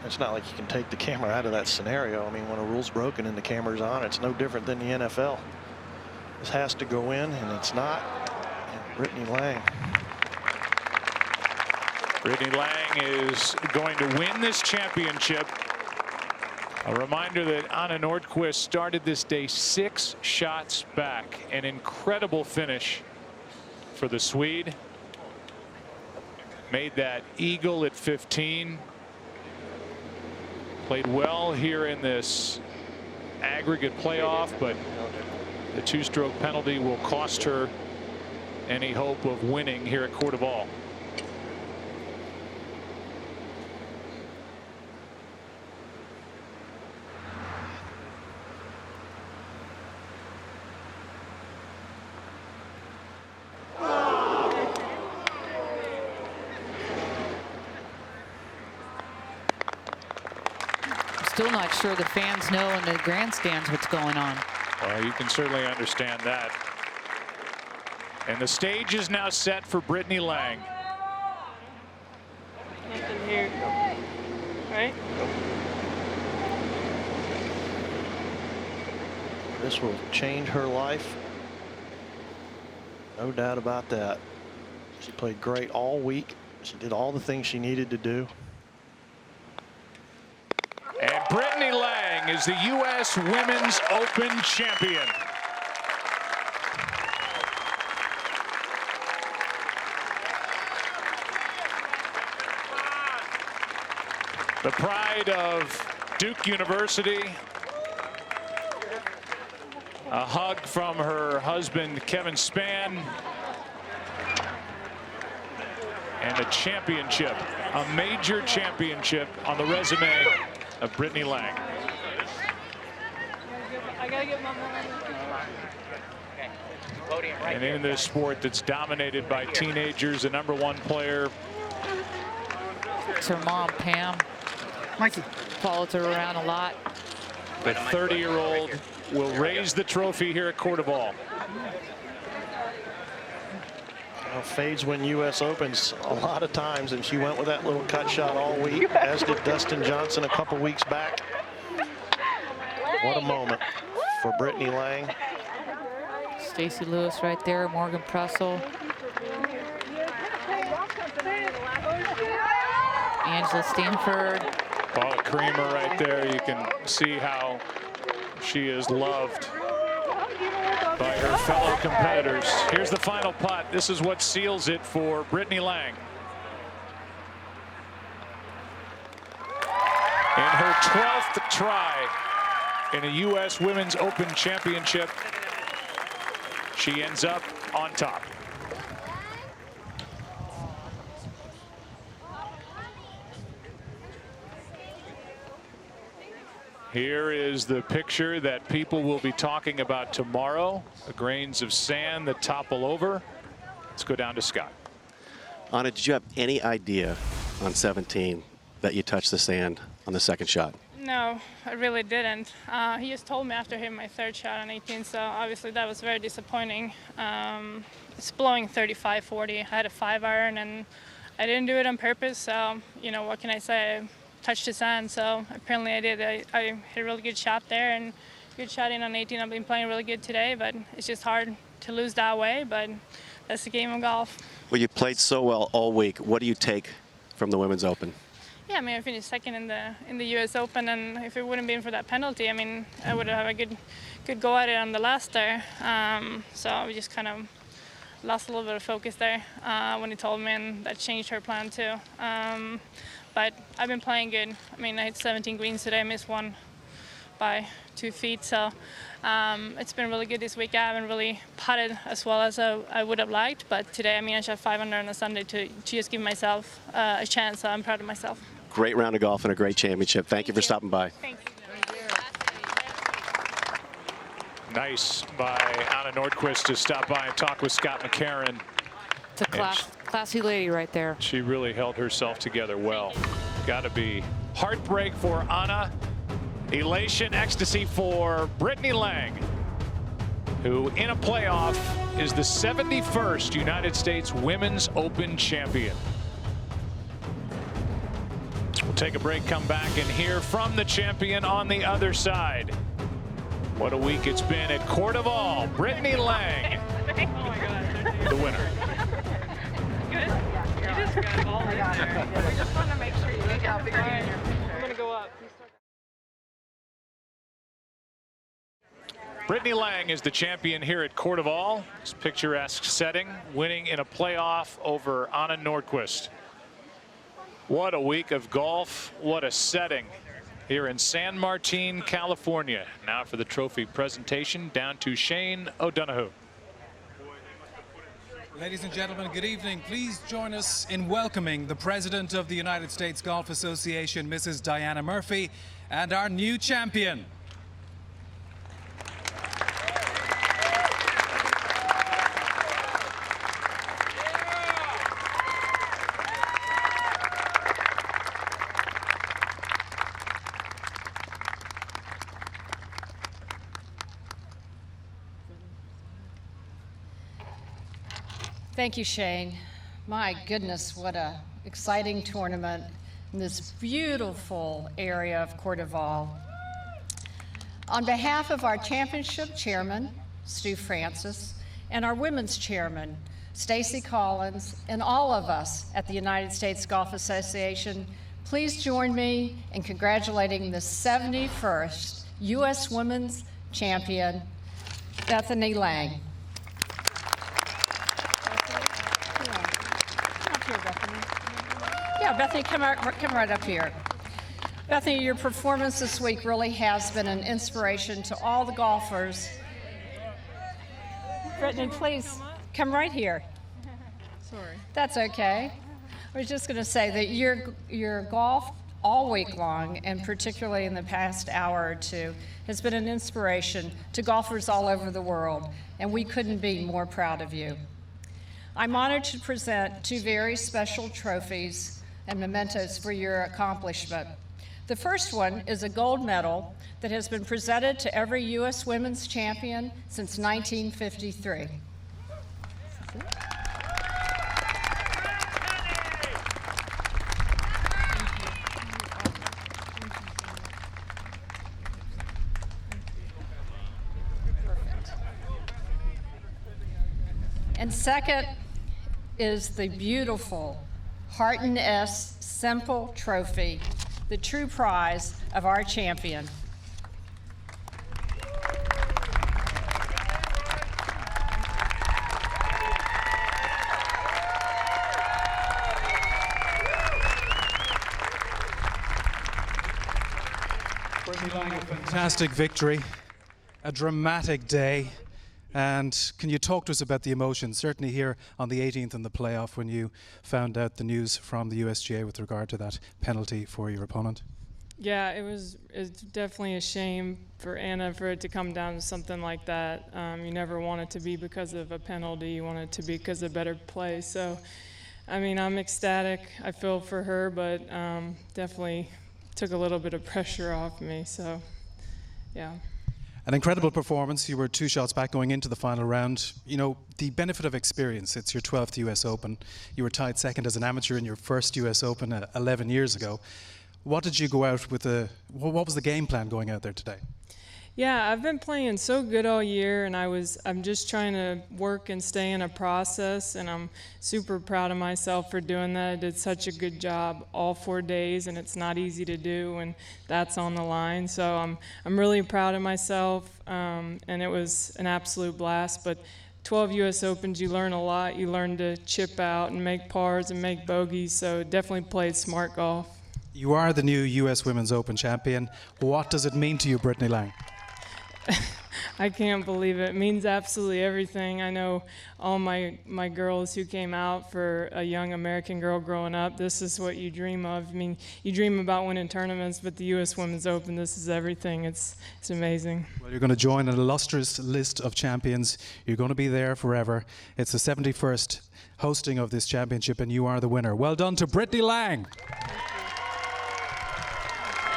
It's not like you can take the camera out of that scenario. I mean, when a rule's broken and the camera's on, it's no different than the NFL. This has to go in, and it's not. And Brittany Lang. Brittany Lang is going to win this championship. A reminder that Anna Nordquist started this day 6 shots back. An incredible finish for the Swede. Made that eagle at 15. Played well here in this aggregate playoff, but the 2-stroke penalty will cost her any hope of winning here at Coeur d'Alene. Still not sure the fans know in the grandstands what's going on. Well, you can certainly understand that. And the stage is now set for Brittany Lang. Nothing here, right? This will change her life. No doubt about that. She played great all week. She did all the things she needed to do. And Brittany Lang is the U.S. Women's Open champion. The pride of Duke University. A hug from her husband, Kevin Spann. And a championship, a major championship on the resume of Brittany Lang. I gotta get my mom. And in this sport that's dominated by teenagers, the #1 player. It's her mom, Pam. Mikey follows her around a lot. The 30-year-old will raise the trophy here at Coeur d'Alene. Fades win U.S. Opens a lot of times, and she went with that little cut shot all week, as did Dustin Johnson a couple weeks back. What a moment for Brittany Lang. Stacy Lewis right there, Morgan Pressel. Angela Stanford. Paula Creamer right there. You can see how she is loved by her fellow competitors. Here's the final putt. This is what seals it for Brittany Lang. In her 12th try in a U.S. Women's Open Championship, she ends up on top. Here is the picture that people will be talking about tomorrow. The grains of sand that topple over. Let's go down to Scott. Anna, did you have any idea on 17 that you touched the sand on the second shot? No, I really didn't. He just told me after hitting my third shot on 18, so obviously that was very disappointing. It's blowing 35-40. I had a 5-iron and I didn't do it on purpose, so, you know, what can I say? I touched the sand, so apparently I did. I hit a really good shot there and good shot in on 18. I've been playing really good today, but it's just hard to lose that way, but that's the game of golf. Well, you played so well all week. What do you take from the Women's Open? Yeah, I mean, I finished second in the U.S. Open, and if it wouldn't been for that penalty, I mean, I would have a good go at it on the last there. So we just kind of lost a little bit of focus there when he told me, and that changed her plan too. But I've been playing good. I mean, I hit 17 greens today, I missed one by 2 feet, so it's been really good this week. I haven't really putted as well as I would have liked, but today, I mean, I shot 5 under on a Sunday to just give myself a chance, so I'm proud of myself. Great round of golf and a great championship. Thank you for stopping by. Thanks. Nice by Anna Nordqvist to stop by and talk with Scott McCarron. It's a classy lady right there. She really held herself together well. Got to be heartbreak for Anna. Elation, ecstasy for Brittany Lang, who in a playoff is the 71st United States Women's Open champion. We'll take a break, come back and hear from the champion on the other side. What a week it's been at Cordoval. Brittany Lang, the winner. Good. You just got all in there. We just want to make sure you get out bigger. I'm going to go up. Brittany Lang is the champion here at Cordoval. This picturesque setting, winning in a playoff over Anna Nordqvist. What a week of golf. What a setting here in San Martin, California. Now for the trophy presentation, down to Shane O'Donoghue. Ladies and gentlemen, good evening. Please join us in welcoming the President of the United States Golf Association, Mrs. Diana Murphy, and our new champion. Thank you, Shane. My goodness, what a exciting tournament in this beautiful area of Cordoval. On behalf of our championship chairman, Stu Francis, and our women's chairman, Stacy Collins, and all of us at the United States Golf Association, please join me in congratulating the 71st U.S. Women's Champion, Bethany Lang. Yeah, Bethany, come right up here. Bethany, your performance this week really has been an inspiration to all the golfers. Brittany, please come right here. Sorry. That's okay. I was just going to say that your golf all week long, and particularly in the past hour or two, has been an inspiration to golfers all over the world, and we couldn't be more proud of you. I'm honored to present 2 very special trophies and mementos for your accomplishment. The first one is a gold medal that has been presented to every U.S. women's champion since 1953. And second is the beautiful Harton S. Semple Trophy, the true prize of our champion. Fantastic victory, a dramatic day. And can you talk to us about the emotions, certainly here on the 18th in the playoff when you found out the news from the USGA with regard to that penalty for your opponent? Yeah, it's definitely a shame for Anna for it to come down to something like that. You never want it to be because of a penalty. You want it to be because of better play. So, I mean, I'm ecstatic. I feel for her, but definitely took a little bit of pressure off me. So, yeah. An incredible performance. You were 2 shots back going into the final round. You know, the benefit of experience. It's your 12th US Open. You were tied second as an amateur in your first US Open 11 years ago. What did you go out with what was the game plan going out there today? Yeah, I've been playing so good all year, and I'm just trying to work and stay in a process, and I'm super proud of myself for doing that. I did such a good job all 4 days, and it's not easy to do when that's on the line. So I'm really proud of myself, and it was an absolute blast. But 12 U.S. Opens, you learn a lot. You learn to chip out and make pars and make bogeys, so definitely played smart golf. You are the new US Women's Open champion. What does it mean to you, Brittany Lang? I can't believe it. It means absolutely everything. I know all my girls who came out, for a young American girl growing up, this is what you dream of. I mean, you dream about winning tournaments, but the U.S. Women's Open, this is everything. It's amazing. Well, you're going to join an illustrious list of champions. You're going to be there forever. It's the 71st hosting of this championship, and you are the winner. Well done to Brittany Lang.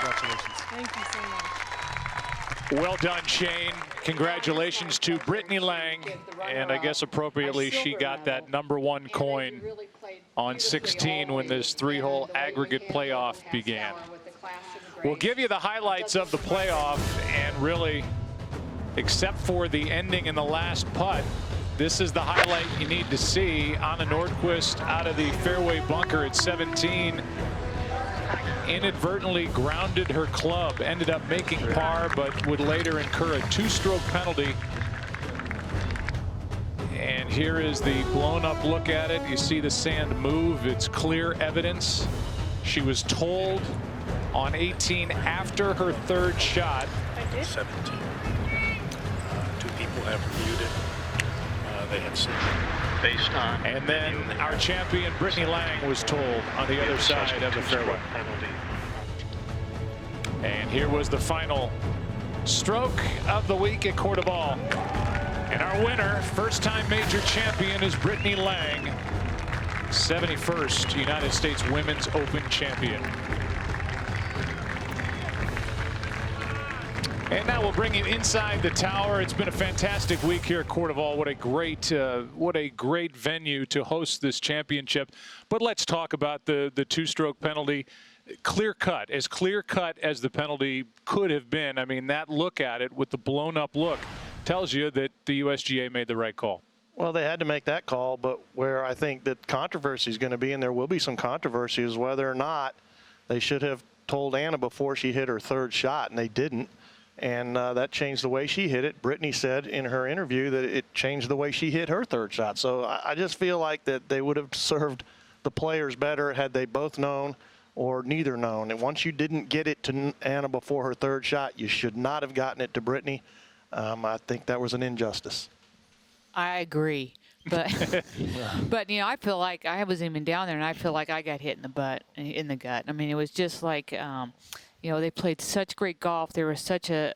Congratulations. Thank you so much. Well done, Shane. Congratulations to Brittany Lang. And I guess appropriately, she got that #1 coin on 16 when this 3-hole aggregate playoff began. We'll give you the highlights of the playoff, and really, except for the ending in the last putt, this is the highlight you need to see. Anna Nordqvist out of the fairway bunker at 17. Inadvertently grounded her club, ended up making par, but would later incur a 2-stroke penalty. And here is the blown up look at it. You see the sand move. It's clear evidence. She was told on 18 after her 3rd shot. 17. 2 people have reviewed it. They have seen it based on. And then our champion Brittany Lang was told on the other side of the fairway. And here was the final stroke of the week at Coeur d'Ivoire. And our winner, first-time major champion, is Brittany Lang, 71st United States Women's Open champion. And now we'll bring you inside the tower. It's been a fantastic week here at Coeur d'Ivoire. What a great venue to host this championship. But let's talk about the 2-stroke penalty. Clear cut as the penalty could have been. I mean, that look at it with the blown up look tells you that the USGA made the right call. Well, they had to make that call, but where I think that controversy is going to be, and there will be some controversy, is whether or not they should have told Anna before she hit her 3rd shot, and they didn't. And that changed the way she hit it. Brittany said in her interview that it changed the way she hit her 3rd shot. So I just feel like that they would have served the players better had they both known or neither known. And once you didn't get it to Anna before her 3rd shot, you should not have gotten it to Brittany. I think that was an injustice. I agree. But, but you know, I feel like I wasn't even down there, and I feel like I got hit in the gut. I mean, it was just like, you know, they played such great golf. There was such a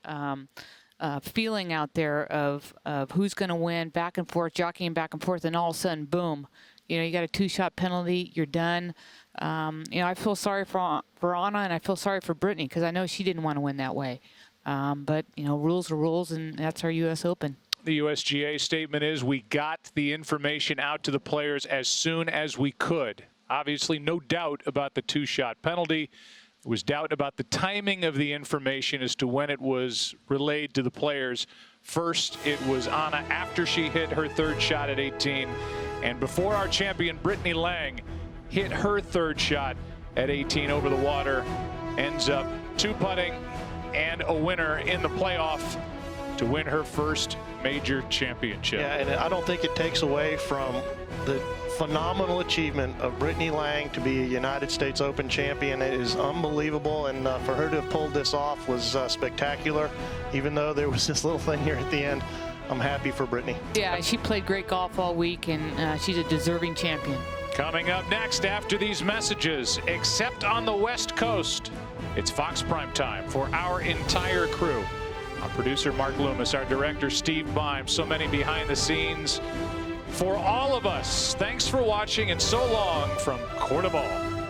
feeling out there of who's going to win, back and forth, jockeying back and forth, and all of a sudden, boom, you know, you got a 2-shot penalty, you're done. You know, I feel sorry for Anna, and I feel sorry for Brittany, because I know she didn't want to win that way. But, you know, rules are rules, and that's our U.S. Open. The USGA statement is, we got the information out to the players as soon as we could. Obviously, no doubt about the 2-shot penalty. There was doubt about the timing of the information as to when it was relayed to the players. First, it was Anna after she hit her 3rd shot at 18, and before our champion Brittany Lang hit her 3rd shot at 18 over the water, ends up 2-putting and a winner in the playoff to win her first major championship. Yeah, and I don't think it takes away from the phenomenal achievement of Brittany Lang to be a United States Open champion. It is unbelievable, and for her to have pulled this off was spectacular. Even though there was this little thing here at the end, I'm happy for Brittany. Yeah, she played great golf all week, and she's a deserving champion. Coming up next after these messages, except on the West Coast, It's Fox Prime Time for our entire crew. Our producer, Mark Loomis, our director, Steve Bimes, so many behind the scenes. For all of us, thanks for watching and so long from Court of All.